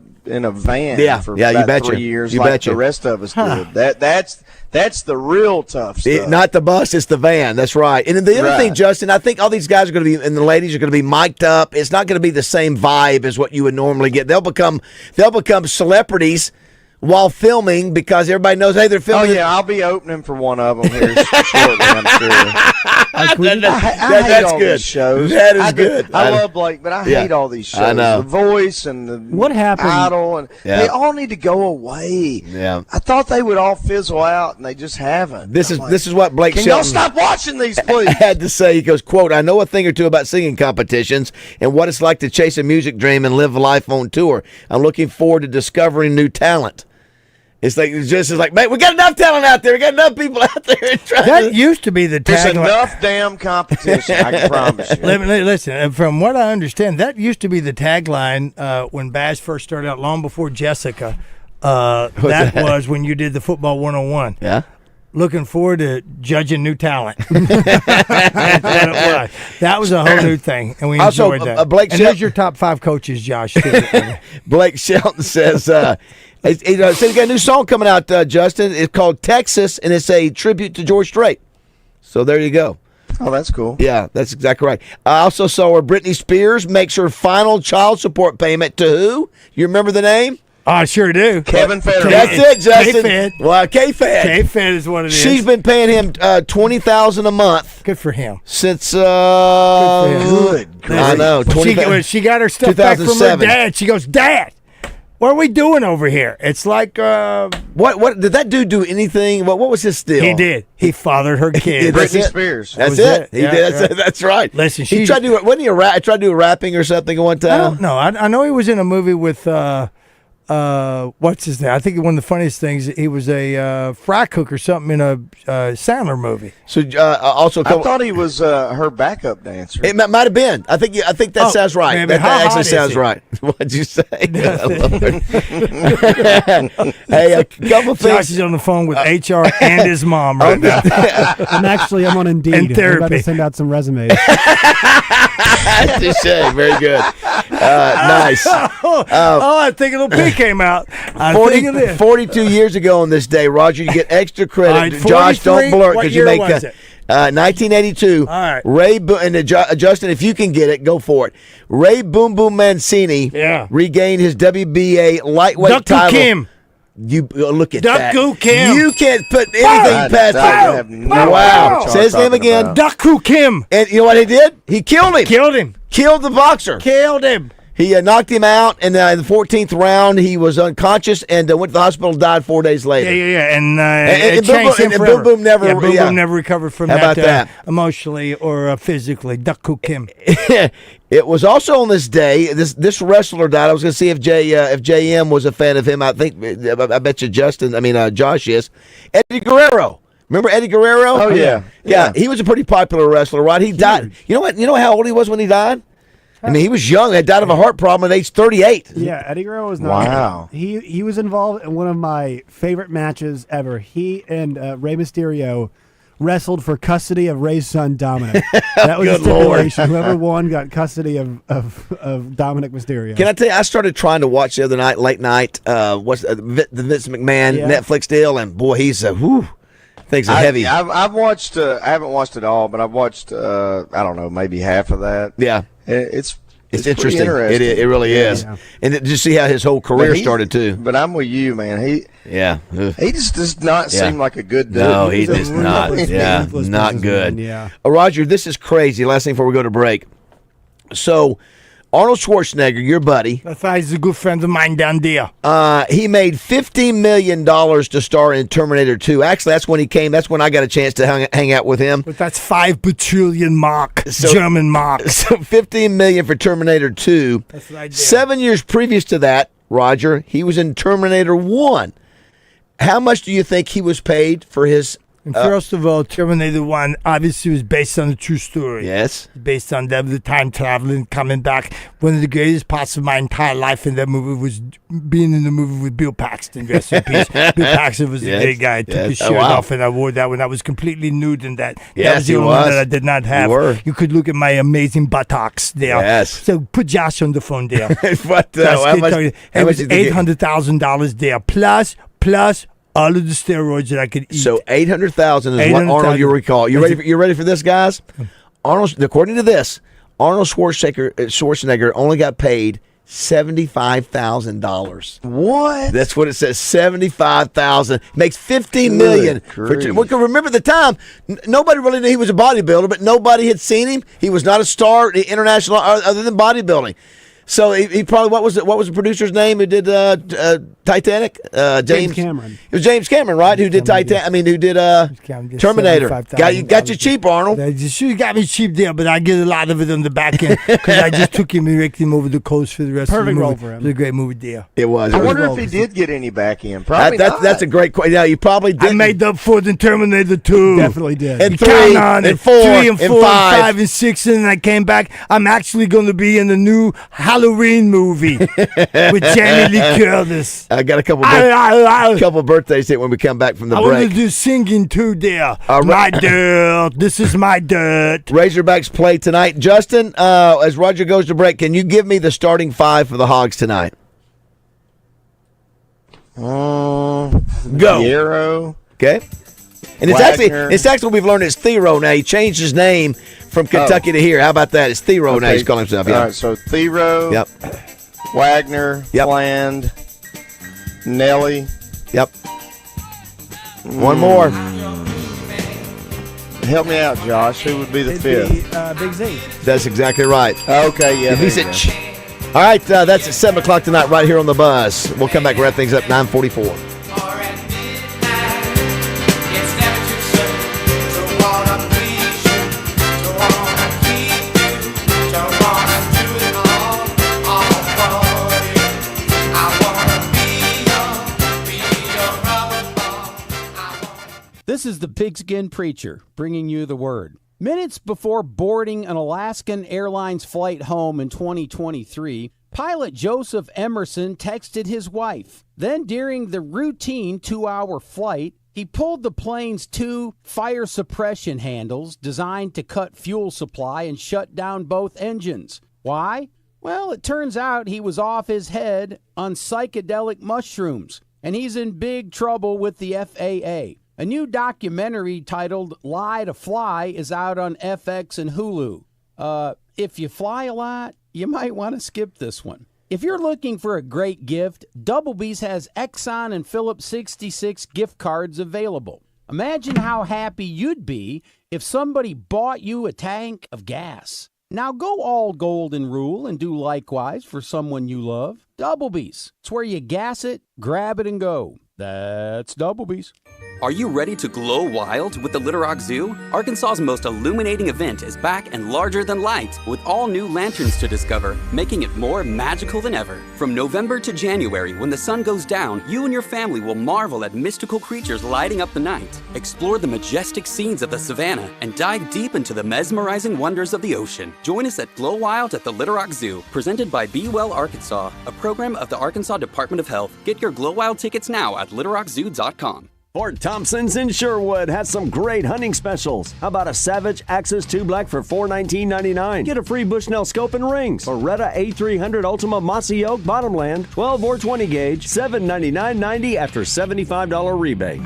van for about 3 years, the rest of us did. That's the real tough stuff. Not the bus, it's the van. That's right. And then the other thing, Justin, I think all these guys are going to be, and the ladies are going to be mic'd up. It's not going to be the same vibe as what you would normally get. They'll become celebrities while filming because everybody knows, hey, they're filming. Oh, yeah, I'll be opening for one of them here shortly, I'm sure. I hate all these shows. That is good. I love Blake, but I hate all these shows. I know. The Voice and the Idol, and they all need to go away. Yeah. I thought they would all fizzle out, and they just haven't. This is what Blake Shelton. Shelton Can y'all stop watching these, please? had to say. He goes, quote, "I know a thing or two about singing competitions and what it's like to chase a music dream and live life on tour. I'm looking forward to discovering new talent." It's like, man, we got enough talent out there. We got enough people out there. That used to be the There's tagline. enough damn competition, I can promise you. Listen, from what I understand, that used to be the tagline when Baz first started out, long before Jessica. That was when you did the Football 101. Yeah. Looking forward to judging new talent. That was a whole new thing, and we enjoyed that. Blake and there's your top 5 coaches, Josh. Blake Shelton says, he got a new song coming out, Justin. It's called Texas, and it's a tribute to George Strait. So there you go. Oh, that's cool. Yeah, that's exactly right. I also saw where Britney Spears makes her final child support payment to who? You remember the name? I sure do. Kevin Federer. That's it, Justin. K-Fed. Well, K-Fed. K-Fed is what it is. She's been paying him $20,000 a month. Good for him. Since Good. I know. When she got her stuff back from her dad, she goes, "Dad, what are we doing over here?" It's like what did that dude do anything? What was his deal? He did. He fathered her kid. Britney Spears. That's it. He did. That's right. Listen, he tried to do. Wasn't he tried to do rapping or something at one time? I don't know. I know he was in a movie with what's his name? I think one of the funniest things, he was a fry cook or something in a Sandler movie. So also, I thought he was her backup dancer. It might have been. I think that sounds right. Man, that actually sounds right. What'd you say? Hey, a couple things. Josh is on the phone with HR and his mom right now. I'm on Indeed. And therapy. I'm about to send out some resumes. Touché. Very good. Nice. I think a little pee came out. 42 years ago on this day, Roger, you get extra credit. Right, Josh, don't blur what because year you make was it? 1982. All right. Justin, if you can get it, go for it. Ray Boom Boom Mancini regained his WBA lightweight title. Kim. You look at that. Kim. You can't put anything past him. Wow. Say his name again. Daku Kim. And you know what he did? He killed him. Killed the boxer. Killed him. He knocked him out, and in the 14th round, he was unconscious and went to the hospital. Died 4 days later. Yeah. And Boom Boom never. Boom Boom never recovered from How about that? Emotionally or physically. Daku Kim. It was also on this day. This wrestler died. I was going to see if JM was a fan of him. I bet you Josh is. Eddie Guerrero. Remember Eddie Guerrero? Oh yeah. He was a pretty popular wrestler, right? He died. You know what? You know how old he was when he died? I mean, he was young. He died of a heart problem at age 38. Yeah, Eddie Guerrero was not. Wow. He was involved in one of my favorite matches ever. He and Rey Mysterio wrestled for custody of Rey's son Dominic. That was the stipulation. Whoever won got custody of Dominic Mysterio. Can I tell you? I started trying to watch the other night, late night. What's the Vince McMahon Netflix deal? And boy, he's things are heavy. I've watched. I haven't watched it all, but I've watched. I don't know, maybe half of that. Yeah. It's interesting. interesting. It really is. Yeah. And did you see how his whole career started too? But I'm with you, man. He just does not seem like a good dude. No, he does not. Yeah, not good. Yeah. Roger, this is crazy. Last thing before we go to break. So, Arnold Schwarzenegger, your buddy. He's a good friend of mine down there. He made $15 million to star in Terminator 2. Actually, that's when he came. That's when I got a chance to hang out with him. But that's 5 bajillion mark, German mark. So $15 million for Terminator 2. That's what I did. 7 years previous to that, Roger, he was in Terminator 1. How much do you think he was paid for his... And first of all, Terminator 1 obviously was based on a true story. Yes. Based on the time traveling, coming back. One of the greatest parts of my entire life in that movie was being in the movie with Bill Paxton. Rest in peace. Bill Paxton was the big guy. Took his shirt off, and I wore that when I was completely nude in that. That was the only one that I did not have. You could look at my amazing buttocks there. Yes. So put Josh on the phone there. What? It was $800,000 there. Plus all of the steroids that I could eat. So $800,000 is what Arnold you recall. You ready for this, guys? Arnold, according to this, Arnold Schwarzenegger only got paid $75,000. What? That's what it says. $75,000 makes $15 million. Remember the time, nobody really knew he was a bodybuilder, but nobody had seen him. He was not a star international other than bodybuilding. So he probably what was the producer's name who did Titanic? James Cameron. It was James Cameron, right? Who did Titanic? I mean, who did Terminator? Got you cheap, Arnold. You got me cheap there, but I get a lot of it on the back end because I just took him and raked him over the coast for the rest of the movie. Perfect role for him. It was a great movie deal. It was. I wonder if he did get any back end. Probably not. That's a great question. Yeah, you probably did. I made up for the Terminator 2. Definitely did. And 3 and 4 3 and 4 and 5 5 and 6, and I came back. I'm actually going to be in the new Halloween movie with Jamie Lee Curtis. I got a couple birthdays hit when we come back from the break. I want to do singing too there. My dirt. This is my dirt. Razorbacks play tonight. Justin, as Roger goes to break, can you give me the starting 5 for the Hogs tonight? Go. Piero. Okay. And it's actually we've learned it's Thero now. He changed his name from Kentucky to here. How about that? It's Thero now. He's calling himself. Yeah. All right, so Thero. Yep. Wagner. Yep. Bland. Nelly. Yep. One more. Help me out, Josh. Who would be the fifth? Big Z. That's exactly right. Okay, yeah. All right, that's at 7 o'clock tonight right here on the Buzz. We'll come back and wrap things up 9:44. This is the Pigskin Preacher bringing you the word. Minutes before boarding an Alaskan Airlines flight home in 2023, pilot Joseph Emerson texted his wife. Then during the routine 2-hour flight, he pulled the plane's 2 fire suppression handles designed to cut fuel supply and shut down both engines. Why? Well, it turns out he was off his head on psychedelic mushrooms, and he's in big trouble with the FAA. A new documentary titled Lie to Fly is out on FX and Hulu. If you fly a lot, you might want to skip this one. If you're looking for a great gift, Doublebee's has Exxon and Phillips 66 gift cards available. Imagine how happy you'd be if somebody bought you a tank of gas. Now go all golden rule and do likewise for someone you love. Doublebee's. It's where you gas it, grab it, and go. That's Doublebee's. Are you ready to glow wild with the Little Rock Zoo? Arkansas's most illuminating event is back and larger than light, with all new lanterns to discover, making it more magical than ever. From November to January, when the sun goes down, you and your family will marvel at mystical creatures lighting up the night. Explore the majestic scenes of the savannah and dive deep into the mesmerizing wonders of the ocean. Join us at Glow Wild at the Little Rock Zoo, presented by Be Well Arkansas, a program of the Arkansas Department of Health. Get your Glow Wild tickets now at littlerockzoo.com. Fort Thompson's in Sherwood has some great hunting specials. How about a Savage Axis 2 Black for $419.99? Get a free Bushnell scope and rings. Or Retta A300 Ultima Mossy Oak Bottomland, 12 or 20 gauge, $799.90 after $75 rebate.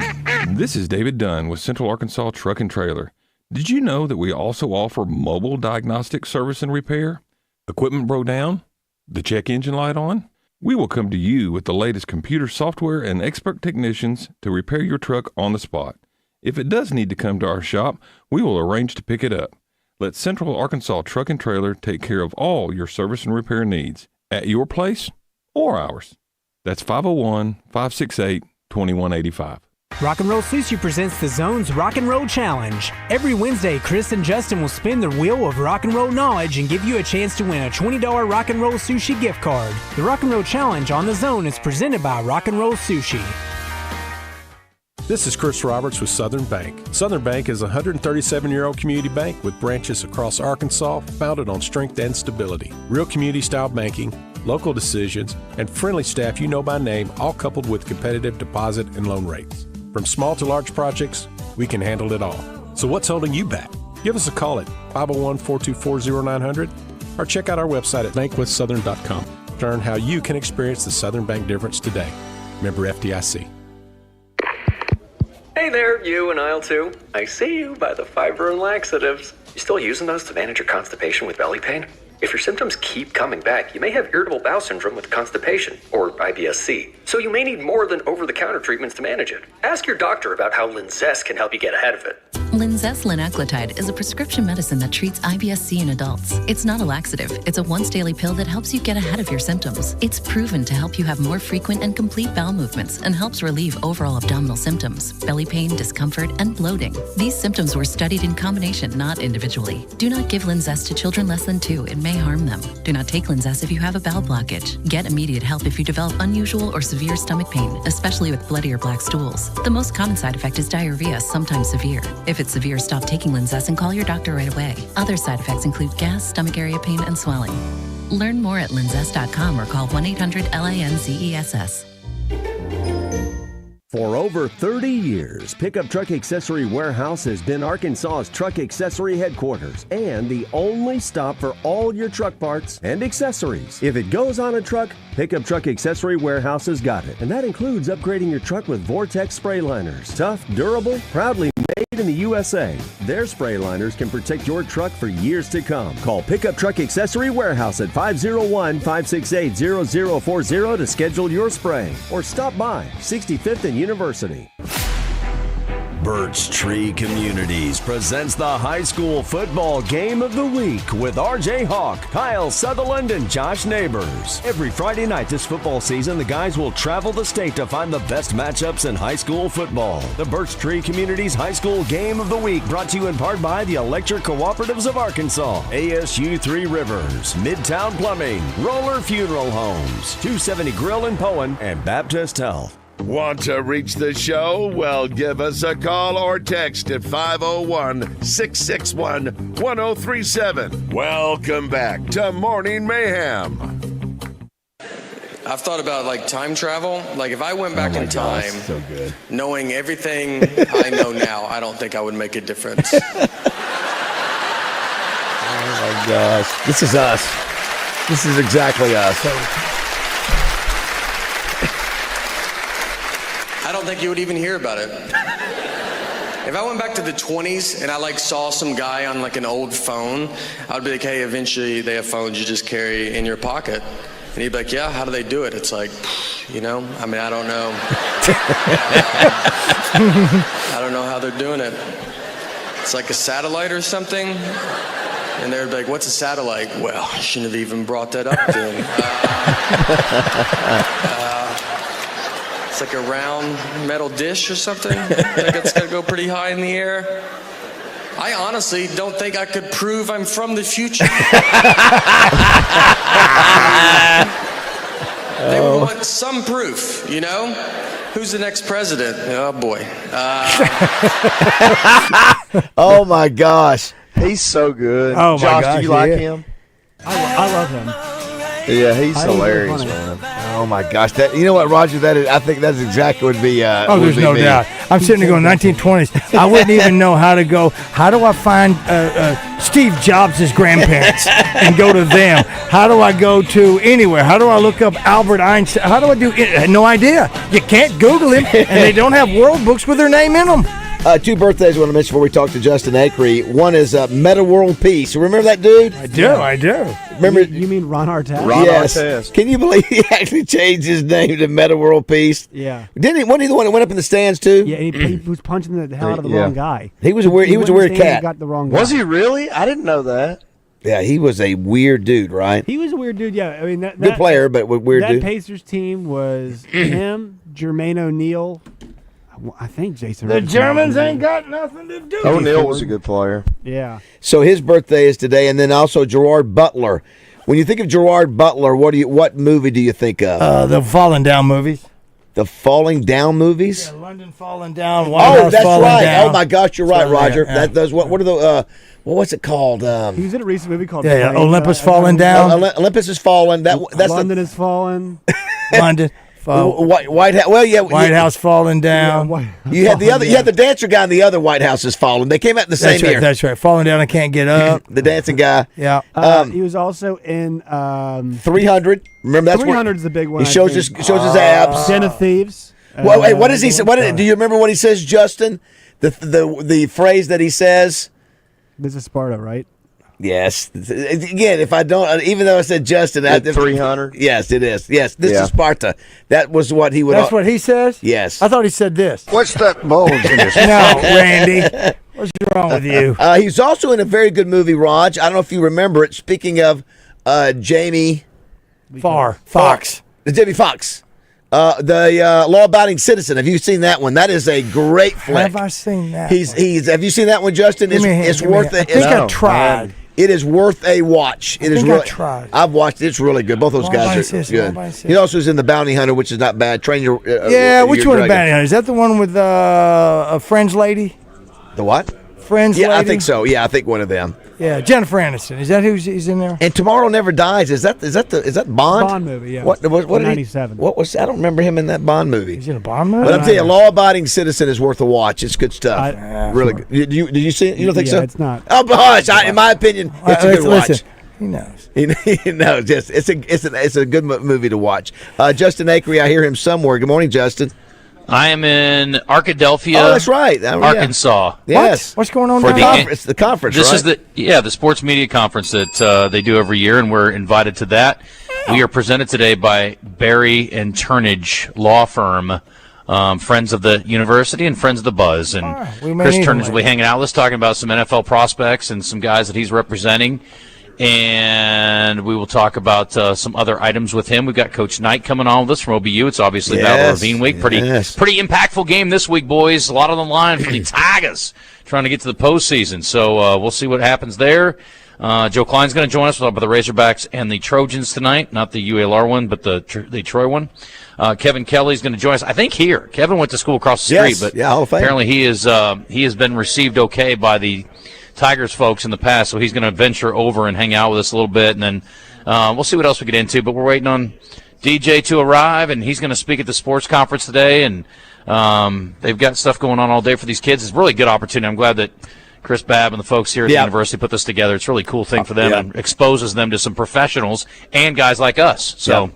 This is David Dunn with Central Arkansas Truck and Trailer. Did you know that we also offer mobile diagnostic service and repair? Equipment broke down? The check engine light on? We will come to you with the latest computer software and expert technicians to repair your truck on the spot. If it does need to come to our shop, we will arrange to pick it up. Let Central Arkansas Truck and Trailer take care of all your service and repair needs at your place or ours. That's 501-568-2185. Rock and Roll Sushi presents the Zone's Rock and Roll Challenge. Every Wednesday, Chris and Justin will spin the wheel of rock and roll knowledge and give you a chance to win a $20 Rock and Roll Sushi gift card. The Rock and Roll Challenge on the Zone is presented by Rock and Roll Sushi. This is Chris Roberts with Southern Bank. Southern Bank is a 137-year-old community bank with branches across Arkansas, founded on strength and stability. Real community-style banking, local decisions, and friendly staff you know by name, all coupled with competitive deposit and loan rates. From small to large projects, we can handle it all. So what's holding you back? Give us a call at 501-424-0900 or check out our website at bankwithsouthern.com to learn how you can experience the Southern Bank difference today. Member FDIC. Hey there, you and aisle 2. I see you by the fiber and laxatives. You still using those to manage your constipation with belly pain? If your symptoms keep coming back, you may have irritable bowel syndrome with constipation, or IBS-C. So you may need more than over-the-counter treatments to manage it. Ask your doctor about how Linzess can help you get ahead of it. Linzess linaclotide is a prescription medicine that treats IBS-C in adults. It's not a laxative. It's a once-daily pill that helps you get ahead of your symptoms. It's proven to help you have more frequent and complete bowel movements and helps relieve overall abdominal symptoms, belly pain, discomfort, and bloating. These symptoms were studied in combination, not individually. Do not give Linzess to children less than 2. It may harm them. Do not take Linzess if you have a bowel blockage. Get immediate help if you develop unusual or severe stomach pain, especially with bloody or black stools. The most common side effect is diarrhea, sometimes severe. If it's severe, stop taking Linzess and call your doctor right away. Other side effects include gas, stomach area pain, and swelling. Learn more at linzess.com or call 1-800-LINCESS. For over 30 years, Pickup Truck Accessory Warehouse has been Arkansas's truck accessory headquarters and the only stop for all your truck parts and accessories. If it goes on a truck, Pickup Truck Accessory Warehouse has got it. And that includes upgrading your truck with Vortex spray liners. Tough, durable, proudly made in the USA. Their spray liners can protect your truck for years to come. Call Pickup Truck Accessory Warehouse at 501-568-0040 to schedule your spray. Or stop by 65th and University. Birch Tree Communities presents the high school football game of the week with RJ Hawk, Kyle Sutherland, and Josh Neighbors. Every Friday night this football season, the guys will travel the state to find the best matchups in high school football. The Birch Tree Communities High School Game of the Week brought to you in part by the Electric Cooperatives of Arkansas, ASU 3 Rivers, Midtown Plumbing, Roller Funeral Homes, 270 Grill in Poen, and Baptist Health. Want to reach the show? Well, give us a call or text at 501-661-1037. Welcome back to Morning Mayhem. I've thought about like time travel. Like if I went back in time, so good. knowing everything I know now, I don't think I would make a difference. Oh my gosh. This is us. This is exactly us. I don't think you would even hear about it. If I went back to the 20s and I like saw some guy on like an old phone, I would be like, hey, eventually they have phones you just carry in your pocket. And he'd be like, yeah, how do they do it? It's like, I mean, I don't know. I don't know how they're doing it. It's like a satellite or something. And they'd be like, what's a satellite? Well, you shouldn't have even brought that up then. It's like a round metal dish or something. Like it's got to go pretty high in the air. I honestly don't think I could prove I'm from the future. They would want some proof, you know? Who's the next president? Oh, boy. Oh, my gosh. He's so good. Oh, my Josh, gosh, do you like yeah. him? I love him. Yeah, he's I think hilarious, they're funny. man. Oh my gosh! You know what, Roger? That is. I think that's exactly would be. There's no doubt. I'm sitting there going 1920s. I wouldn't even know how to go. How do I find Steve Jobs' grandparents and go to them? How do I go to anywhere? How do I look up Albert Einstein? How do I do it? No idea. You can't Google him, and they don't have world books with their name in them. 2 birthdays I want to mention before we talk to Justin Acree. One is Meta World Peace. Remember that dude? I do. Remember? You mean Ron Artest? Ron Yes. Artest. Can you believe he actually changed his name to Meta World Peace? Yeah. Didn't he? Wasn't he the one that went up in the stands too? Yeah, and he was punching the hell out of the wrong guy. He was a weird. He was a weird cat. He got the wrong guy. Was he really? I didn't know that. Yeah, he was a weird dude, right? He was a weird dude. Yeah, I mean that Good player, but weird that dude. That Pacers team was him, Jermaine O'Neal. I think Jason. The Germans ain't got nothing to do. O'Neal was a good player. Yeah. So his birthday is today, and then also Gerard Butler. When you think of Gerard Butler, what movie do you think of? The Falling Down movies. The Falling Down movies? Yeah, London Falling Down. White House that's falling right. Down. Oh my gosh, you're right, Roger. Yeah. Those what are the what's it called? He was in a recent movie called Olympus Falling Down. Olympus is fallen. That's London is fallen. London. White House. Well, yeah. White House falling down. You had the other. You had the dancer guy, and the other White House is fallen. They came out in the same year. That's right. Falling down. I can't get up. The dancing guy. Yeah. He was also in 300. Remember that's 300 is the big one. He shows his abs. Den of Thieves. Well, wait. What does he say? Do you remember what he says, Justin? The phrase that he says. This is Sparta, right? Yes. Again, if I don't, even though I said Justin, 300. Yes, it is. Yes, this is Sparta. That was what he would. That's what he says. Yes. I thought he said this. What's that bulge in his? No, Randy. What's wrong with you? He's also in a very good movie, Raj. I don't know if you remember it. Speaking of Jamie Foxx. Jamie Foxx. The Law-Abiding Citizen. Have you seen that one? That is a great flick. Have I seen that? Have you seen that one, Justin? It's worth it. I think I tried. It is worth a watch. It is really. I tried. I've watched it. It's really good. Both those guys are good. He also is in The Bounty Hunter, which is not bad. Train your. Which one? The Bounty Hunter? Is that the one with a Friends lady? The what? Friends lady? Yeah, I think so. Yeah, I think one of them. Yeah, Jennifer Aniston. Is that who's in there? And Tomorrow Never Dies. Is that Bond? Bond movie, yeah. What 97. What was? I don't remember him in that Bond movie. He's in a Bond movie. But I'm telling you, Law-Abiding Citizen is worth a watch. It's good stuff. Really good. Did you see it? You don't think so? It's not. Oh, gosh! In my opinion, it's a good watch. Listen, he knows. He knows. Yes, it's a good movie to watch. Justin Acree, I hear him somewhere. Good morning, Justin. I am in Arkadelphia. Oh, that's right. Arkansas. Yes. What's going on? It's the conference. This right? is the sports media conference that they do every year, and we're invited to that. We are presented today by Barry and Turnage Law Firm, friends of the university and friends of the Buzz. And Chris Turnage will be hanging out with us, talking about some NFL prospects and some guys that he's representing. And we will talk about some other items with him. We've got Coach Knight coming on with us from OBU. It's obviously Battle Ravine Week. Pretty impactful game this week, boys. A lot on the line for the Tigers trying to get to the postseason. So we'll see what happens there. Joe Klein's going to join us. We'll talk about the Razorbacks and the Trojans tonight. Not the UALR one, but the Troy one. Kevin Kelly's going to join us. I think here. Kevin went to school across the street, but Hall of Fame. Apparently he has been received okay by the Tigers folks in the past, so he's going to venture over and hang out with us a little bit, and then we'll see what else we get into. But we're waiting on DJ to arrive, and he's going to speak at the sports conference today, and they've got stuff going on all day for these kids. It's a really good opportunity. I'm glad that Chris Babb and the folks here at the university put this together. It's a really cool thing for them and exposes them to some professionals and guys like us. So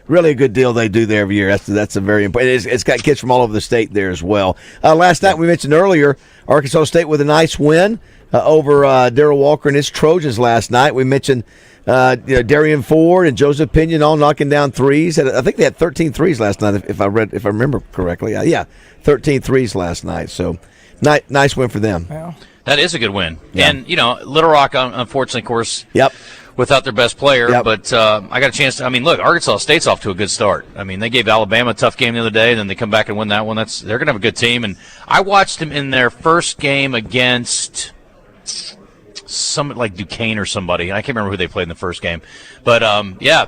really a good deal they do there every year. That's a very important. It's got kids from all over the state there as well. Last night we mentioned earlier, Arkansas State with a nice win over Darrell Walker and his Trojans last night. We mentioned Darian Ford and Joseph Pinion all knocking down threes. I think they had 13 threes last night, if I remember correctly. 13 threes last night. So nice win for them. Yeah. That is a good win. Yeah. And, Little Rock, unfortunately, of course, without their best player. But I got a chance to, look, Arkansas State's off to a good start. They gave Alabama a tough game the other day, and then they come back and win that one. They're going to have a good team. And I watched them in their first game against some like Duquesne or somebody. I can't remember who they played in the first game. But,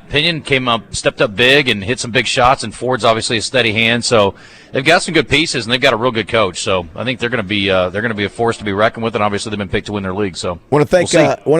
Pinion stepped up big and hit some big shots, and Ford's obviously a steady hand. So they've got some good pieces, and they've got a real good coach. So I think they're going to be a force to be reckoned with, and obviously they've been picked to win their league. So want to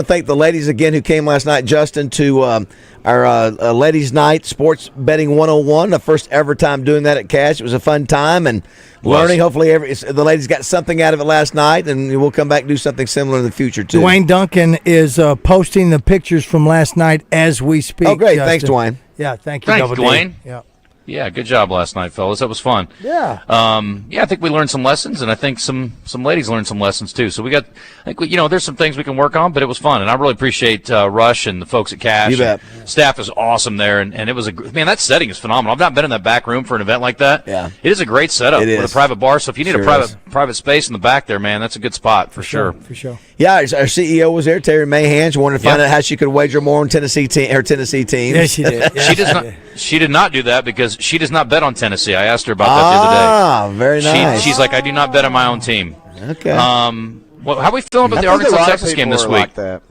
thank the ladies again who came last night, Justin, to our Ladies' Night Sports Betting 101, the first ever time doing that at Cash. It was a fun time and learning. Hopefully the ladies got something out of it last night, and we'll come back and do something similar in the future too. Dwayne Duncan is posting the pictures from last night as we speak. Oh, great. Justin. Thanks, Dwayne. Yeah, thank you. Thanks, Dwayne. Yeah, good job last night, fellas. That was fun. Yeah. I think we learned some lessons, and I think some ladies learned some lessons too. So there's some things we can work on, but it was fun, and I really appreciate Rush and the folks at Cash. You bet. Staff is awesome there, and it was that setting is phenomenal. I've not been in that back room for an event like that. Yeah. It is a great setup with a private bar. So if you need a private space in the back there, man, that's a good spot for sure. For sure. Yeah, our CEO was there, Terry Mayhem. She wanted to find out how she could wager more on Tennessee teams. Yeah, she did. Yeah, she did not do that because she does not bet on Tennessee. I asked her about that the other day. Ah, very nice. She's like, I do not bet on my own team. Okay. How are we feeling about the Arkansas-Texas game this week? Like that.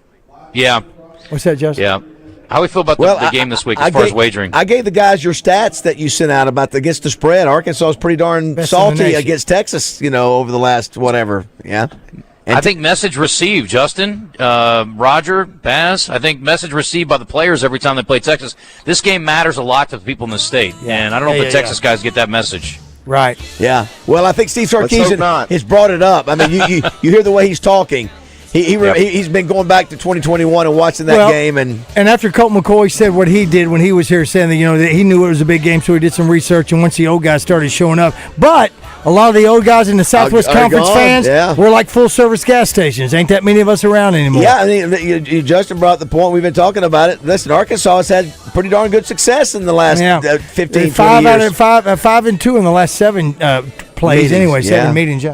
Yeah. What's that, Justin? Yeah. How do we feel about the game this week as far as wagering? I gave the guys your stats that you sent out about against the spread. Arkansas is pretty darn salty against Texas, over the last whatever. Yeah. I think message received, Justin, Roger, Baz. I think message received by the players every time they play Texas. This game matters a lot to the people in the state, and I don't know if the Texas guys get that message. Right. Yeah. Well, I think Steve Sarkisian has brought it up. You hear the way he's talking. He's been going back to 2021 and watching that game. And after Colt McCoy said what he did when he was here, saying that, that he knew it was a big game, so he did some research, and once the old guys started showing up. But a lot of the old guys in the Southwest Conference fans were like full-service gas stations. Ain't that many of us around anymore. Yeah, Justin brought up the point. We've been talking about it. Listen, Arkansas has had pretty darn good success in the last 15, 20 years. 5 and 2 in the last 7 plays meetings, anyway, 7 meetings,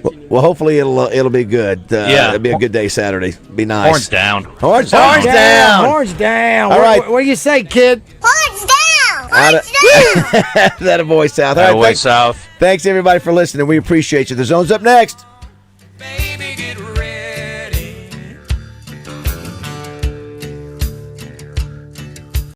Well, hopefully it'll be good. Yeah. It'll be a good day Saturday. Be nice. Horns down. Horns down. Horns down. All right. What do you say, kid? Horns down. That a voice South. All That right, way South. Thanks everybody for listening. We appreciate you. The Zone's up next. Baby.